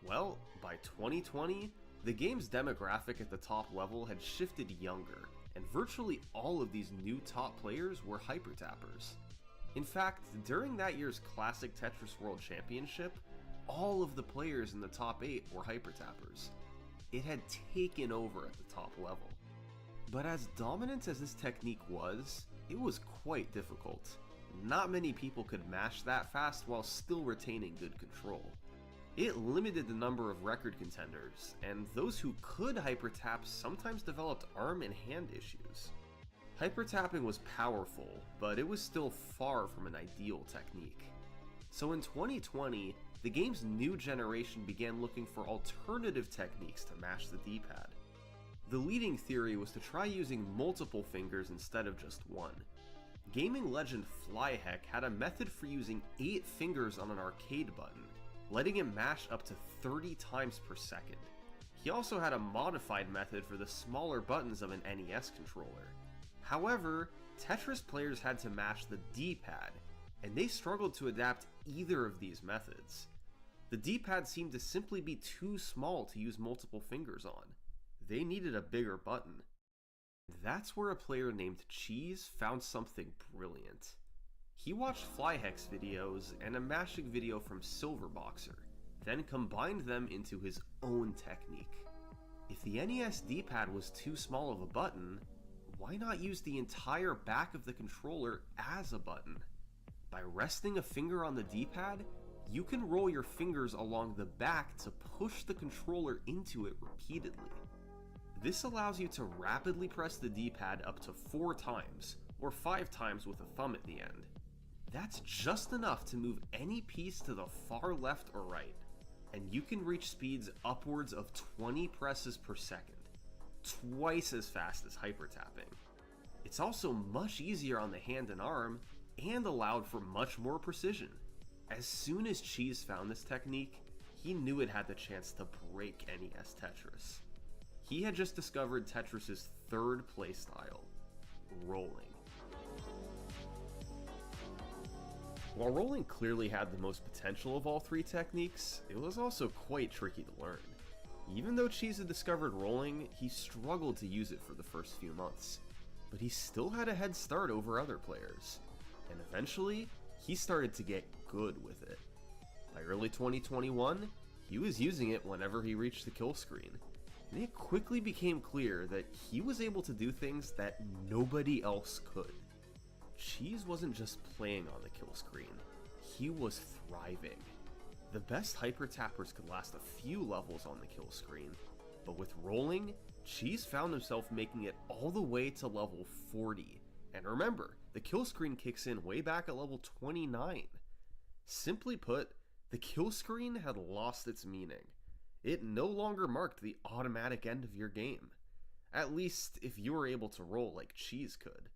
Well, by 2020, the game's demographic at the top level had shifted younger, and virtually all of these new top players were hypertappers. In fact, during that year's Classic Tetris World Championship, all of the players in the top 8 were hypertappers. It had taken over at the top level. But as dominant as this technique was, it was quite difficult. Not many people could mash that fast while still retaining good control. It limited the number of record contenders, and those who could hypertap sometimes developed arm and hand issues. Hypertapping was powerful, but it was still far from an ideal technique. So in 2020, the game's new generation began looking for alternative techniques to mash the D-pad. The leading theory was to try using multiple fingers instead of just one. Gaming legend FlyHeck had a method for using 8 fingers on an arcade button, letting him mash up to 30 times per second. He also had a modified method for the smaller buttons of an NES controller. However, Tetris players had to mash the D-pad, and they struggled to adapt either of these methods. The D-pad seemed to simply be too small to use multiple fingers on. They needed a bigger button. That's where a player named Cheese found something brilliant. He watched FlyHeck's videos and a mashing video from Silverboxer, then combined them into his own technique. If the NES D-pad was too small of a button, why not use the entire back of the controller as a button? By resting a finger on the D-pad, you can roll your fingers along the back to push the controller into it repeatedly. This allows you to rapidly press the D-pad up to 4 times, or 5 times with a thumb at the end. That's just enough to move any piece to the far left or right, and you can reach speeds upwards of 20 presses per second, twice as fast as hypertapping. It's also much easier on the hand and arm, and allowed for much more precision. As soon as Cheese found this technique, he knew it had the chance to break NES Tetris. He had just discovered Tetris's third playstyle: rolling. While rolling clearly had the most potential of all three techniques, it was also quite tricky to learn. Even though Cheese had discovered rolling, he struggled to use it for the first few months, but he still had a head start over other players, and eventually, he started to get good with it. By early 2021, he was using it whenever he reached the kill screen, and it quickly became clear that he was able to do things that nobody else could. Cheese wasn't just playing on the kill screen, he was thriving. The best hyper tappers could last a few levels on the kill screen, but with rolling, Cheese found himself making it all the way to level 40. And remember, the kill screen kicks in way back at level 29. Simply put, the kill screen had lost its meaning. It no longer marked the automatic end of your game. At least if you were able to roll like Cheese could.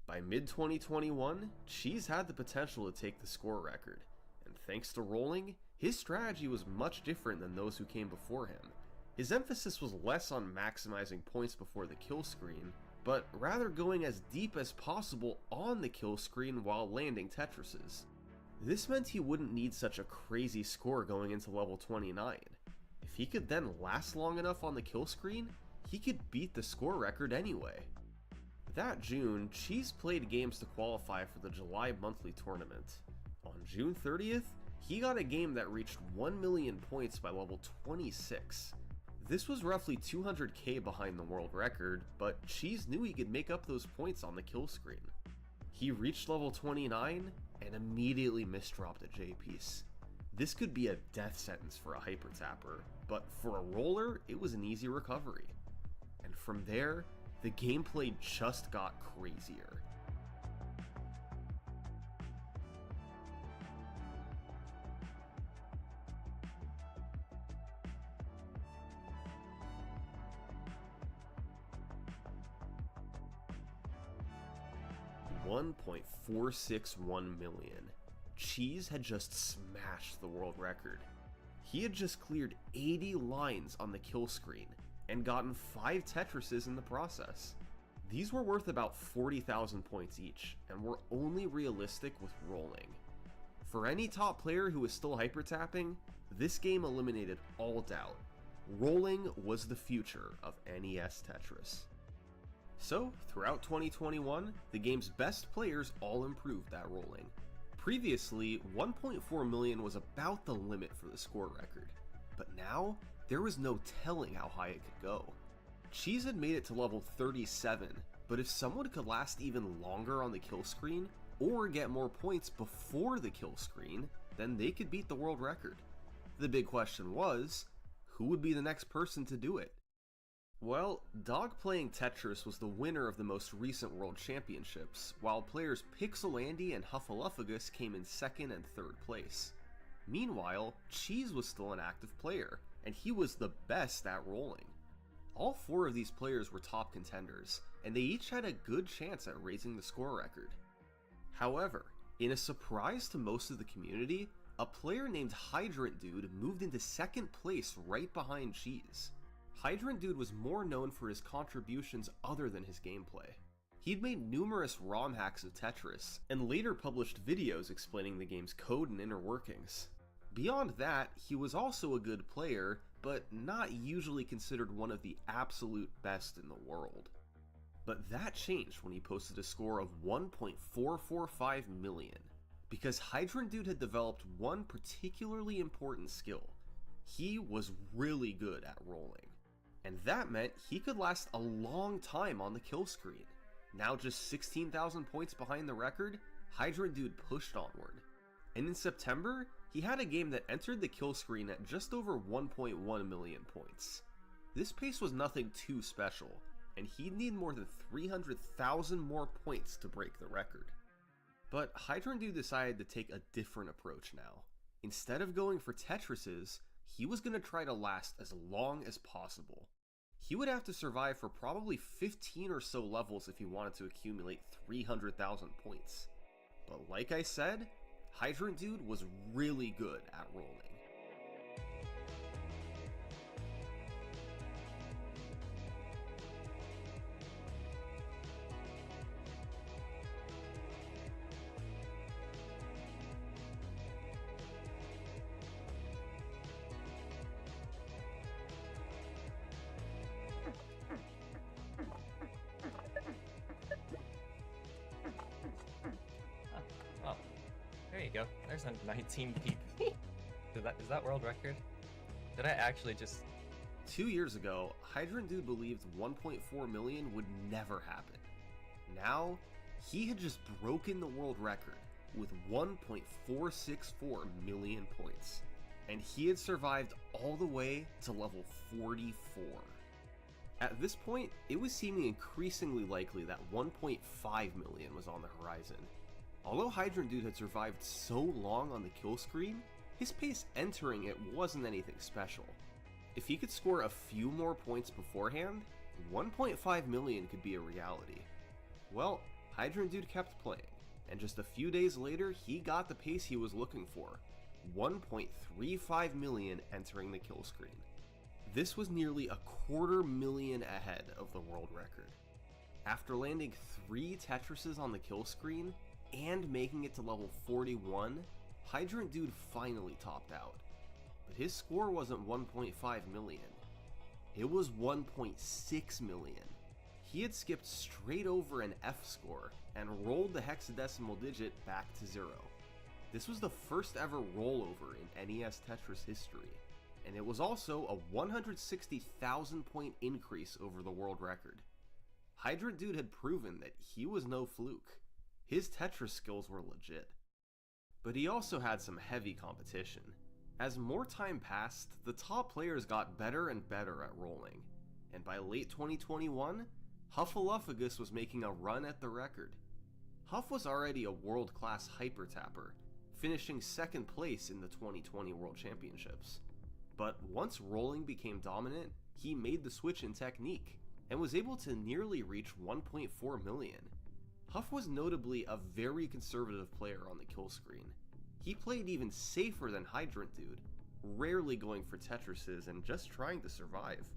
By mid-2021, Cheese had the potential to take the score record, and thanks to rolling, his strategy was much different than those who came before him. His emphasis was less on maximizing points before the kill screen, but rather going as deep as possible on the kill screen while landing Tetrises. This meant he wouldn't need such a crazy score going into level 29. If he could then last long enough on the kill screen, he could beat the score record anyway. That June, Cheese played games to qualify for the July monthly tournament. On June 30th, he got a game that reached 1 million points by level 26. This was roughly 200k behind the world record, but Cheese knew he could make up those points on the kill screen. He reached level 29 and immediately misdropped a J-piece. This could be a death sentence for a hyper tapper, but for a roller, it was an easy recovery. And from there, the gameplay just got crazier. $1.461 million. Cheese had just smashed the world record. He had just cleared 80 lines on the kill screen and gotten 5 Tetrises in the process. These were worth about 40,000 points each, and were only realistic with rolling. For any top player who was still hyper tapping, this game eliminated all doubt. Rolling was the future of NES Tetris. So, throughout 2021, the game's best players all improved at rolling. Previously, 1.4 million was about the limit for the score record, but now, there was no telling how high it could go. Cheese had made it to level 37, but if someone could last even longer on the kill screen, or get more points before the kill screen, then they could beat the world record. The big question was, who would be the next person to do it? Well, Dog Playing Tetris was the winner of the most recent World Championships, while players Pixelandy and Huffaluffagus came in 2nd and 3rd place. Meanwhile, Cheese was still an active player, and he was the best at rolling. All 4 of these players were top contenders, and they each had a good chance at raising the score record. However, in a surprise to most of the community, a player named Hydrant Dude moved into 2nd place right behind Cheese. Hydrant Dude was more known for his contributions other than his gameplay. He'd made numerous ROM hacks of Tetris, and later published videos explaining the game's code and inner workings. Beyond that, he was also a good player, but not usually considered one of the absolute best in the world. But that changed when he posted a score of 1.445 million, because Hydrant Dude had developed one particularly important skill. He was really good at rolling. And that meant he could last a long time on the kill screen. Now just 16,000 points behind the record, Hydrant Dude pushed onward. And in September, he had a game that entered the kill screen at just over 1.1 million points. This pace was nothing too special, and he'd need more than 300,000 more points to break the record. But Hydrant Dude decided to take a different approach now. Instead of going for Tetrises, he was going to try to last as long as possible. He would have to survive for probably 15 or so levels if he wanted to accumulate 300,000 points. But like I said, Hydrant Dude was really good at rolling. go. There's a 19 PP. Is that world record? Did I actually just... 2 years ago, Hydrant Dude believed 1.4 million would never happen. Now, he had just broken the world record with 1.464 million points, and he had survived all the way to level 44. At this point, it was seeming increasingly likely that 1.5 million was on the horizon. Although Hydrant Dude had survived so long on the kill screen, his pace entering it wasn't anything special. If he could score a few more points beforehand, 1.5 million could be a reality. Well, Hydrant Dude kept playing, and just a few days later he got the pace he was looking for, 1.35 million entering the kill screen. This was nearly 250,000 ahead of the world record. After landing 3 Tetrises on the kill screen, and making it to level 41, Hydrant Dude finally topped out. But his score wasn't 1.5 million, it was 1.6 million. He had skipped straight over an F score and rolled the hexadecimal digit back to 0. This was the first ever rollover in NES Tetris history, and it was also a 160,000 point increase over the world record. Hydrant Dude had proven that he was no fluke. His Tetris skills were legit. But he also had some heavy competition. As more time passed, the top players got better and better at rolling, and by late 2021, Huffaluffagus was making a run at the record. Huff was already a world-class hyper tapper, finishing 2nd place in the 2020 World Championships. But once rolling became dominant, he made the switch in technique, and was able to nearly reach 1.4 million. Huff was notably a very conservative player on the kill screen. He played even safer than Hydrant Dude, rarely going for Tetrises and just trying to survive.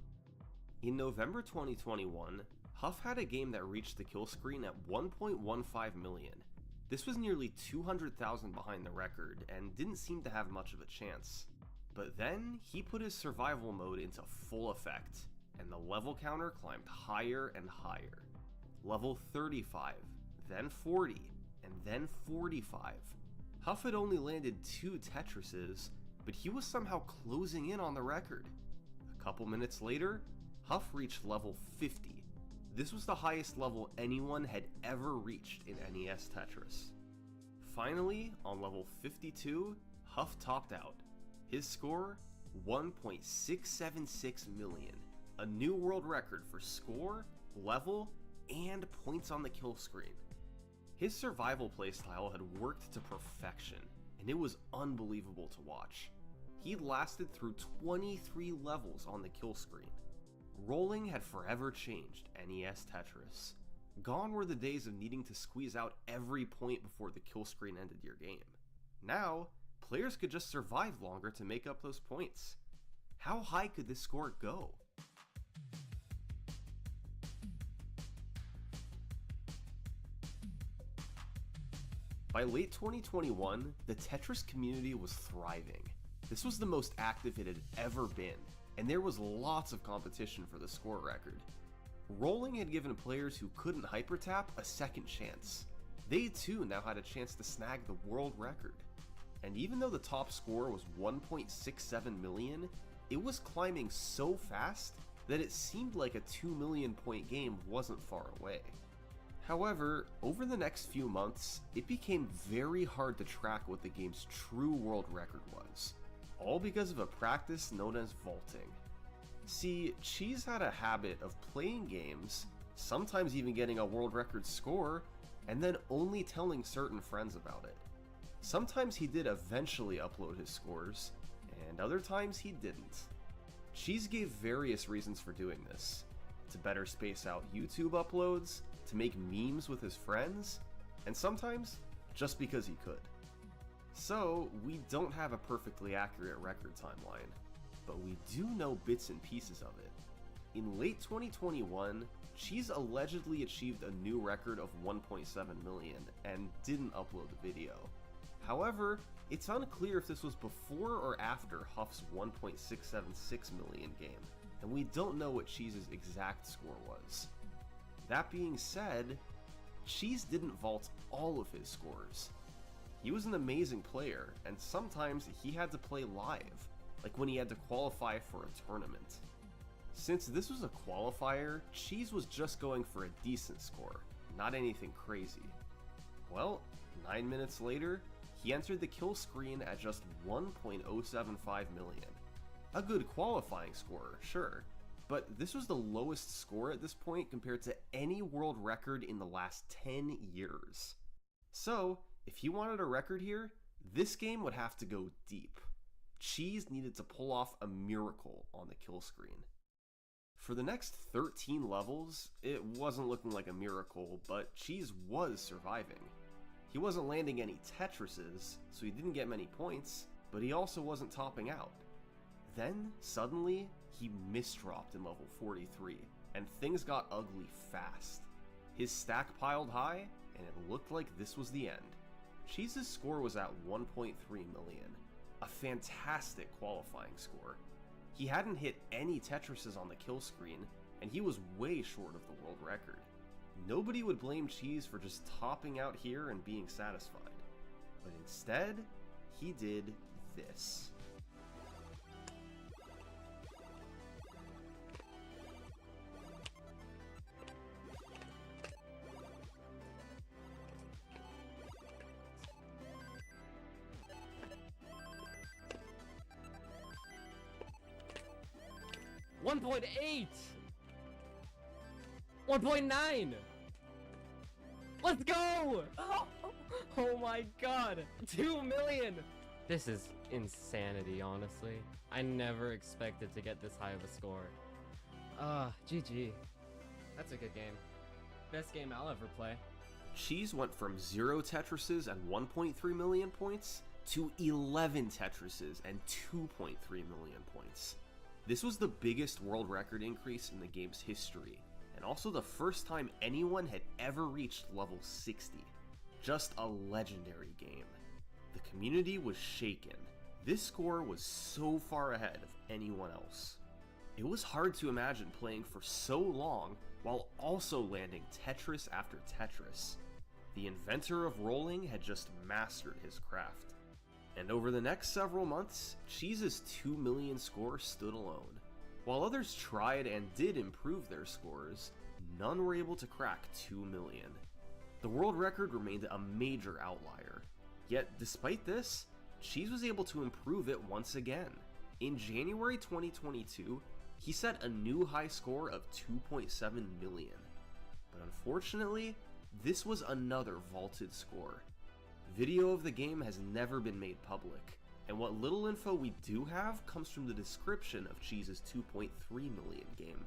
In November 2021, Huff had a game that reached the kill screen at 1.15 million. This was nearly 200,000 behind the record and didn't seem to have much of a chance. But then he put his survival mode into full effect, and the level counter climbed higher and higher. Level 35, then 40, and then 45. Huff had only landed 2 Tetrises, but he was somehow closing in on the record. A couple minutes later, Huff reached level 50. This was the highest level anyone had ever reached in NES Tetris. Finally, on level 52, Huff topped out. His score, 1.676 million, a new world record for score, level, and points on the kill screen. His survival playstyle had worked to perfection, and it was unbelievable to watch. He lasted through 23 levels on the kill screen. Rolling had forever changed NES Tetris. Gone were the days of needing to squeeze out every point before the kill screen ended your game. Now, players could just survive longer to make up those points. How high could this score go? By late 2021, the Tetris community was thriving. This was the most active it had ever been, and there was lots of competition for the score record. Rolling had given players who couldn't hypertap a second chance. They too now had a chance to snag the world record. And even though the top score was 1.67 million, it was climbing so fast that it seemed like a 2 million point game wasn't far away. However, over the next few months, it became very hard to track what the game's true world record was, all because of a practice known as vaulting. See, Cheese had a habit of playing games, sometimes even getting a world record score, and then only telling certain friends about it. Sometimes he did eventually upload his scores, and other times he didn't. Cheese gave various reasons for doing this: to better space out YouTube uploads, to make memes with his friends, and sometimes just because he could. So, we don't have a perfectly accurate record timeline, but we do know bits and pieces of it. In late 2021, Cheese allegedly achieved a new record of 1.7 million and didn't upload the video. However, it's unclear if this was before or after Huff's 1.676 million game, and we don't know what Cheese's exact score was. That being said, Cheese didn't vault all of his scores. He was an amazing player, and sometimes he had to play live, like when he had to qualify for a tournament. Since this was a qualifier, Cheese was just going for a decent score, not anything crazy. Well, 9 minutes later, he entered the kill screen at just 1.075 million. A good qualifying score, sure, but this was the lowest score at this point compared to any world record in the last 10 years. So, if he wanted a record here, this game would have to go deep. Cheese needed to pull off a miracle on the kill screen. For the next 13 levels, it wasn't looking like a miracle, but Cheese was surviving. He wasn't landing any Tetrises, so he didn't get many points, but he also wasn't topping out. Then, suddenly, he misdropped in level 43, and things got ugly fast. His stack piled high, and it looked like this was the end. Cheese's score was at 1.3 million, a fantastic qualifying score. He hadn't hit any Tetrises on the kill screen, and he was way short of the world record. Nobody would blame Cheese for just topping out here and being satisfied. But instead, he did this. $1.8! 1.9! Let's go! Oh my god! 2 million! This is insanity, honestly. I never expected to get this high of a score. GG. That's a good game. Best game I'll ever play. Cheese went from 0 Tetrises and 1.3 million points to 11 Tetrises and 2.3 million points. This was the biggest world record increase in the game's history, and also the first time anyone had ever reached level 60. Just a legendary game. The community was shaken. This score was so far ahead of anyone else. It was hard to imagine playing for so long while also landing Tetris after Tetris. The inventor of rolling had just mastered his craft. And over the next several months, Cheese's 2 million score stood alone. While others tried and did improve their scores, none were able to crack 2 million. The world record remained a major outlier. Yet, despite this, Cheese was able to improve it once again. In January 2022, he set a new high score of 2.7 million. But unfortunately, this was another vaulted score. Video of the game has never been made public, and what little info we do have comes from the description of Cheese's 2.3 million game.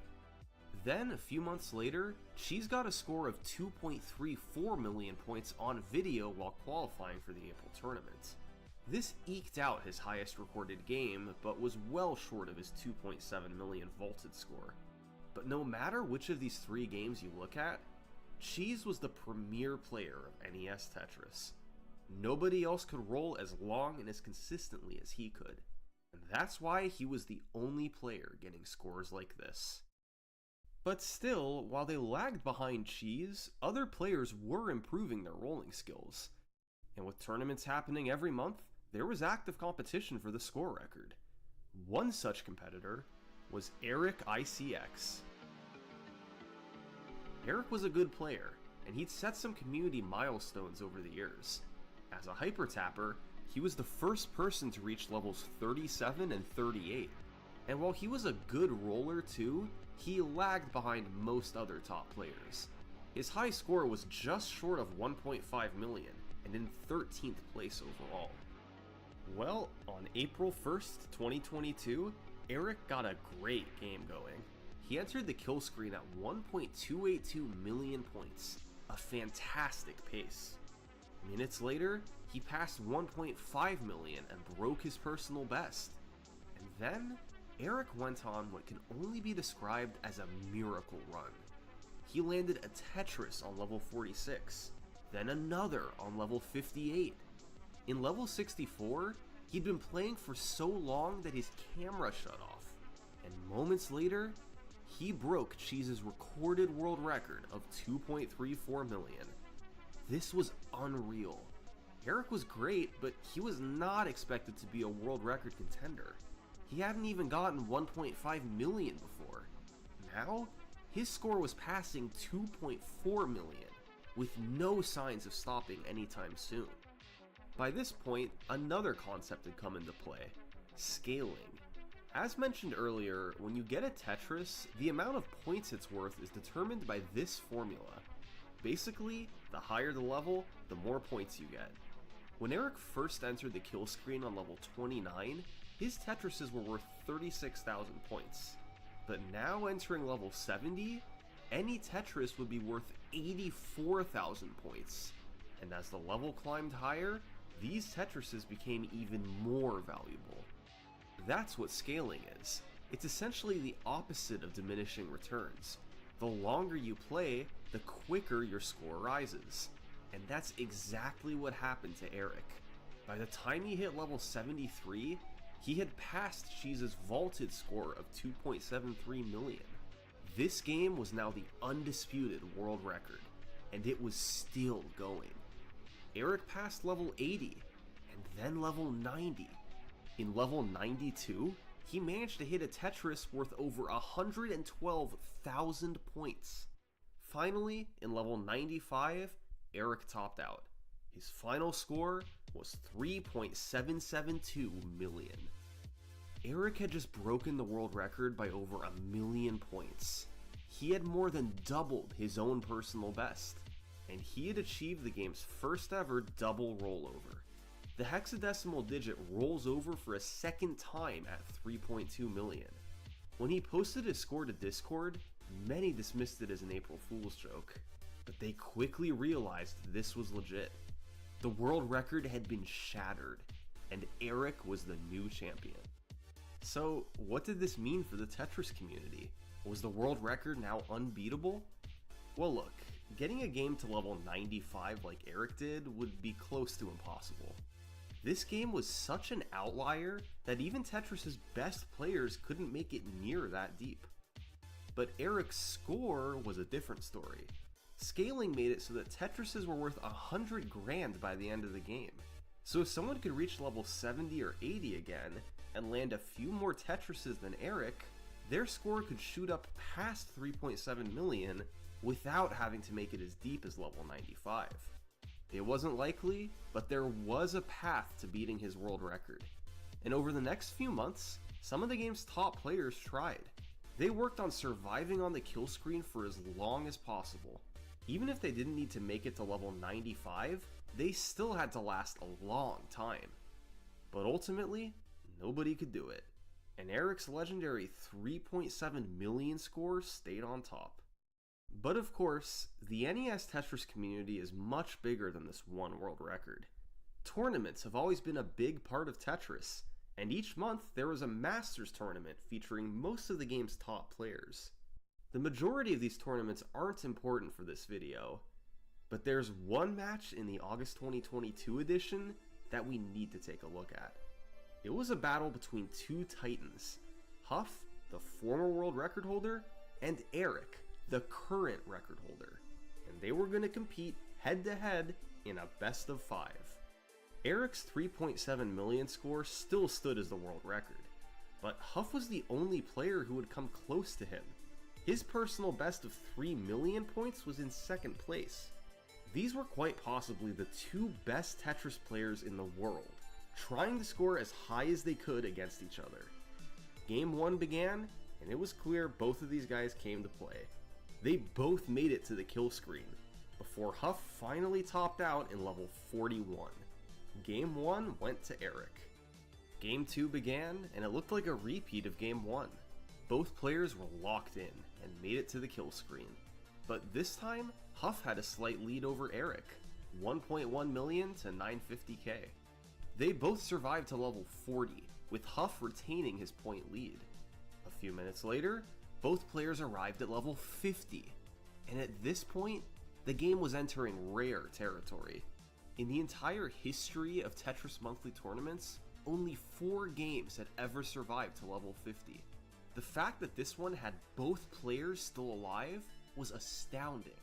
Then, a few months later, Cheese got a score of 2.34 million points on video while qualifying for the April tournament. This eked out his highest recorded game, but was well short of his 2.7 million vaulted score. But no matter which of these 3 games you look at, Cheese was the premier player of NES Tetris. Nobody else could roll as long and as consistently as he could, and that's why he was the only player getting scores like this. But still, while they lagged behind Cheese, other players were improving their rolling skills. And with tournaments happening every month, there was active competition for the score record. One such competitor was Eric ICX. Eric was a good player, and he'd set some community milestones over the years. As a hyper tapper, he was the first person to reach levels 37 and 38, and while he was a good roller too, he lagged behind most other top players. His high score was just short of 1.5 million, and in 13th place overall. Well, on April 1st, 2022, Eric got a great game going. He entered the kill screen at 1.282 million points, a fantastic pace. Minutes later, he passed 1.5 million and broke his personal best. And then, Eric went on what can only be described as a miracle run. He landed a Tetris on level 46, then another on level 58. In level 64, he'd been playing for so long that his camera shut off, and moments later, he broke Cheese's recorded world record of 2.34 million. This was unreal. Eric was great, but he was not expected to be a world record contender. He hadn't even gotten 1.5 million before. Now, his score was passing 2.4 million, with no signs of stopping anytime soon. By this point, another concept had come into play: scaling. As mentioned earlier, when you get a Tetris, the amount of points it's worth is determined by this formula. Basically, the higher the level, the more points you get. When Eric first entered the kill screen on level 29, his Tetrises were worth 36,000 points. But now entering level 70, any Tetris would be worth 84,000 points. And as the level climbed higher, these Tetrises became even more valuable. That's what scaling is. It's essentially the opposite of diminishing returns. The longer you play, the quicker your score rises. And that's exactly what happened to Eric. By the time he hit level 73, he had passed Cheese's vaulted score of 2.73 million. This game was now the undisputed world record, and it was still going. Eric passed level 80, and then level 90. In level 92, he managed to hit a Tetris worth over 112,000 points. Finally, in level 95, Eric topped out. His final score was 3.772 million. Eric had just broken the world record by over 1 million points. He had more than doubled his own personal best, and he had achieved the game's first ever double rollover. The hexadecimal digit rolls over for a second time at 3.2 million. When he posted his score to Discord, many dismissed it as an April Fool's joke, but they quickly realized this was legit. The world record had been shattered, and Eric was the new champion. So, what did this mean for the Tetris community? Was the world record now unbeatable? Well look, getting a game to level 95 like Eric did would be close to impossible. This game was such an outlier that even Tetris's best players couldn't make it near that deep. But Eric's score was a different story. Scaling made it so that Tetrises were worth 100 grand by the end of the game. So if someone could reach level 70 or 80 again, and land a few more Tetrises than Eric, their score could shoot up past 3.7 million without having to make it as deep as level 95. It wasn't likely, but there was a path to beating his world record. And over the next few months, some of the game's top players tried. They worked on surviving on the kill screen for as long as possible. Even if they didn't need to make it to level 95, they still had to last a long time. But ultimately, nobody could do it, and Eric's legendary 3.7 million score stayed on top. But of course, the NES Tetris community is much bigger than this one world record. Tournaments have always been a big part of Tetris, and each month there was a Masters tournament featuring most of the game's top players. The majority of these tournaments aren't important for this video, but there's one match in the August 2022 edition that we need to take a look at. It was a battle between two titans, Huff, the former world record holder, and Eric, the current record holder, and they were going to compete head-to-head in a best of 5. Eric's 3.7 million score still stood as the world record, but Huff was the only player who would come close to him. His personal best of 3 million points was in second place. These were quite possibly the two best Tetris players in the world, trying to score as high as they could against each other. Game 1 began, and it was clear both of these guys came to play. They both made it to the kill screen, before Huff finally topped out in level 41. Game 1 went to Eric. Game 2 began, and it looked like a repeat of Game 1. Both players were locked in, and made it to the kill screen. But this time, Huff had a slight lead over Eric, 1.1 million to 950k. They both survived to level 40, with Huff retaining his point lead. A few minutes later, both players arrived at level 50, and at this point, the game was entering rare territory. In the entire history of Tetris monthly tournaments, only 4 games had ever survived to level 50. The fact that this one had both players still alive was astounding.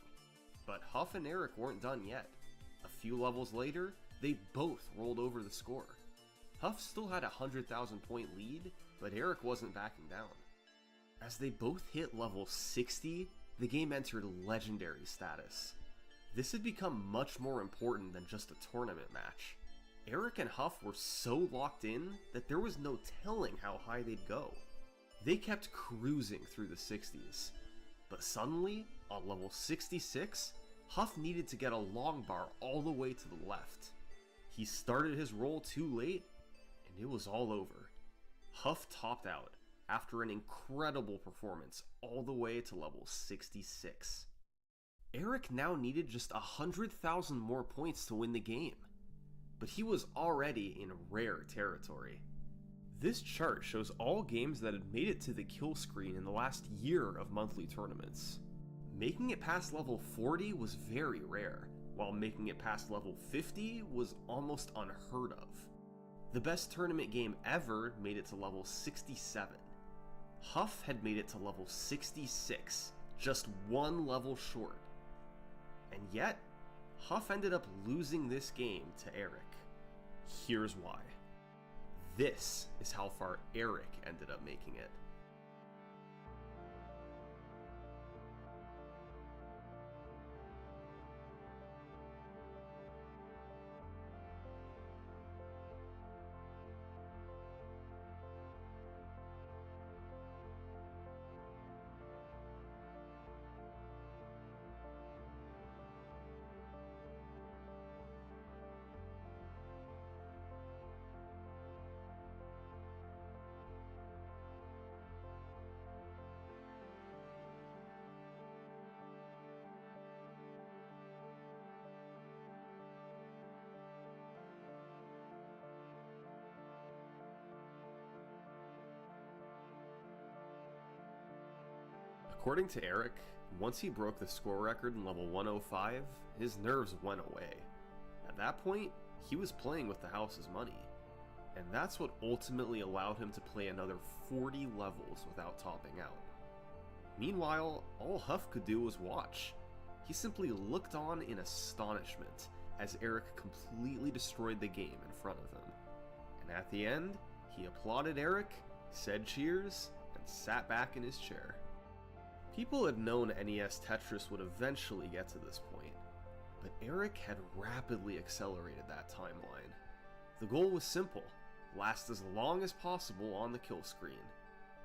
But Huff and Eric weren't done yet. A few levels later, they both rolled over the score. Huff still had a 100,000 point lead, but Eric wasn't backing down. As they both hit level 60, the game entered legendary status. This had become much more important than just a tournament match. Eric and Huff were so locked in that there was no telling how high they'd go. They kept cruising through the 60s. But suddenly, on level 66, Huff needed to get a long bar all the way to the left. He started his roll too late, and it was all over. Huff topped out after an incredible performance all the way to level 66. Eric now needed just 100,000 more points to win the game, but he was already in rare territory. This chart shows all games that had made it to the kill screen in the last year of monthly tournaments. Making it past level 40 was very rare, while making it past level 50 was almost unheard of. The best tournament game ever made it to level 67. Huff had made it to level 66, just one level short. And yet, Huff ended up losing this game to Eric. Here's why. This is how far Eric ended up making it. According to Eric, once he broke the score record in level 105, his nerves went away. At that point, he was playing with the house's money, and that's what ultimately allowed him to play another 40 levels without topping out. Meanwhile, all Huff could do was watch. He simply looked on in astonishment as Eric completely destroyed the game in front of him. And at the end, he applauded Eric, said cheers, and sat back in his chair. People had known NES Tetris would eventually get to this point, but Eric had rapidly accelerated that timeline. The goal was simple: last as long as possible on the kill screen.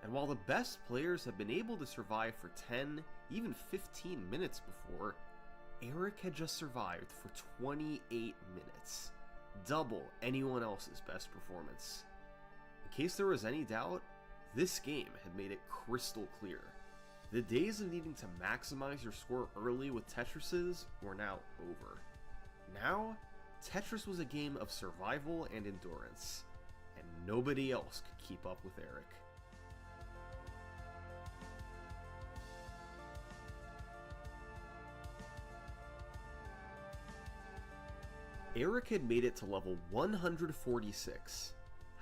And while the best players have been able to survive for 10, even 15 minutes before, Eric had just survived for 28 minutes, double anyone else's best performance. In case there was any doubt, this game had made it crystal clear. The days of needing to maximize your score early with Tetrises were now over. Now, Tetris was a game of survival and endurance, and nobody else could keep up with Eric. Eric had made it to level 146.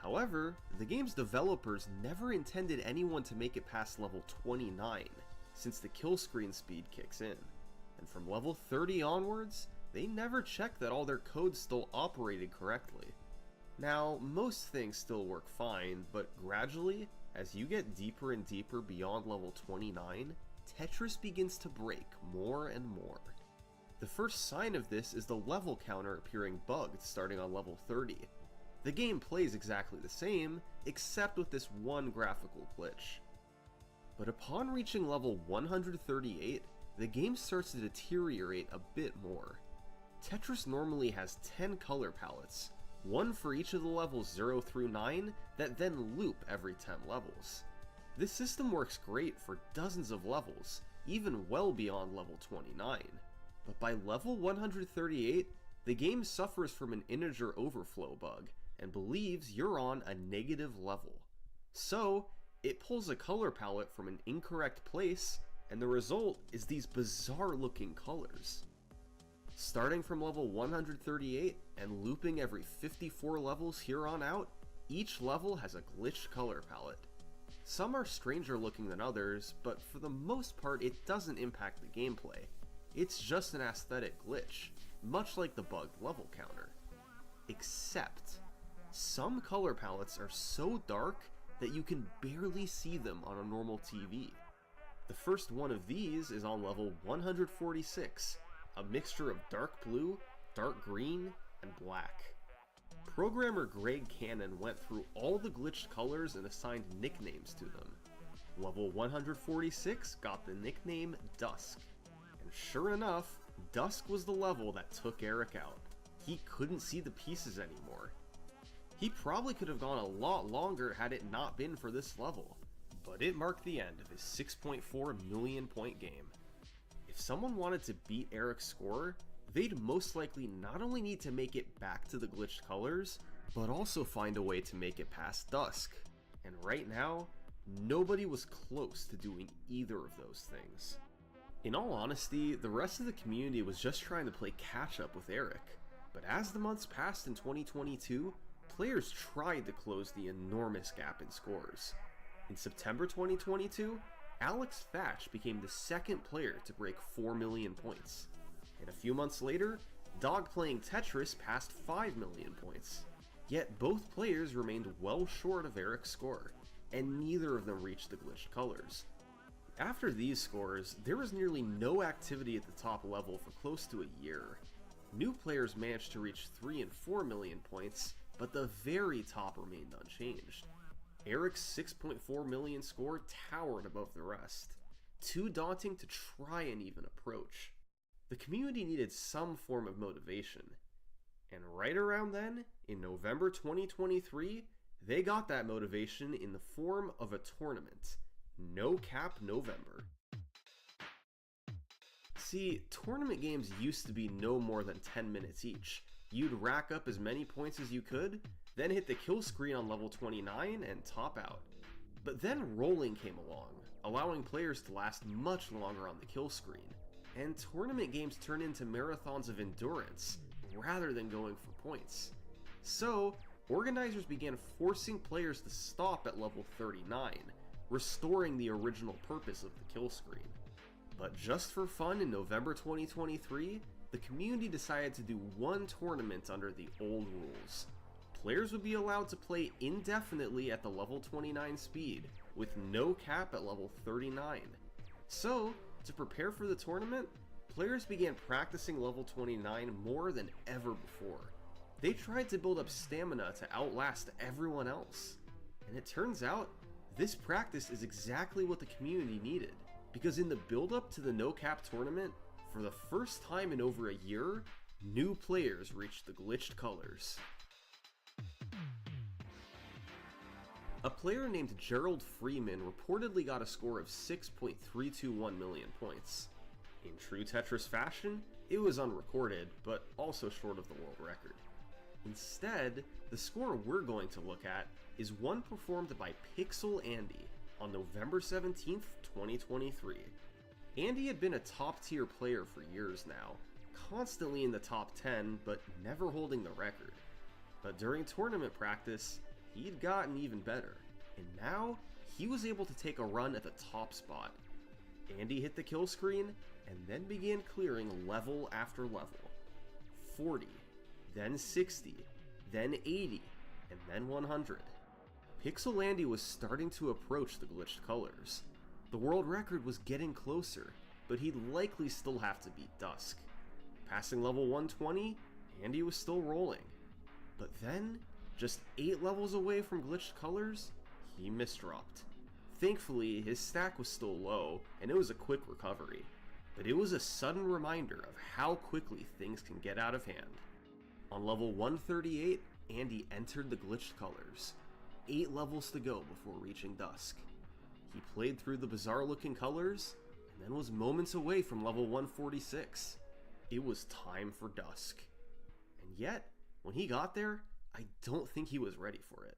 However, the game's developers never intended anyone to make it past level 29, since the kill screen speed kicks in. And from level 30 onwards, they never checked that all their code still operated correctly. Now, most things still work fine, but gradually, as you get deeper and deeper beyond level 29, Tetris begins to break more and more. The first sign of this is the level counter appearing bugged starting on level 30. The game plays exactly the same, except with this one graphical glitch. But upon reaching level 138, the game starts to deteriorate a bit more. Tetris normally has 10 color palettes, one for each of the levels 0 through 9, that then loop every 10 levels. This system works great for dozens of levels, even well beyond level 29. But by level 138, the game suffers from an integer overflow bug, and believes you're on a negative level. So, it pulls a color palette from an incorrect place, and the result is these bizarre looking colors. Starting from level 138 and looping every 54 levels here on out, each level has a glitched color palette. Some are stranger looking than others, but for the most part it doesn't impact the gameplay. It's just an aesthetic glitch, much like the bugged level counter. except some color palettes are so dark that you can barely see them on a normal TV. The first one of these is on level 146, a mixture of dark blue, dark green, and black. Programmer Greg Cannon went through all the glitched colors and assigned nicknames to them. Level 146 got the nickname Dusk, and sure enough, Dusk was the level that took Eric out. He couldn't see the pieces anymore. He probably could have gone a lot longer had it not been for this level, but it marked the end of his 6.4 million point game. If someone wanted to beat Eric's score, they'd most likely not only need to make it back to the glitched colors, but also find a way to make it past Dusk. And right now, nobody was close to doing either of those things. In all honesty, the rest of the community was just trying to play catch up with Eric, but as the months passed in 2022, players tried to close the enormous gap in scores. In September 2022, Alex Thatch became the second player to break 4 million points. And a few months later, Dog playing Tetris passed 5 million points. Yet both players remained well short of Eric's score, and neither of them reached the glitched colors. After these scores, there was nearly no activity at the top level for close to a year. New players managed to reach 3 and 4 million points, but the very top remained unchanged. Eric's 6.4 million score towered above the rest, too daunting to try and even approach. The community needed some form of motivation, and right around then, in November 2023, they got that motivation in the form of a tournament, No Cap November. See, tournament games used to be no more than 10 minutes each. You'd rack up as many points as you could, then hit the kill screen on level 29 and top out. But then rolling came along, allowing players to last much longer on the kill screen, and tournament games turn into marathons of endurance, rather than going for points. So, organizers began forcing players to stop at level 39, restoring the original purpose of the kill screen. But just for fun in November 2023, the community decided to do one tournament under the old rules. Players would be allowed to play indefinitely at the level 29 speed, with no cap at level 39. So, to prepare for the tournament, players began practicing level 29 more than ever before. They tried to build up stamina to outlast everyone else. And it turns out, this practice is exactly what the community needed, because in the build-up to the No Cap tournament, for the first time in over a year, new players reached the glitched colors. A player named Gerald Freeman reportedly got a score of 6.321 million points. In true Tetris fashion, it was unrecorded, but also short of the world record. Instead, the score we're going to look at is one performed by Pixel Andy on November 17th, 2023. Andy had been a top-tier player for years now, constantly in the top 10, but never holding the record. But during tournament practice, he'd gotten even better, and now he was able to take a run at the top spot. Andy hit the kill screen, and then began clearing level after level. 40, then 60, then 80, and then 100. Pixel Andy was starting to approach the glitched colors. The world record was getting closer, but he'd likely still have to beat Dusk. Passing level 120, Andy was still rolling. But then, just 8 levels away from glitched colors, he misdropped. Thankfully, his stack was still low, and it was a quick recovery. But it was a sudden reminder of how quickly things can get out of hand. On level 138, Andy entered the glitched colors. 8 levels to go before reaching Dusk. He played through the bizarre looking colors, and then was moments away from level 146. It was time for Dusk. And yet, when he got there, I don't think he was ready for it.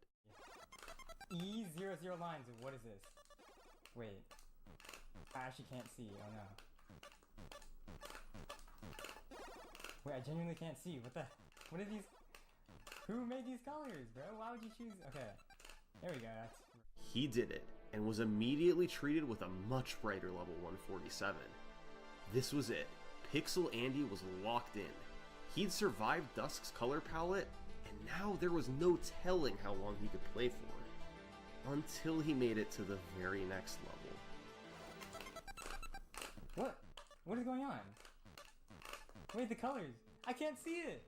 E00 lines, what is this? Wait. I actually can't see, oh no. Wait, I genuinely can't see, what are these? Who made these colors, bro? Why would you choose? Okay, there we go, He did it, and was immediately treated with a much brighter level 147. This was it. Pixel Andy was locked in. He'd survived Dusk's color palette, and now there was no telling how long he could play for, until he made it to the very next level. What? What is going on? Wait, the colors. I can't see it.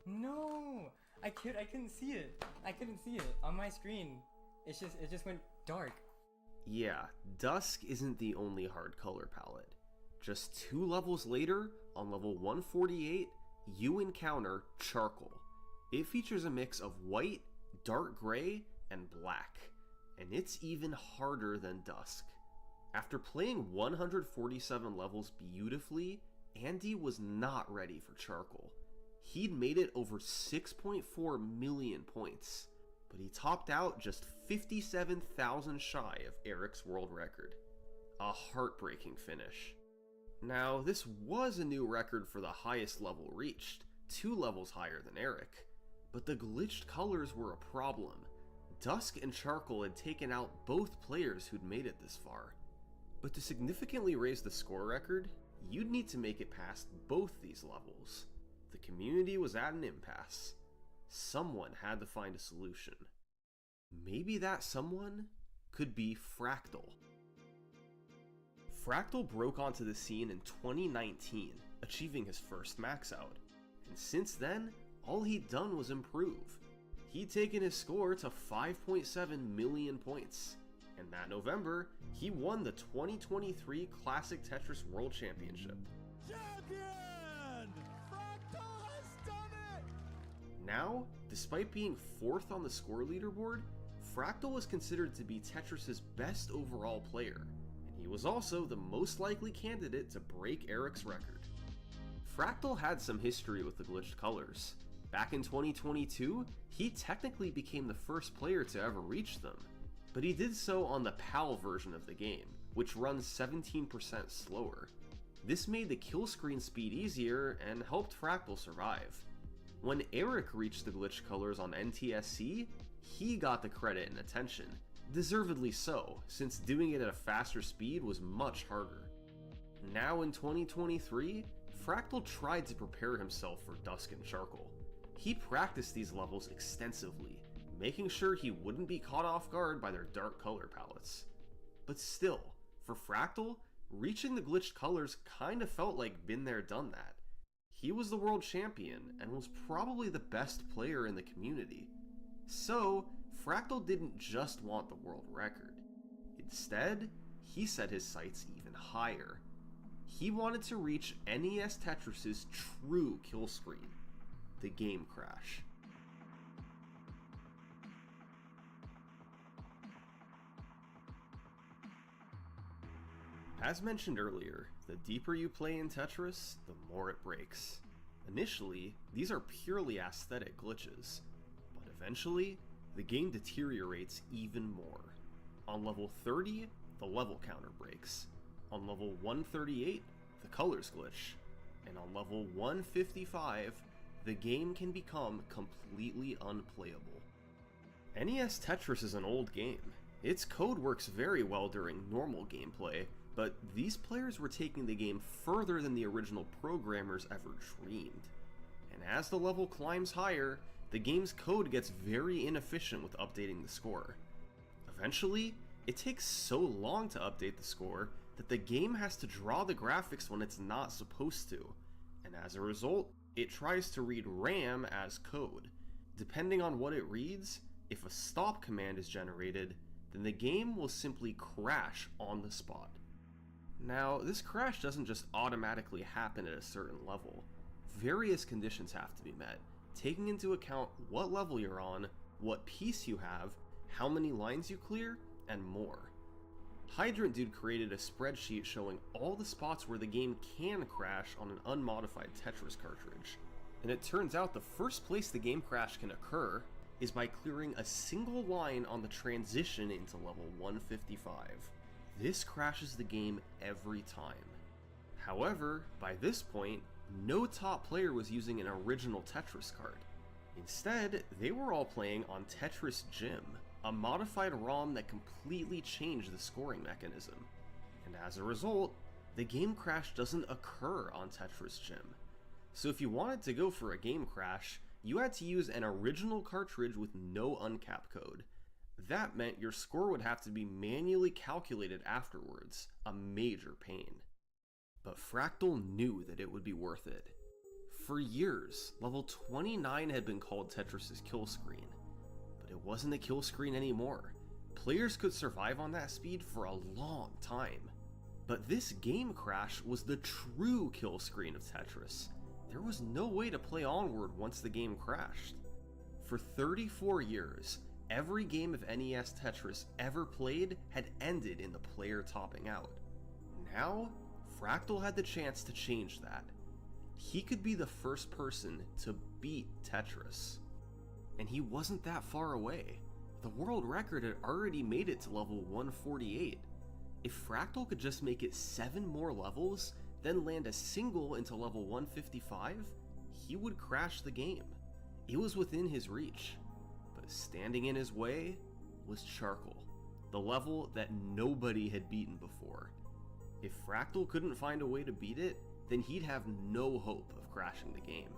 No, I couldn't see it. I couldn't see it on my screen. It just went dark. Yeah, Dusk isn't the only hard color palette. Just 2 levels later, on level 148, you encounter Charcoal. It features a mix of white, dark gray, and black, and it's even harder than Dusk. After playing 147 levels beautifully, Andy was not ready for Charcoal. He'd made it over 6.4 million points, but he topped out just 57,000 shy of Eric's world record. A heartbreaking finish. Now, this was a new record for the highest level reached, 2 levels higher than Eric, but the glitched colors were a problem. Dusk and Charcoal had taken out both players who'd made it this far. But to significantly raise the score record, you'd need to make it past both these levels. The community was at an impasse. Someone had to find a solution. Maybe that someone could be Fractal. Fractal broke onto the scene in 2019, achieving his first max out, and since then, all he'd done was improve. He'd taken his score to 5.7 million points, and that November, he won the 2023 Classic Tetris World Championship. Champion! Fractal has done it! Now, despite being 4th on the score leaderboard, Fractal was considered to be Tetris's best overall player, and he was also the most likely candidate to break Eric's record. Fractal had some history with the glitched colors. Back in 2022, he technically became the first player to ever reach them, but he did so on the PAL version of the game, which runs 17% slower. This made the kill screen speed easier and helped Fractal survive. When Eric reached the glitched colors on NTSC, he got the credit and attention, deservedly so, since doing it at a faster speed was much harder. Now in 2023, Fractal tried to prepare himself for Dusk and Charcoal. He practiced these levels extensively, making sure he wouldn't be caught off guard by their dark color palettes. But still, for Fractal, reaching the glitched colors kinda felt like been there done that. He was the world champion and was probably the best player in the community. So, Fractal didn't just want the world record. Instead, he set his sights even higher. He wanted to reach NES Tetris's true kill screen, the game crash. As mentioned earlier, the deeper you play in Tetris, the more it breaks. Initially, these are purely aesthetic glitches, but eventually, the game deteriorates even more. On level 30, the level counter breaks. On level 138, the colors glitch. And on level 155, the game can become completely unplayable. NES Tetris is an old game. Its code works very well during normal gameplay, but these players were taking the game further than the original programmers ever dreamed. And as the level climbs higher, the game's code gets very inefficient with updating the score. Eventually, it takes so long to update the score that the game has to draw the graphics when it's not supposed to, and as a result, it tries to read RAM as code. Depending on what it reads, if a stop command is generated, then the game will simply crash on the spot. Now, this crash doesn't just automatically happen at a certain level. Various conditions have to be met, taking into account what level you're on, what piece you have, how many lines you clear, and more. Hydrant Dude created a spreadsheet showing all the spots where the game can crash on an unmodified Tetris cartridge. And it turns out the first place the game crash can occur is by clearing a single line on the transition into level 155. This crashes the game every time. However, by this point, no top player was using an original Tetris card. Instead, they were all playing on Tetris Gym, a modified ROM that completely changed the scoring mechanism. And as a result, the game crash doesn't occur on Tetris Gym. So if you wanted to go for a game crash, you had to use an original cartridge with no uncap code. That meant your score would have to be manually calculated afterwards, a major pain. But Fractal knew that it would be worth it. For years, level 29 had been called Tetris's kill screen, but it wasn't a kill screen anymore. Players could survive on that speed for a long time. But this game crash was the true kill screen of Tetris. There was no way to play onward once the game crashed. For 34 years, every game of NES Tetris ever played had ended in the player topping out. Now, Fractal had the chance to change that. He could be the first person to beat Tetris. And he wasn't that far away. The world record had already made it to level 148. If Fractal could just make it 7 more levels, then land a single into level 155, he would crash the game. It was within his reach. But standing in his way was Charcoal, the level that nobody had beaten before. If Fractal couldn't find a way to beat it, then he'd have no hope of crashing the game.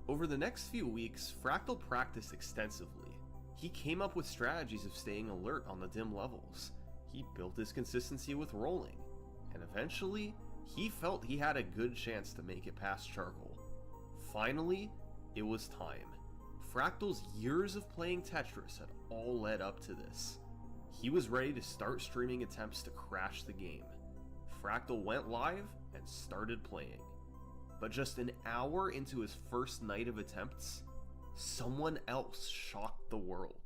Over the next few weeks, Fractal practiced extensively. He came up with strategies of staying alert on the dim levels. He built his consistency with rolling, and eventually, he felt he had a good chance to make it past Charcoal. Finally, it was time. Fractal's years of playing Tetris had all led up to this. He was ready to start streaming attempts to crash the game. Fractal went live and started playing. But just an hour into his first night of attempts, someone else shocked the world.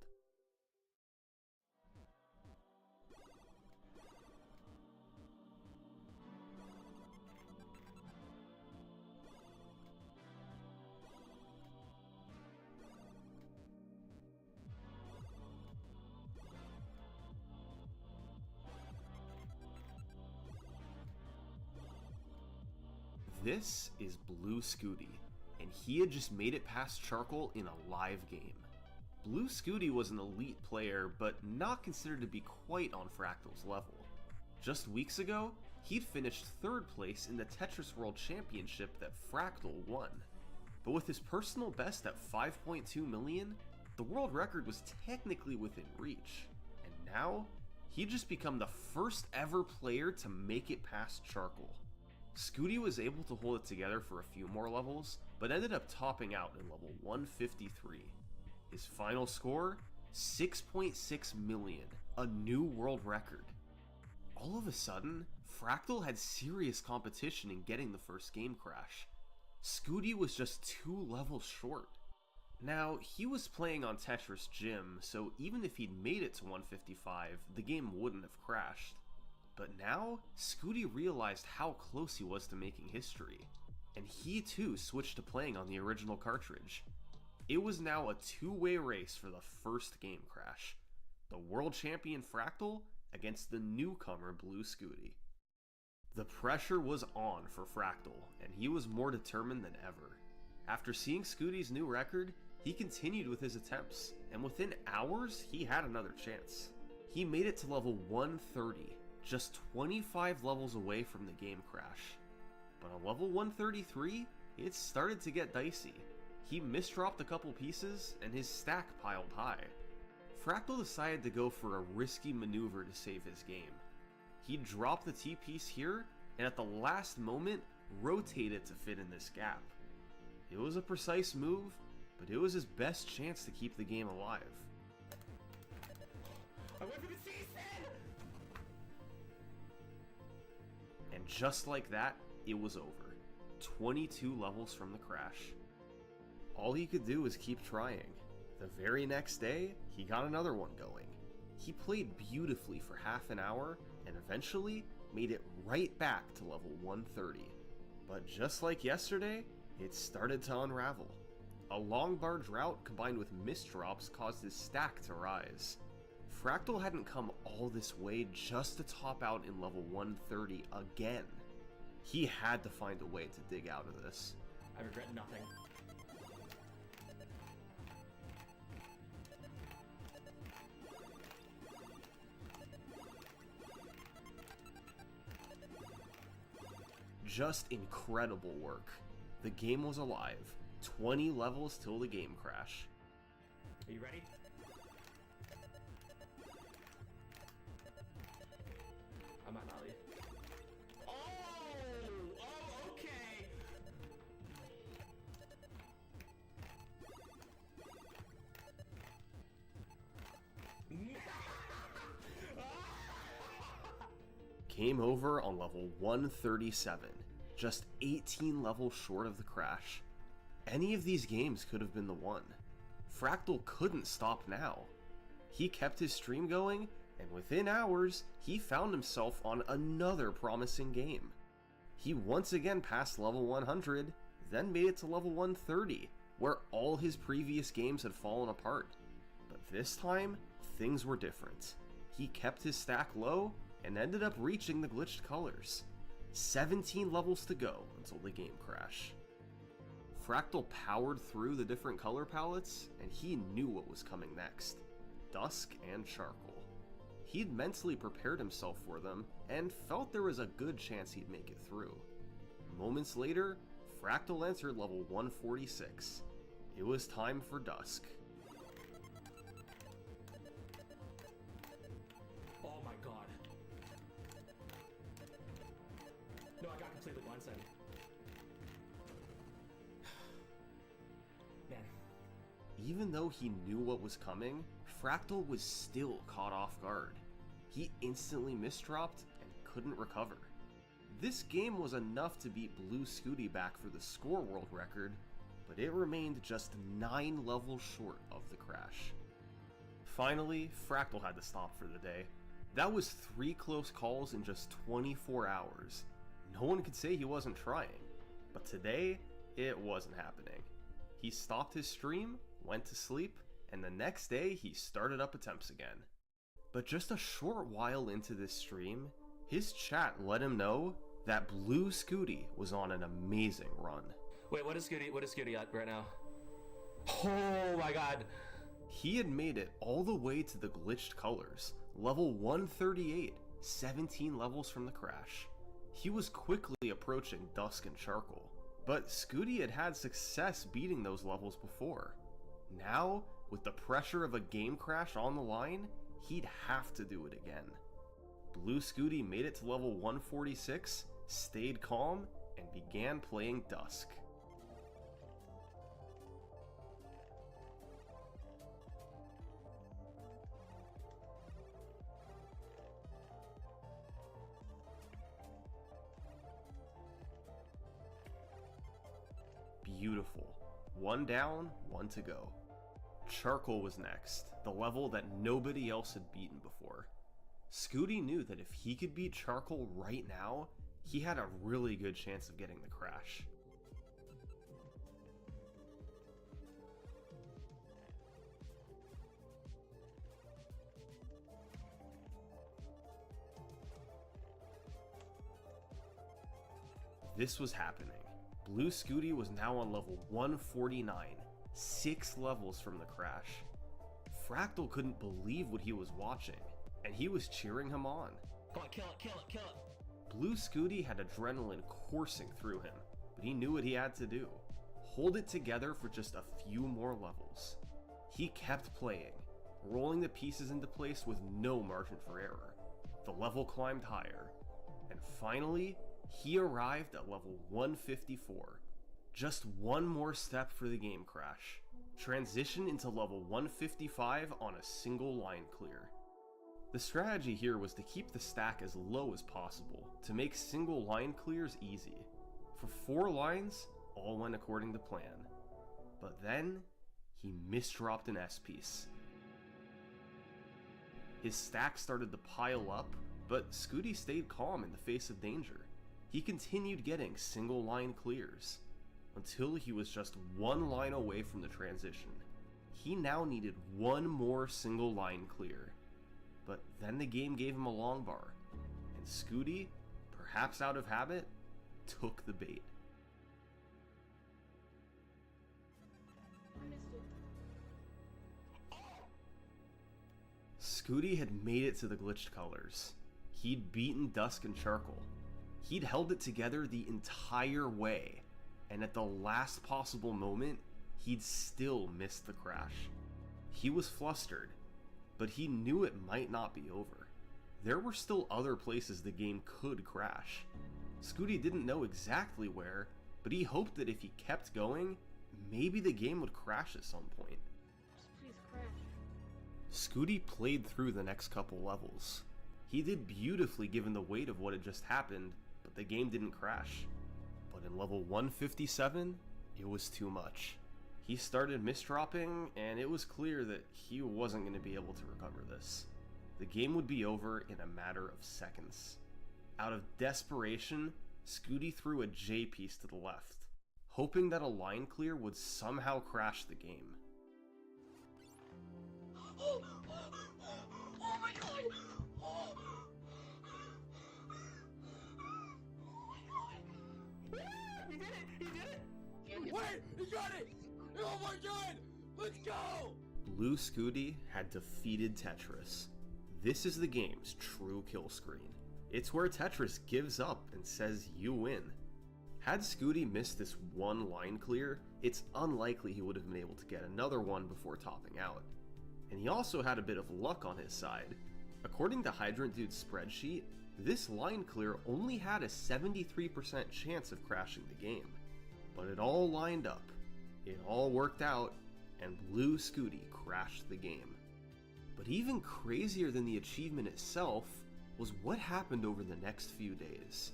This is Blue Scooty, and he had just made it past Charcoal in a live game. Blue Scooty was an elite player, but not considered to be quite on Fractal's level. Just weeks ago, he'd finished 3rd place in the Tetris World Championship that Fractal won. But with his personal best at 5.2 million, the world record was technically within reach. And now, he'd just become the first ever player to make it past Charcoal. Scooty was able to hold it together for a few more levels, but ended up topping out in level 153. His final score? 6.6 million, a new world record. All of a sudden, Fractal had serious competition in getting the first game crash. Scooty was just 2 levels short. Now, he was playing on Tetris Gym, so even if he'd made it to 155, the game wouldn't have crashed. But now, Scooty realized how close he was to making history, and he too switched to playing on the original cartridge. It was now a 2-way race for the first game crash. The world champion Fractal against the newcomer Blue Scooty. The pressure was on for Fractal, and he was more determined than ever. After seeing Scooty's new record, he continued with his attempts, and within hours, he had another chance. He made it to level 130, just 25 levels away from the game crash. But on level 133, it started to get dicey. He misdropped a couple pieces, and his stack piled high. Fractal decided to go for a risky maneuver to save his game. He dropped the T-piece here, and at the last moment, rotated to fit in this gap. It was a precise move, but it was his best chance to keep the game alive. I went for the C-set! And just like that, it was over. 22 levels from the crash. All he could do was keep trying. The very next day, he got another one going. He played beautifully for half an hour, and eventually made it right back to level 130. But just like yesterday, it started to unravel. A long bar drought combined with misdrops caused his stack to rise. Fractal hadn't come all this way just to top out in level 130 again. He had to find a way to dig out of this. I regret nothing. Just incredible work. The game was alive. 20 levels till the game crash. Are you ready? I might not leave. Oh, okay. Game over on level 137, just 18 levels short of the crash. Any of these games could have been the one. Fractal couldn't stop now. He kept his stream going, and within hours, he found himself on another promising game. He once again passed level 100, then made it to level 130, where all his previous games had fallen apart. But this time, things were different. He kept his stack low, and ended up reaching the glitched colors. 17 levels to go until the game crash. Fractal powered through the different color palettes, and he knew what was coming next. Dusk and Charcoal. He'd mentally prepared himself for them, and felt there was a good chance he'd make it through. Moments later, Fractal entered level 146. It was time for Dusk. Oh my god. No, I got completely blindsided. Man. Even though he knew what was coming, Fractal was still caught off guard. He instantly misdropped and couldn't recover. This game was enough to beat Blue Scooty back for the score world record, but it remained just 9 levels short of the crash. Finally, Fractal had to stop for the day. That was 3 close calls in just 24 hours. No one could say he wasn't trying, but today, it wasn't happening. He stopped his stream, went to sleep, and the next day he started up attempts again. But just a short while into this stream, his chat let him know that Blue Scooty was on an amazing run. Wait, what is Scooty at right now? Oh my god. He had made it all the way to the glitched colors, level 138, 17 levels from the crash. He was quickly approaching Dusk and Charcoal, but Scooty had had success beating those levels before. Now, with the pressure of a game crash on the line, he'd have to do it again. Blue Scooty made it to level 146, stayed calm, and began playing Dusk. Beautiful. 1 down, 1 to go. Charcoal was next, the level that nobody else had beaten before. Scooty knew that if he could beat Charcoal right now, he had a really good chance of getting the crash. This was happening. Blue Scooty was now on level 149, 6 levels from the crash. Fractal couldn't believe what he was watching, and he was cheering him on. Come on, kill it, kill it, kill it. Blue Scooty had adrenaline coursing through him, but he knew what he had to do. Hold it together for just a few more levels. He kept playing, rolling the pieces into place with no margin for error. The level climbed higher, and finally, he arrived at level 154. Just one more step for the game crash. Transition into level 155 on a single line clear. The strategy here was to keep the stack as low as possible, to make single line clears easy. For 4 lines, all went according to plan. But then, he misdropped an S-piece. His stack started to pile up, but Scooty stayed calm in the face of danger. He continued getting single line clears, until he was just 1 line away from the transition. He now needed 1 more single line clear. But then the game gave him a long bar, and Scooty, perhaps out of habit, took the bait. Scooty had made it to the glitched colors. He'd beaten Dusk and Charcoal. He'd held it together the entire way. and at the last possible moment, he'd still missed the crash. He was flustered, but he knew it might not be over. There were still other places the game could crash. Scooty didn't know exactly where, but he hoped that if he kept going, maybe the game would crash at some point. Please crash. Scooty played through the next couple levels. He did beautifully given the weight of what had just happened, but the game didn't crash. But in level 157, it was too much. He started misdropping, and it was clear that he wasn't going to be able to recover this. The game would be over in a matter of seconds. Out of desperation, Scooty threw a J piece to the left, hoping that a line clear would somehow crash the game. Oh my god! Oh my god! He did it! He did it! Wait! He got it! Oh my god! Let's go! Blue Scooty had defeated Tetris. This is the game's true kill screen. It's where Tetris gives up and says you win. Had Scooty missed this one line clear, it's unlikely he would have been able to get another one before topping out. And he also had a bit of luck on his side. According to Hydrant Dude's spreadsheet, this line clear only had a 73% chance of crashing the game. But it all lined up, it all worked out, and Blue Scooty crashed the game. But even crazier than the achievement itself was what happened over the next few days.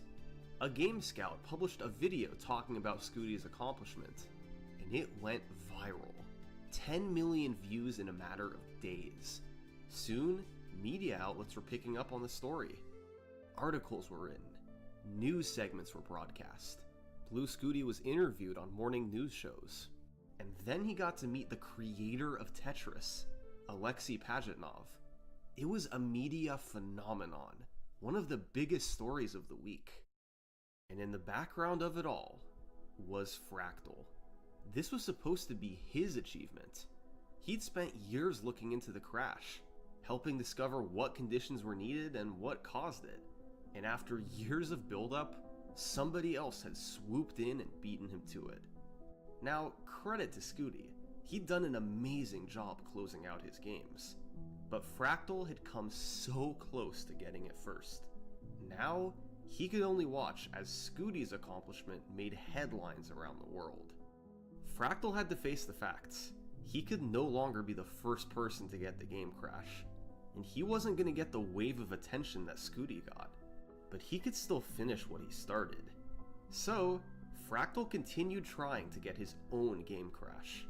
A Game Scout published a video talking about Scooty's accomplishment, and it went viral. 10 million views in a matter of days. Soon, media outlets were picking up on the story. Articles were written. News segments were broadcast. Blue Scooty was interviewed on morning news shows. And then he got to meet the creator of Tetris, Alexei Pajitnov. It was a media phenomenon, one of the biggest stories of the week. And in the background of it all was Fractal. This was supposed to be his achievement. He'd spent years looking into the crash, helping discover what conditions were needed and what caused it. And after years of buildup, somebody else had swooped in and beaten him to it. Now, credit to Scooty. He'd done an amazing job closing out his games. But Fractal had come so close to getting it first. Now, he could only watch as Scooty's accomplishment made headlines around the world. Fractal had to face the facts. He could no longer be the first person to get the game crash, and he wasn't going to get the wave of attention that Scooty got, but he could still finish what he started. So, Fractal continued trying to get his own game crash.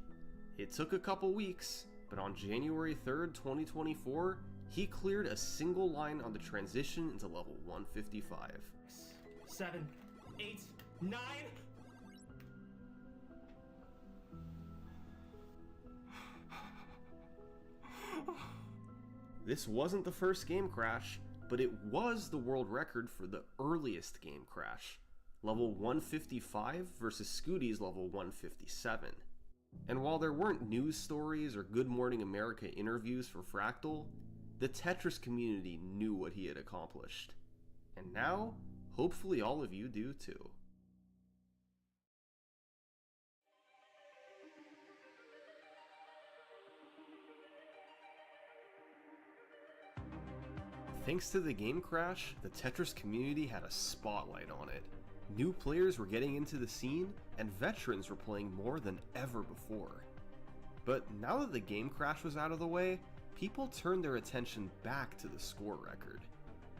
It took a couple weeks, but on January 3rd, 2024, he cleared a single line on the transition into level 155. 7, 8, 9. This wasn't the first game crash, but it was the world record for the earliest game crash, level 155 versus Scooty's level 157. And while there weren't news stories or Good Morning America interviews for Fractal, the Tetris community knew what he had accomplished. And now, hopefully all of you do too. Thanks to the game crash, the Tetris community had a spotlight on it. New players were getting into the scene, and veterans were playing more than ever before. But now that the game crash was out of the way, people turned their attention back to the score record.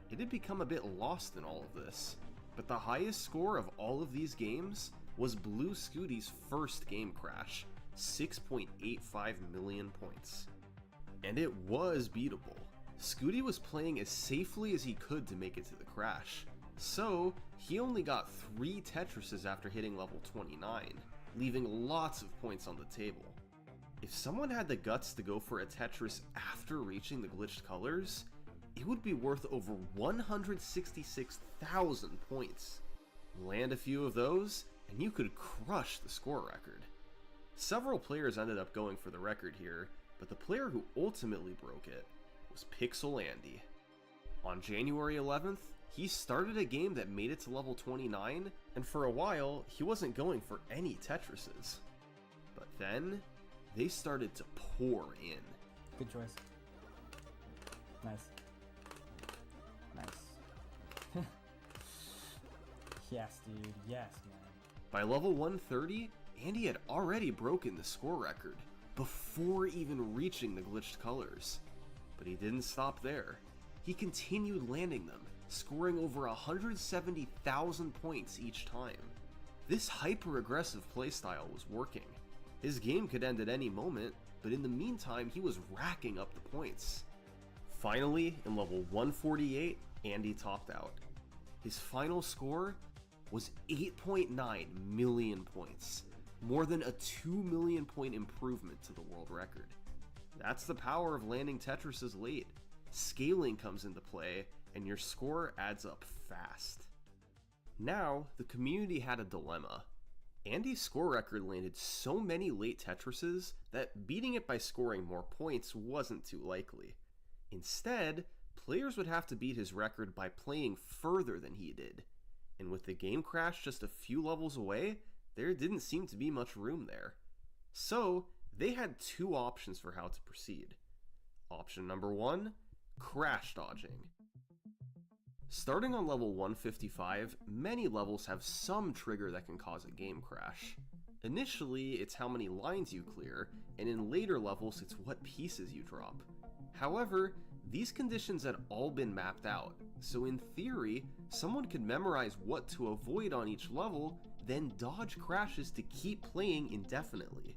It had become a bit lost in all of this, but the highest score of all of these games was Blue Scooty's first game crash, 6.85 million points. And it was beatable. Scooty was playing as safely as he could to make it to the crash, so he only got 3 Tetrises after hitting level 29, leaving lots of points on the table. If someone had the guts to go for a Tetris after reaching the glitched colors, it would be worth over 166,000 points. Land a few of those, and you could crush the score record. Several players ended up going for the record here, but the player who ultimately broke it was Pixel Andy. On January 11th, He started a game that made it to level 29, and for a while, he wasn't going for any Tetrises. But then, they started to pour in. Good choice. Nice. Nice. Yes, dude. Yes, man. By level 130, Andy had already broken the score record before even reaching the glitched colors. But he didn't stop there. He continued landing them, scoring over 170,000 points each time. This hyper-aggressive playstyle was working. His game could end at any moment, but in the meantime he was racking up the points. Finally, in level 148, Andy topped out. His final score was 8.9 million points, more than a 2 million point improvement to the world record. That's the power of landing Tetrises late. Scaling comes into play, and your score adds up fast. Now, the community had a dilemma. Andy's score record landed so many late Tetrises that beating it by scoring more points wasn't too likely. Instead, players would have to beat his record by playing further than he did. And with the game crash just a few levels away, there didn't seem to be much room there. So, they had two options for how to proceed. Option number 1, crash dodging. Starting on level 155, many levels have some trigger that can cause a game crash. Initially, it's how many lines you clear, and in later levels, it's what pieces you drop. However, these conditions had all been mapped out, so in theory, someone could memorize what to avoid on each level, then dodge crashes to keep playing indefinitely.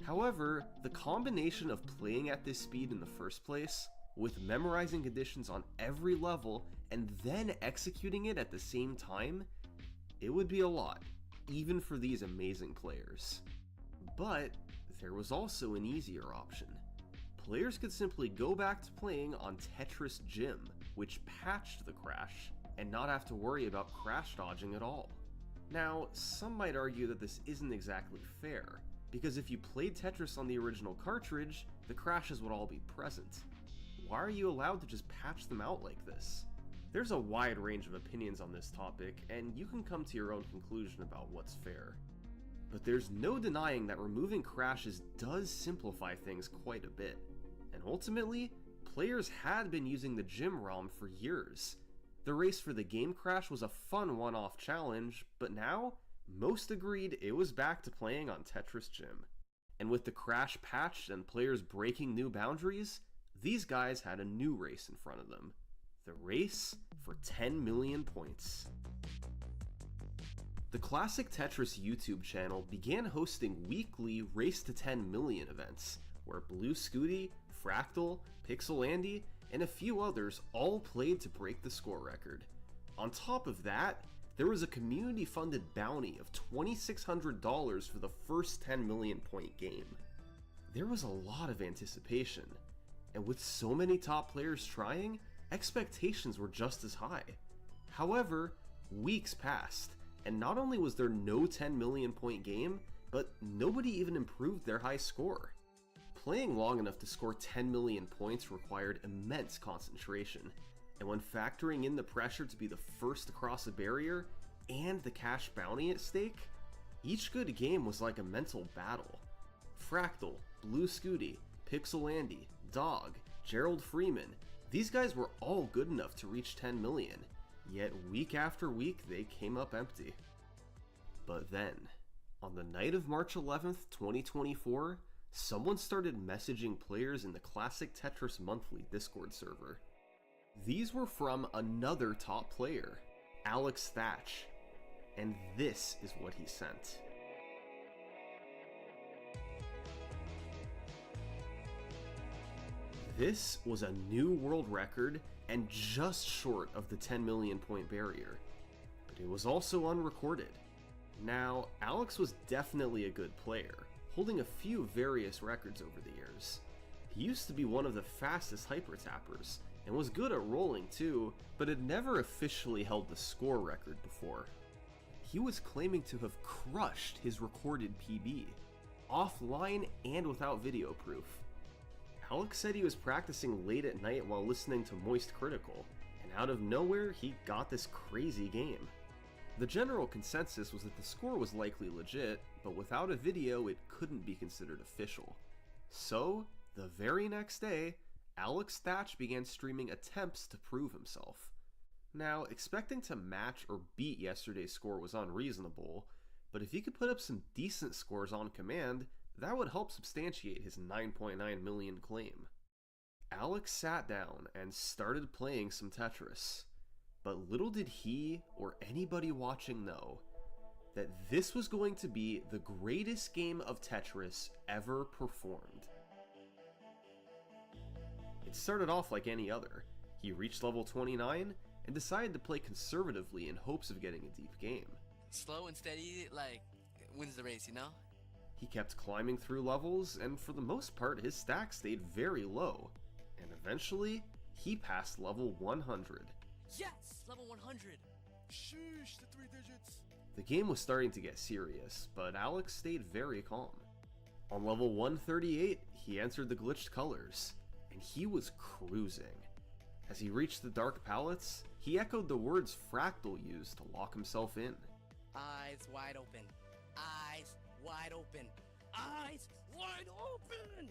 However, the combination of playing at this speed in the first place, with memorizing conditions on every level, and then executing it at the same time, it would be a lot, even for these amazing players. But there was also an easier option. Players could simply go back to playing on Tetris Gym, which patched the crash, and not have to worry about crash dodging at all. Now, some might argue that this isn't exactly fair, because if you played Tetris on the original cartridge, the crashes would all be present. Why are you allowed to just patch them out like this? There's a wide range of opinions on this topic, and you can come to your own conclusion about what's fair. But there's no denying that removing crashes does simplify things quite a bit, and ultimately, players had been using the Gym ROM for years. The race for the game crash was a fun one-off challenge, but now, most agreed it was back to playing on Tetris Gym. And with the crash patched and players breaking new boundaries, these guys had a new race in front of them. The race for 10 million points. The Classic Tetris YouTube channel began hosting weekly Race to 10 Million events, where Blue Scooty, Fractal, Pixel Andy, and a few others all played to break the score record. On top of that, there was a community-funded bounty of $2,600 for the first 10 million point game. There was a lot of anticipation, and with so many top players trying, expectations were just as high. However, weeks passed, and not only was there no 10 million point game, but nobody even improved their high score. Playing long enough to score 10 million points required immense concentration, and when factoring in the pressure to be the first to cross a barrier, and the cash bounty at stake, each good game was like a mental battle. Fractal, Blue Scooty, Pixel Andy, Dog, Gerald Freeman, these guys were all good enough to reach 10 million, yet week after week they came up empty. But then, on the night of March 11th, 2024, someone started messaging players in the Classic Tetris Monthly Discord server. These were from another top player, Alex Thatch, and this is what he sent. This was a new world record and just short of the 10 million point barrier, but it was also unrecorded. Now, Alex was definitely a good player, holding a few various records over the years. He used to be one of the fastest hyper tappers, and was good at rolling too, but had never officially held the score record before. He was claiming to have crushed his recorded PB, offline and without video proof. Alex said he was practicing late at night while listening to Moist Critical, and out of nowhere, he got this crazy game. The general consensus was that the score was likely legit, but without a video, it couldn't be considered official. So, the very next day, Alex Thatch began streaming attempts to prove himself. Now, expecting to match or beat yesterday's score was unreasonable, but if he could put up some decent scores on command, that would help substantiate his 9.9 million claim. Alex sat down and started playing some Tetris, but little did he or anybody watching know that this was going to be the greatest game of Tetris ever performed. It started off like any other. He reached level 29 and decided to play conservatively in hopes of getting a deep game. Slow and steady, like, wins the race, you know? He kept climbing through levels, and for the most part his stack stayed very low, and eventually he passed level 100. Yes! Level 100! Sheesh, the 3 digits! The game was starting to get serious, but Alex stayed very calm. On level 138, he entered the glitched colors, and he was cruising. As he reached the dark palettes, he echoed the words Fractal used to lock himself in. Eyes wide open. Eyes wide open. Eyes wide open!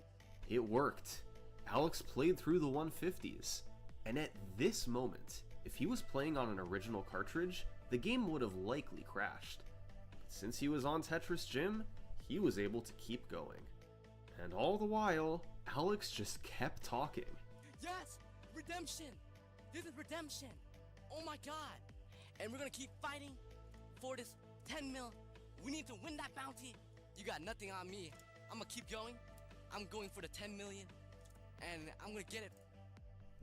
It worked. Alex played through the 150s, and at this moment, if he was playing on an original cartridge, the game would have likely crashed. But since he was on Tetris Gym, he was able to keep going. And all the while, Alex just kept talking. Yes! Redemption! This is redemption! Oh my god! And we're gonna keep fighting for this 10 mil. We need to win that bounty. You got nothing on me. I'm gonna keep going. I'm going for the 10 million. And I'm gonna get it.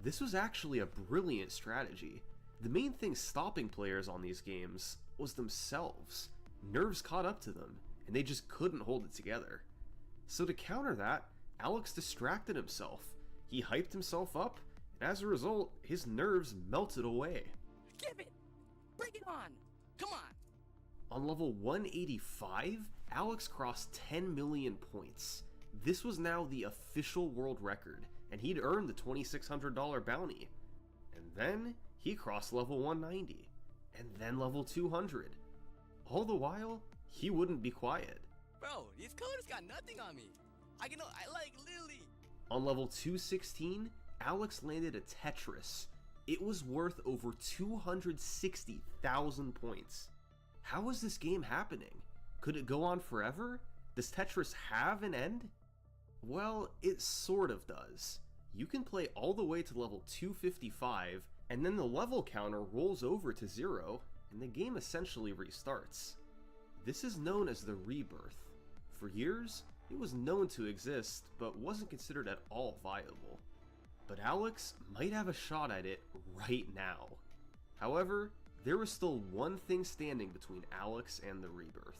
This was actually a brilliant strategy. The main thing stopping players on these games was themselves. Nerves caught up to them, and they just couldn't hold it together. So to counter that, Alex distracted himself. He hyped himself up, and as a result, his nerves melted away. Give it! Bring it on! Come on! On level 185, Alex crossed 10 million points. This was now the official world record, and he'd earned the $2,600 bounty. And then, he crossed level 190, and then level 200. All the while, he wouldn't be quiet. Bro, these colors got nothing on me. I like literally. On level 216, Alex landed a Tetris. It was worth over 260,000 points. How is this game happening? Could it go on forever? Does Tetris have an end? Well, it sort of does. You can play all the way to level 255, and then the level counter rolls over to 0, and the game essentially restarts. This is known as the rebirth. For years, it was known to exist, but wasn't considered at all viable. But Alex might have a shot at it right now. However, there was still one thing standing between Alex and the rebirth.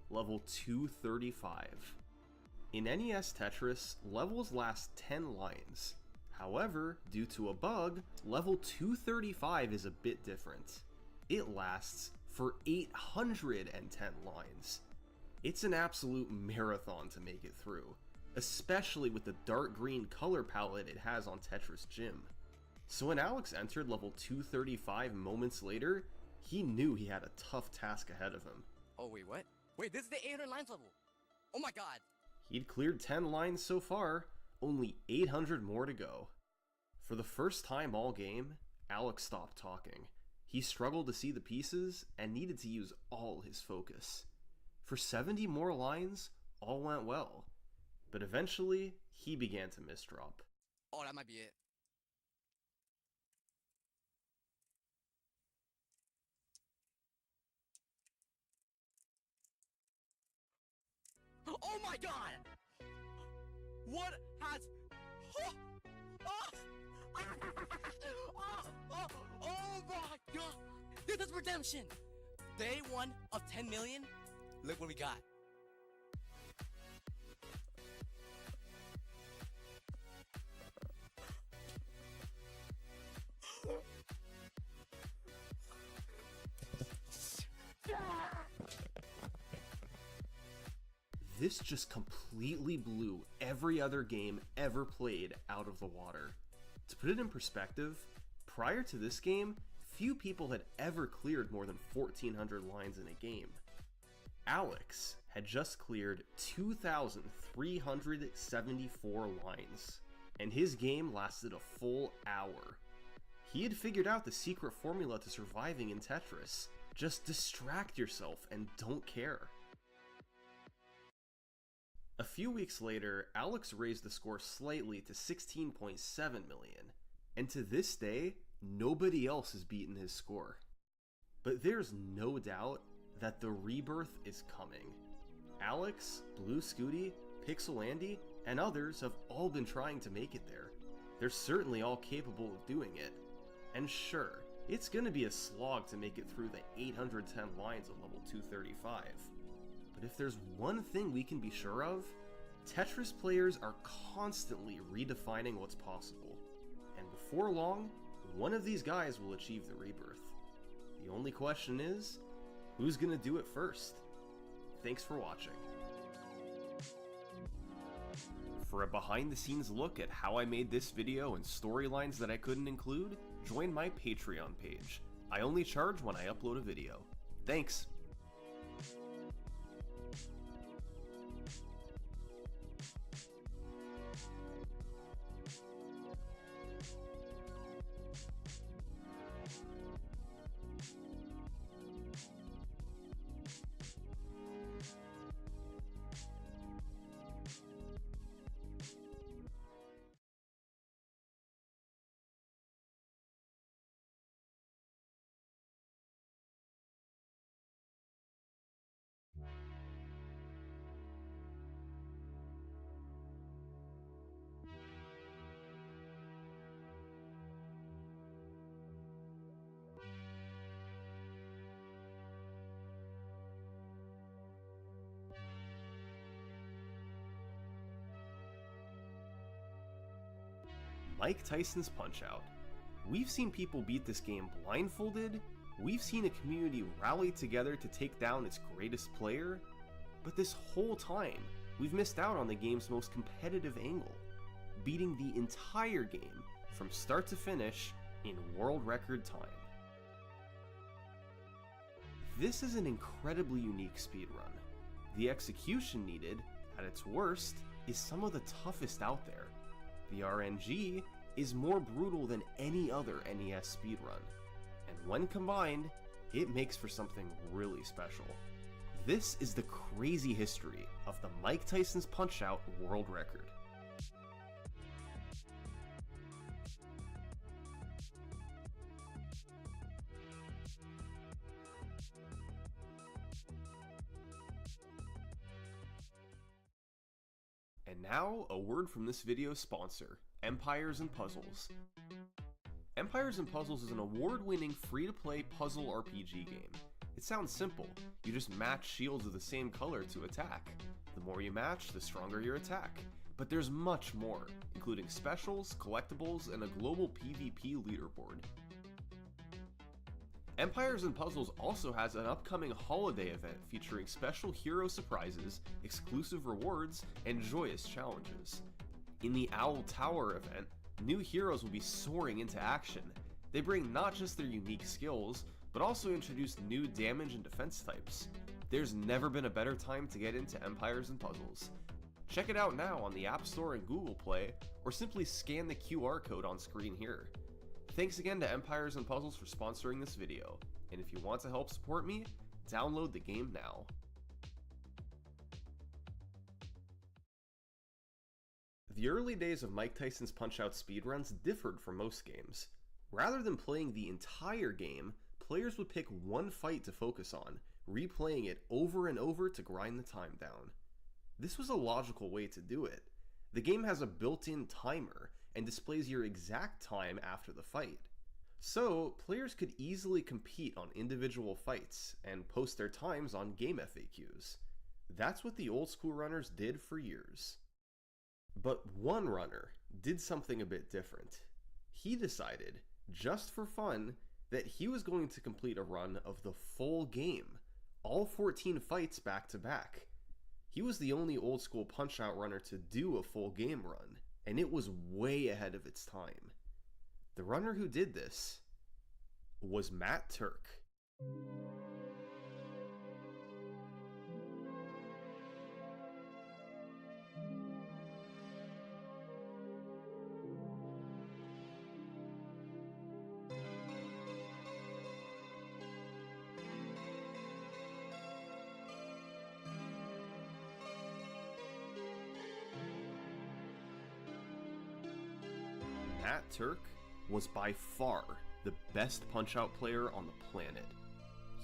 Level 235. In NES Tetris, levels last 10 lines. However, due to a bug, level 235 is a bit different. It lasts for 810 lines. It's an absolute marathon to make it through, especially with the dark green color palette it has on Tetris Gym. So when Alex entered level 235 moments later, he knew he had a tough task ahead of him. Oh wait, what? Wait, this is the 800 lines level. Oh my god. He'd cleared 10 lines so far, only 800 more to go. For the first time all game, Alex stopped talking. He struggled to see the pieces and needed to use all his focus. For 70 more lines, all went well. But eventually, he began to misdrop. Oh, that might be it. Oh my god! What has... Oh, oh my god! This is redemption! Day 1 of 10 million? Look what we got. This just completely blew every other game ever played out of the water. To put it in perspective, prior to this game, few people had ever cleared more than 1,400 lines in a game. Alex had just cleared 2,374 lines, and his game lasted a full hour. He had figured out the secret formula to surviving in Tetris. Just distract yourself and don't care. A few weeks later, Alex raised the score slightly to 16.7 million, and to this day, nobody else has beaten his score. But there's no doubt that the rebirth is coming. Alex, Blue Scooty, Pixel Andy, and others have all been trying to make it there. They're certainly all capable of doing it. And sure, it's gonna be a slog to make it through the 810 lines of level 235. But if there's one thing we can be sure of, Tetris players are constantly redefining what's possible. And before long, one of these guys will achieve the rebirth. The only question is, who's gonna do it first? Thanks for watching. For a behind-the-scenes look at how I made this video and storylines that I couldn't include, join my Patreon page. I only charge when I upload a video. Thanks! Mike Tyson's Punch-Out. We've seen people beat this game blindfolded, we've seen a community rally together to take down its greatest player, but this whole time, we've missed out on the game's most competitive angle, beating the entire game from start to finish in world record time. This is an incredibly unique speedrun. The execution needed, at its worst, is some of the toughest out there. The RNG is more brutal than any other NES speedrun, and when combined, it makes for something really special. This is the crazy history of the Mike Tyson's Punch-Out world record. And now, a word from this video's sponsor, Empires & Puzzles. Empires & Puzzles is an award-winning free-to-play puzzle RPG game. It sounds simple. You just match shields of the same color to attack. The more you match, the stronger your attack. But there's much more, including specials, collectibles, and a global PvP leaderboard. Empires & Puzzles also has an upcoming holiday event featuring special hero surprises, exclusive rewards, and joyous challenges. In the Owl Tower event, new heroes will be soaring into action. They bring not just their unique skills, but also introduce new damage and defense types. There's never been a better time to get into Empires & Puzzles. Check it out now on the App Store and Google Play, or simply scan the QR code on screen here. Thanks again to Empires & Puzzles for sponsoring this video, and if you want to help support me, download the game now. The early days of Mike Tyson's Punch-Out speedruns differed from most games. Rather than playing the entire game, players would pick one fight to focus on, replaying it over and over to grind the time down. This was a logical way to do it. The game has a built-in timer, and displays your exact time after the fight. So, players could easily compete on individual fights, and post their times on game FAQs. That's what the old school runners did for years. But one runner did something a bit different. He decided, just for fun, that he was going to complete a run of the full game, all 14 fights back to back. He was the only old school Punch-Out runner to do a full game run, and it was way ahead of its time. The runner who did this was Matt Turk. Matt Turk was by far the best Punch-Out player on the planet.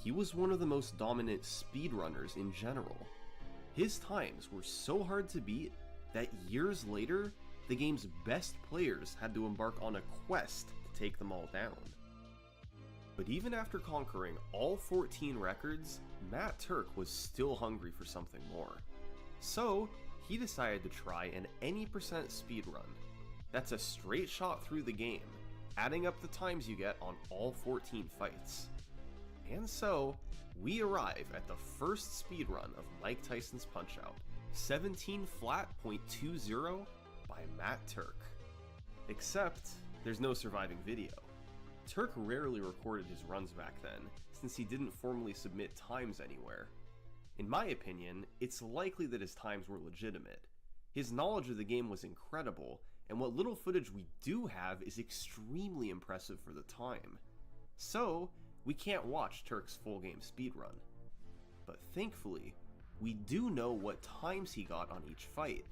He was one of the most dominant speedrunners in general. His times were so hard to beat that years later, the game's best players had to embark on a quest to take them all down. But even after conquering all 14 records, Matt Turk was still hungry for something more. So, he decided to try an any percent speedrun. That's a straight shot through the game, adding up the times you get on all 14 fights. And so, we arrive at the first speedrun of Mike Tyson's Punch-Out, 17 flat.20 by Matt Turk. Except, there's no surviving video. Turk rarely recorded his runs back then, since he didn't formally submit times anywhere. In my opinion, it's likely that his times were legitimate. His knowledge of the game was incredible, and what little footage we do have is extremely impressive for the time. So, we can't watch Turk's full game speedrun. But thankfully, we do know what times he got on each fight.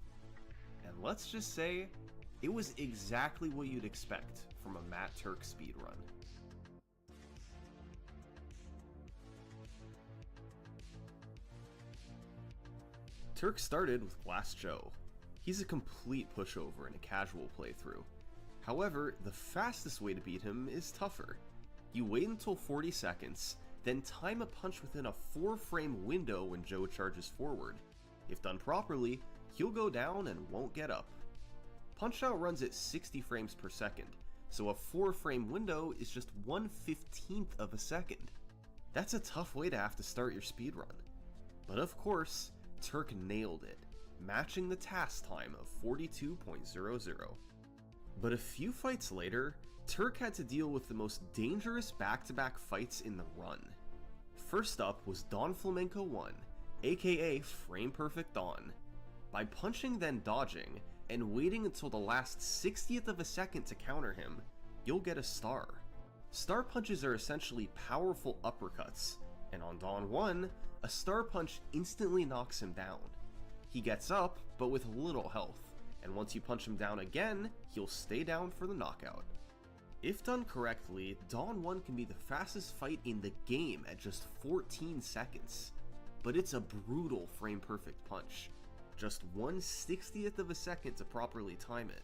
And let's just say, it was exactly what you'd expect from a Matt Turk speedrun. Turk started with Glass Joe. He's a complete pushover in a casual playthrough. However, the fastest way to beat him is tougher. You wait until 40 seconds, then time a punch within a 4-frame window when Joe charges forward. If done properly, he'll go down and won't get up. Punch-Out runs at 60 frames per second, so a 4-frame window is just 1/15 of a second. That's a tough way to have to start your speedrun. But of course, Turk nailed it, matching the task time of 42.00. But a few fights later, Turk had to deal with the most dangerous back-to-back fights in the run. First up was Dawn Flamenco 1, aka Frame Perfect Dawn. By punching then dodging, and waiting until the last 60th of a second to counter him, you'll get a star. Star punches are essentially powerful uppercuts, and on Dawn 1, a star punch instantly knocks him down. He gets up, but with little health, and once you punch him down again, he'll stay down for the knockout. If done correctly, Dawn 1 can be the fastest fight in the game at just 14 seconds, but it's a brutal frame perfect punch. Just 1/60th of a second to properly time it.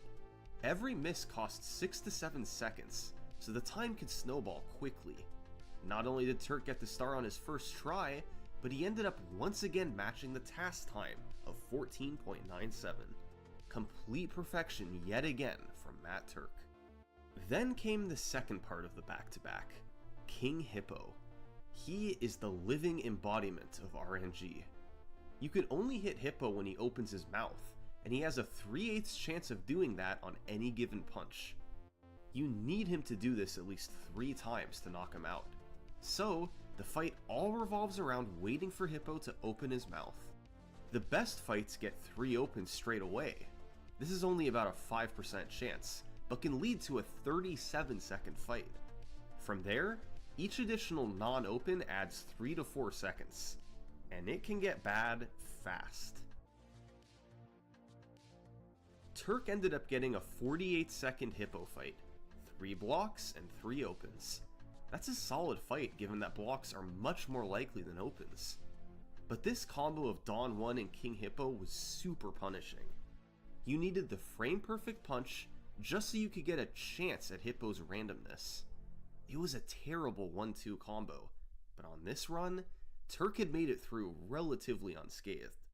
Every miss costs 6 to 7 seconds, so the time could snowball quickly. Not only did Turk get the star on his first try, but he ended up once again matching the task time of 14.97. Complete perfection yet again from Matt Turk. Then came the second part of the back-to-back, King Hippo. He is the living embodiment of RNG. You can only hit Hippo when he opens his mouth, and he has a 3/8 chance of doing that on any given punch. You need him to do this at least 3 times to knock him out. So, the fight all revolves around waiting for Hippo to open his mouth. The best fights get 3 opens straight away. This is only about a 5% chance, but can lead to a 37-second fight. From there, each additional non-open adds 3 to 4 seconds, and it can get bad fast. Turk ended up getting a 48-second Hippo fight, 3 blocks and 3 opens. That's a solid fight given that blocks are much more likely than opens. But this combo of Dawn 1 and King Hippo was super punishing. You needed the frame perfect punch just so you could get a chance at Hippo's randomness. It was a terrible 1-2 combo, but on this run, Turk had made it through relatively unscathed.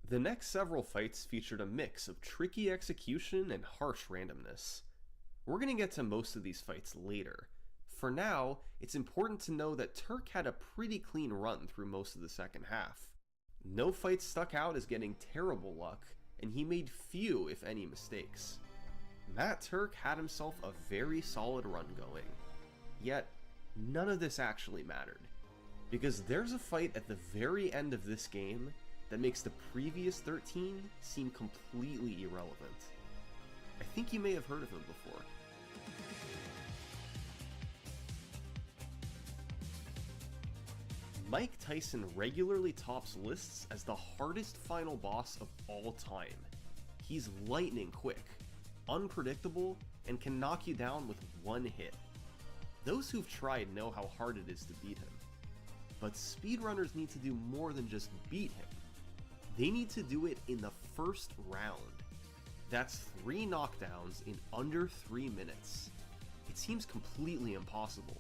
The next several fights featured a mix of tricky execution and harsh randomness. We're going to get to most of these fights later. For now, it's important to know that Turk had a pretty clean run through most of the second half. No fights stuck out as getting terrible luck, and he made few, if any, mistakes. Matt Turk had himself a very solid run going. Yet, none of this actually mattered, because there's a fight at the very end of this game that makes the previous 13 seem completely irrelevant. I think you may have heard of him before. Mike Tyson regularly tops lists as the hardest final boss of all time. He's lightning quick, unpredictable, and can knock you down with one hit. Those who've tried know how hard it is to beat him. But speedrunners need to do more than just beat him. They need to do it in the first round. That's 3 knockdowns in under 3 minutes. It seems completely impossible,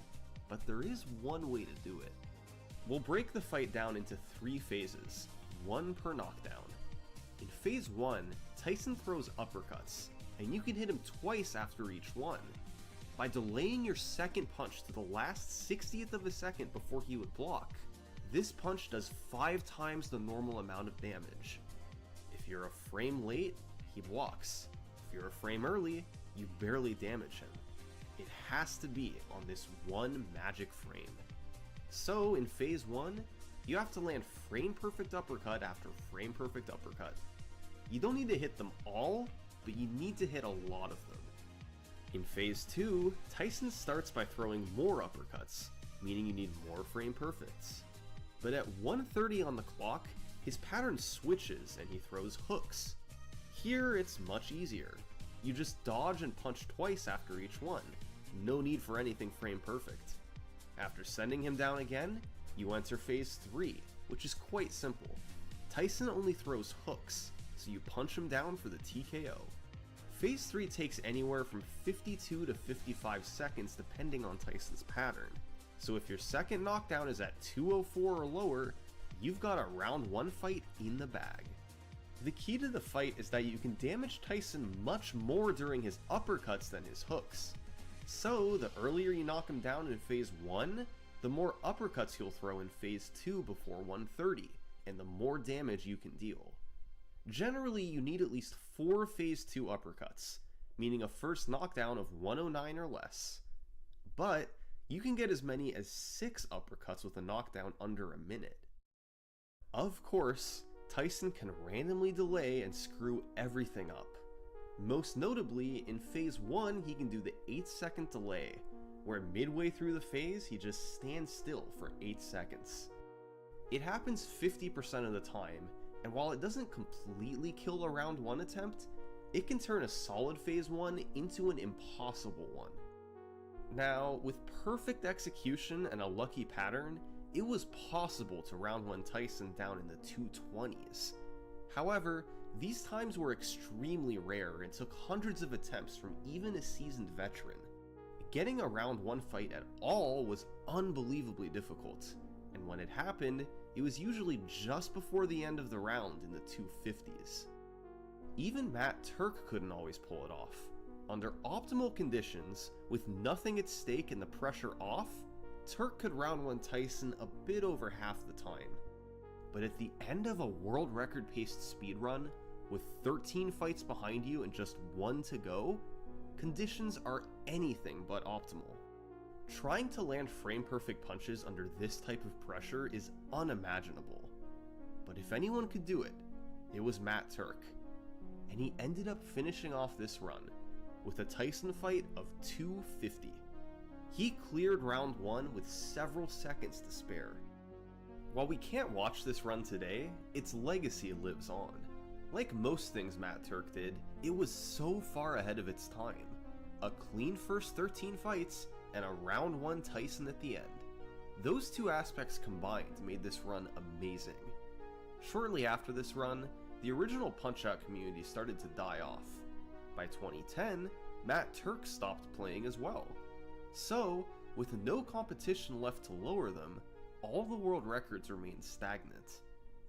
but there is one way to do it. We'll break the fight down into 3 phases, 1 per knockdown. In phase 1, Tyson throws uppercuts, and you can hit him twice after each one. By delaying your second punch to the last 60th of a second before he would block, this punch does 5 times the normal amount of damage. If you're a frame late, he blocks. If you're a frame early, you barely damage him. It has to be on this one magic frame. So in phase 1, you have to land frame perfect uppercut after frame perfect uppercut. You don't need to hit them all, but you need to hit a lot of them. In phase 2, Tyson starts by throwing more uppercuts, meaning you need more frame perfects. But at 1:30 on the clock, his pattern switches and he throws hooks. Here it's much easier. You just dodge and punch twice after each one. No need for anything frame perfect. After sending him down again, you enter phase 3, which is quite simple. Tyson only throws hooks, so you punch him down for the TKO. Phase 3 takes anywhere from 52 to 55 seconds depending on Tyson's pattern. So if your second knockdown is at 2:04 or lower, you've got a round 1 fight in the bag. The key to the fight is that you can damage Tyson much more during his uppercuts than his hooks. So the earlier you knock him down in phase 1, the more uppercuts he'll throw in phase 2 before 1:30, and the more damage you can deal. Generally, you need at least 4 phase 2 uppercuts, meaning a first knockdown of 109 or less. But you can get as many as 6 uppercuts with a knockdown under a minute. Of course, Tyson can randomly delay and screw everything up. Most notably, in phase 1 he can do the 8-second delay, where midway through the phase he just stands still for 8 seconds. It happens 50% of the time, and while it doesn't completely kill a round 1 attempt, it can turn a solid phase 1 into an impossible one. Now, with perfect execution and a lucky pattern, it was possible to round 1 Tyson down in the 220s. However, these times were extremely rare and took hundreds of attempts from even a seasoned veteran. Getting a round 1 fight at all was unbelievably difficult, and when it happened, it was usually just before the end of the round in the 250s. Even Matt Turk couldn't always pull it off. Under optimal conditions, with nothing at stake and the pressure off, Turk could round 1 Tyson a bit over half the time. But at the end of a world record paced speedrun, with 13 fights behind you and just 1 to go, conditions are anything but optimal. Trying to land frame perfect punches under this type of pressure is unimaginable. But if anyone could do it, it was Matt Turk. And he ended up finishing off this run with a Tyson fight of 250. He cleared round 1 with several seconds to spare. While we can't watch this run today, its legacy lives on. Like most things Matt Turk did, it was so far ahead of its time. A clean first 13 fights, and a round 1 Tyson at the end. Those two aspects combined made this run amazing. Shortly after this run, the original Punch-Out community started to die off. By 2010, Matt Turk stopped playing as well. So, with no competition left to lower them, all the world records remained stagnant,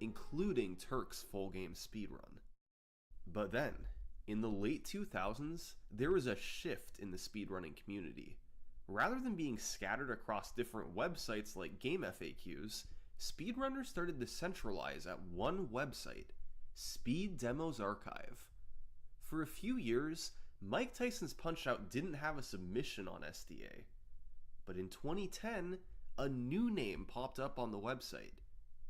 including Turk's full game speedrun. But then, in the late 2000s, there was a shift in the speedrunning community. Rather than being scattered across different websites like Game FAQs, speedrunners started to centralize at one website, Speed Demos Archive. For a few years, Mike Tyson's Punch-Out didn't have a submission on SDA. But in 2010, a new name popped up on the website.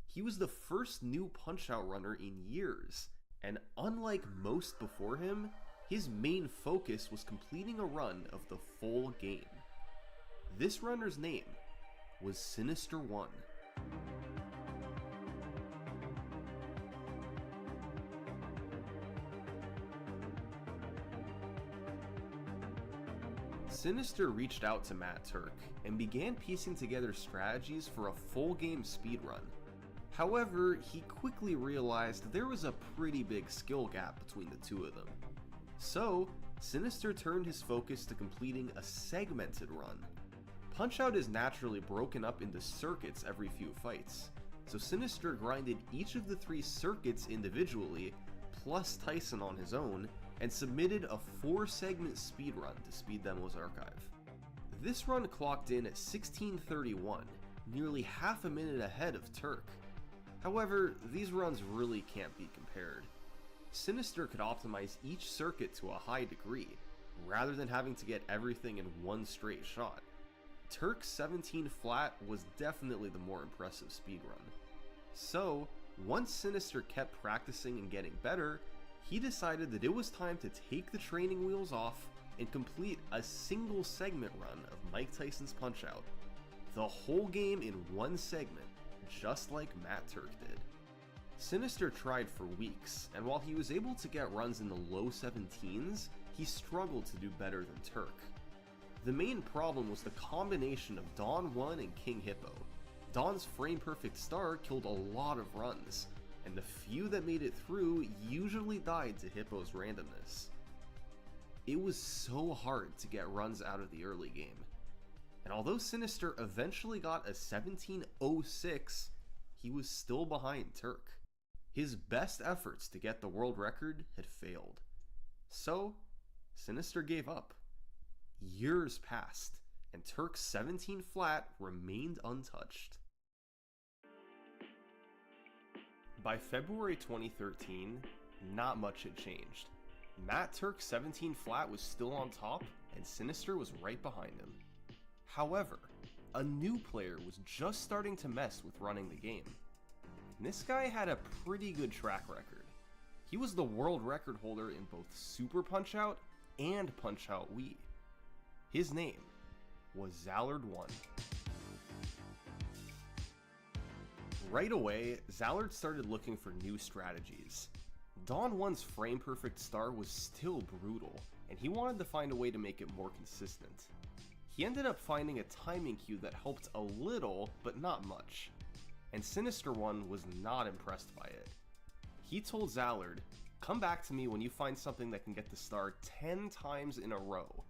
He was the first new Punch-Out runner in years, and unlike most before him, his main focus was completing a run of the full game. This runner's name was Sinister1. Sinister reached out to Matt Turk and began piecing together strategies for a full game speedrun. However, he quickly realized there was a pretty big skill gap between the two of them. So, Sinister turned his focus to completing a segmented run. Punch-Out is naturally broken up into circuits every few fights, so Sinister grinded each of the 3 circuits individually, plus Tyson on his own, and submitted a 4-segment speedrun to Speed Demo's archive. This run clocked in at 16:31, nearly half a minute ahead of Turk. However, these runs really can't be compared. Sinister could optimize each circuit to a high degree, rather than having to get everything in one straight shot. Turk's 17 flat was definitely the more impressive speedrun. So, once Sinister kept practicing and getting better, he decided that it was time to take the training wheels off and complete a single segment run of Mike Tyson's Punch-Out. The whole game in one segment, just like Matt Turk did. Sinister tried for weeks, and while he was able to get runs in the low 17s, he struggled to do better than Turk. The main problem was the combination of Dawn 1 and King Hippo. Dawn's frame-perfect star killed a lot of runs, and the few that made it through usually died to Hippo's randomness. It was so hard to get runs out of the early game, and although Sinister eventually got a 17:06, he was still behind Turk. His best efforts to get the world record had failed. So, Sinister gave up. Years passed, and Turk's 17 flat remained untouched. By February 2013, not much had changed. Matt Turk's 17 flat was still on top, and Sinister was right behind him. However, a new player was just starting to mess with running the game. And this guy had a pretty good track record. He was the world record holder in both Super Punch-Out and Punch-Out Wii. His name was Zallard1. Right away, Zallard started looking for new strategies. Dawn 1's frame-perfect star was still brutal, and he wanted to find a way to make it more consistent. He ended up finding a timing cue that helped a little, but not much. And Sinister1 was not impressed by it. He told Zallard, "Come back to me when you find something that can get the star 10 times in a row."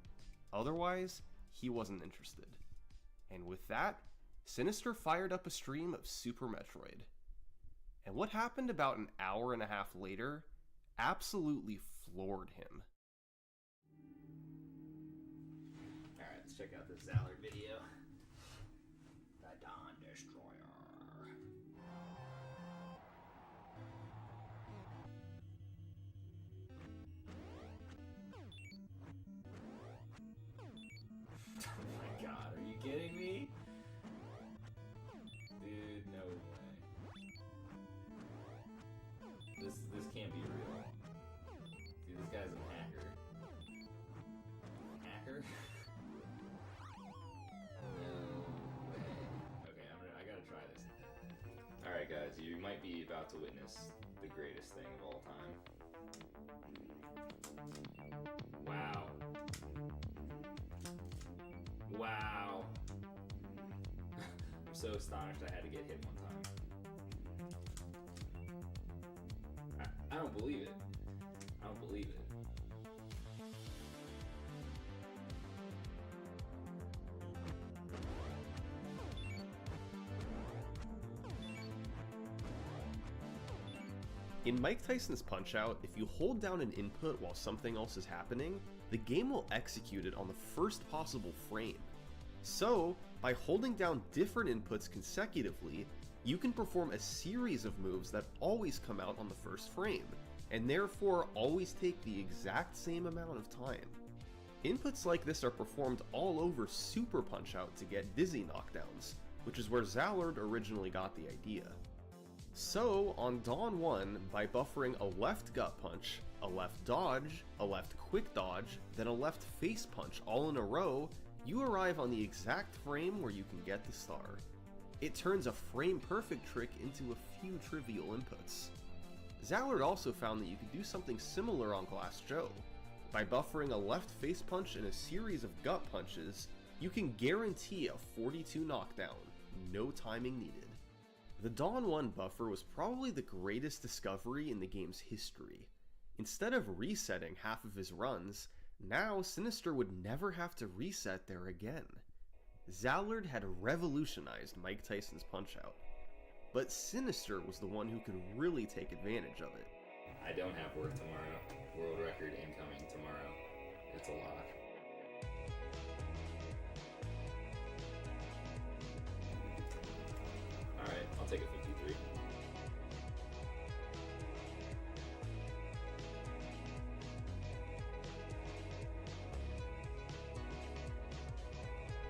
Otherwise, he wasn't interested. And with that, Sinister fired up a stream of Super Metroid. And what happened about an hour and a half later absolutely floored him. Alright, let's check out this Zallard video. The Dawn Destroyer. Oh my god, are you kidding me? Dude, no way. This can't be real. Dude, this guy's a hacker. Hacker? No way. Okay, I gotta try this. Alright guys, you might be about to witness the greatest thing of all time. Wow. Wow. I'm so astonished I had to get hit one time. I don't believe it. I don't believe it. In Mike Tyson's Punch-Out, if you hold down an input while something else is happening, the game will execute it on the first possible frame. So, by holding down different inputs consecutively, you can perform a series of moves that always come out on the first frame, and therefore always take the exact same amount of time. Inputs like this are performed all over Super Punch-Out to get dizzy knockdowns, which is where Zallard originally got the idea. So, on Dawn 1, by buffering a left gut punch, a left dodge, a left quick dodge, then a left face punch all in a row, you arrive on the exact frame where you can get the star. It turns a frame-perfect trick into a few trivial inputs. Zallard also found that you could do something similar on Glass Joe. By buffering a left face punch and a series of gut punches, you can guarantee a 42 knockdown, no timing needed. The Dawn 1 buffer was probably the greatest discovery in the game's history. Instead of resetting half of his runs, now Sinister would never have to reset there again. Zallard had revolutionized Mike Tyson's Punch-Out, but Sinister was the one who could really take advantage of it. I don't have work tomorrow. World record incoming tomorrow. It's a lock. Alright, I'll take a 53.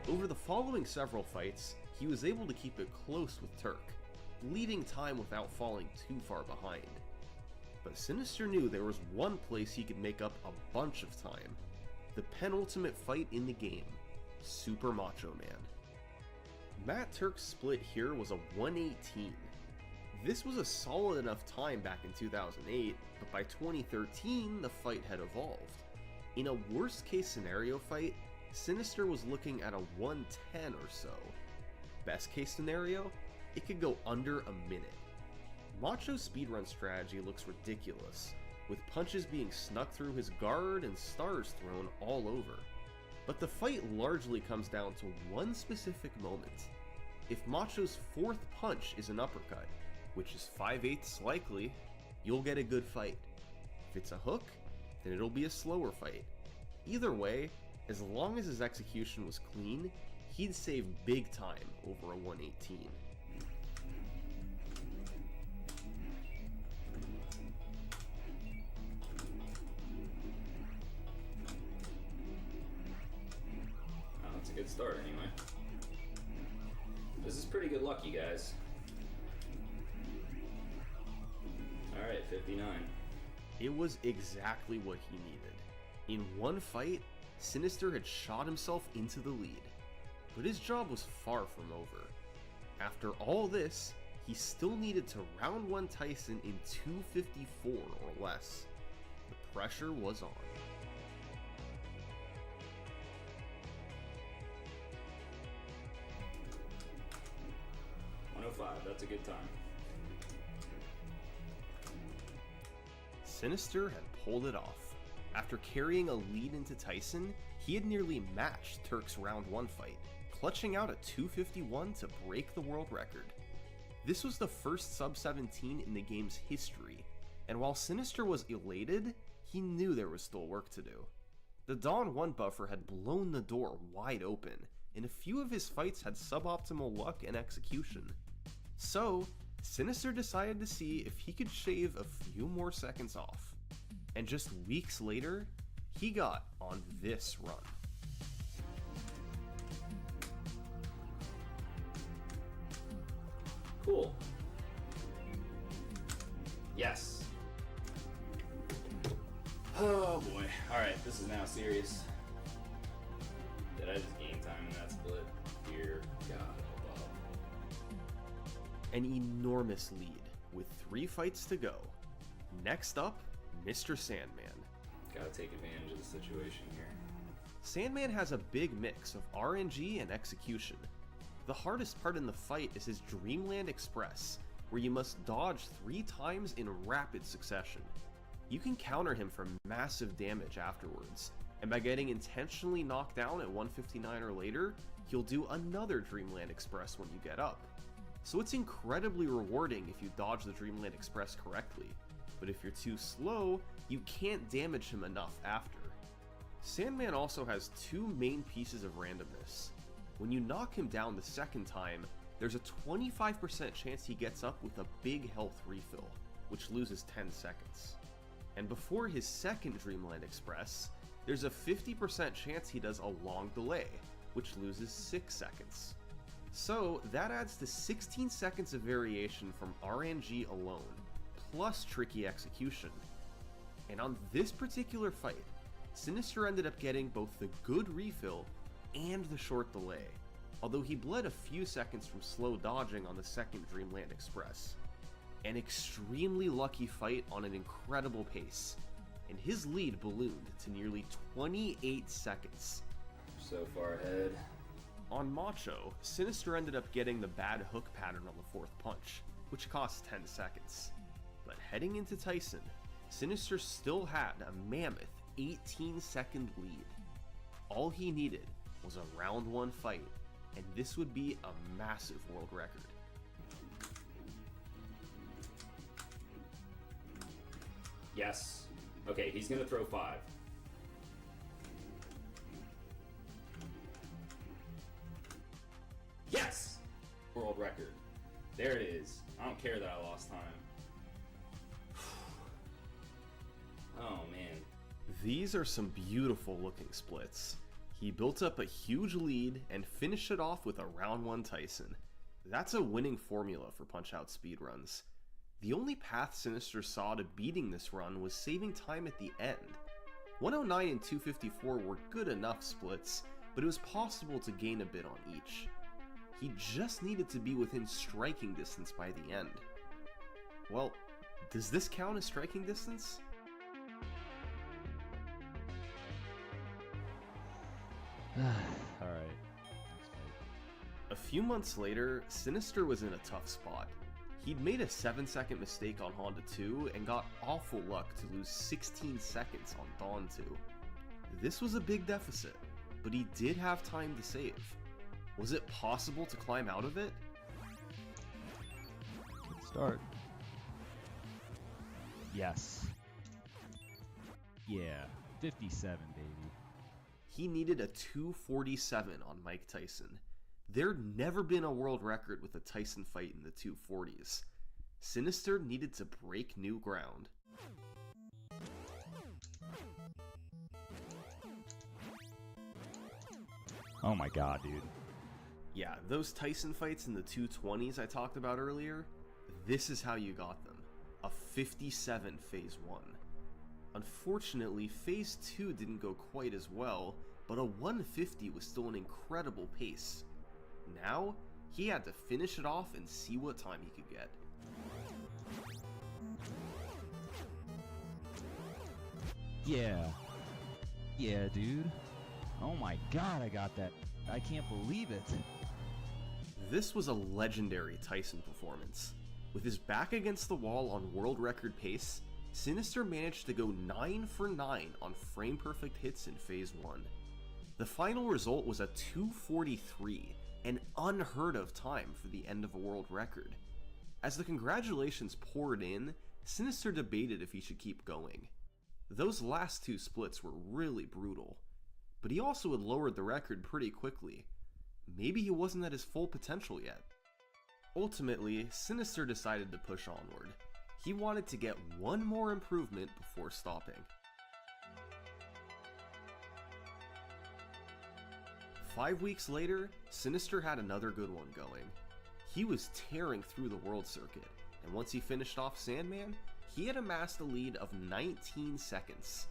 Over the following several fights, he was able to keep it close with Turk, leading time without falling too far behind. But Sinister knew there was one place he could make up a bunch of time: the penultimate fight in the game, Super Macho Man. Matt Turk's split here was a 118. This was a solid enough time back in 2008, but by 2013 the fight had evolved. In a worst case scenario fight, Sinister was looking at a 110 or so. Best case scenario, it could go under a minute. Macho's speedrun strategy looks ridiculous, with punches being snuck through his guard and stars thrown all over. But the fight largely comes down to one specific moment. If Macho's fourth punch is an uppercut, which is 5/8 likely, you'll get a good fight. If it's a hook, then it'll be a slower fight. Either way, as long as his execution was clean, he'd save big time over a 118. That's a good start anyway. This is pretty good luck, you guys. Alright, 59. It was exactly what he needed. In one fight, Sinister had shot himself into the lead, but his job was far from over. After all this, he still needed to round 1 Tyson in 254 or less. The pressure was on. That's a good time. Sinister had pulled it off. After carrying a lead into Tyson, he had nearly matched Turk's round 1 fight, clutching out a 251 to break the world record. This was the first sub-17 in the game's history, and while Sinister was elated, he knew there was still work to do. The Dawn 1 buffer had blown the door wide open, and a few of his fights had suboptimal luck and execution. So, Sinister decided to see if he could shave a few more seconds off. And just weeks later, he got on this run. Cool. Yes. Oh boy. Alright, this is now serious. Did I just gain time in that split? Dear God above. An enormous lead, with 3 fights to go. Next up, Mr. Sandman. Gotta take advantage of the situation here. Sandman has a big mix of RNG and execution. The hardest part in the fight is his Dreamland Express, where you must dodge 3 times in rapid succession. You can counter him for massive damage afterwards, and by getting intentionally knocked down at 159 or later, he'll do another Dreamland Express when you get up. So it's incredibly rewarding if you dodge the Dreamland Express correctly, but if you're too slow, you can't damage him enough after. Sandman also has 2 main pieces of randomness. When you knock him down the second time, there's a 25% chance he gets up with a big health refill, which loses 10 seconds. And before his second Dreamland Express, there's a 50% chance he does a long delay, which loses 6 seconds. So that adds to 16 seconds of variation from RNG alone, plus tricky execution. And on this particular fight, Sinister ended up getting both the good refill and the short delay, although he bled a few seconds from slow dodging on the second Dreamland Express. An extremely lucky fight on an incredible pace, and his lead ballooned to nearly 28 seconds. So far ahead. On Macho, Sinister ended up getting the bad hook pattern on the 4th punch, which cost 10 seconds. But heading into Tyson, Sinister still had a mammoth 18-second lead. All he needed was a round 1 fight, and this would be a massive world record. Yes. Okay, he's gonna throw 5. Yes! World record. There it is. I don't care that I lost time. Oh, man. These are some beautiful looking splits. He built up a huge lead and finished it off with a round 1 Tyson. That's a winning formula for Punch-Out speedruns. The only path Sinister saw to beating this run was saving time at the end. 109 and 254 were good enough splits, but it was possible to gain a bit on each. He just needed to be within striking distance by the end. Well, does this count as striking distance? Alright. A few months later, Sinister was in a tough spot. He'd made a 7-second mistake on Honda 2 and got awful luck to lose 16 seconds on Dawn 2. This was a big deficit, but he did have time to save. Was it possible to climb out of it? Good start. Yes. Yeah, 57, baby. He needed a 247 on Mike Tyson. There'd never been a world record with a Tyson fight in the 240s. Sinister needed to break new ground. Oh my god, dude. Yeah, those Tyson fights in the 220s I talked about earlier, this is how you got them. A 57 Phase 1. Unfortunately, Phase 2 didn't go quite as well, but a 150 was still an incredible pace. Now, he had to finish it off and see what time he could get. Yeah. Yeah, dude. Oh my god, I got that. I can't believe it. This was a legendary Tyson performance. With his back against the wall on world record pace, Sinister managed to go 9 for 9 on frame-perfect hits in Phase 1. The final result was a 243, an unheard of time for the end of a world record. As the congratulations poured in, Sinister debated if he should keep going. Those last 2 splits were really brutal, but he also had lowered the record pretty quickly. Maybe he wasn't at his full potential yet. Ultimately, Sinister decided to push onward. He wanted to get one more improvement before stopping. 5 weeks later, Sinister had another good one going. He was tearing through the world circuit, and once he finished off Sandman, he had amassed a lead of 19 seconds.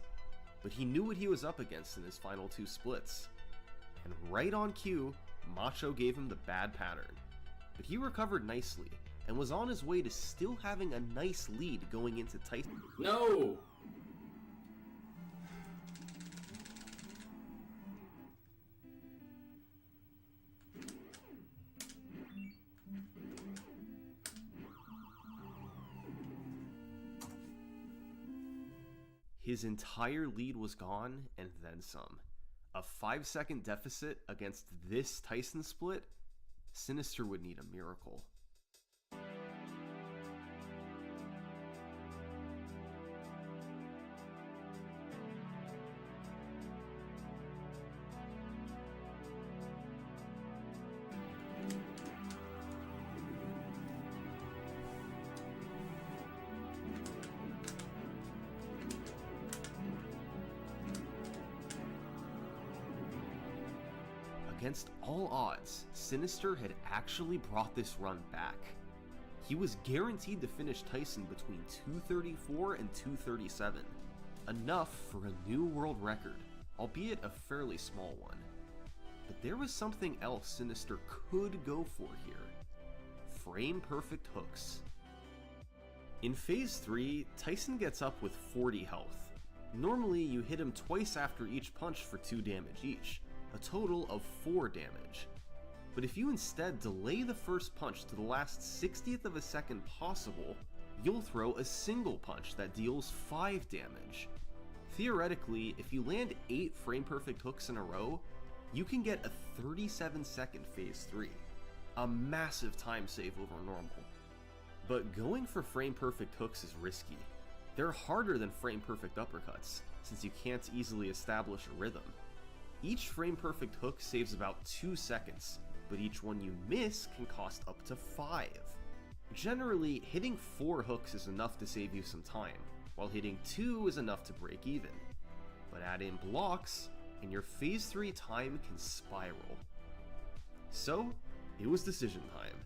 But he knew what he was up against in his final 2 splits. And right on cue, Macho gave him the bad pattern. But he recovered nicely, and was on his way to still having a nice lead going into Tyson. No! His entire lead was gone, and then some. A 5-second deficit against this Tyson split? Sinister would need a miracle. against all odds, Sinister had actually brought this run back. He was guaranteed to finish Tyson between 234 and 237, enough for a new world record, albeit a fairly small one. But there was something else Sinister could go for here. Frame-perfect hooks. In Phase 3, Tyson gets up with 40 health. Normally, you hit him twice after each punch for 2 damage each, a total of 4 damage. But if you instead delay the first punch to the last 60th of a second possible, you'll throw a single punch that deals 5 damage. Theoretically, if you land 8 frame-perfect hooks in a row, you can get a 37-second Phase 3, a massive time save over normal. But going for frame-perfect hooks is risky. They're harder than frame-perfect uppercuts, since you can't easily establish a rhythm. Each frame-perfect hook saves about 2 seconds, but each one you miss can cost up to 5. Generally, hitting 4 hooks is enough to save you some time, while hitting 2 is enough to break even. But add in blocks, and your Phase 3 time can spiral. So, it was decision time.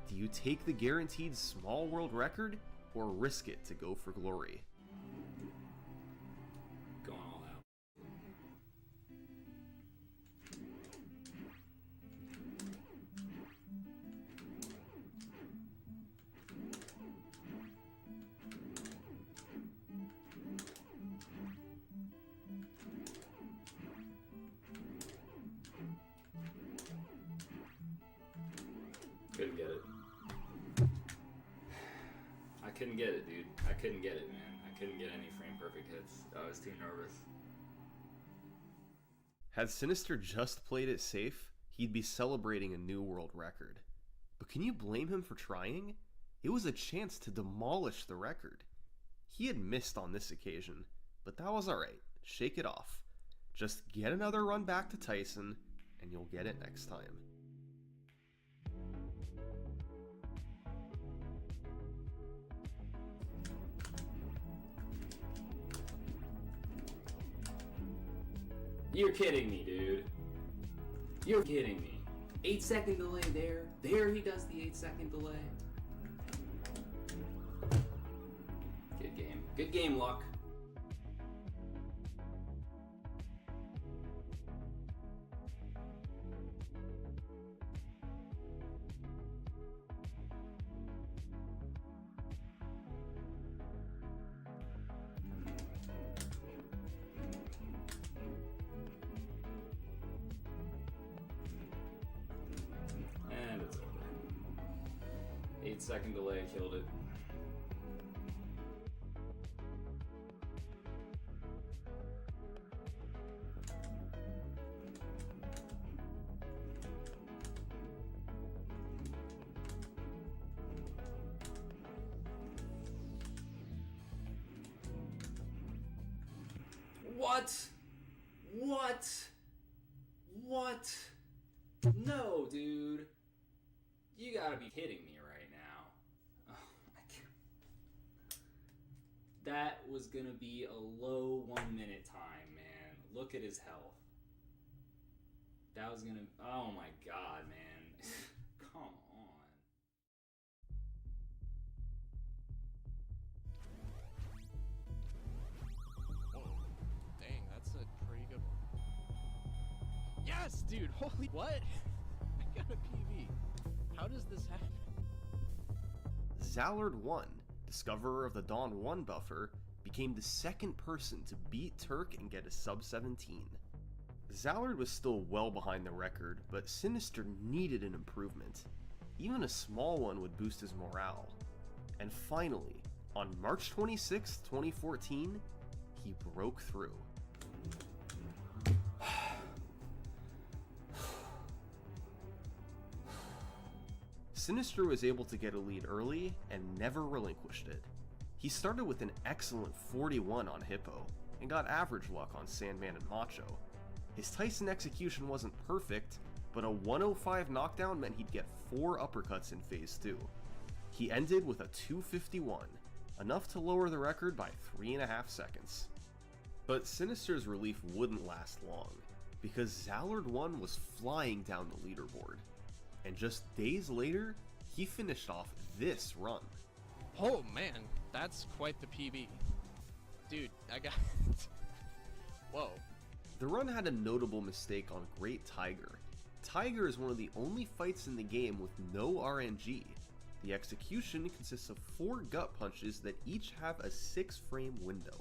Do you take the guaranteed small world record, or risk it to go for glory? Going all out. Couldn't get it. I couldn't get it, dude. I couldn't get it, man. I couldn't get any frame perfect hits. I was too nervous. Had Sinister just played it safe, he'd be celebrating a new world record. But can you blame him for trying? It was a chance to demolish the record. He had missed on this occasion, but that was alright. Shake it off. Just get another run back to Tyson, and you'll get it next time. You're kidding me, dude. You're kidding me. 8-second delay there. There he does the 8-second delay. Good game. Good game, Luck. And it's over. 8-second delay killed it. What? What? What? No, dude. You gotta be kidding me right now. Oh my god. That was gonna be a low 1 minute time, man. Look at his health. That was gonna. Oh my god, man. Come on. Dang, that's a pretty good one. Yes, dude! Holy what? I got a PB. How does this happen? Zallard1, discoverer of the Dawn 1 buffer, became the second person to beat Turk and get a sub 17. Zallard was still well behind the record, but Sinister needed an improvement. Even a small one would boost his morale. And finally, on March 26, 2014, he broke through. Sinister was able to get a lead early and never relinquished it. He started with an excellent 41 on Hippo, and got average luck on Sandman and Macho. His Tyson execution wasn't perfect, but a 105 knockdown meant he'd get 4 uppercuts in Phase 2. He ended with a 251, enough to lower the record by 3.5 seconds. But Sinister's relief wouldn't last long. because Zallard1 was flying down the leaderboard, and just days later, he finished off this run. Oh man, that's quite the PB. Dude, I got Whoa. The run had a notable mistake on Great Tiger. Tiger is one of the only fights in the game with no RNG. The execution consists of 4 gut punches that each have a 6-frame window.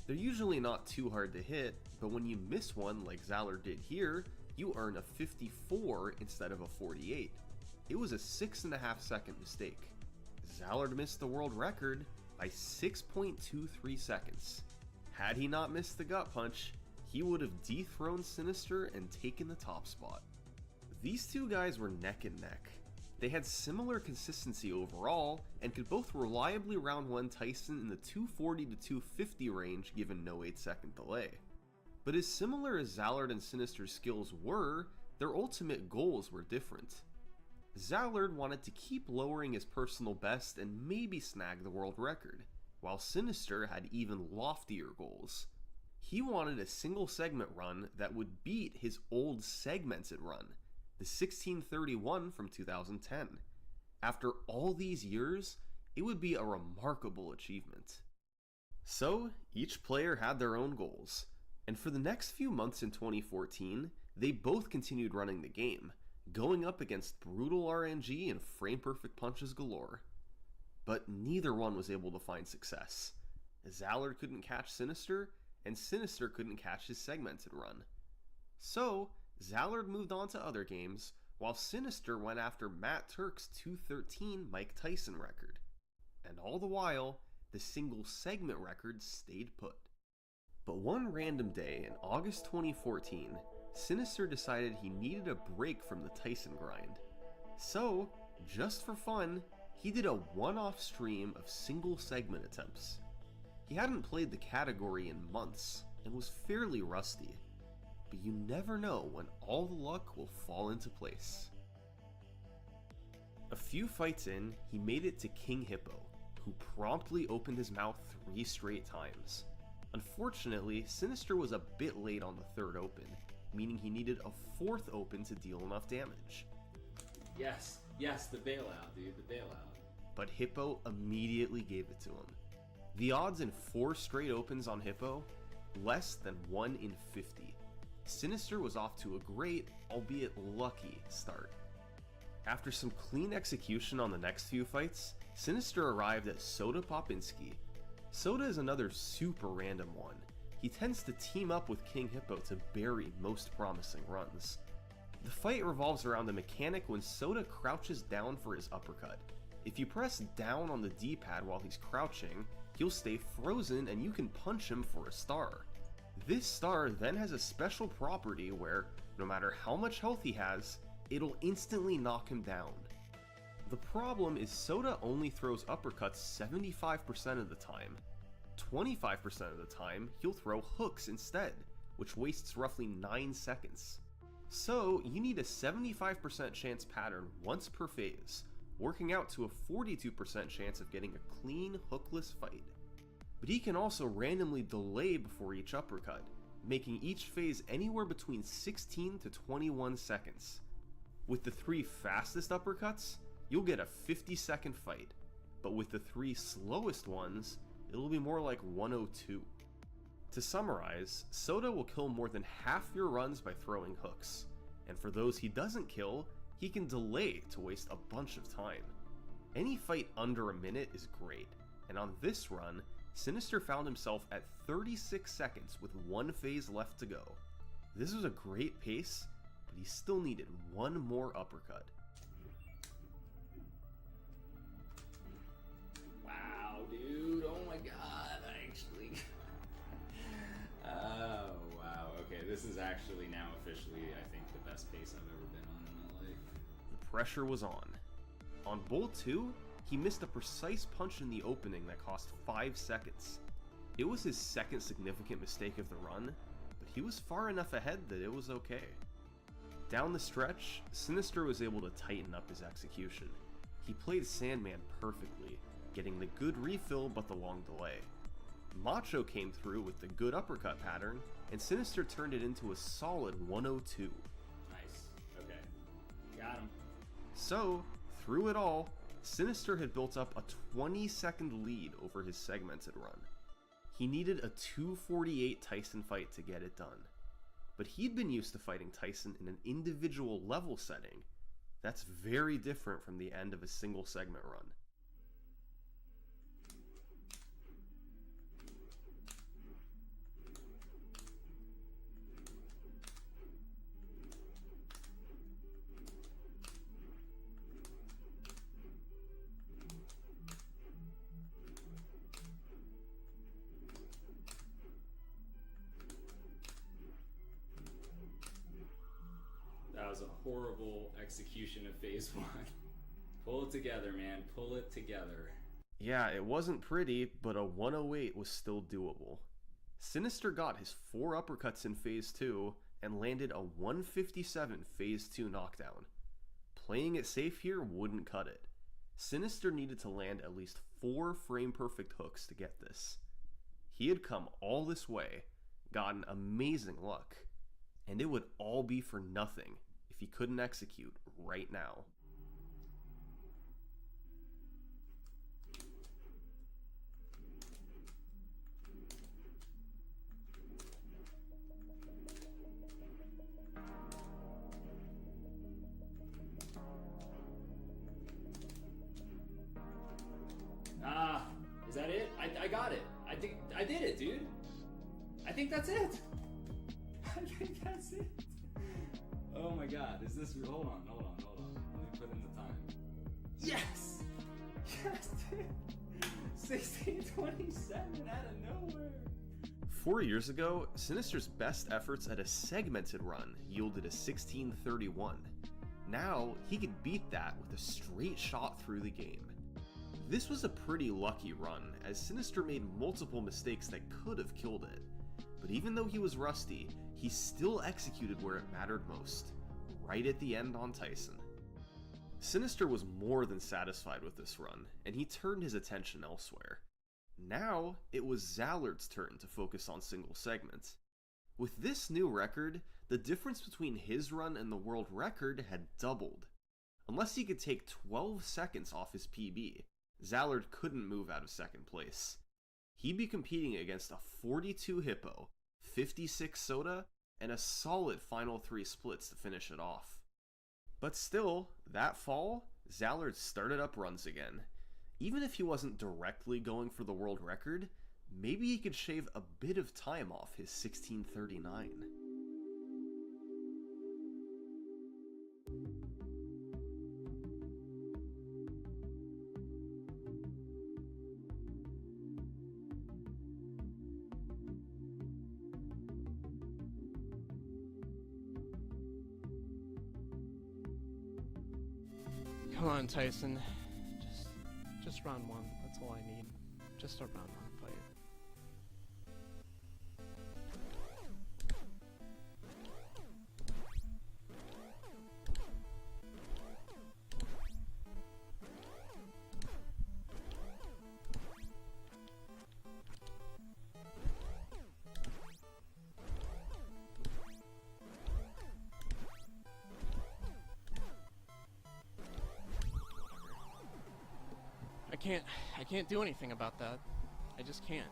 They're usually not too hard to hit, but when you miss one like Zallard did here, you earn a 54 instead of a 48. It was a 6.5 second mistake. Zallard missed the world record by 6.23 seconds. Had he not missed the gut punch, he would have dethroned Sinister and taken the top spot. These two guys were neck and neck. They had similar consistency overall, and could both reliably round 1 Tyson in the 240 to 250 range given no 8-second delay. But as similar as Zallard and Sinister's skills were, their ultimate goals were different. Zallard wanted to keep lowering his personal best and maybe snag the world record, while Sinister had even loftier goals. He wanted a single segment run that would beat his old segmented run, the 1631 from 2010. After all these years, it would be a remarkable achievement. So, each player had their own goals, and for the next few months in 2014, they both continued running the game, going up against brutal RNG and frame-perfect punches galore. But neither one was able to find success. Zallard couldn't catch Sinister, and Sinister couldn't catch his segmented run. So, Zallard moved on to other games, while Sinister went after Matt Turk's 213 Mike Tyson record. And all the while, the single segment record stayed put. But one random day in August 2014, Sinister decided he needed a break from the Tyson grind. So, just for fun, he did a one-off stream of single segment attempts. He hadn't played the category in months, and was fairly rusty. But you never know when all the luck will fall into place. A few fights in, he made it to King Hippo, who promptly opened his mouth 3 straight times. Unfortunately, Sinister was a bit late on the 3rd open, meaning he needed a 4th open to deal enough damage. Yes, the bailout, dude, the bailout. But Hippo immediately gave it to him. The odds in 4 straight opens on Hippo, less than 1 in 50. Sinister was off to a great, albeit lucky, start. After some clean execution on the next few fights, Sinister arrived at Soda Popinski. Soda is another super random one. He tends to team up with King Hippo to bury most promising runs. The fight revolves around a mechanic when Soda crouches down for his uppercut. If you press down on the D-pad while he's crouching, he'll stay frozen and you can punch him for a star. This star then has a special property where, no matter how much health he has, it'll instantly knock him down. The problem is Soda only throws uppercuts 75% of the time. 25% of the time, he'll throw hooks instead, which wastes roughly 9 seconds. So, you need a 75% chance pattern once per phase, working out to a 42% chance of getting a clean, hookless fight. But he can also randomly delay before each uppercut, making each phase anywhere between 16 to 21 seconds. With the 3 fastest uppercuts, you'll get a 50-second fight, but with the 3 slowest ones, it'll be more like 102. To summarize, Soda will kill more than half your runs by throwing hooks, and for those he doesn't kill, he can delay to waste a bunch of time. Any fight under a minute is great, and on this run, Sinister found himself at 36 seconds with 1 phase left to go. This was a great pace, but he still needed 1 more uppercut. Wow, dude, oh my god, actually. Oh, wow, okay, this is actually now officially, I think, the best pace I've ever been on in my life. The pressure was on. On Bolt 2, he missed a precise punch in the opening that cost 5 seconds. It was his second significant mistake of the run, but he was far enough ahead that it was okay. Down the stretch, Sinister was able to tighten up his execution. He played Sandman perfectly, getting the good refill but the long delay. Macho came through with the good uppercut pattern, and Sinister turned it into a solid 102. Nice. Okay. Got him. So, through it all, Sinister had built up a 20-second lead over his segmented run. He needed a 2:48 Tyson fight to get it done. But he'd been used to fighting Tyson in an individual level setting. That's very different from the end of a single segment run. That was a horrible execution of phase 1. Pull it together, man. Pull it together. Yeah, it wasn't pretty, but a 108 was still doable. Sinister got his 4 uppercuts in phase 2 and landed a 157 phase 2 knockdown. Playing it safe here wouldn't cut it. Sinister needed to land at least 4 frame-perfect hooks to get this. He had come all this way, gotten amazing luck, and it would all be for nothing if he couldn't execute right now. Is that it? I got it. I think I did it, dude. I think that's it. I think that's it. Oh my god, is this... Hold on. Let me put in the time. Yes! Yes, dude! 1627 out of nowhere! 4 years ago, Sinister's best efforts at a segmented run yielded a 1631. Now, he could beat that with a straight shot through the game. This was a pretty lucky run, as Sinister made multiple mistakes that could have killed it. But even though he was rusty, he still executed where it mattered most, right at the end on Tyson. Sinister was more than satisfied with this run, and he turned his attention elsewhere. Now, it was Zallard's turn to focus on single segments. With this new record, the difference between his run and the world record had doubled. Unless he could take 12 seconds off his PB, Zallard couldn't move out of second place. He'd be competing against a 42 Hippo, 56 Soda, and a solid final 3 splits to finish it off. But still, that fall, Zallard started up runs again. Even if he wasn't directly going for the world record, maybe he could shave a bit of time off his 1639. Come on, Tyson. Just round 1. That's all I need. Just a round 1 fight. I can't do anything about that. I just can't.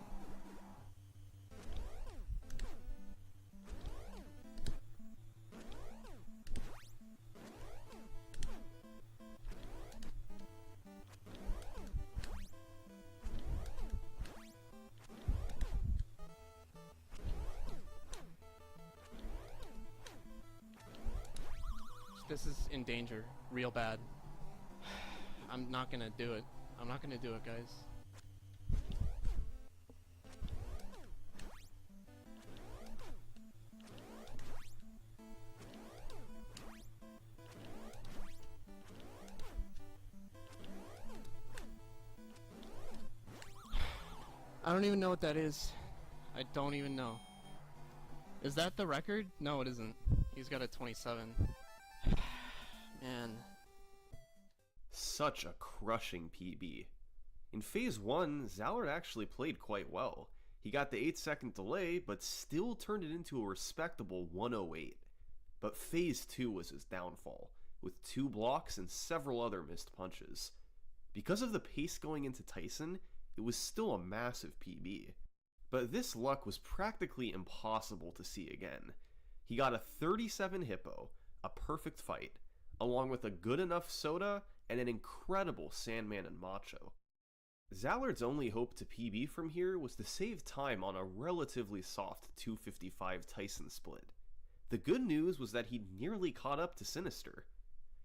This is in danger, real bad. I'm not gonna do it. I'm not gonna do it, guys. I don't even know what that is. I don't even know. Is that the record? No, it isn't. He's got a 27. Man. Such a crushing PB. In phase 1, Zallard actually played quite well. He got the 8-second delay, but still turned it into a respectable 108. But Phase 2 was his downfall, with 2 blocks and several other missed punches. Because of the pace going into Tyson, it was still a massive PB. But this luck was practically impossible to see again. He got a 37 hippo, a perfect fight, along with a good enough soda and an incredible Sandman and Macho. Zallard's only hope to PB from here was to save time on a relatively soft 255 Tyson split. The good news was that he'd nearly caught up to Sinister.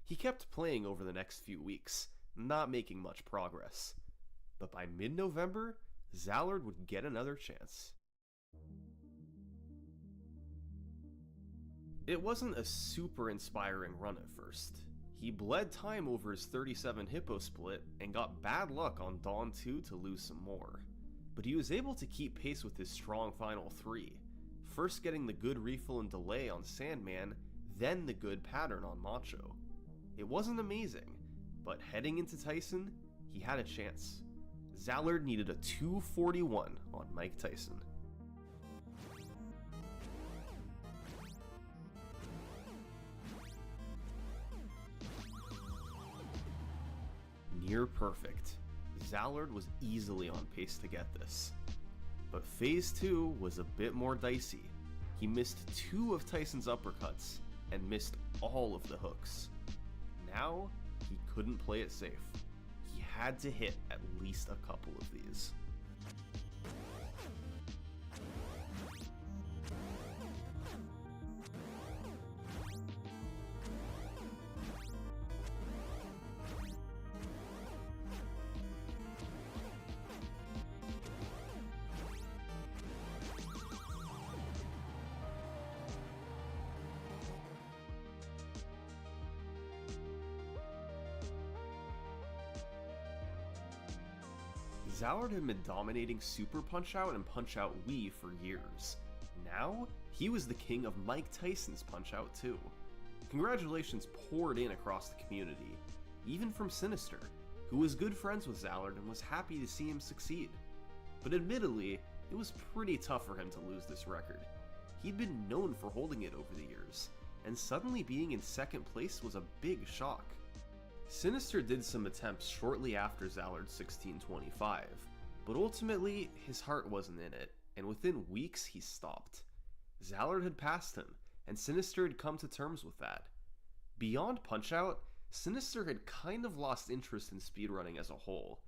He kept playing over the next few weeks, not making much progress. But by mid-November, Zallard would get another chance. It wasn't a super inspiring run at first. He bled time over his 37 hippo split and got bad luck on Dawn 2 to lose some more. But he was able to keep pace with his strong final 3, first getting the good refill and delay on Sandman, then the good pattern on Macho. It wasn't amazing, but heading into Tyson, he had a chance. Zallard needed a 241 on Mike Tyson. Near perfect. Zallard was easily on pace to get this. But Phase 2 was a bit more dicey. He missed 2 of Tyson's uppercuts and missed all of the hooks. Now, he couldn't play it safe. He had to hit at least a couple of these. Zallard had been dominating Super Punch-Out and Punch-Out Wii for years. Now, he was the king of Mike Tyson's Punch-Out too. Congratulations poured in across the community, even from Sinister, who was good friends with Zallard and was happy to see him succeed. But admittedly, it was pretty tough for him to lose this record. He'd been known for holding it over the years, and suddenly being in second place was a big shock. Sinister did some attempts shortly after Zallard's 1625, but ultimately his heart wasn't in it, and within weeks he stopped. Zallard had passed him, and Sinister had come to terms with that. Beyond Punch-Out, Sinister had kind of lost interest in speedrunning as a whole.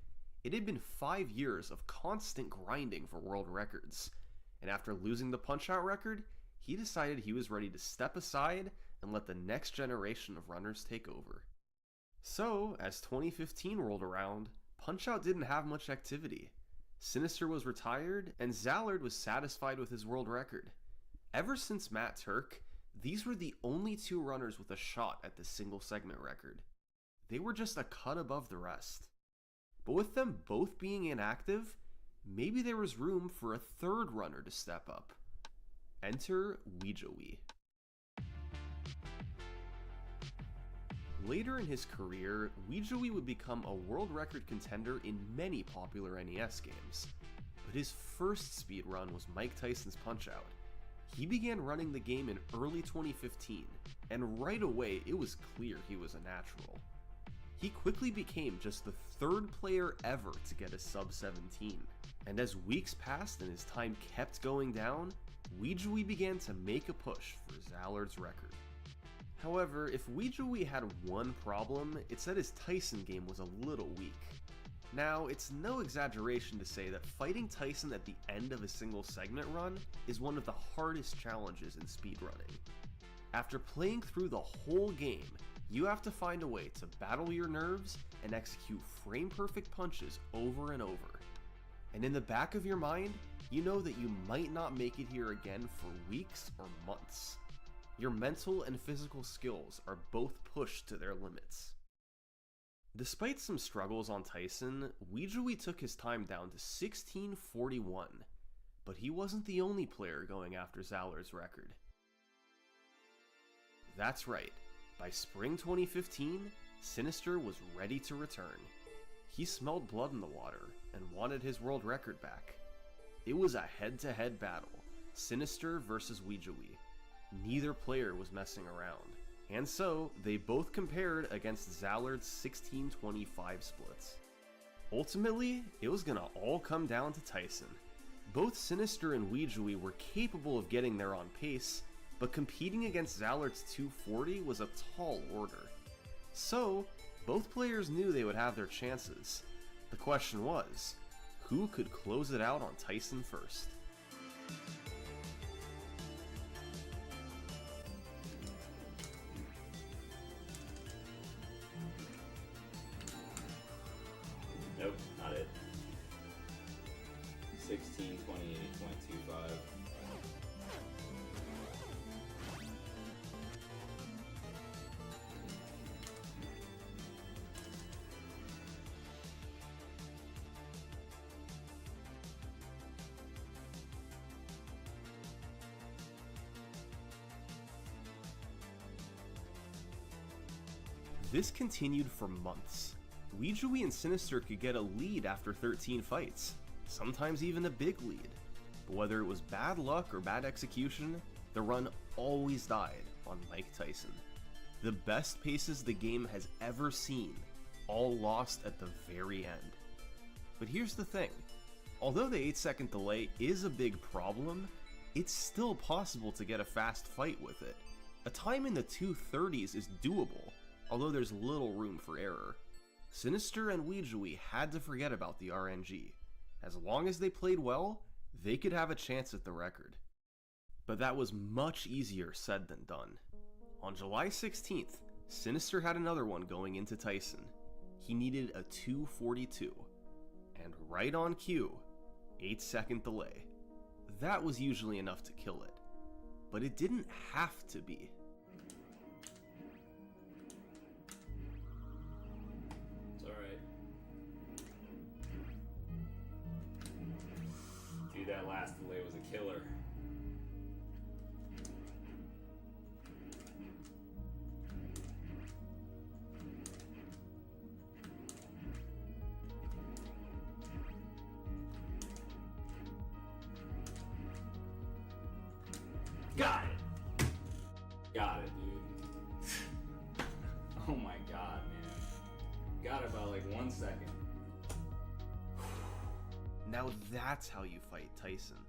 It had been 5 years of constant grinding for world records, and after losing the Punch-Out record, he decided he was ready to step aside and let the next generation of runners take over. So, as 2015 rolled around, Punch-Out didn't have much activity. Sinister was retired, and Zallard was satisfied with his world record. Ever since Matt Turk, these were the only 2 runners with a shot at the single segment record. They were just a cut above the rest. But with them both being inactive, maybe there was room for a 3rd runner to step up. Enter Ouijoui. Later in his career, Ouijoui would become a world record contender in many popular NES games. But his first speedrun was Mike Tyson's Punch-Out. He began running the game in early 2015, and right away it was clear he was a natural. He quickly became just the 3rd player ever to get a sub 17, and as weeks passed and his time kept going down, Ouijoui began to make a push for Zallard's record. However, if Ouijoui had one problem, it's that his Tyson game was a little weak. Now, it's no exaggeration to say that fighting Tyson at the end of a single segment run is one of the hardest challenges in speedrunning. After playing through the whole game, you have to find a way to battle your nerves and execute frame-perfect punches over and over. And in the back of your mind, you know that you might not make it here again for weeks or months. Your mental and physical skills are both pushed to their limits. Despite some struggles on Tyson, Ouijoui took his time down to 1641, but he wasn't the only player going after Zallard's record. That's right, by spring 2015, Sinister was ready to return. He smelled blood in the water and wanted his world record back. It was a head-to-head battle, Sinister versus Weejoey. Neither player was messing around, and so they both compared against Zallard's 1625 splits. Ultimately, it was gonna all come down to Tyson. Both Sinister and Weejoey were capable of getting there on pace, but competing against Zallard's 240 was a tall order. So, both players knew they would have their chances. The question was, who could close it out on Tyson first? Nope, not it. 1628.25. This continued for months. Weejoey and Sinister could get a lead after 13 fights, sometimes even a big lead. But whether it was bad luck or bad execution, the run always died on Mike Tyson. The best paces the game has ever seen, all lost at the very end. But here's the thing, although the 8-second delay is a big problem, it's still possible to get a fast fight with it. A time in the 230s is doable, although there's little room for error. Sinister and Weejoey had to forget about the RNG. As long as they played well, they could have a chance at the record. But that was much easier said than done. On July 16th, Sinister had another one going into Tyson. He needed a 242. And right on cue, 8-second delay. That was usually enough to kill it. But it didn't have to be. Dude, that last delay was a killer. Got it! Got it, dude. Oh my god, man. Got it by like 1 second. Now that's how you fight Tyson.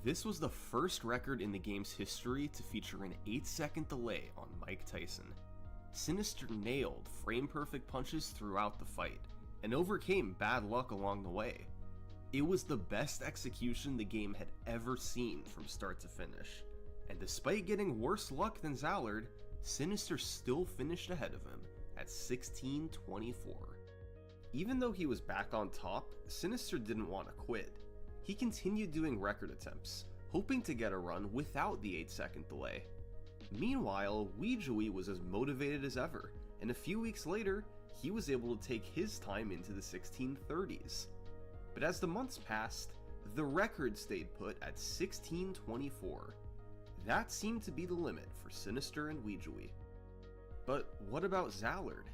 This was the first record in the game's history to feature an 8-second delay on Mike Tyson. Sinister nailed frame-perfect punches throughout the fight, and overcame bad luck along the way. It was the best execution the game had ever seen from start to finish, and despite getting worse luck than Zallard, Sinister still finished ahead of him at 16-24. Even though he was back on top, Sinister didn't want to quit. He continued doing record attempts, hoping to get a run without the 8-second delay. Meanwhile, Weejoey was as motivated as ever, and a few weeks later, he was able to take his time into the 1630s. But as the months passed, the record stayed put at 16-24. That seemed to be the limit for Sinister and Weejoey. But what about Zallard?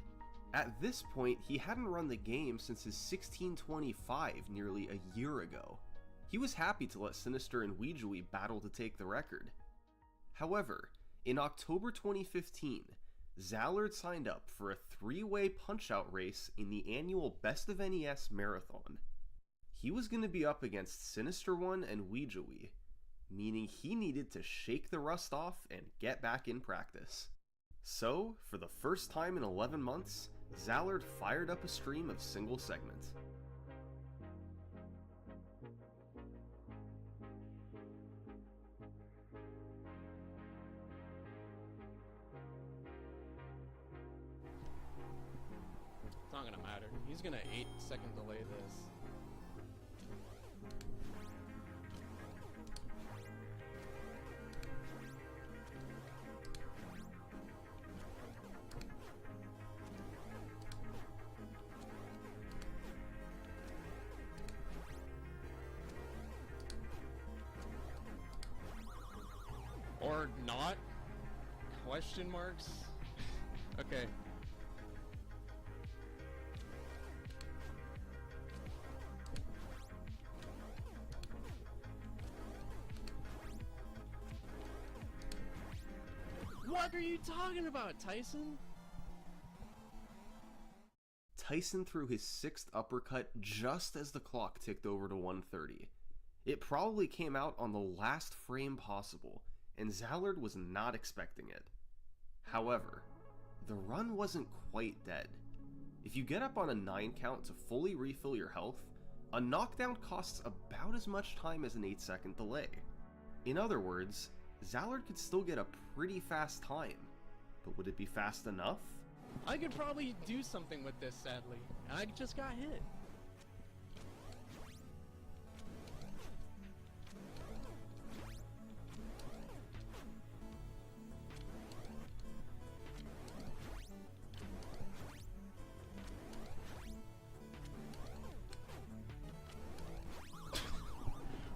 At this point, he hadn't run the game since his 1625 nearly a year ago. He was happy to let Sinister and Weejoey battle to take the record. However, in October 2015, Zallard signed up for a 3-way punch-out race in the annual Best of NES Marathon. He was going to be up against Sinister One and Weejoey, meaning he needed to shake the rust off and get back in practice. So, for the first time in 11 months, Zallard fired up a stream of single segments. It's not gonna matter. He's gonna 8-second delay this. Or not? Question marks? Okay. fuck are you talking about, Tyson? Tyson threw his 6th uppercut just as the clock ticked over to 1:30. It probably came out on the last frame possible, and Zallard was not expecting it. However, the run wasn't quite dead. If you get up on a 9 count to fully refill your health, a knockdown costs about as much time as an 8-second delay. In other words, Zallard could still get a pretty fast time, but would it be fast enough? I could probably do something with this, sadly. I just got hit.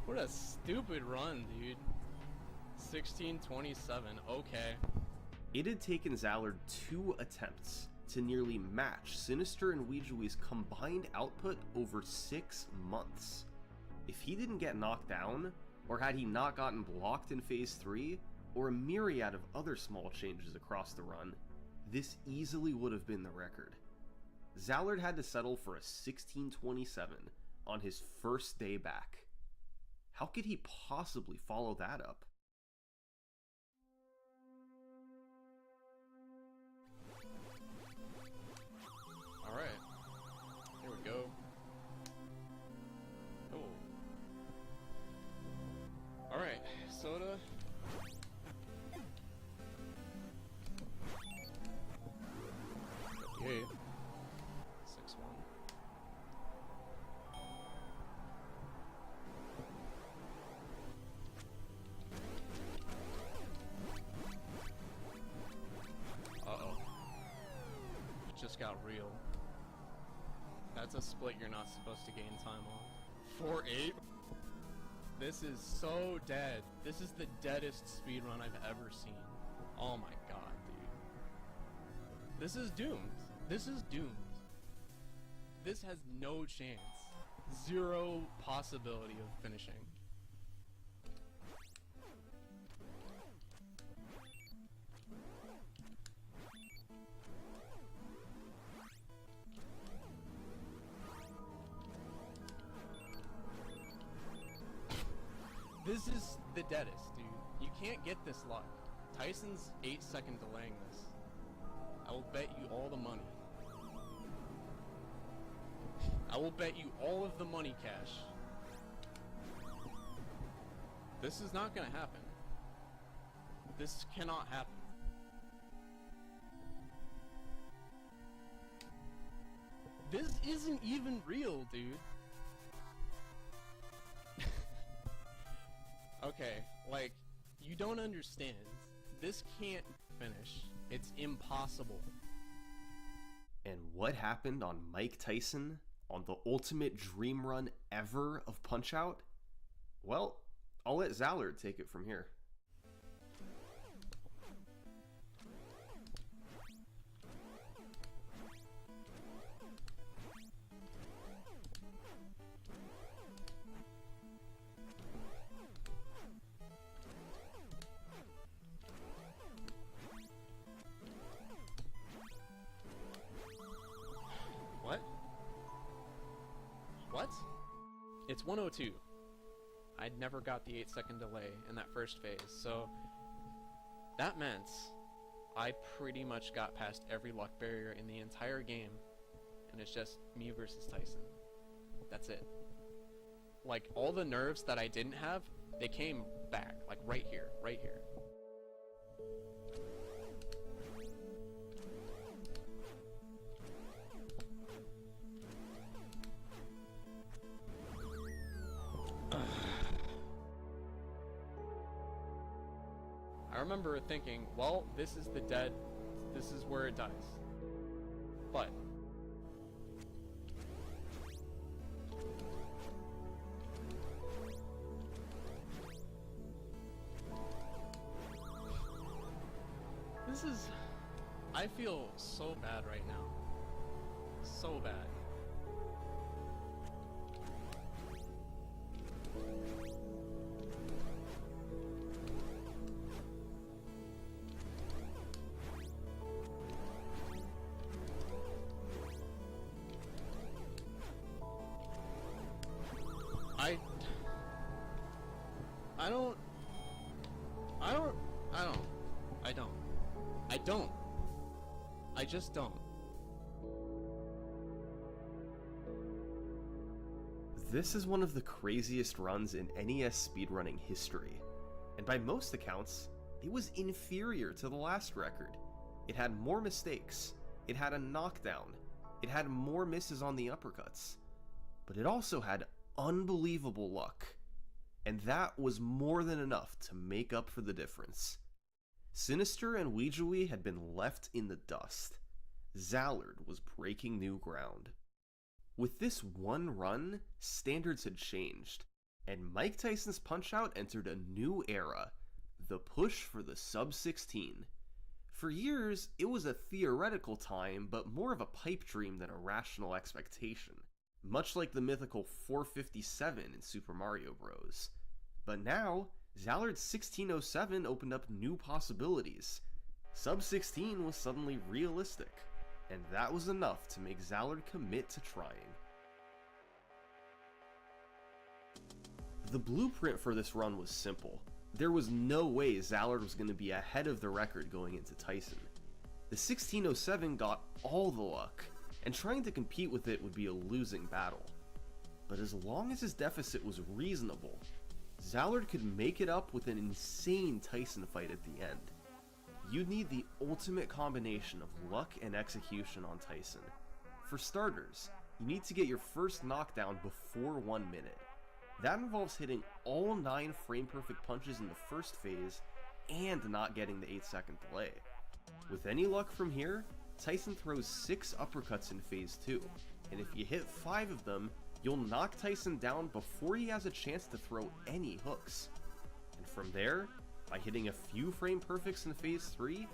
What a stupid run, dude. 16:27, okay. It had taken Zallard 2 attempts to nearly match Sinister and Weejui's combined output over 6 months. If he didn't get knocked down, or had he not gotten blocked in Phase 3, or a myriad of other small changes across the run, this easily would have been the record. Zallard had to settle for a 16:27 on his first day back. How could he possibly follow that up? Alright, here we go. Oh. Alright, soda. Okay. 6-1. Uh-oh. It just got real. That's a split you're not supposed to gain time on. 4-8? This is so dead. This is the deadest speedrun I've ever seen. Oh my god, dude. This is doomed. This is doomed. This has no chance. Zero possibility of finishing. This is the deadest, dude. You can't get this luck. Tyson's 8-second delaying this. I will bet you all the money. I will bet you all of the money, Cash. This is not gonna happen. This cannot happen. This isn't even real, dude. Okay, like, you don't understand. This can't finish. It's impossible. And what happened on Mike Tyson on the ultimate dream run ever of Punch-Out? Well, I'll let Zallard take it from here. What? It's 102. I'd never got the 8-second delay in that first phase, so that meant I pretty much got past every luck barrier in the entire game, and it's just me versus Tyson. That's it. Like, all the nerves that I didn't have, they came back, like right here, right here. I remember thinking, well, this is the dead, this is where it dies. But this is, I feel so bad right now. So bad. I don't. I just don't. This is one of the craziest runs in NES speedrunning history, and by most accounts, it was inferior to the last record. It had more mistakes, it had a knockdown, it had more misses on the uppercuts, but it also had unbelievable luck, and that was more than enough to make up for the difference. Sinister and Ouijui had been left in the dust. Zallard was breaking new ground. With this one run, standards had changed, and Mike Tyson's Punch-Out entered a new era, the push for the sub-16. For years, it was a theoretical time, but more of a pipe dream than a rational expectation, much like the mythical 457 in Super Mario Bros. But now, Zallard's 1607 opened up new possibilities. Sub-16 was suddenly realistic, and that was enough to make Zallard commit to trying. The blueprint for this run was simple. There was no way Zallard was going to be ahead of the record going into Tyson. The 1607 got all the luck, and trying to compete with it would be a losing battle. But as long as his deficit was reasonable, Zallard could make it up with an insane Tyson fight at the end. You'd need the ultimate combination of luck and execution on Tyson. For starters, you need to get your first knockdown before 1 minute. That involves hitting all 9 frame-perfect punches in the first phase and not getting the 8-second delay. With any luck from here, Tyson throws 6 uppercuts in phase 2, and if you hit 5 of them, you'll knock Tyson down before he has a chance to throw any hooks. And from there, by hitting a few frame perfects in phase 3,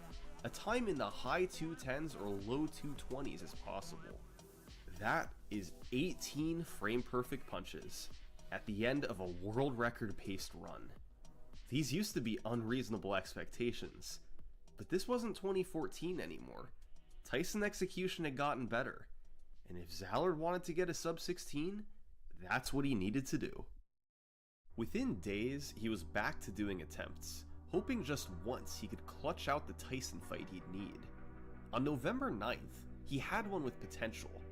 a time in the high 210s or low 220s is possible. That is 18 frame perfect punches at the end of a world record paced run. These used to be unreasonable expectations, but this wasn't 2014 anymore. Tyson execution had gotten better, and if Zallard wanted to get a sub-16, that's what he needed to do. Within days, he was back to doing attempts, hoping just once he could clutch out the Tyson fight he'd need. On November 9th, he had one with potential.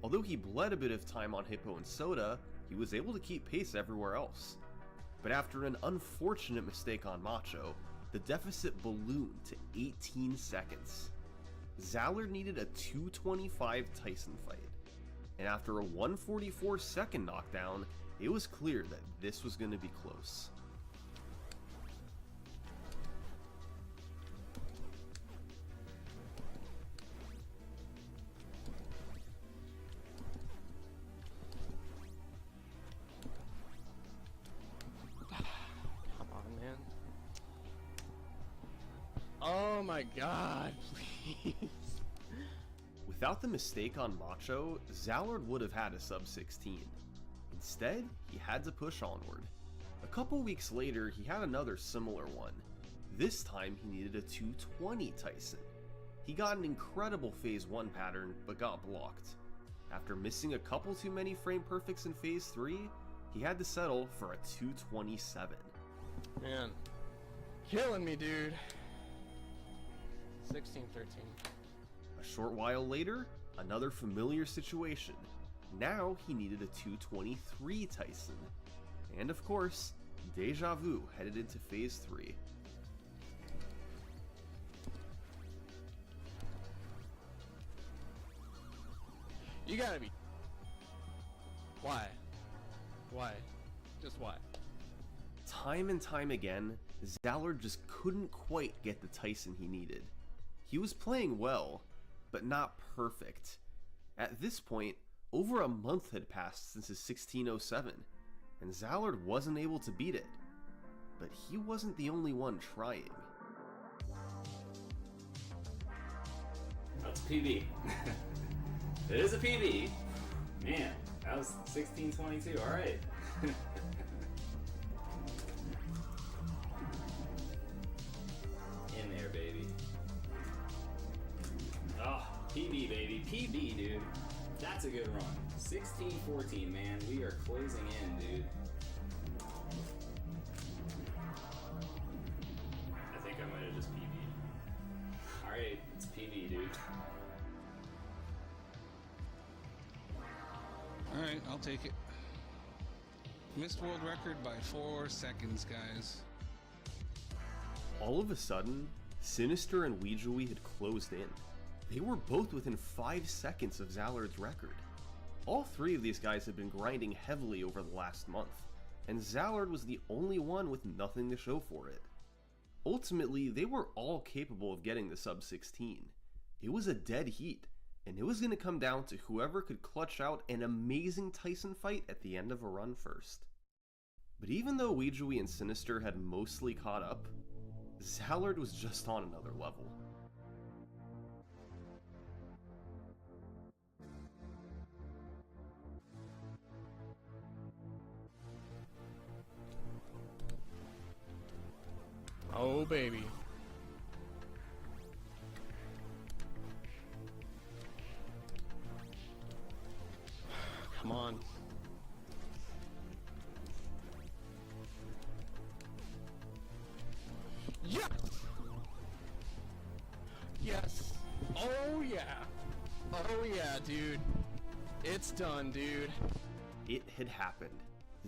Although he bled a bit of time on Hippo and Soda, he was able to keep pace everywhere else. But after an unfortunate mistake on Macho, the deficit ballooned to 18 seconds. Zallard needed a 225 Tyson fight, and after a 144 second knockdown, it was clear that this was going to be close. Come on, man. Oh my god, please. Without the mistake on Macho, Zallard would have had a sub-16. Instead, he had to push onward. A couple weeks later, he had another similar one. This time, he needed a 220 Tyson. He got an incredible phase 1 pattern, but got blocked. After missing a couple too many frame perfects in phase 3, he had to settle for a 227. Man, killing me, dude. 16-13. A short while later, another familiar situation. Now he needed a 223 Tyson. And of course, Deja Vu headed into phase 3. You gotta be... Why? Why? Just why? Time and time again, Zallard just couldn't quite get the Tyson he needed. He was playing well, but not perfect. At this point, over a month had passed since his 1607, and Zallard wasn't able to beat it. But he wasn't the only one trying. That's a PB. It is a PB. Man, that was 1622. All right. In there, baby. Oh, PB, baby. PB, dude. That's a good run. 16-14, man. We are closing in, dude. Alright, I'll take it. Missed world record by 4 seconds, guys. All of a sudden, Sinister and Weejui had closed in. They were both within 5 seconds of Zallard's record. All three of these guys had been grinding heavily over the last month, and Zallard was the only one with nothing to show for it. Ultimately, they were all capable of getting the sub 16. It was a dead heat, and it was going to come down to whoever could clutch out an amazing Tyson fight at the end of a run first. But even though Weejui and Sinister had mostly caught up, Zallard was just on another level. Oh, baby. Come on. Yes! Yes! Oh yeah! Oh yeah, dude. It's done, dude. It had happened.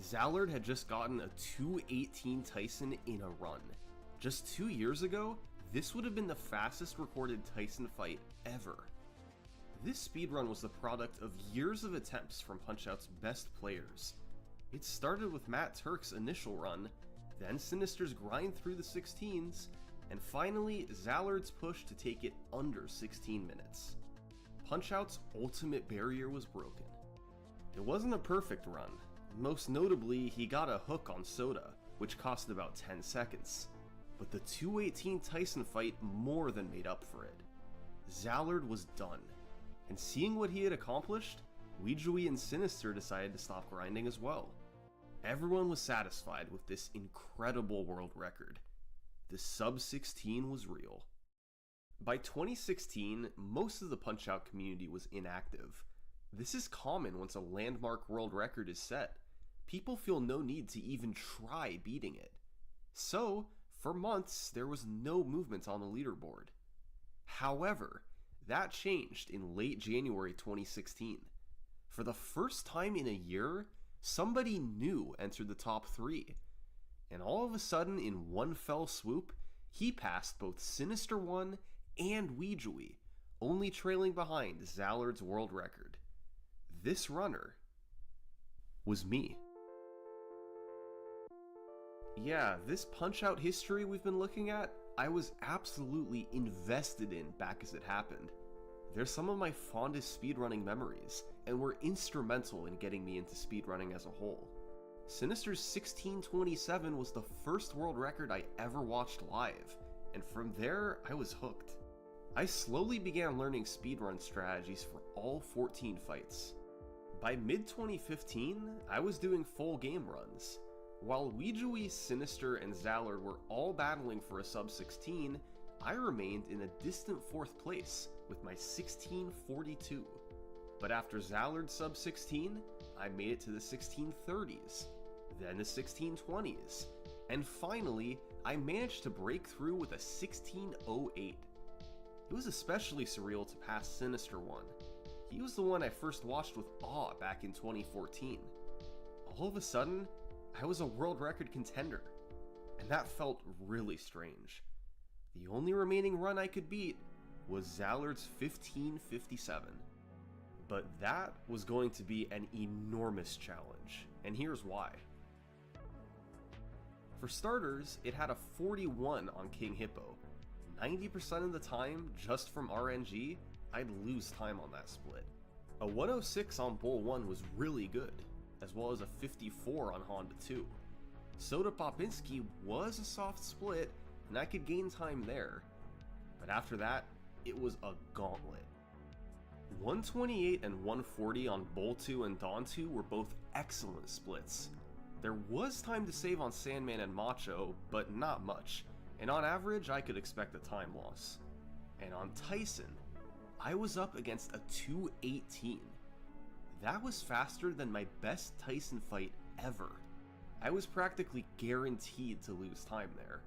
Zallard had just gotten a 2:18 Tyson in a run. Just 2 years ago, this would have been the fastest recorded Tyson fight ever. This speedrun was the product of years of attempts from Punch-Out's best players. It started with Matt Turk's initial run, then Sinister's grind through the 16s, and finally Zallard's push to take it under 16 minutes. Punch-Out's ultimate barrier was broken. It wasn't a perfect run. Most notably, he got a hook on Soda, which cost about 10 seconds. But the 2:18 Tyson fight more than made up for it. Zallard was done, and seeing what he had accomplished, Weejui and Sinister decided to stop grinding as well. Everyone was satisfied with this incredible world record. The sub 16 was real. By 2016, most of the Punch-Out community was inactive. This is common once a landmark world record is set. People feel no need to even try beating it. So, for months, there was no movement on the leaderboard. However, that changed in late January 2016. For the first time in a year, somebody new entered the top 3. And all of a sudden, in one fell swoop, he passed both Sinister 1 and Weejui, only trailing behind Zallard's world record. This runner was me. Yeah, this Punch-Out history we've been looking at, I was absolutely invested in back as it happened. They're some of my fondest speedrunning memories, and were instrumental in getting me into speedrunning as a whole. Sinister's 16:27 was the first world record I ever watched live, and from there, I was hooked. I slowly began learning speedrun strategies for all 14 fights. By mid-2015, I was doing full game runs. While Weejui, Sinister, and Zallard were all battling for a sub 16, I remained in a distant 4th place with my 16:42. But after Zallard's sub 16, I made it to the 16:30s, then the 16:20s, and finally, I managed to break through with a 16:08. It was especially surreal to pass Sinister 1. He was the one I first watched with awe back in 2014. All of a sudden, I was a world record contender, and that felt really strange. The only remaining run I could beat was Zallard's 15:57. But that was going to be an enormous challenge, and here's why. For starters, it had a 41 on King Hippo. 90% of the time, just from RNG, I'd lose time on that split. A 106 on Bull 1 was really good, as well as a 54 on Honda 2. Soda Popinski was a soft split, and I could gain time there. But after that, it was a gauntlet. 128 and 140 on Bull 2 and Dawn 2 were both excellent splits. There was time to save on Sandman and Macho, but not much, and on average I could expect a time loss. And on Tyson, I was up against a 218. That was faster than my best Tyson fight ever. I was practically guaranteed to lose time there.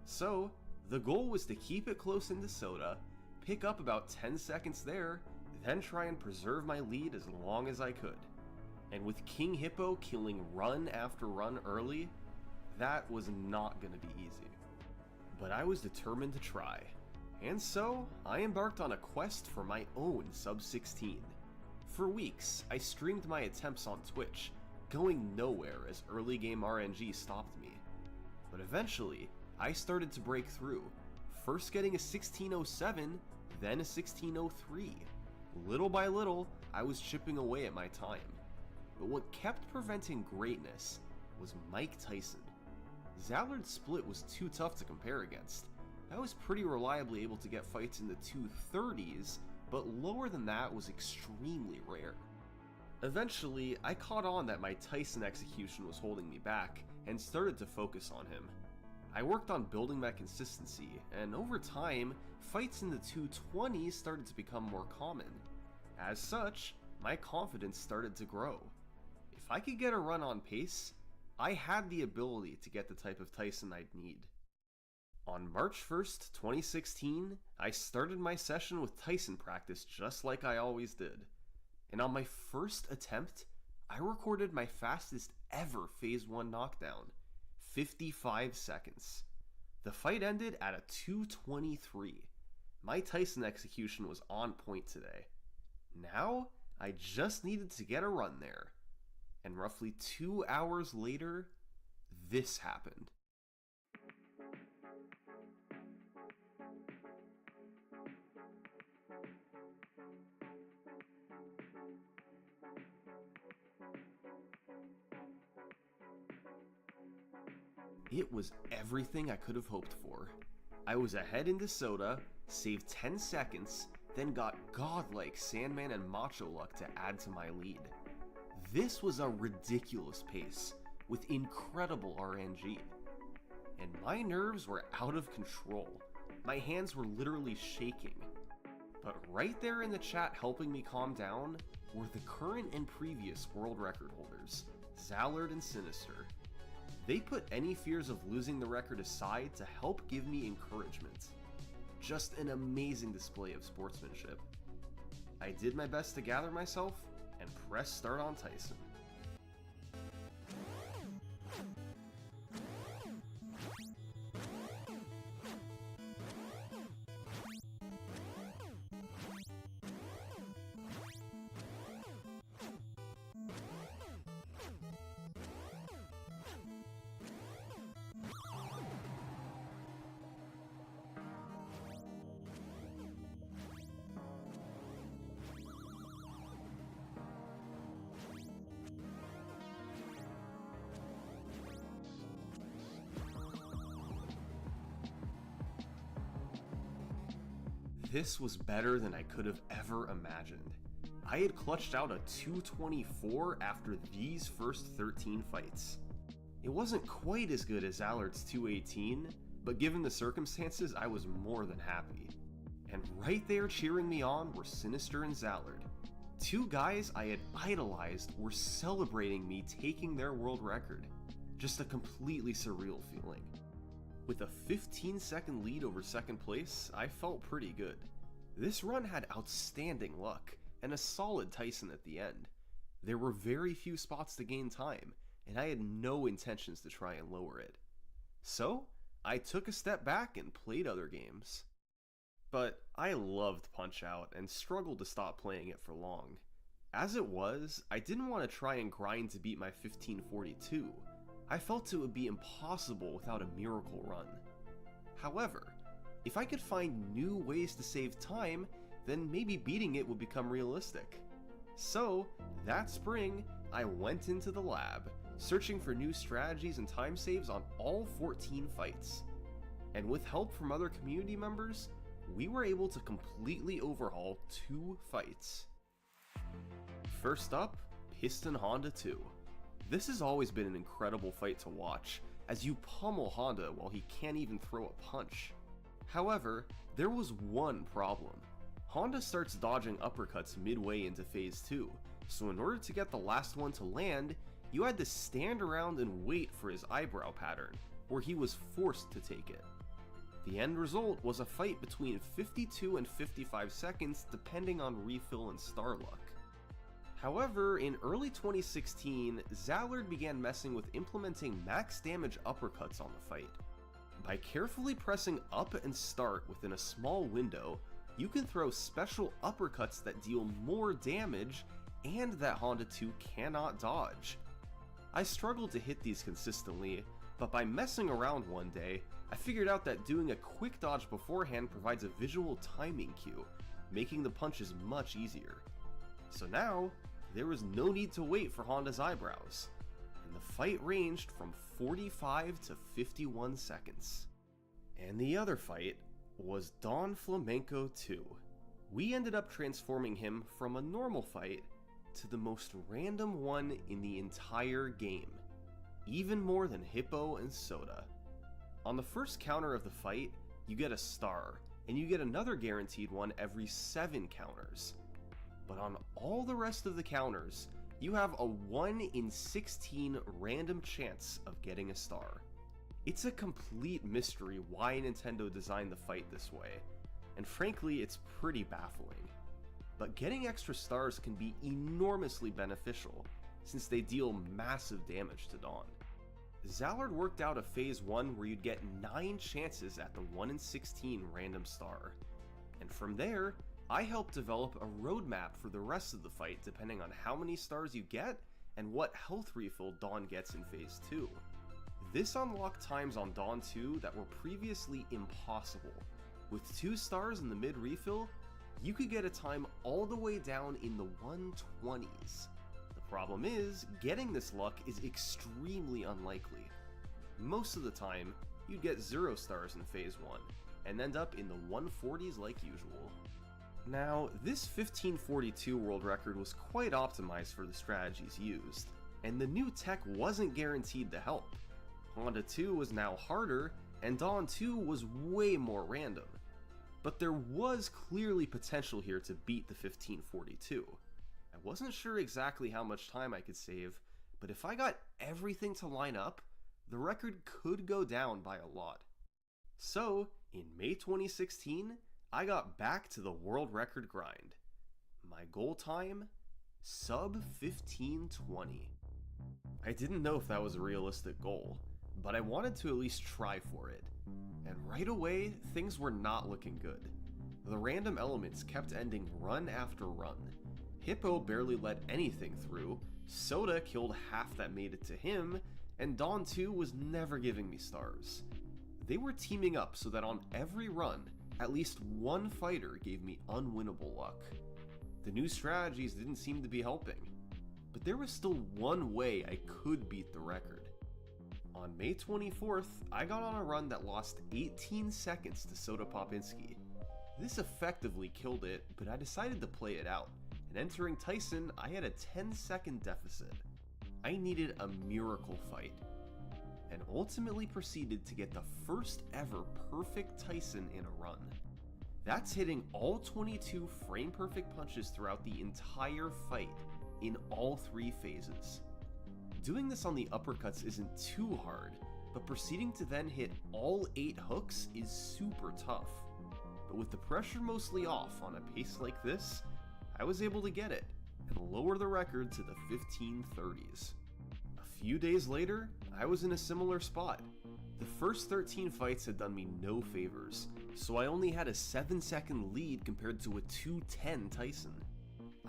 So, the goal was to keep it close into Soda, pick up about 10 seconds there, then try and preserve my lead as long as I could. And with King Hippo killing run after run early, that was not going to be easy. But I was determined to try, and so I embarked on a quest for my own sub-16. For weeks, I streamed my attempts on Twitch, going nowhere as early game RNG stopped me. But eventually, I started to break through, first getting a 1607, then a 1603. Little by little, I was chipping away at my time. But what kept preventing greatness was Mike Tyson. Zallard's split was too tough to compare against. I was pretty reliably able to get fights in the 230s, but lower than that was extremely rare. Eventually, I caught on that my Tyson execution was holding me back, and started to focus on him. I worked on building my consistency, and over time, fights in the 220s started to become more common. As such, my confidence started to grow. If I could get a run on pace, I had the ability to get the type of Tyson I'd need. On March 1st, 2016, I started my session with Tyson practice just like I always did. And on my first attempt, I recorded my fastest ever Phase 1 knockdown, 55 seconds. The fight ended at a 223. My Tyson execution was on point today. Now, I just needed to get a run there. And roughly 2 hours later, this happened. It was everything I could have hoped for. I was ahead into Soda, saved 10 seconds, then got godlike Sandman and Macho luck to add to my lead. This was a ridiculous pace, with incredible RNG. And my nerves were out of control. My hands were literally shaking. But right there in the chat helping me calm down were the current and previous world record holders, Zallard and Sinister. They put any fears of losing the record aside to help give me encouragement. Just an amazing display of sportsmanship. I did my best to gather myself and press start on Tyson. This was better than I could have ever imagined. I had clutched out a 224 after these first 13 fights. It wasn't quite as good as Allard's 218, but given the circumstances, I was more than happy. And right there cheering me on were Sinister and Zallard. Two guys I had idolized were celebrating me taking their world record. Just a completely surreal feeling. With a 15-second lead over second place, I felt pretty good. This run had outstanding luck, and a solid Tyson at the end. There were very few spots to gain time, and I had no intentions to try and lower it. So, I took a step back and played other games. But I loved Punch-Out and struggled to stop playing it for long. As it was, I didn't want to try and grind to beat my 1542. I felt it would be impossible without a miracle run. However, if I could find new ways to save time, then maybe beating it would become realistic. So, that spring, I went into the lab, searching for new strategies and time saves on all 14 fights. And with help from other community members, we were able to completely overhaul 2 fights. First up, Piston Honda 2. This has always been an incredible fight to watch, as you pummel Honda while he can't even throw a punch. However, there was one problem. Honda starts dodging uppercuts midway into phase 2, so in order to get the last one to land, you had to stand around and wait for his eyebrow pattern, where he was forced to take it. The end result was a fight between 52 and 55 seconds depending on refill and star luck. However, in early 2016, Zallard began messing with implementing max damage uppercuts on the fight. By carefully pressing up and start within a small window, you can throw special uppercuts that deal more damage and that Honda 2 cannot dodge. I struggled to hit these consistently, but by messing around one day, I figured out that doing a quick dodge beforehand provides a visual timing cue, making the punches much easier. So now, there was no need to wait for Honda's eyebrows, and the fight ranged from 45 to 51 seconds. And the other fight was Don Flamenco 2. We ended up transforming him from a normal fight to the most random one in the entire game, even more than Hippo and Soda. On the first counter of the fight, you get a star, and you get another guaranteed one every 7 counters. But on all the rest of the counters, you have a 1 in 16 random chance of getting a star. It's a complete mystery why Nintendo designed the fight this way, and frankly, it's pretty baffling. But getting extra stars can be enormously beneficial, since they deal massive damage to Dawn. Zallard worked out a phase 1 where you'd get 9 chances at the 1 in 16 random star, and from there, I helped develop a roadmap for the rest of the fight depending on how many stars you get and what health refill Dawn gets in phase 2. This unlocked times on Dawn 2 that were previously impossible. With 2 stars in the mid refill, you could get a time all the way down in the 120s. The problem is, getting this luck is extremely unlikely. Most of the time, you'd get 0 stars in phase 1, and end up in the 140s like usual. Now, this 1542 world record was quite optimized for the strategies used, and the new tech wasn't guaranteed to help. Honda 2 was now harder, and Dawn 2 was way more random. But there was clearly potential here to beat the 1542. I wasn't sure exactly how much time I could save, but if I got everything to line up, the record could go down by a lot. So, in May 2016, I got back to the world record grind. My goal time? Sub 1520. I didn't know if that was a realistic goal, but I wanted to at least try for it. And right away, things were not looking good. The random elements kept ending run after run. Hippo barely let anything through, Soda killed half that made it to him, and Dawn 2 was never giving me stars. They were teaming up so that on every run, at least one fighter gave me unwinnable luck. The new strategies didn't seem to be helping, but there was still one way I could beat the record. On May 24th, I got on a run that lost 18 seconds to Soda Popinski. This effectively killed it, but I decided to play it out, and entering Tyson, I had a 10-second deficit. I needed a miracle fight, and ultimately proceeded to get the first ever perfect Tyson in a run. That's hitting all 22 frame perfect punches throughout the entire fight, in all 3 phases. Doing this on the uppercuts isn't too hard, but proceeding to then hit all 8 hooks is super tough. But with the pressure mostly off on a pace like this, I was able to get it, and lower the record to the 1530s. A few days later, I was in a similar spot. The first 13 fights had done me no favors, so I only had a 7-second lead compared to a 2:10 Tyson.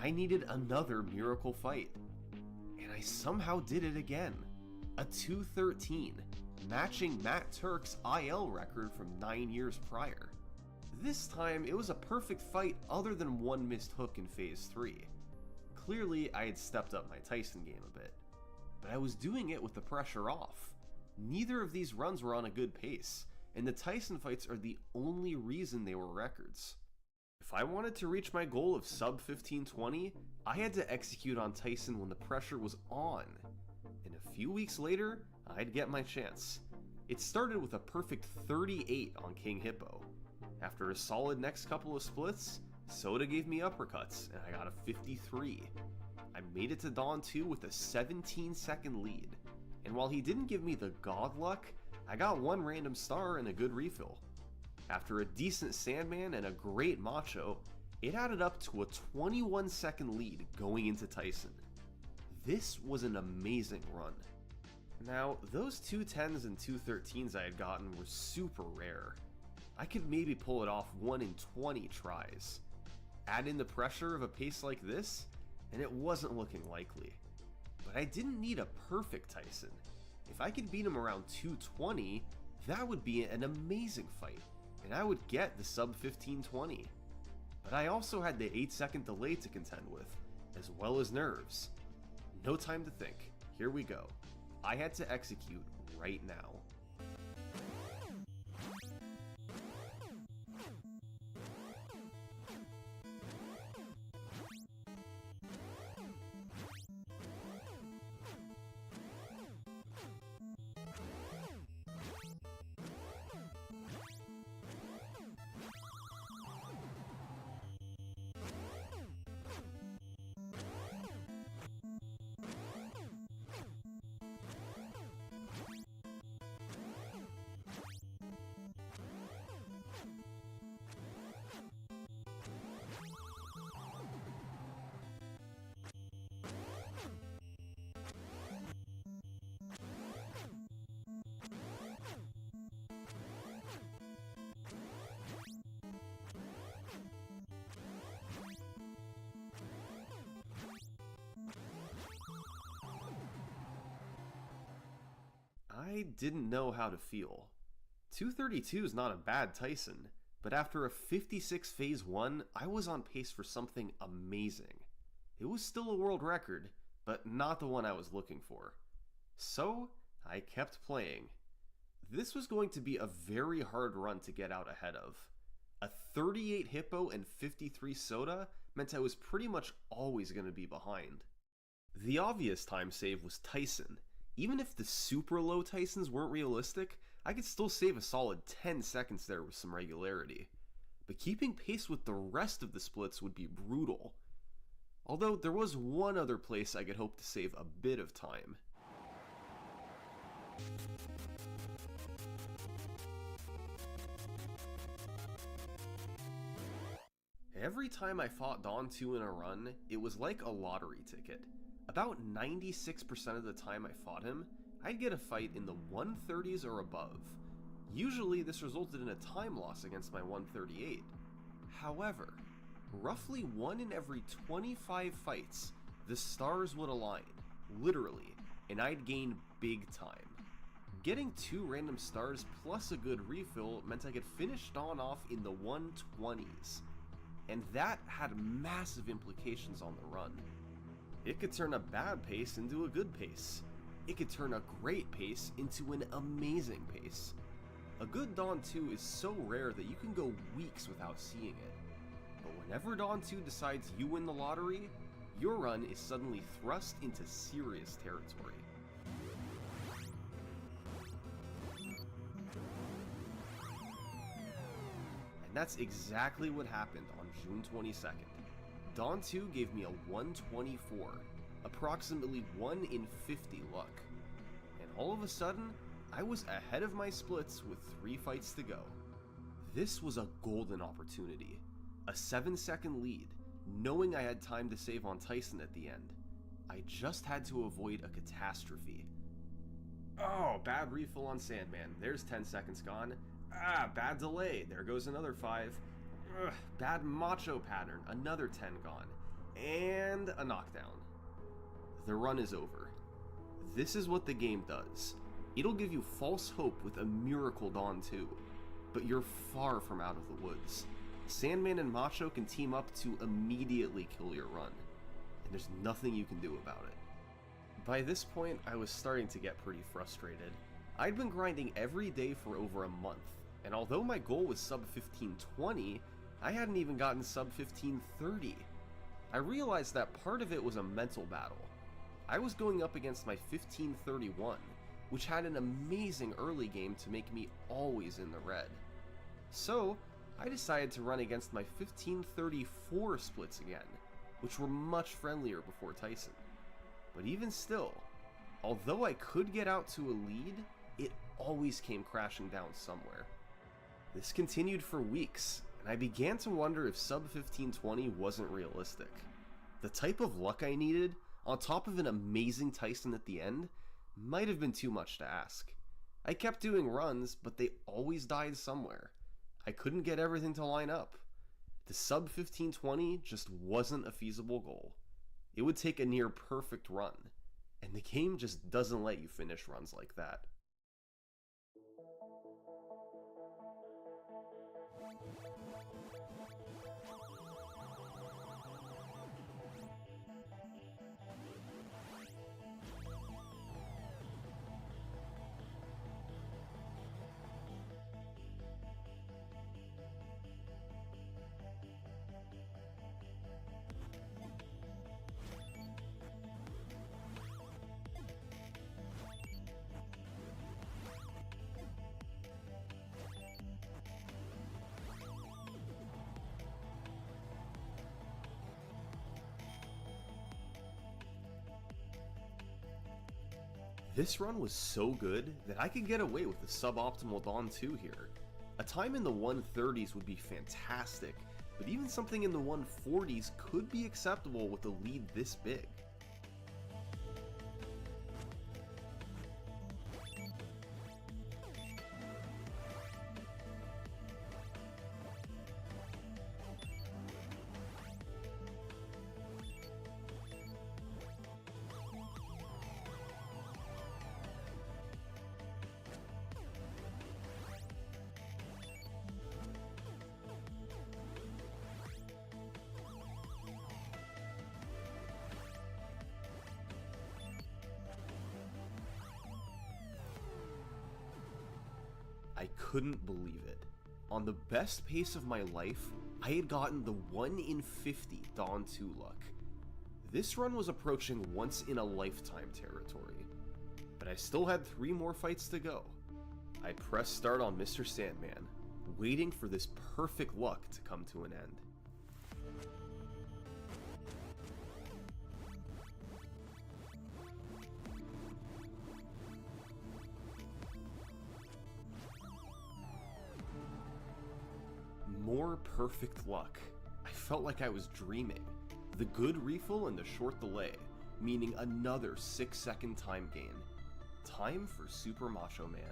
I needed another miracle fight, and I somehow did it again. A 2:13, matching Matt Turk's IL record from 9 years prior. This time, it was a perfect fight other than one missed hook in phase 3. Clearly, I had stepped up my Tyson game a bit, but I was doing it with the pressure off. Neither of these runs were on a good pace, and the Tyson fights are the only reason they were records. If I wanted to reach my goal of sub 1520, I had to execute on Tyson when the pressure was on. And a few weeks later, I'd get my chance. It started with a perfect 38 on King Hippo. After a solid next couple of splits, Soda gave me uppercuts, and I got a 53. I made it to Dawn 2 with a 17-second lead, and while he didn't give me the god luck, I got one random star and a good refill. After a decent Sandman and a great Macho, It added up to a 21-second lead going into Tyson. This was an amazing run. Now, those 210s and 213s I had gotten were super rare. I could maybe pull it off 1 in 20 tries. Add in the pressure of a pace like this, and it wasn't looking likely. But I didn't need a perfect Tyson. If I could beat him around 220, that would be an amazing fight, and I would get the sub 1520. But I also had the 8-second delay to contend with, as well as nerves. No time to think, here we go. I had to execute right now. I didn't know how to feel. 232 is not a bad Tyson, but after a 56 phase 1, I was on pace for something amazing. It was still a world record, but not the one I was looking for. So, I kept playing. This was going to be a very hard run to get out ahead of. A 38 hippo and 53 soda meant I was pretty much always going to be behind. The obvious time save was Tyson. Even if the super low Tysons weren't realistic, I could still save a solid 10 seconds there with some regularity. But keeping pace with the rest of the splits would be brutal. Although there was one other place I could hope to save a bit of time. Every time I fought Dawn 2 in a run, it was like a lottery ticket. About 96% of the time I fought him, I'd get a fight in the 130s or above. Usually this resulted in a time loss against my 138. However, roughly 1 in every 25 fights, the stars would align, literally, and I'd gain big time. Getting 2 random stars plus a good refill meant I could finish Dawn off in the 120s. And that had massive implications on the run. It could turn a bad pace into a good pace. It could turn a great pace into an amazing pace. A good Dawn 2 is so rare that you can go weeks without seeing it. But whenever Dawn 2 decides you win the lottery, your run is suddenly thrust into serious territory. And that's exactly what happened on June 22nd. Dawn 2 gave me a 124, approximately 1 in 50 luck. And all of a sudden, I was ahead of my splits with 3 fights to go. This was a golden opportunity. A 7-second lead, knowing I had time to save on Tyson at the end. I just had to avoid a catastrophe. Oh, bad refill on Sandman, there's 10 seconds gone. Ah, bad delay, there goes another 5. Ugh, bad macho pattern, another 10 gone. And a knockdown. The run is over. This is what the game does. It'll give you false hope with a miracle Dawn 2, but you're far from out of the woods. Sandman and Macho can team up to immediately kill your run, and there's nothing you can do about it. By this point, I was starting to get pretty frustrated. I'd been grinding every day for over a month, and although my goal was sub 1520, I hadn't even gotten sub 1530. I realized that part of it was a mental battle. I was going up against my 1531, which had an amazing early game to make me always in the red. So, I decided to run against my 1534 splits again, which were much friendlier before Tyson. But even still, although I could get out to a lead, it always came crashing down somewhere. This continued for weeks, and and I began to wonder if sub 1520 wasn't realistic. The type of luck I needed, on top of an amazing Tyson at the end, might have been too much to ask. I kept doing runs, but they always died somewhere. I couldn't get everything to line up. The sub 1520 just wasn't a feasible goal. It would take a near perfect run, and the game just doesn't let you finish runs like that. This run was so good that I could get away with the suboptimal Dawn 2 here. A time in the 130s would be fantastic, but even something in the 140s could be acceptable with a lead this big. I couldn't believe it. On the best pace of my life, I had gotten the 1 in 50 Dawn 2 luck. This run was approaching once in a lifetime territory, but I still had 3 more fights to go. I pressed start on Mr. Sandman, waiting for this perfect luck to come to an end. More perfect luck. I felt like I was dreaming. The good refill and the short delay, meaning another 6-second time gain. Time for Super Macho Man.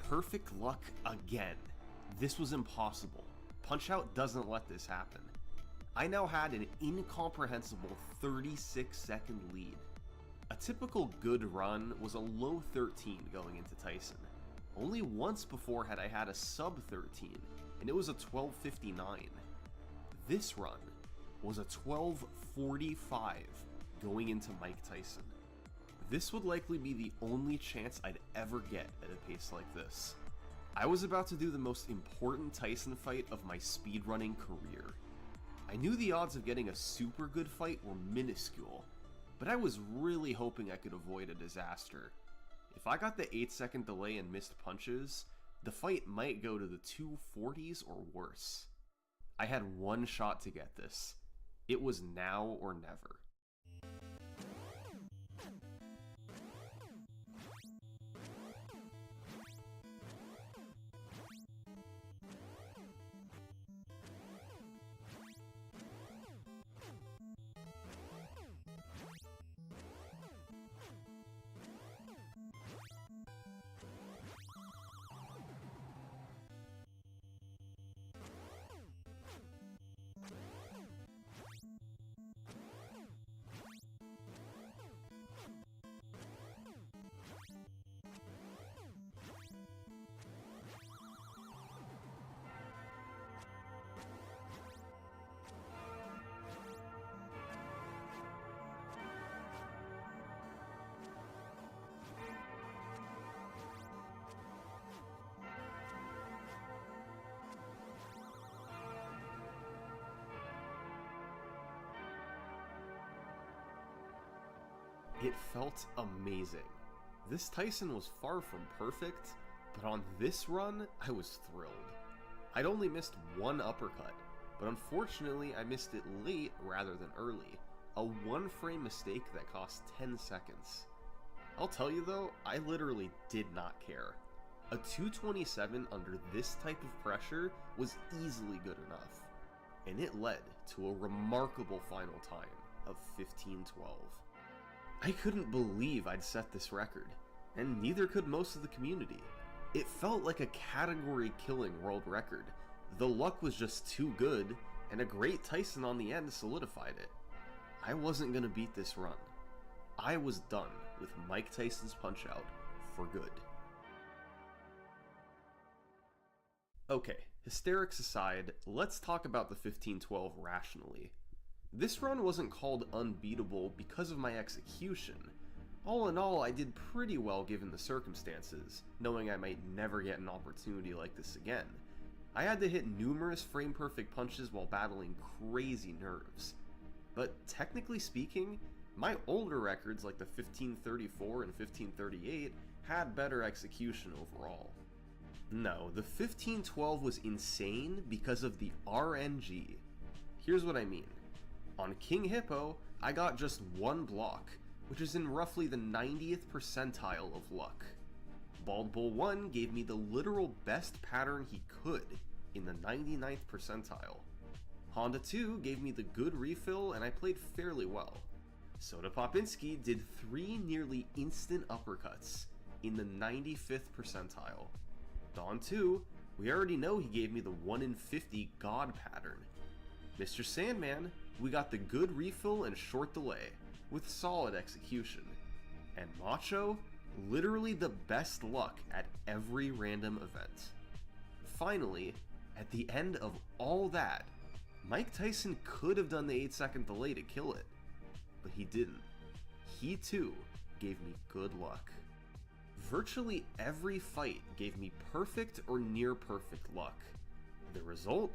Perfect luck again. This was impossible. Punch-Out doesn't let this happen. I now had an incomprehensible 36-second lead. A typical good run was a low 13 going into Tyson. Only once before had I had a sub 13, and it was a 12:59. This run was a 12:45 going into Mike Tyson. This would likely be the only chance I'd ever get at a pace like this. I was about to do the most important Tyson fight of my speedrunning career. I knew the odds of getting a super good fight were minuscule, but I was really hoping I could avoid a disaster. If I got the 8-second delay and missed punches, the fight might go to the 240s or worse. I had one shot to get this. It was now or never. It felt amazing. This Tyson was far from perfect, but on this run, I was thrilled. I'd only missed one uppercut, but unfortunately I missed it late rather than early, a 1-frame mistake that cost 10 seconds. I'll tell you though, I literally did not care. A 227 under this type of pressure was easily good enough, and it led to a remarkable final time of 15:12. I couldn't believe I'd set this record, and neither could most of the community. It felt like a category-killing world record. The luck was just too good, and a great Tyson on the end solidified it. I wasn't gonna beat this run. I was done with Mike Tyson's Punch-Out for good. Okay, hysterics aside, let's talk about the 15:12 rationally. This run wasn't called unbeatable because of my execution. All in all, I did pretty well given the circumstances, knowing I might never get an opportunity like this again. I had to hit numerous frame-perfect punches while battling crazy nerves. But technically speaking, my older records like the 15:34 and 15:38 had better execution overall. No, the 15:12 was insane because of the RNG. Here's what I mean. On King Hippo, I got just one block, which is in roughly the 90th percentile of luck. Bald Bull 1 gave me the literal best pattern he could, in the 99th percentile. Honda 2 gave me the good refill and I played fairly well. Soda Popinski did 3 nearly instant uppercuts, in the 95th percentile. Dawn 2, we already know he gave me the 1 in 50 God pattern. Mr. Sandman, we got the good refill and short delay, with solid execution. And Macho, literally the best luck at every random event. Finally, at the end of all that, Mike Tyson could have done the 8-second delay to kill it, but he didn't. He too gave me good luck. Virtually every fight gave me perfect or near perfect luck. The result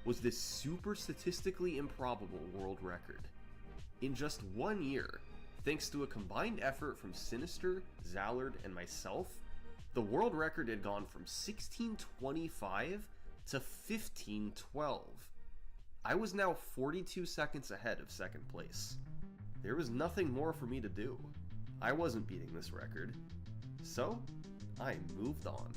was this super statistically improbable world record. In just 1 year, thanks to a combined effort from Sinister, Zallard, and myself, the world record had gone from 16:25 to 15:12. I was now 42 seconds ahead of second place. There was nothing more for me to do. I wasn't beating this record. So, I moved on.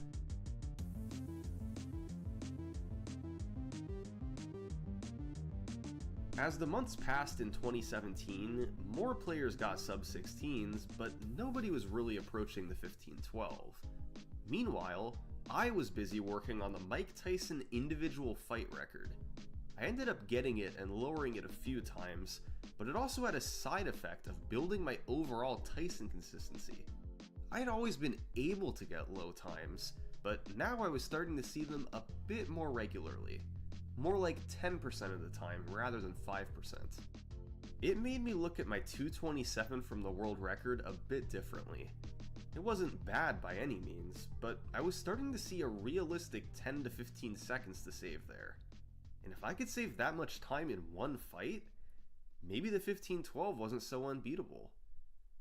As the months passed in 2017, more players got sub-16s, but nobody was really approaching the 15:12. Meanwhile, I was busy working on the Mike Tyson individual fight record. I ended up getting it and lowering it a few times, but it also had a side effect of building my overall Tyson consistency. I had always been able to get low times, but now I was starting to see them a bit more regularly. More like 10% of the time rather than 5%. It made me look at my 227 from the world record a bit differently. It wasn't bad by any means, but I was starting to see a realistic 10 to 15 seconds to save there. And if I could save that much time in one fight, maybe the 15:12 wasn't so unbeatable.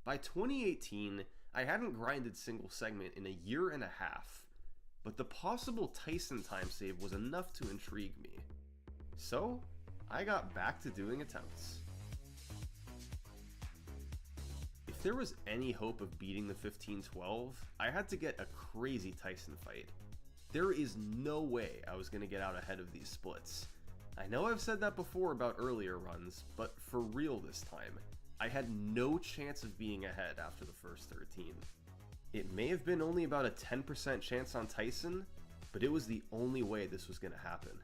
By 2018, I hadn't grinded single segment in a year and a half, but the possible Tyson time save was enough to intrigue me. So, I got back to doing attempts. If there was any hope of beating the 15:12, I had to get a crazy Tyson fight. There is no way I was going to get out ahead of these splits. I know I've said that before about earlier runs, but for real this time, I had no chance of being ahead after the first 13. It may have been only about a 10% chance on Tyson, but it was the only way this was going to happen.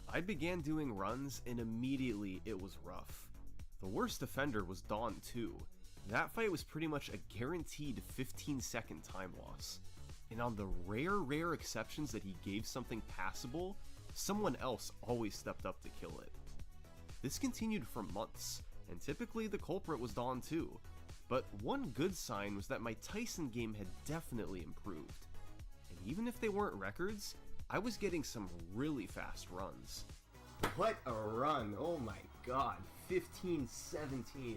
I began doing runs and immediately it was rough. The worst offender was Dawn 2. That fight was pretty much a guaranteed 15-second time loss. And on the rare exceptions that he gave something passable, someone else always stepped up to kill it. This continued for months, and typically the culprit was Dawn 2. But one good sign was that my Tyson game had definitely improved. And even if they weren't records, I was getting some really fast runs. What a run, oh my god, 15-17.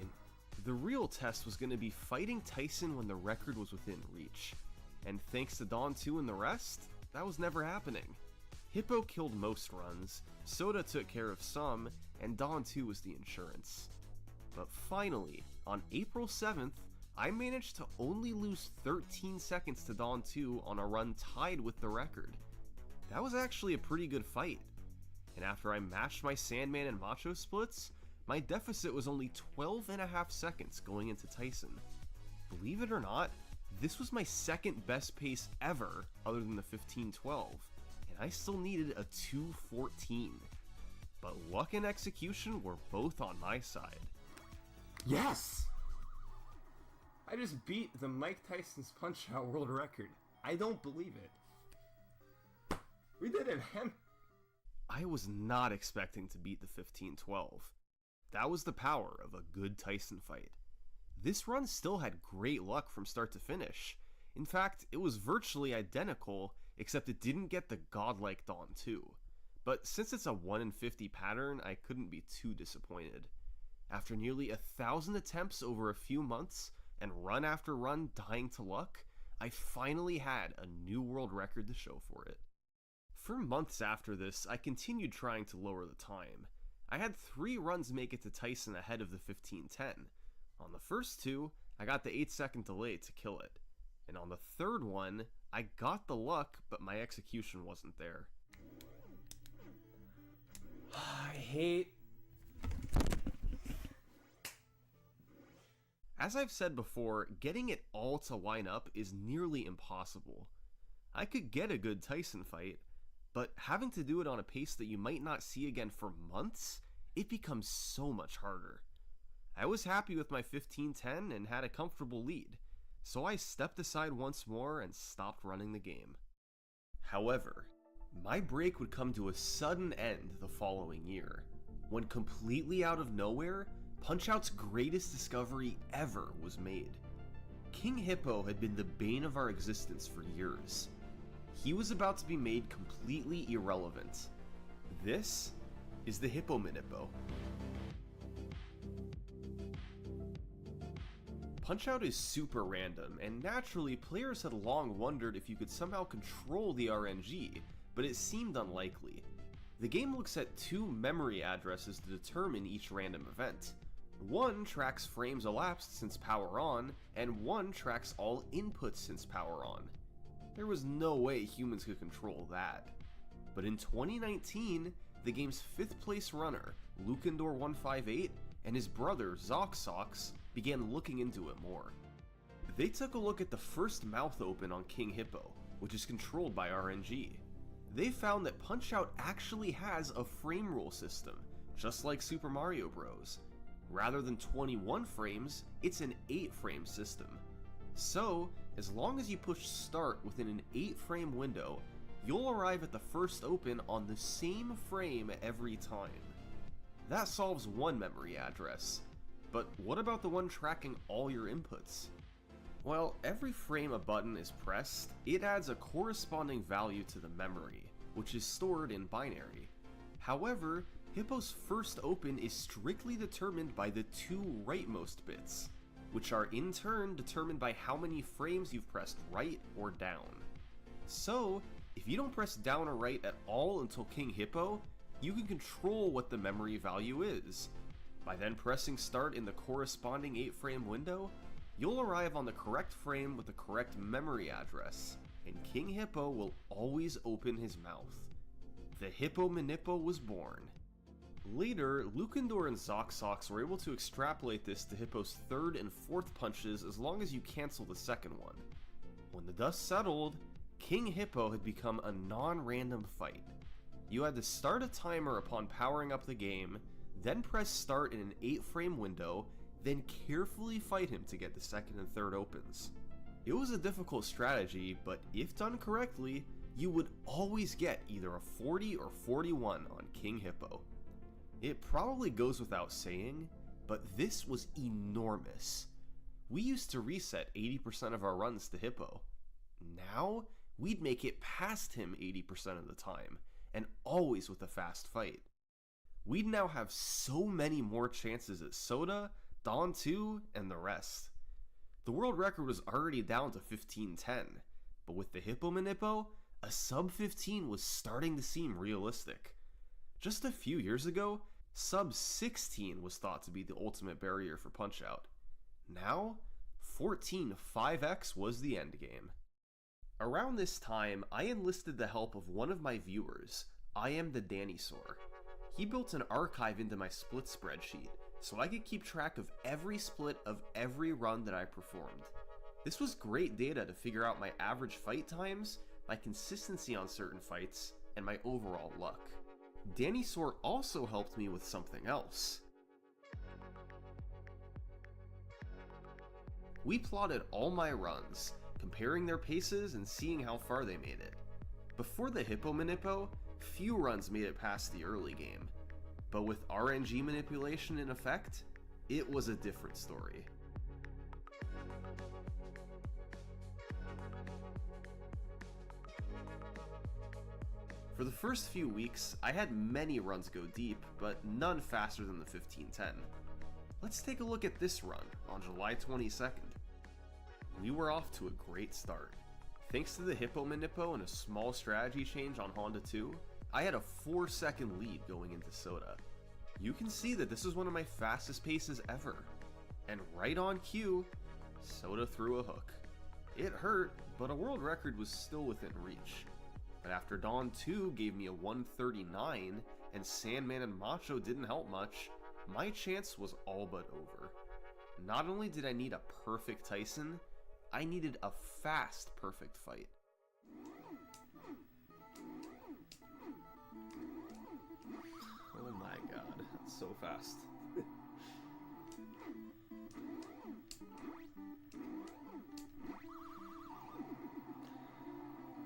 The real test was going to be fighting Tyson when the record was within reach. And thanks to Dawn 2 and the rest, that was never happening. Hippo killed most runs, Soda took care of some, and Dawn 2 was the insurance. But finally, on April 7th, I managed to only lose 13 seconds to Dawn 2 on a run tied with the record. That was actually a pretty good fight. And after I matched my Sandman and Macho splits, my deficit was only 12.5 seconds going into Tyson. Believe it or not, this was my second best pace ever other than the 15:12, and I still needed a 2:14. But luck and execution were both on my side. Yes! I just beat the Mike Tyson's Punch-Out world record. I don't believe it. We did it, man! I was not expecting to beat the 15:12. That was the power of a good Tyson fight. This run still had great luck from start to finish. In fact, it was virtually identical, except it didn't get the godlike Dawn 2. But since it's a 1 in 50 pattern, I couldn't be too disappointed. After nearly 1,000 attempts over a few months, and run after run dying to luck, I finally had a new world record to show for it. For months after this, I continued trying to lower the time. I had 3 runs make it to Tyson ahead of the 15:10. On the first 2, I got the 8-second delay to kill it. And on the third one, I got the luck, but my execution wasn't there. I hate... As I've said before, getting it all to line up is nearly impossible. I could get a good Tyson fight, but having to do it on a pace that you might not see again for months, it becomes so much harder. I was happy with my 15:10 and had a comfortable lead, so I stepped aside once more and stopped running the game. However, my break would come to a sudden end the following year, when completely out of nowhere, Punch-Out's greatest discovery ever was made. King Hippo had been the bane of our existence for years. He was about to be made completely irrelevant. This is the Hippo Manippo. Punch-Out is super random, and naturally players had long wondered if you could somehow control the RNG, but it seemed unlikely. The game looks at 2 memory addresses to determine each random event. One tracks frames elapsed since power on, and one tracks all inputs since power on. There was no way humans could control that. But in 2019, the game's 5th place runner, Lukendor158, and his brother, ZoxSox, began looking into it more. They took a look at the first mouth open on King Hippo, which is controlled by RNG. They found that Punch-Out actually has a frame rule system, just like Super Mario Bros. Rather than 21 frames, it's an 8-frame system. So, as long as you push start within an 8-frame window, you'll arrive at the first open on the same frame every time. That solves one memory address, but what about the one tracking all your inputs? Well, every frame a button is pressed, it adds a corresponding value to the memory, which is stored in binary. However, Hippo's first open is strictly determined by the 2 rightmost bits, which are in turn determined by how many frames you've pressed right or down. So, if you don't press down or right at all until King Hippo, you can control what the memory value is. By then pressing start in the corresponding 8-frame window, you'll arrive on the correct frame with the correct memory address, and King Hippo will always open his mouth. The Hippo Manippo was born. Later, Lukendor and ZoxSox were able to extrapolate this to Hippo's 3rd and 4th punches as long as you cancel the 2nd one. When the dust settled, King Hippo had become a non-random fight. You had to start a timer upon powering up the game, then press start in an 8-frame window, then carefully fight him to get the 2nd and 3rd opens. It was a difficult strategy, but if done correctly, you would always get either a 40 or 41 on King Hippo. It probably goes without saying, but this was enormous. We used to reset 80% of our runs to Hippo. Now, we'd make it past him 80% of the time, and always with a fast fight. We'd now have so many more chances at Soda, Dawn 2, and the rest. The world record was already down to 15:10, but with the Hippo Manippo, a sub 15 was starting to seem realistic. Just a few years ago, sub 16 was thought to be the ultimate barrier for Punch-Out. Now, 14 5x was the endgame. Around this time, I enlisted the help of one of my viewers, I Am the Dinosaur. He built an archive into my split spreadsheet, so I could keep track of every split of every run that I performed. This was great data to figure out my average fight times, my consistency on certain fights, and my overall luck. Dinosaur also helped me with something else. We plotted all my runs, comparing their paces and seeing how far they made it. Before the Hippo Manippo, few runs made it past the early game, but with RNG manipulation in effect, it was a different story. For the first few weeks, I had many runs go deep, but none faster than the 15:10. Let's take a look at this run on July 22nd. We were off to a great start. Thanks to the Hippo Manippo and a small strategy change on Honda 2, I had a 4-second lead going into Soda. You can see that this is one of my fastest paces ever. And right on cue, Soda threw a hook. It hurt, but a world record was still within reach. But after Dawn 2 gave me a 139, and Sandman and Macho didn't help much, my chance was all but over. Not only did I need a perfect Tyson, I needed a fast perfect fight. Oh my god, that's so fast.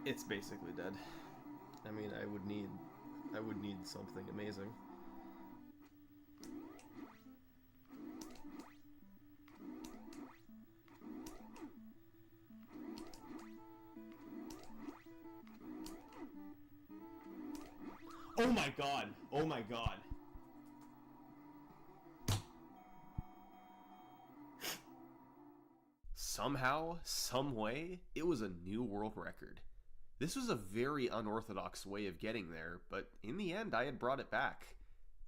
It's basically dead. I mean, I would need something amazing. Oh my god! Oh my god! Somehow, some way, it was a new world record. This was a very unorthodox way of getting there, but in the end I had brought it back.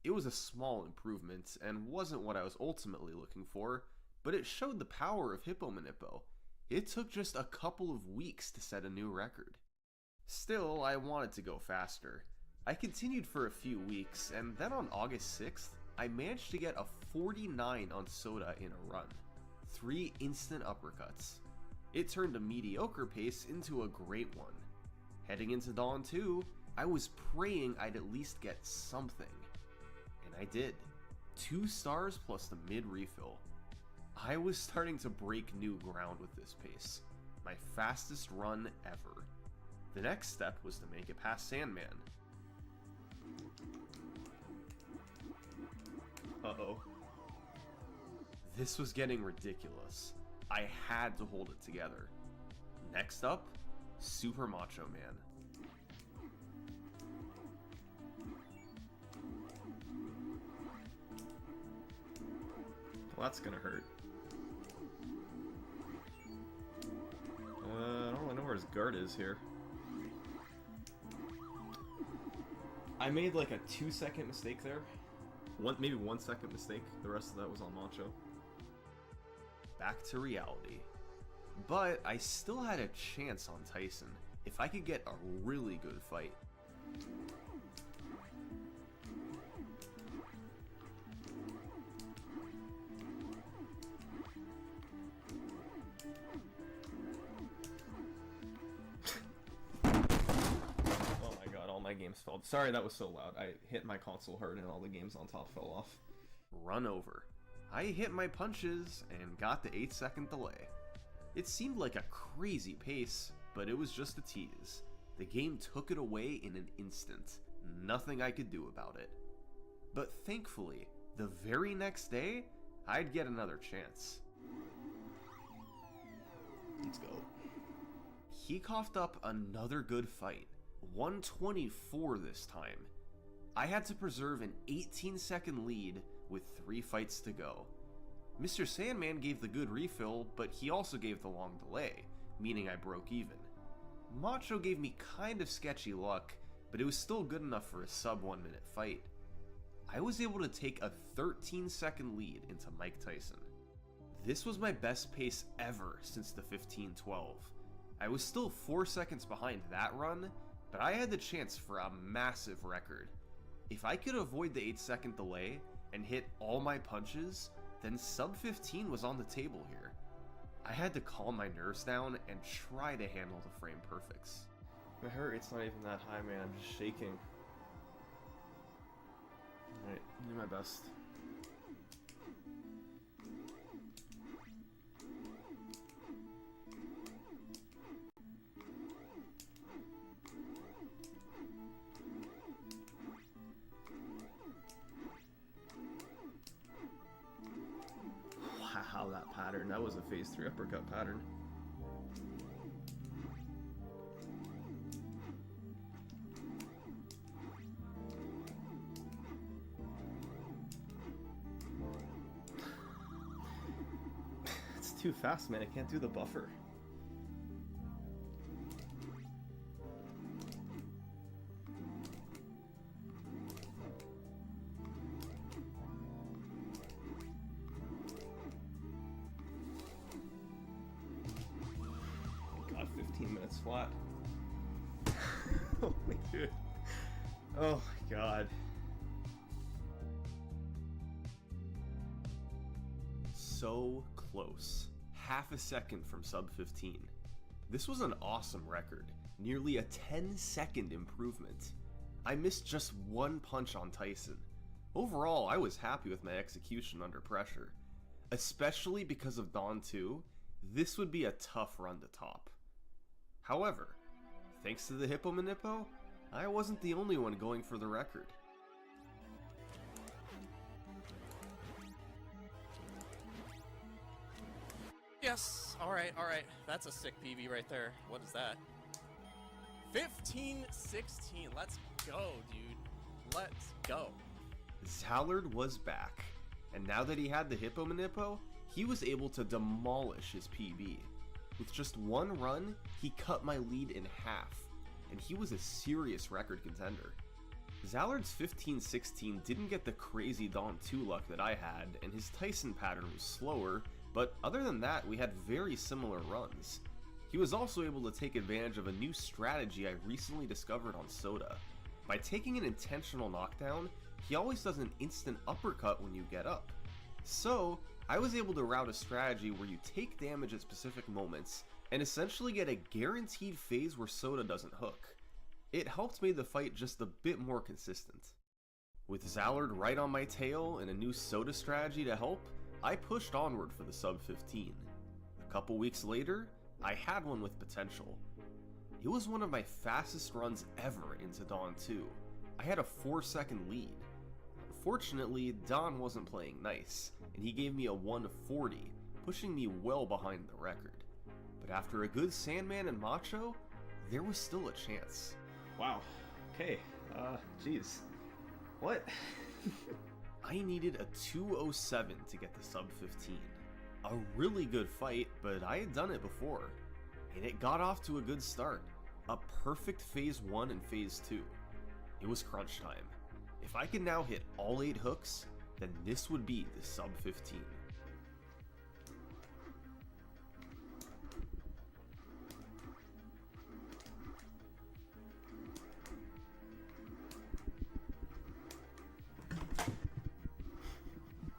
It was a small improvement, and wasn't what I was ultimately looking for, but it showed the power of Hippo Manippo. It took just a couple of weeks to set a new record. Still, I wanted to go faster. I continued for a few weeks, and then on August 6th, I managed to get a 49 on Soda in a run. 3 instant uppercuts. It turned a mediocre pace into a great one. Heading into Dawn 2, I was praying I'd at least get something. And I did. 2 stars plus the mid refill. I was starting to break new ground with this pace. My fastest run ever. The next step was to make it past Sandman. Uh-oh. This was getting ridiculous. I had to hold it together. Next up, Super Macho Man. Well, that's gonna hurt. I don't really know where his guard is here. I made like a 2-second mistake there. Maybe 1 second mistake. The rest of that was on Macho. Back to reality. But I still had a chance on Tyson if I could get a really good fight. Oh my god, all my games fell. Sorry that was so loud. I hit my console hard and all the games on top fell off. Run over. I hit my punches and got the 8-second delay. It seemed like a crazy pace, but it was just a tease. The game took it away in an instant. Nothing I could do about it. But thankfully, the very next day, I'd get another chance. Let's go. He coughed up another good fight. 124 this time. I had to preserve an 18-second lead with 3 fights to go. Mr. Sandman gave the good refill, but he also gave the long delay, meaning I broke even. Macho gave me kind of sketchy luck, but it was still good enough for a sub 1 minute fight. I was able to take a 13-second lead into Mike Tyson. This was my best pace ever since the 15-12. I was still 4 seconds behind that run, but I had the chance for a massive record. If I could avoid the 8-second delay and hit all my punches, then sub 15 was on the table here. I had to calm my nerves down and try to handle the frame perfects. My heart rate's not even that high, man. I'm just shaking. Alright, do my best. Wow, that pattern. That was a phase 3 uppercut pattern. It's too fast, man. I can't do the buffer. God, 15 minutes flat. Holy dude. Oh my god. So close. Half a second from sub 15. This was an awesome record, nearly a 10-second improvement. I missed just one punch on Tyson. Overall, I was happy with my execution under pressure. Especially because of Dawn 2, this would be a tough run to top. However, thanks to the Hippo Manippo, I wasn't the only one going for the record. Yes, alright. That's a sick PB right there. What is that? 15-16. Let's go, dude. Let's go. Zallard was back, and now that he had the Hippo Manippo, he was able to demolish his PB. With just one run, he cut my lead in half, and he was a serious record contender. Zallard's 15-16 didn't get the crazy Dawn 2 luck that I had, and his Tyson pattern was slower, but other than that, we had very similar runs. He was also able to take advantage of a new strategy I recently discovered on Soda. By taking an intentional knockdown, he always does an instant uppercut when you get up. So, I was able to route a strategy where you take damage at specific moments, and essentially get a guaranteed phase where Soda doesn't hook. It helped make the fight just a bit more consistent. With Zallard right on my tail and a new Soda strategy to help, I pushed onward for the sub 15. A couple weeks later, I had one with potential. It was one of my fastest runs ever into Dawn 2. I had a 4-second lead. Unfortunately, Don wasn't playing nice, and he gave me a 140, pushing me well behind the record. But after a good Sandman and Macho, there was still a chance. Wow. Okay. Jeez. What? I needed a 207 to get the sub 15. A really good fight, but I had done it before. And it got off to a good start. A perfect phase 1 and phase 2. It was crunch time. If I could now hit all 8 hooks, then this would be the sub 15.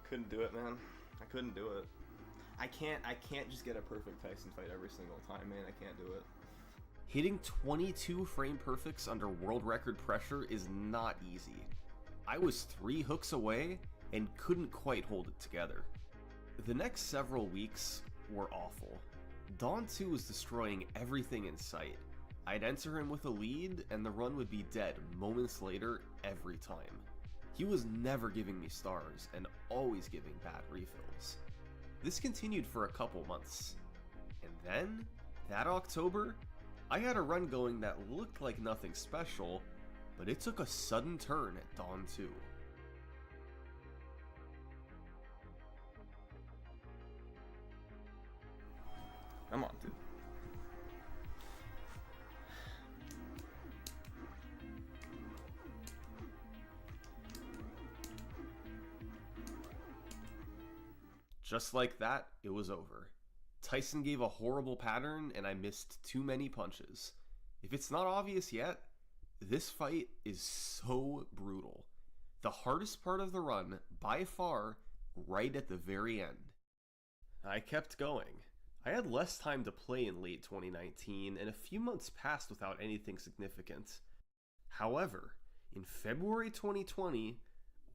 Couldn't do it, man. I couldn't do it. I can't just get a perfect Tyson fight every single time, man. I can't do it. Hitting 22 frame perfects under world record pressure is not easy. I was 3 hooks away and couldn't quite hold it together. The next several weeks were awful. Dawn 2 was destroying everything in sight. I'd enter him with a lead and the run would be dead moments later every time. He was never giving me stars and always giving bad refills. This continued for a couple months. And then, that October, I had a run going that looked like nothing special, but it took a sudden turn at Dawn 2. Just like that, it was over. Tyson gave a horrible pattern and I missed too many punches. If it's not obvious yet, this fight is so brutal. The hardest part of the run, by far, right at the very end. I kept going. I had less time to play in late 2019 and a few months passed without anything significant. However, in February 2020,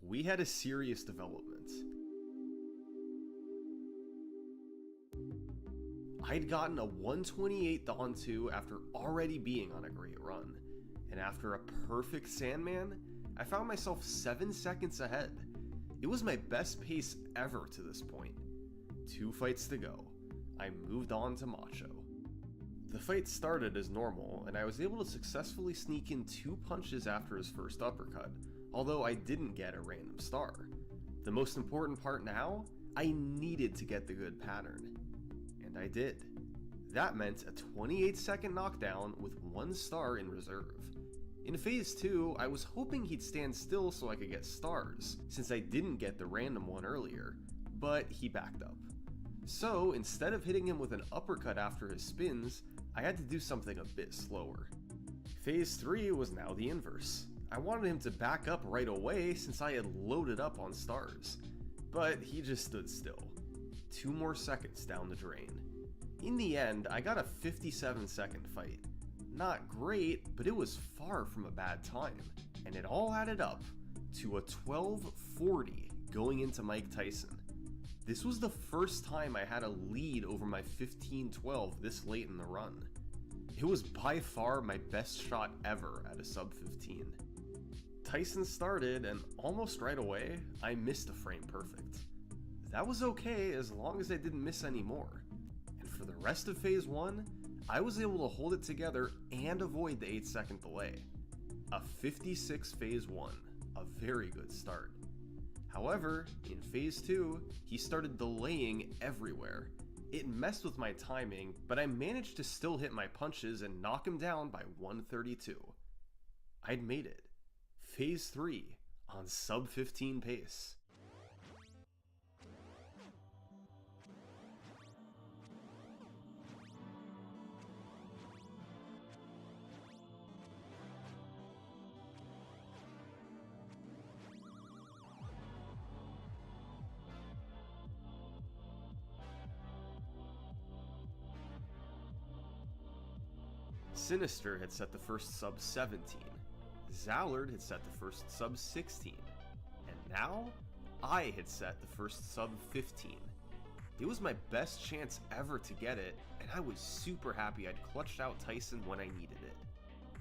we had a serious development. I'd gotten a 128 Dawn 2 after already being on a great run, and after a perfect Sandman, I found myself 7 seconds ahead. It was my best pace ever to this point. 2 fights to go. I moved on to Macho. The fight started as normal, and I was able to successfully sneak in 2 punches after his first uppercut, although I didn't get a random star. The most important part now, I needed to get the good pattern. And I did. That meant a 28-second knockdown with 1 star in reserve. In Phase 2, I was hoping he'd stand still so I could get stars, since I didn't get the random one earlier, but he backed up. So, instead of hitting him with an uppercut after his spins, I had to do something a bit slower. Phase 3 was now the inverse. I wanted him to back up right away since I had loaded up on stars, but he just stood still. 2 more seconds down the drain. In the end, I got a 57-second fight. Not great, but it was far from a bad time, and it all added up to a 12:40 going into Mike Tyson. This was the first time I had a lead over my 15-12 this late in the run. It was by far my best shot ever at a sub 15. Tyson started, and almost right away, I missed a frame perfect. That was okay as long as I didn't miss any more. And for the rest of Phase 1, I was able to hold it together and avoid the 8-second delay. A 56 Phase 1, a very good start. However, in Phase 2, he started delaying everywhere. It messed with my timing, but I managed to still hit my punches and knock him down by 132. I'd made it. Phase 3, on sub 15 pace. Sinister had set the first sub 17, Zallard had set the first sub 16, and now I had set the first sub 15. It was my best chance ever to get it, and I was super happy I'd clutched out Tyson when I needed it.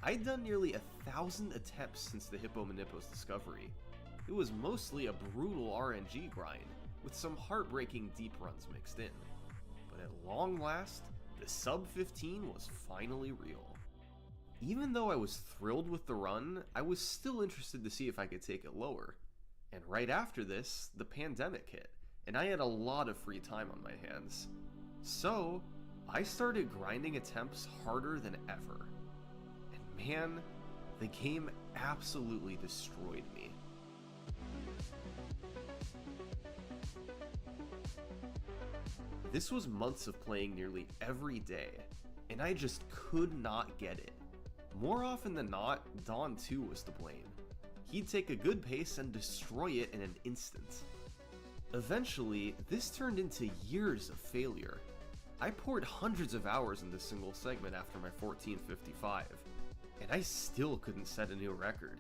I'd done nearly 1,000 attempts since the Hippo Manippo's discovery. It was mostly a brutal RNG grind, with some heartbreaking deep runs mixed in. But at long last, the sub 15 was finally real. Even though I was thrilled with the run, I was still interested to see if I could take it lower. And right after this, the pandemic hit, and I had a lot of free time on my hands. So, I started grinding attempts harder than ever. And man, the game absolutely destroyed me. This was months of playing nearly every day, and I just could not get it. More often than not, Dawn 2 was to blame. He'd take a good pace and destroy it in an instant. Eventually, this turned into years of failure. I poured hundreds of hours into single segment after my 1455, and I still couldn't set a new record.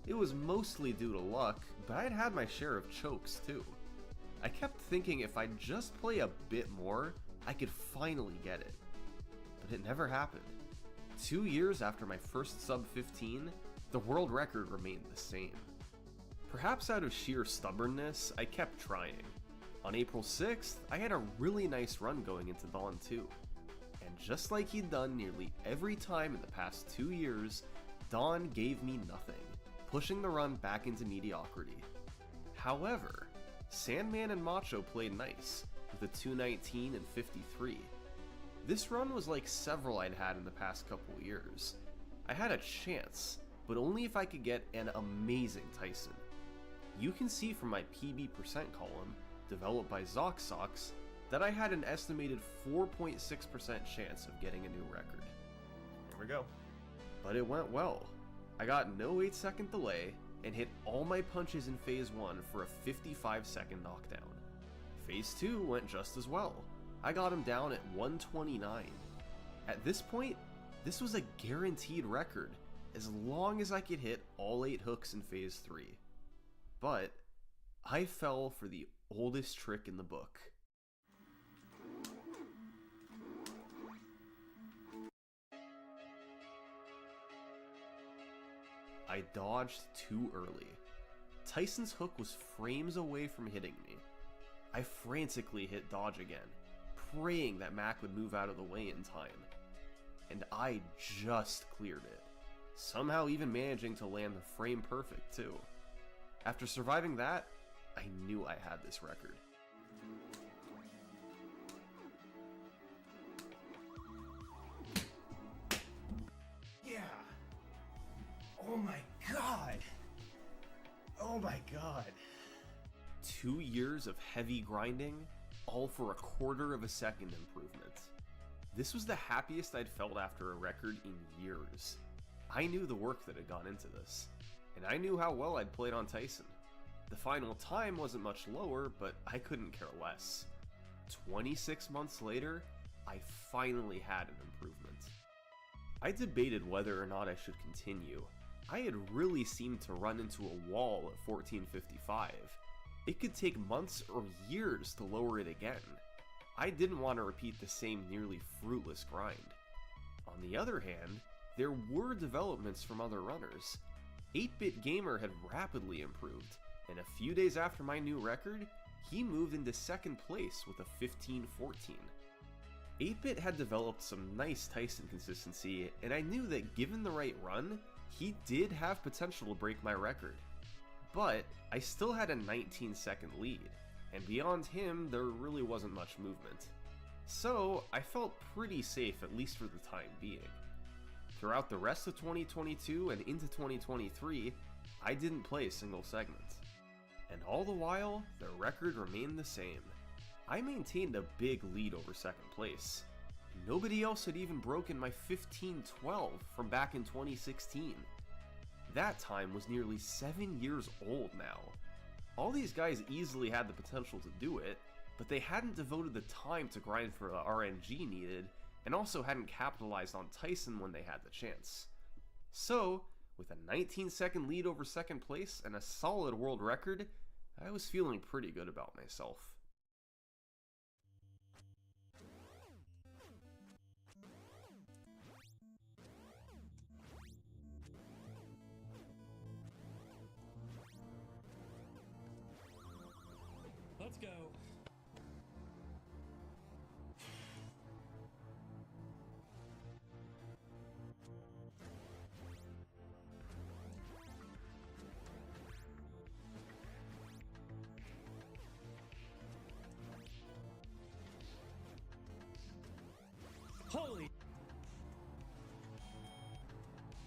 It was mostly due to luck, but I'd had my share of chokes too. I kept thinking if I'd just play a bit more, I could finally get it. But it never happened. 2 years after my first sub 15, the world record remained the same. Perhaps out of sheer stubbornness, I kept trying. On April 6th, I had a really nice run going into Dawn 2. And just like he'd done nearly every time in the past 2 years, Dawn gave me nothing, pushing the run back into mediocrity. However, Sandman and Macho played nice, with a 219 and 53. This run was like several I'd had in the past couple years. I had a chance, but only if I could get an amazing Tyson. You can see from my PB% column, developed by ZocSox, that I had an estimated 4.6% chance of getting a new record. Here we go. But it went well. I got no 8-second delay and hit all my punches in Phase 1 for a 55-second knockdown. Phase 2 went just as well. I got him down at 129. At this point, this was a guaranteed record, as long as I could hit all 8 hooks in Phase 3. But I fell for the oldest trick in the book. I dodged too early. Tyson's hook was frames away from hitting me. I frantically hit dodge again, praying that Mac would move out of the way in time. And I just cleared it, somehow even managing to land the frame perfect too. After surviving that, I knew I had this record. Yeah. Oh my god. Oh my god. 2 years of heavy grinding, all for a quarter of a second improvement. This was the happiest I'd felt after a record in years. I knew the work that had gone into this, and I knew how well I'd played on Tyson. The final time wasn't much lower, but I couldn't care less. 26 months later, I finally had an improvement. I debated whether or not I should continue. I had really seemed to run into a wall at 1455. It could take months or years to lower it again. I didn't want to repeat the same nearly fruitless grind. On the other hand, there were developments from other runners. 8-Bit Gamer had rapidly improved, and a few days after my new record, he moved into second place with a 1514. 8-Bit had developed some nice Tyson consistency, and I knew that given the right run, he did have potential to break my record. But I still had a 19-second lead, and beyond him, there really wasn't much movement. So I felt pretty safe, at least for the time being. Throughout the rest of 2022 and into 2023, I didn't play a single segment. And all the while, the record remained the same. I maintained a big lead over second place. Nobody else had even broken my 1512 from back in 2016. That time was nearly 7 years old now. All these guys easily had the potential to do it, but they hadn't devoted the time to grind for the RNG needed, and also hadn't capitalized on Tyson when they had the chance. So, with a 19-second lead over second place and a solid world record, I was feeling pretty good about myself. Let's go.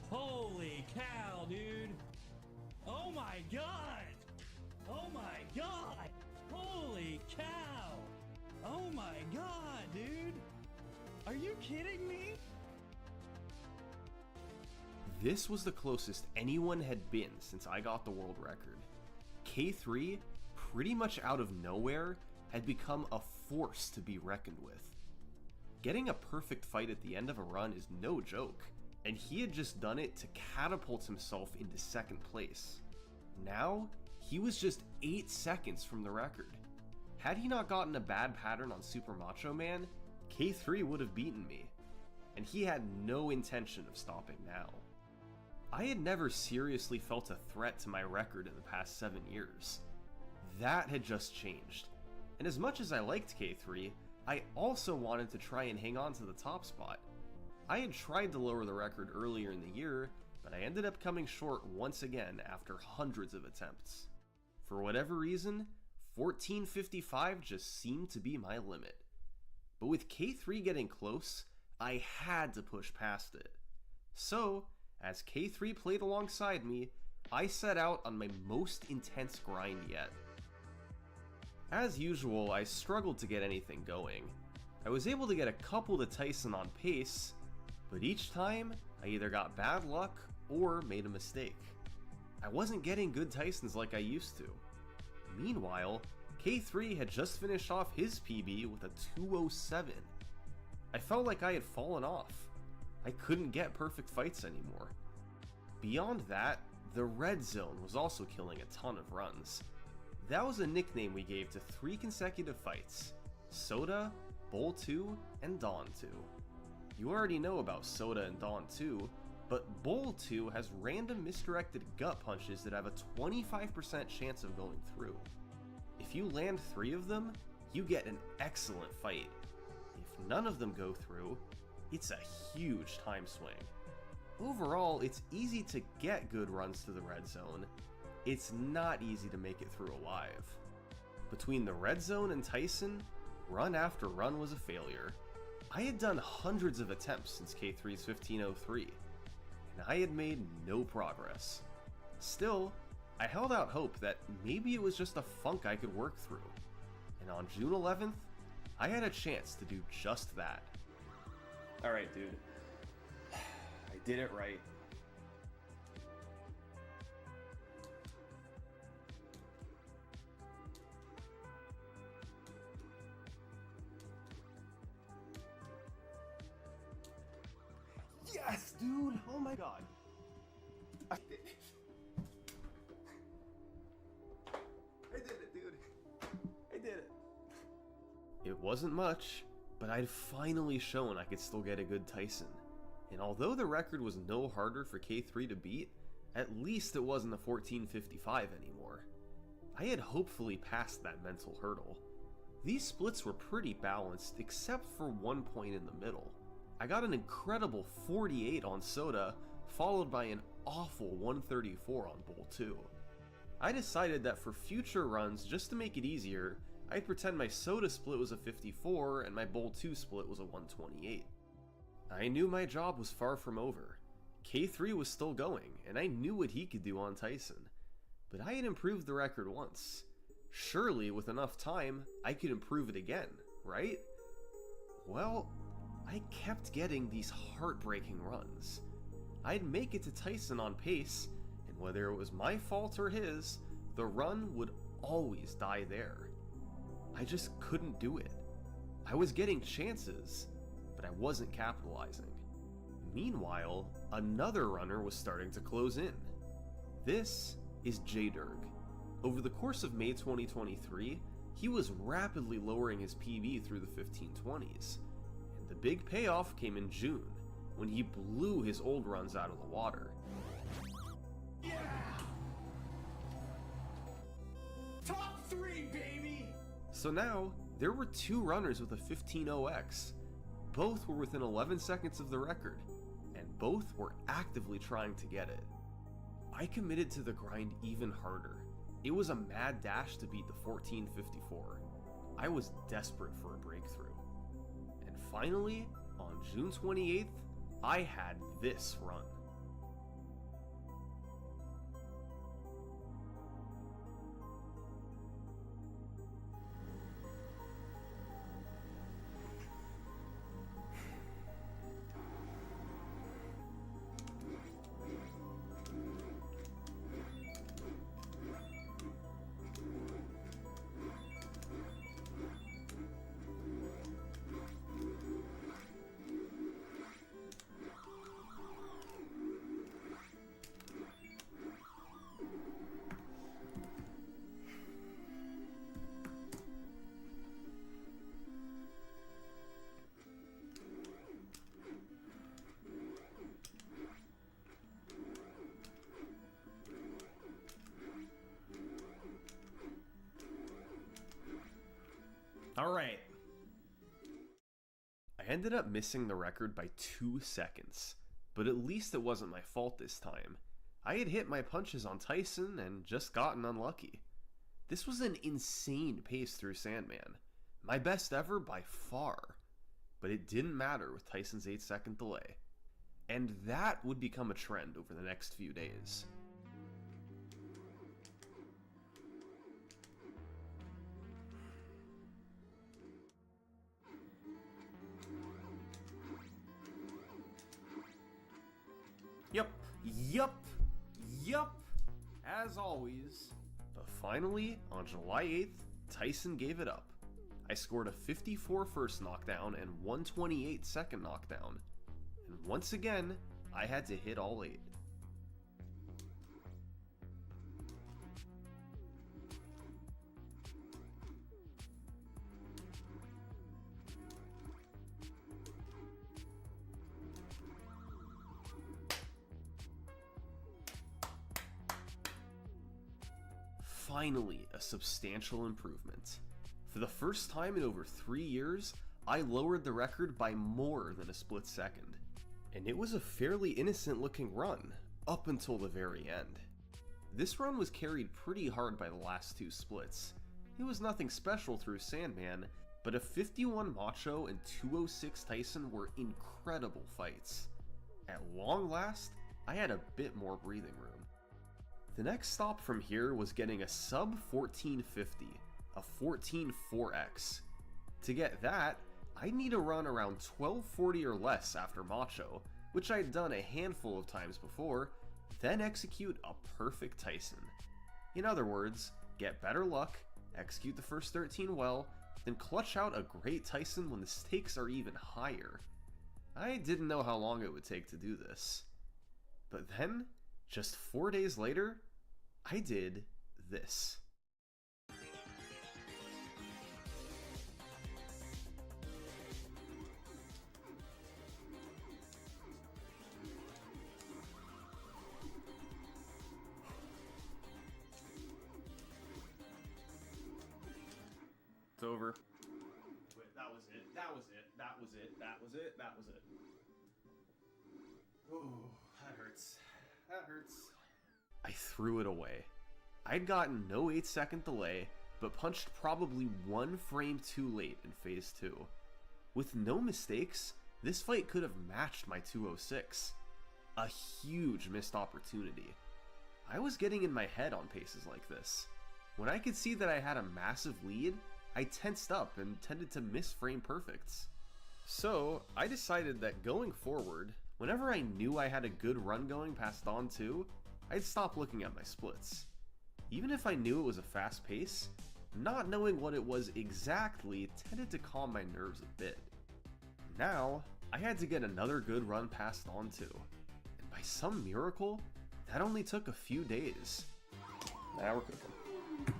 Holy cow, dude. Oh my god. Oh my god. Holy cow. Oh my god, dude. Are you kidding me? This was the closest anyone had been since I got the world record. K3, pretty much out of nowhere, had become a force to be reckoned with. Getting a perfect fight at the end of a run is no joke, and he had just done it to catapult himself into second place. Now, he was just 8 seconds from the record. Had he not gotten a bad pattern on Super Macho Man, K3 would have beaten me, and he had no intention of stopping now. I had never seriously felt a threat to my record in the past 7 years. That had just changed, and as much as I liked K3, I also wanted to try and hang on to the top spot. I had tried to lower the record earlier in the year, but I ended up coming short once again after hundreds of attempts. For whatever reason, 1455 just seemed to be my limit. But with K3 getting close, I had to push past it. So, as K3 played alongside me, I set out on my most intense grind yet. As usual, I struggled to get anything going. I was able to get a couple to Tyson on pace, but each time, I either got bad luck or made a mistake. I wasn't getting good Tysons like I used to. Meanwhile, K3 had just finished off his PB with a 207. I felt like I had fallen off. I couldn't get perfect fights anymore. Beyond that, the red zone was also killing a ton of runs. That was a nickname we gave to 3 consecutive fights: Soda, Bowl 2, and Dawn 2. You already know about Soda and Dawn 2, but Bowl 2 has random misdirected gut punches that have a 25% chance of going through. If you land 3 of them, you get an excellent fight. If none of them go through, it's a huge time swing. Overall, it's easy to get good runs to the red zone. It's not easy to make it through alive. Between the red zone and Tyson, run after run was a failure. I had done hundreds of attempts since K3's 1503, and I had made no progress. Still, I held out hope that maybe it was just a funk I could work through, and on June 11th, I had a chance to do just that. Alright, dude. I did it right. Yes, dude! Oh my god. I did it. I did it, dude. I did it. It wasn't much, but I'd finally shown I could still get a good Tyson. And although the record was no harder for K3 to beat, at least it wasn't a 1455 anymore. I had hopefully passed that mental hurdle. These splits were pretty balanced except for one point in the middle. I got an incredible 48 on Soda, followed by an awful 134 on Bowl 2. I decided that for future runs, just to make it easier, I'd pretend my Soda split was a 54 and my Bowl 2 split was a 128. I knew my job was far from over. K3 was still going, and I knew what he could do on Tyson. But I had improved the record once. Surely, with enough time, I could improve it again, right? Well, I kept getting these heartbreaking runs. I'd make it to Tyson on pace, and whether it was my fault or his, the run would always die there. I just couldn't do it. I was getting chances, but I wasn't capitalizing. Meanwhile, another runner was starting to close in. This is J-Durg. Over the course of May 2023, he was rapidly lowering his PB through the 1520s. And the big payoff came in June, when he blew his old runs out of the water. Yeah! Top 3, baby! So now, there were 2 runners with a 15.0x. Both were within 11 seconds of the record, and both were actively trying to get it. I committed to the grind even harder. It was a mad dash to beat the 1454. I was desperate for a breakthrough. And finally, on June 28th, I had this run. Alright. I ended up missing the record by 2 seconds, but at least it wasn't my fault this time. I had hit my punches on Tyson and just gotten unlucky. This was an insane pace through Sandman, my best ever by far, but it didn't matter with Tyson's 8-second delay. And that would become a trend over the next few days. Yup. As always. But finally, on July 8th, Tyson gave it up. I scored a 54 first knockdown and 128 second knockdown. And once again, I had to hit all 8. Finally, a substantial improvement. For the first time in over 3 years, I lowered the record by more than a split second. And it was a fairly innocent looking run, up until the very end. This run was carried pretty hard by the last 2 splits. It was nothing special through Sandman, but a 51 Macho and 206 Tyson were incredible fights. At long last, I had a bit more breathing room. The next stop from here was getting a sub 1450, a 14 4x. To get that, I'd need a run around 1240 or less after Macho, which I'd done a handful of times before, then execute a perfect Tyson. In other words, get better luck, execute the first 13 well, then clutch out a great Tyson when the stakes are even higher. I didn't know how long it would take to do this. But then, just 4 days later, I did this. It's over. Wait, that was it. Ooh, that hurts. I threw it away. I'd gotten no 8-second delay, but punched probably 1 frame too late in phase 2. With no mistakes, this fight could have matched my 206. A huge missed opportunity. I was getting in my head on paces like this. When I could see that I had a massive lead, I tensed up and tended to miss frame perfects. So, I decided that going forward, whenever I knew I had a good run going past Dawn 2, I'd stop looking at my splits. Even if I knew it was a fast pace, not knowing what it was exactly tended to calm my nerves a bit. Now, I had to get another good run past Dawn 2, and by some miracle, that only took a few days. Now we're cooking.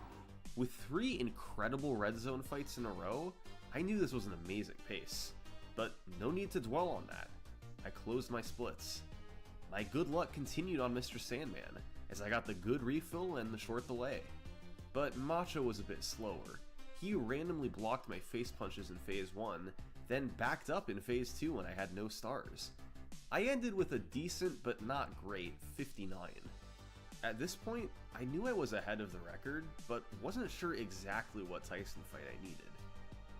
With 3 incredible red zone fights in a row, I knew this was an amazing pace. But no need to dwell on that. I closed my splits. My good luck continued on Mr. Sandman, as I got the good refill and the short delay. But Macho was a bit slower. He randomly blocked my face punches in phase 1, then backed up in phase 2 when I had no stars. I ended with a decent but not great 59. At this point, I knew I was ahead of the record, but wasn't sure exactly what Tyson fight I needed.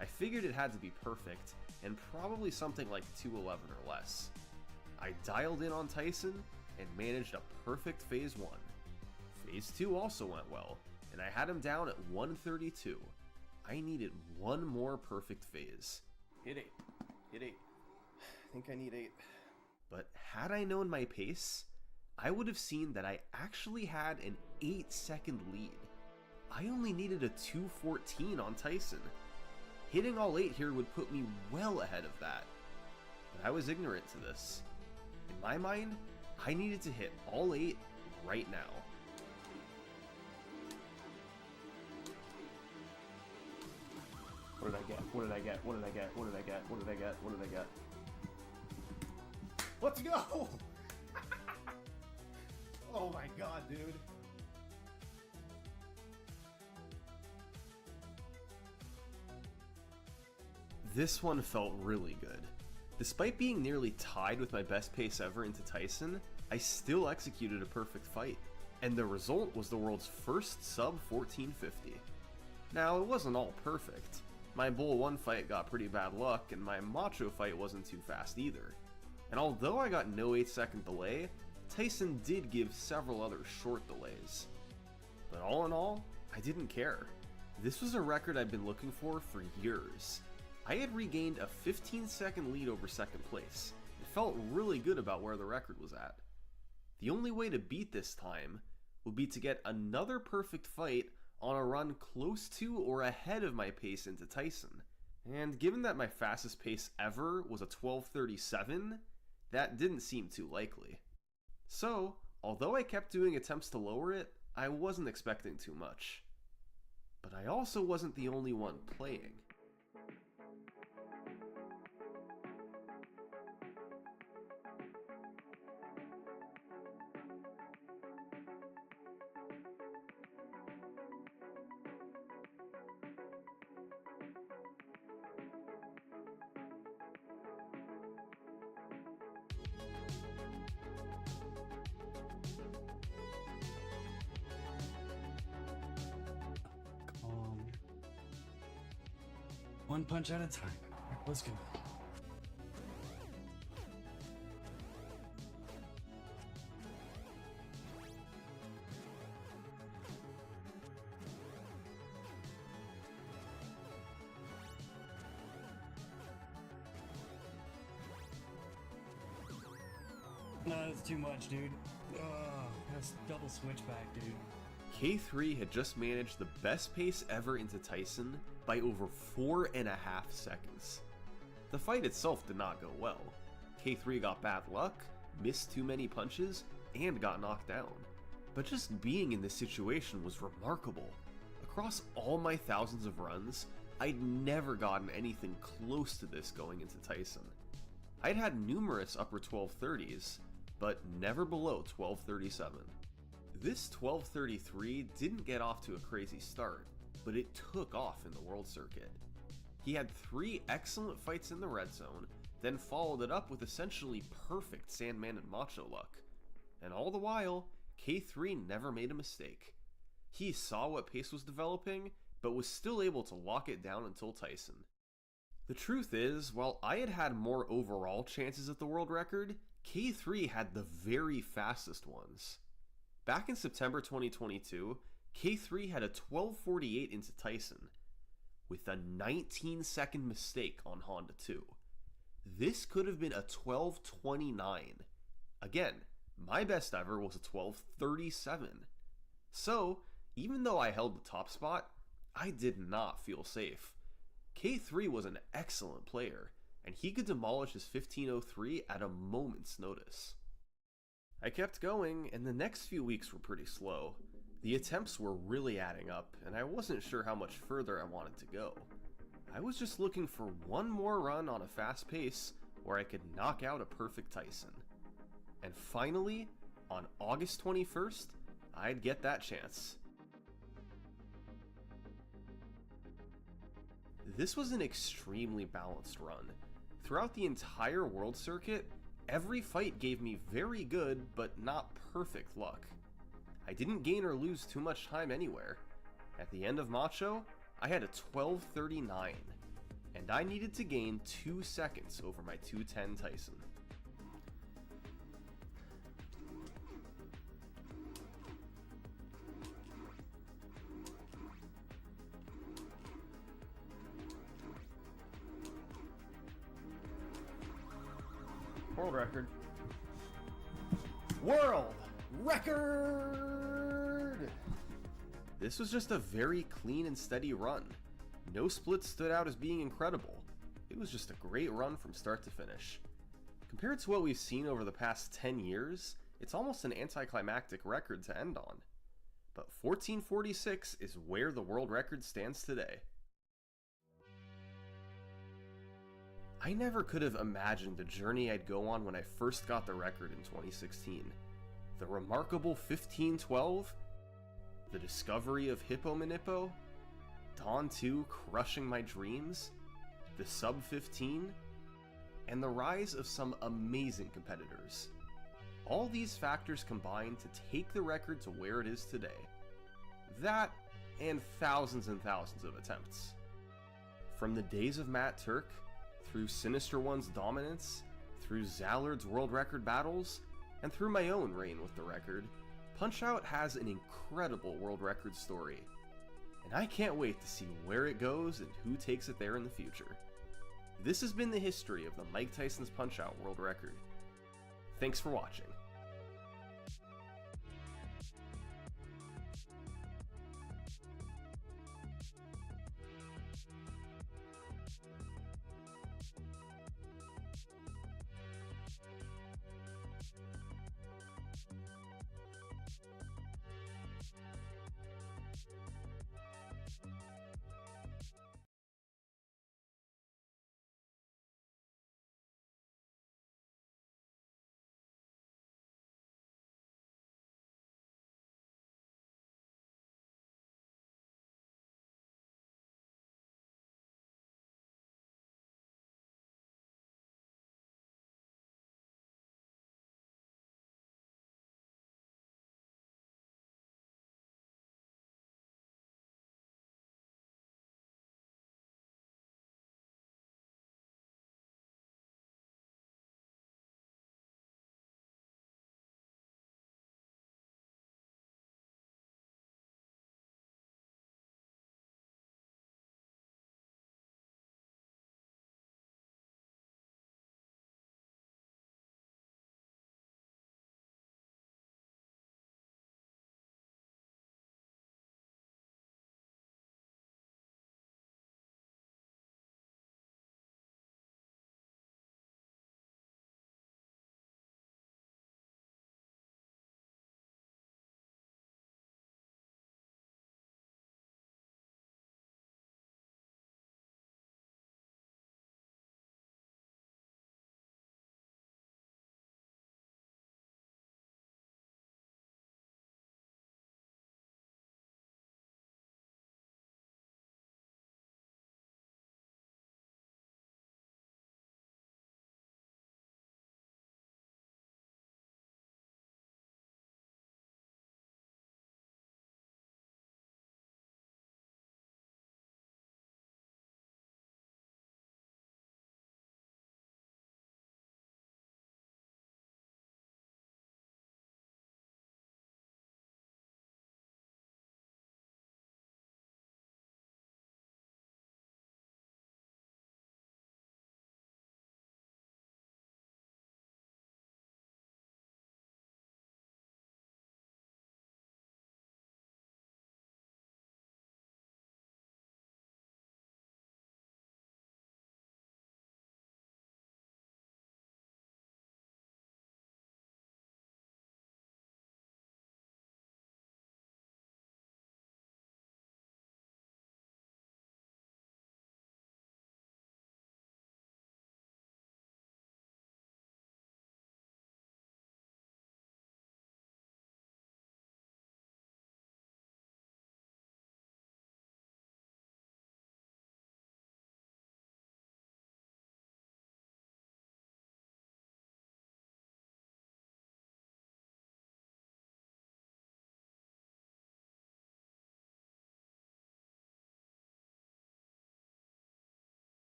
I figured it had to be perfect, and probably something like 211 or less. I dialed in on Tyson, and managed a perfect phase 1. Phase 2 also went well, and I had him down at 132. I needed 1 more perfect phase. Hit 8. I think I need 8. But had I known my pace, I would have seen that I actually had an 8-second lead. I only needed a 214 on Tyson. Hitting all 8 here would put me well ahead of that. But I was ignorant to this. In my mind, I needed to hit all 8 right now. What did I get? Let's go! Oh my god, dude. This one felt really good. Despite being nearly tied with my best pace ever into Tyson, I still executed a perfect fight, and the result was the world's first sub 1450. Now, it wasn't all perfect. My Bull 1 fight got pretty bad luck, and my Macho fight wasn't too fast either. And although I got no 8-second delay, Tyson did give several other short delays. But all in all, I didn't care. This was a record I'd been looking for years. I had regained a 15-second lead over second place. It felt really good about where the record was at. The only way to beat this time would be to get another perfect fight on a run close to or ahead of my pace into Tyson. And given that my fastest pace ever was a 12:37, that didn't seem too likely. So, although I kept doing attempts to lower it, I wasn't expecting too much. But I also wasn't the only one playing. One punch at a time. Let's go. No, that's too much, dude. That's double switchback, dude. K3 had just managed the best pace ever into Tyson by over 4.5 seconds. The fight itself did not go well. K3 got bad luck, missed too many punches, and got knocked down. But just being in this situation was remarkable. Across all my thousands of runs, I'd never gotten anything close to this going into Tyson. I'd had numerous upper 1230s, but never below 1237. This 1233 didn't get off to a crazy start, but it took off in the world circuit. He had 3 excellent fights in the red zone, then followed it up with essentially perfect Sandman and Macho luck. And all the while, K3 never made a mistake. He saw what pace was developing, but was still able to lock it down until Tyson. The truth is, while I had had more overall chances at the world record, K3 had the very fastest ones. Back in September 2022, K3 had a 12:48 into Tyson, with a 19-second mistake on Honda 2. This could have been a 12:29. Again, my best ever was a 12:37. So, even though I held the top spot, I did not feel safe. K3 was an excellent player, and he could demolish his 15:03 at a moment's notice. I kept going, and the next few weeks were pretty slow. The attempts were really adding up, and I wasn't sure how much further I wanted to go. I was just looking for one more run on a fast pace where I could knock out a perfect Tyson. And finally, on August 21st, I'd get that chance. This was an extremely balanced run. Throughout the entire world circuit, every fight gave me very good, but not perfect luck. I didn't gain or lose too much time anywhere. At the end of Macho, I had a 12:39, and I needed to gain 2 seconds over my 2:10 Tyson. World record. World record! This was just a very clean and steady run. No split stood out as being incredible. It was just a great run from start to finish. Compared to what we've seen over the past 10 years, it's almost an anticlimactic record to end on. But 1446 is where the world record stands today. I never could have imagined the journey I'd go on when I first got the record in 2016. The remarkable 1512, the discovery of Hippo Manippo, Dawn 2 crushing my dreams, the sub 15, and the rise of some amazing competitors. All these factors combined to take the record to where it is today. That, and thousands of attempts. From the days of Matt Turk, through Sinister One's dominance, through Zallard's world record battles, and through my own reign with the record, Punch-Out has an incredible world record story. And I can't wait to see where it goes and who takes it there in the future. This has been the history of the Mike Tyson's Punch-Out world record. Thanks for watching.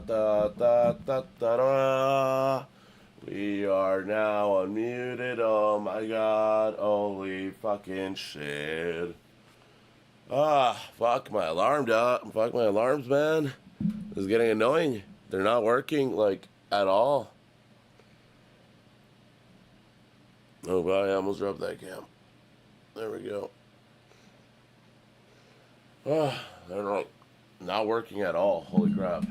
da da da da da. We are now unmuted. Oh my god. Holy fucking shit. Fuck my alarm, dog. Fuck my alarms, man. This is getting annoying. They're not working, like, at all. Oh, God, I almost dropped that cam. There we go. They're not working at all. Holy crap.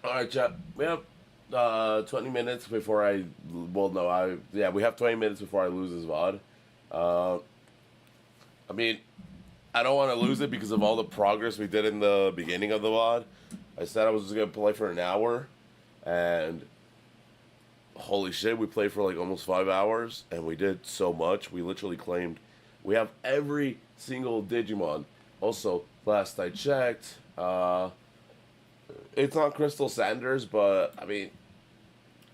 Alright, chat. We have 20 minutes before I... Well, no, yeah, we have 20 minutes before I lose this VOD. I mean, I don't want to lose it because of all the progress we did in the beginning of the VOD. I said I was just going to play for an hour, and holy shit, we played for like almost 5 hours, and we did so much. We literally claimed we have every single Digimon. Also, last I checked, it's not Crystal Sanders, but, I mean,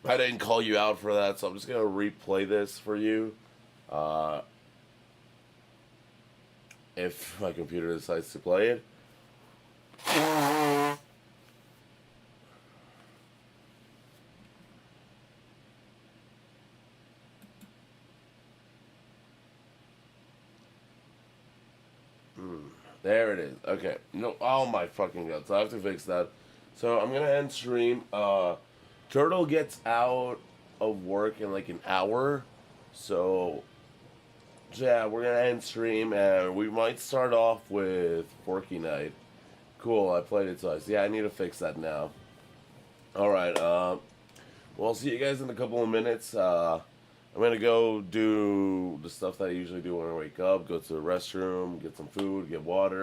I didn't call you out for that, so I'm just going to replay this for you. If my computer decides to play it. There it is. Okay. No, oh my fucking god. So I have to fix that. So I'm gonna end stream. Turtle gets out of work in like an hour. So yeah, we're gonna end stream and we might start off with Forky Night. Cool, I played it twice. Yeah, I need to fix that now. Alright, well, I'll see you guys in a couple of minutes. I'm gonna go do the stuff that I usually do when I wake up, go to the restroom, get some food, get water.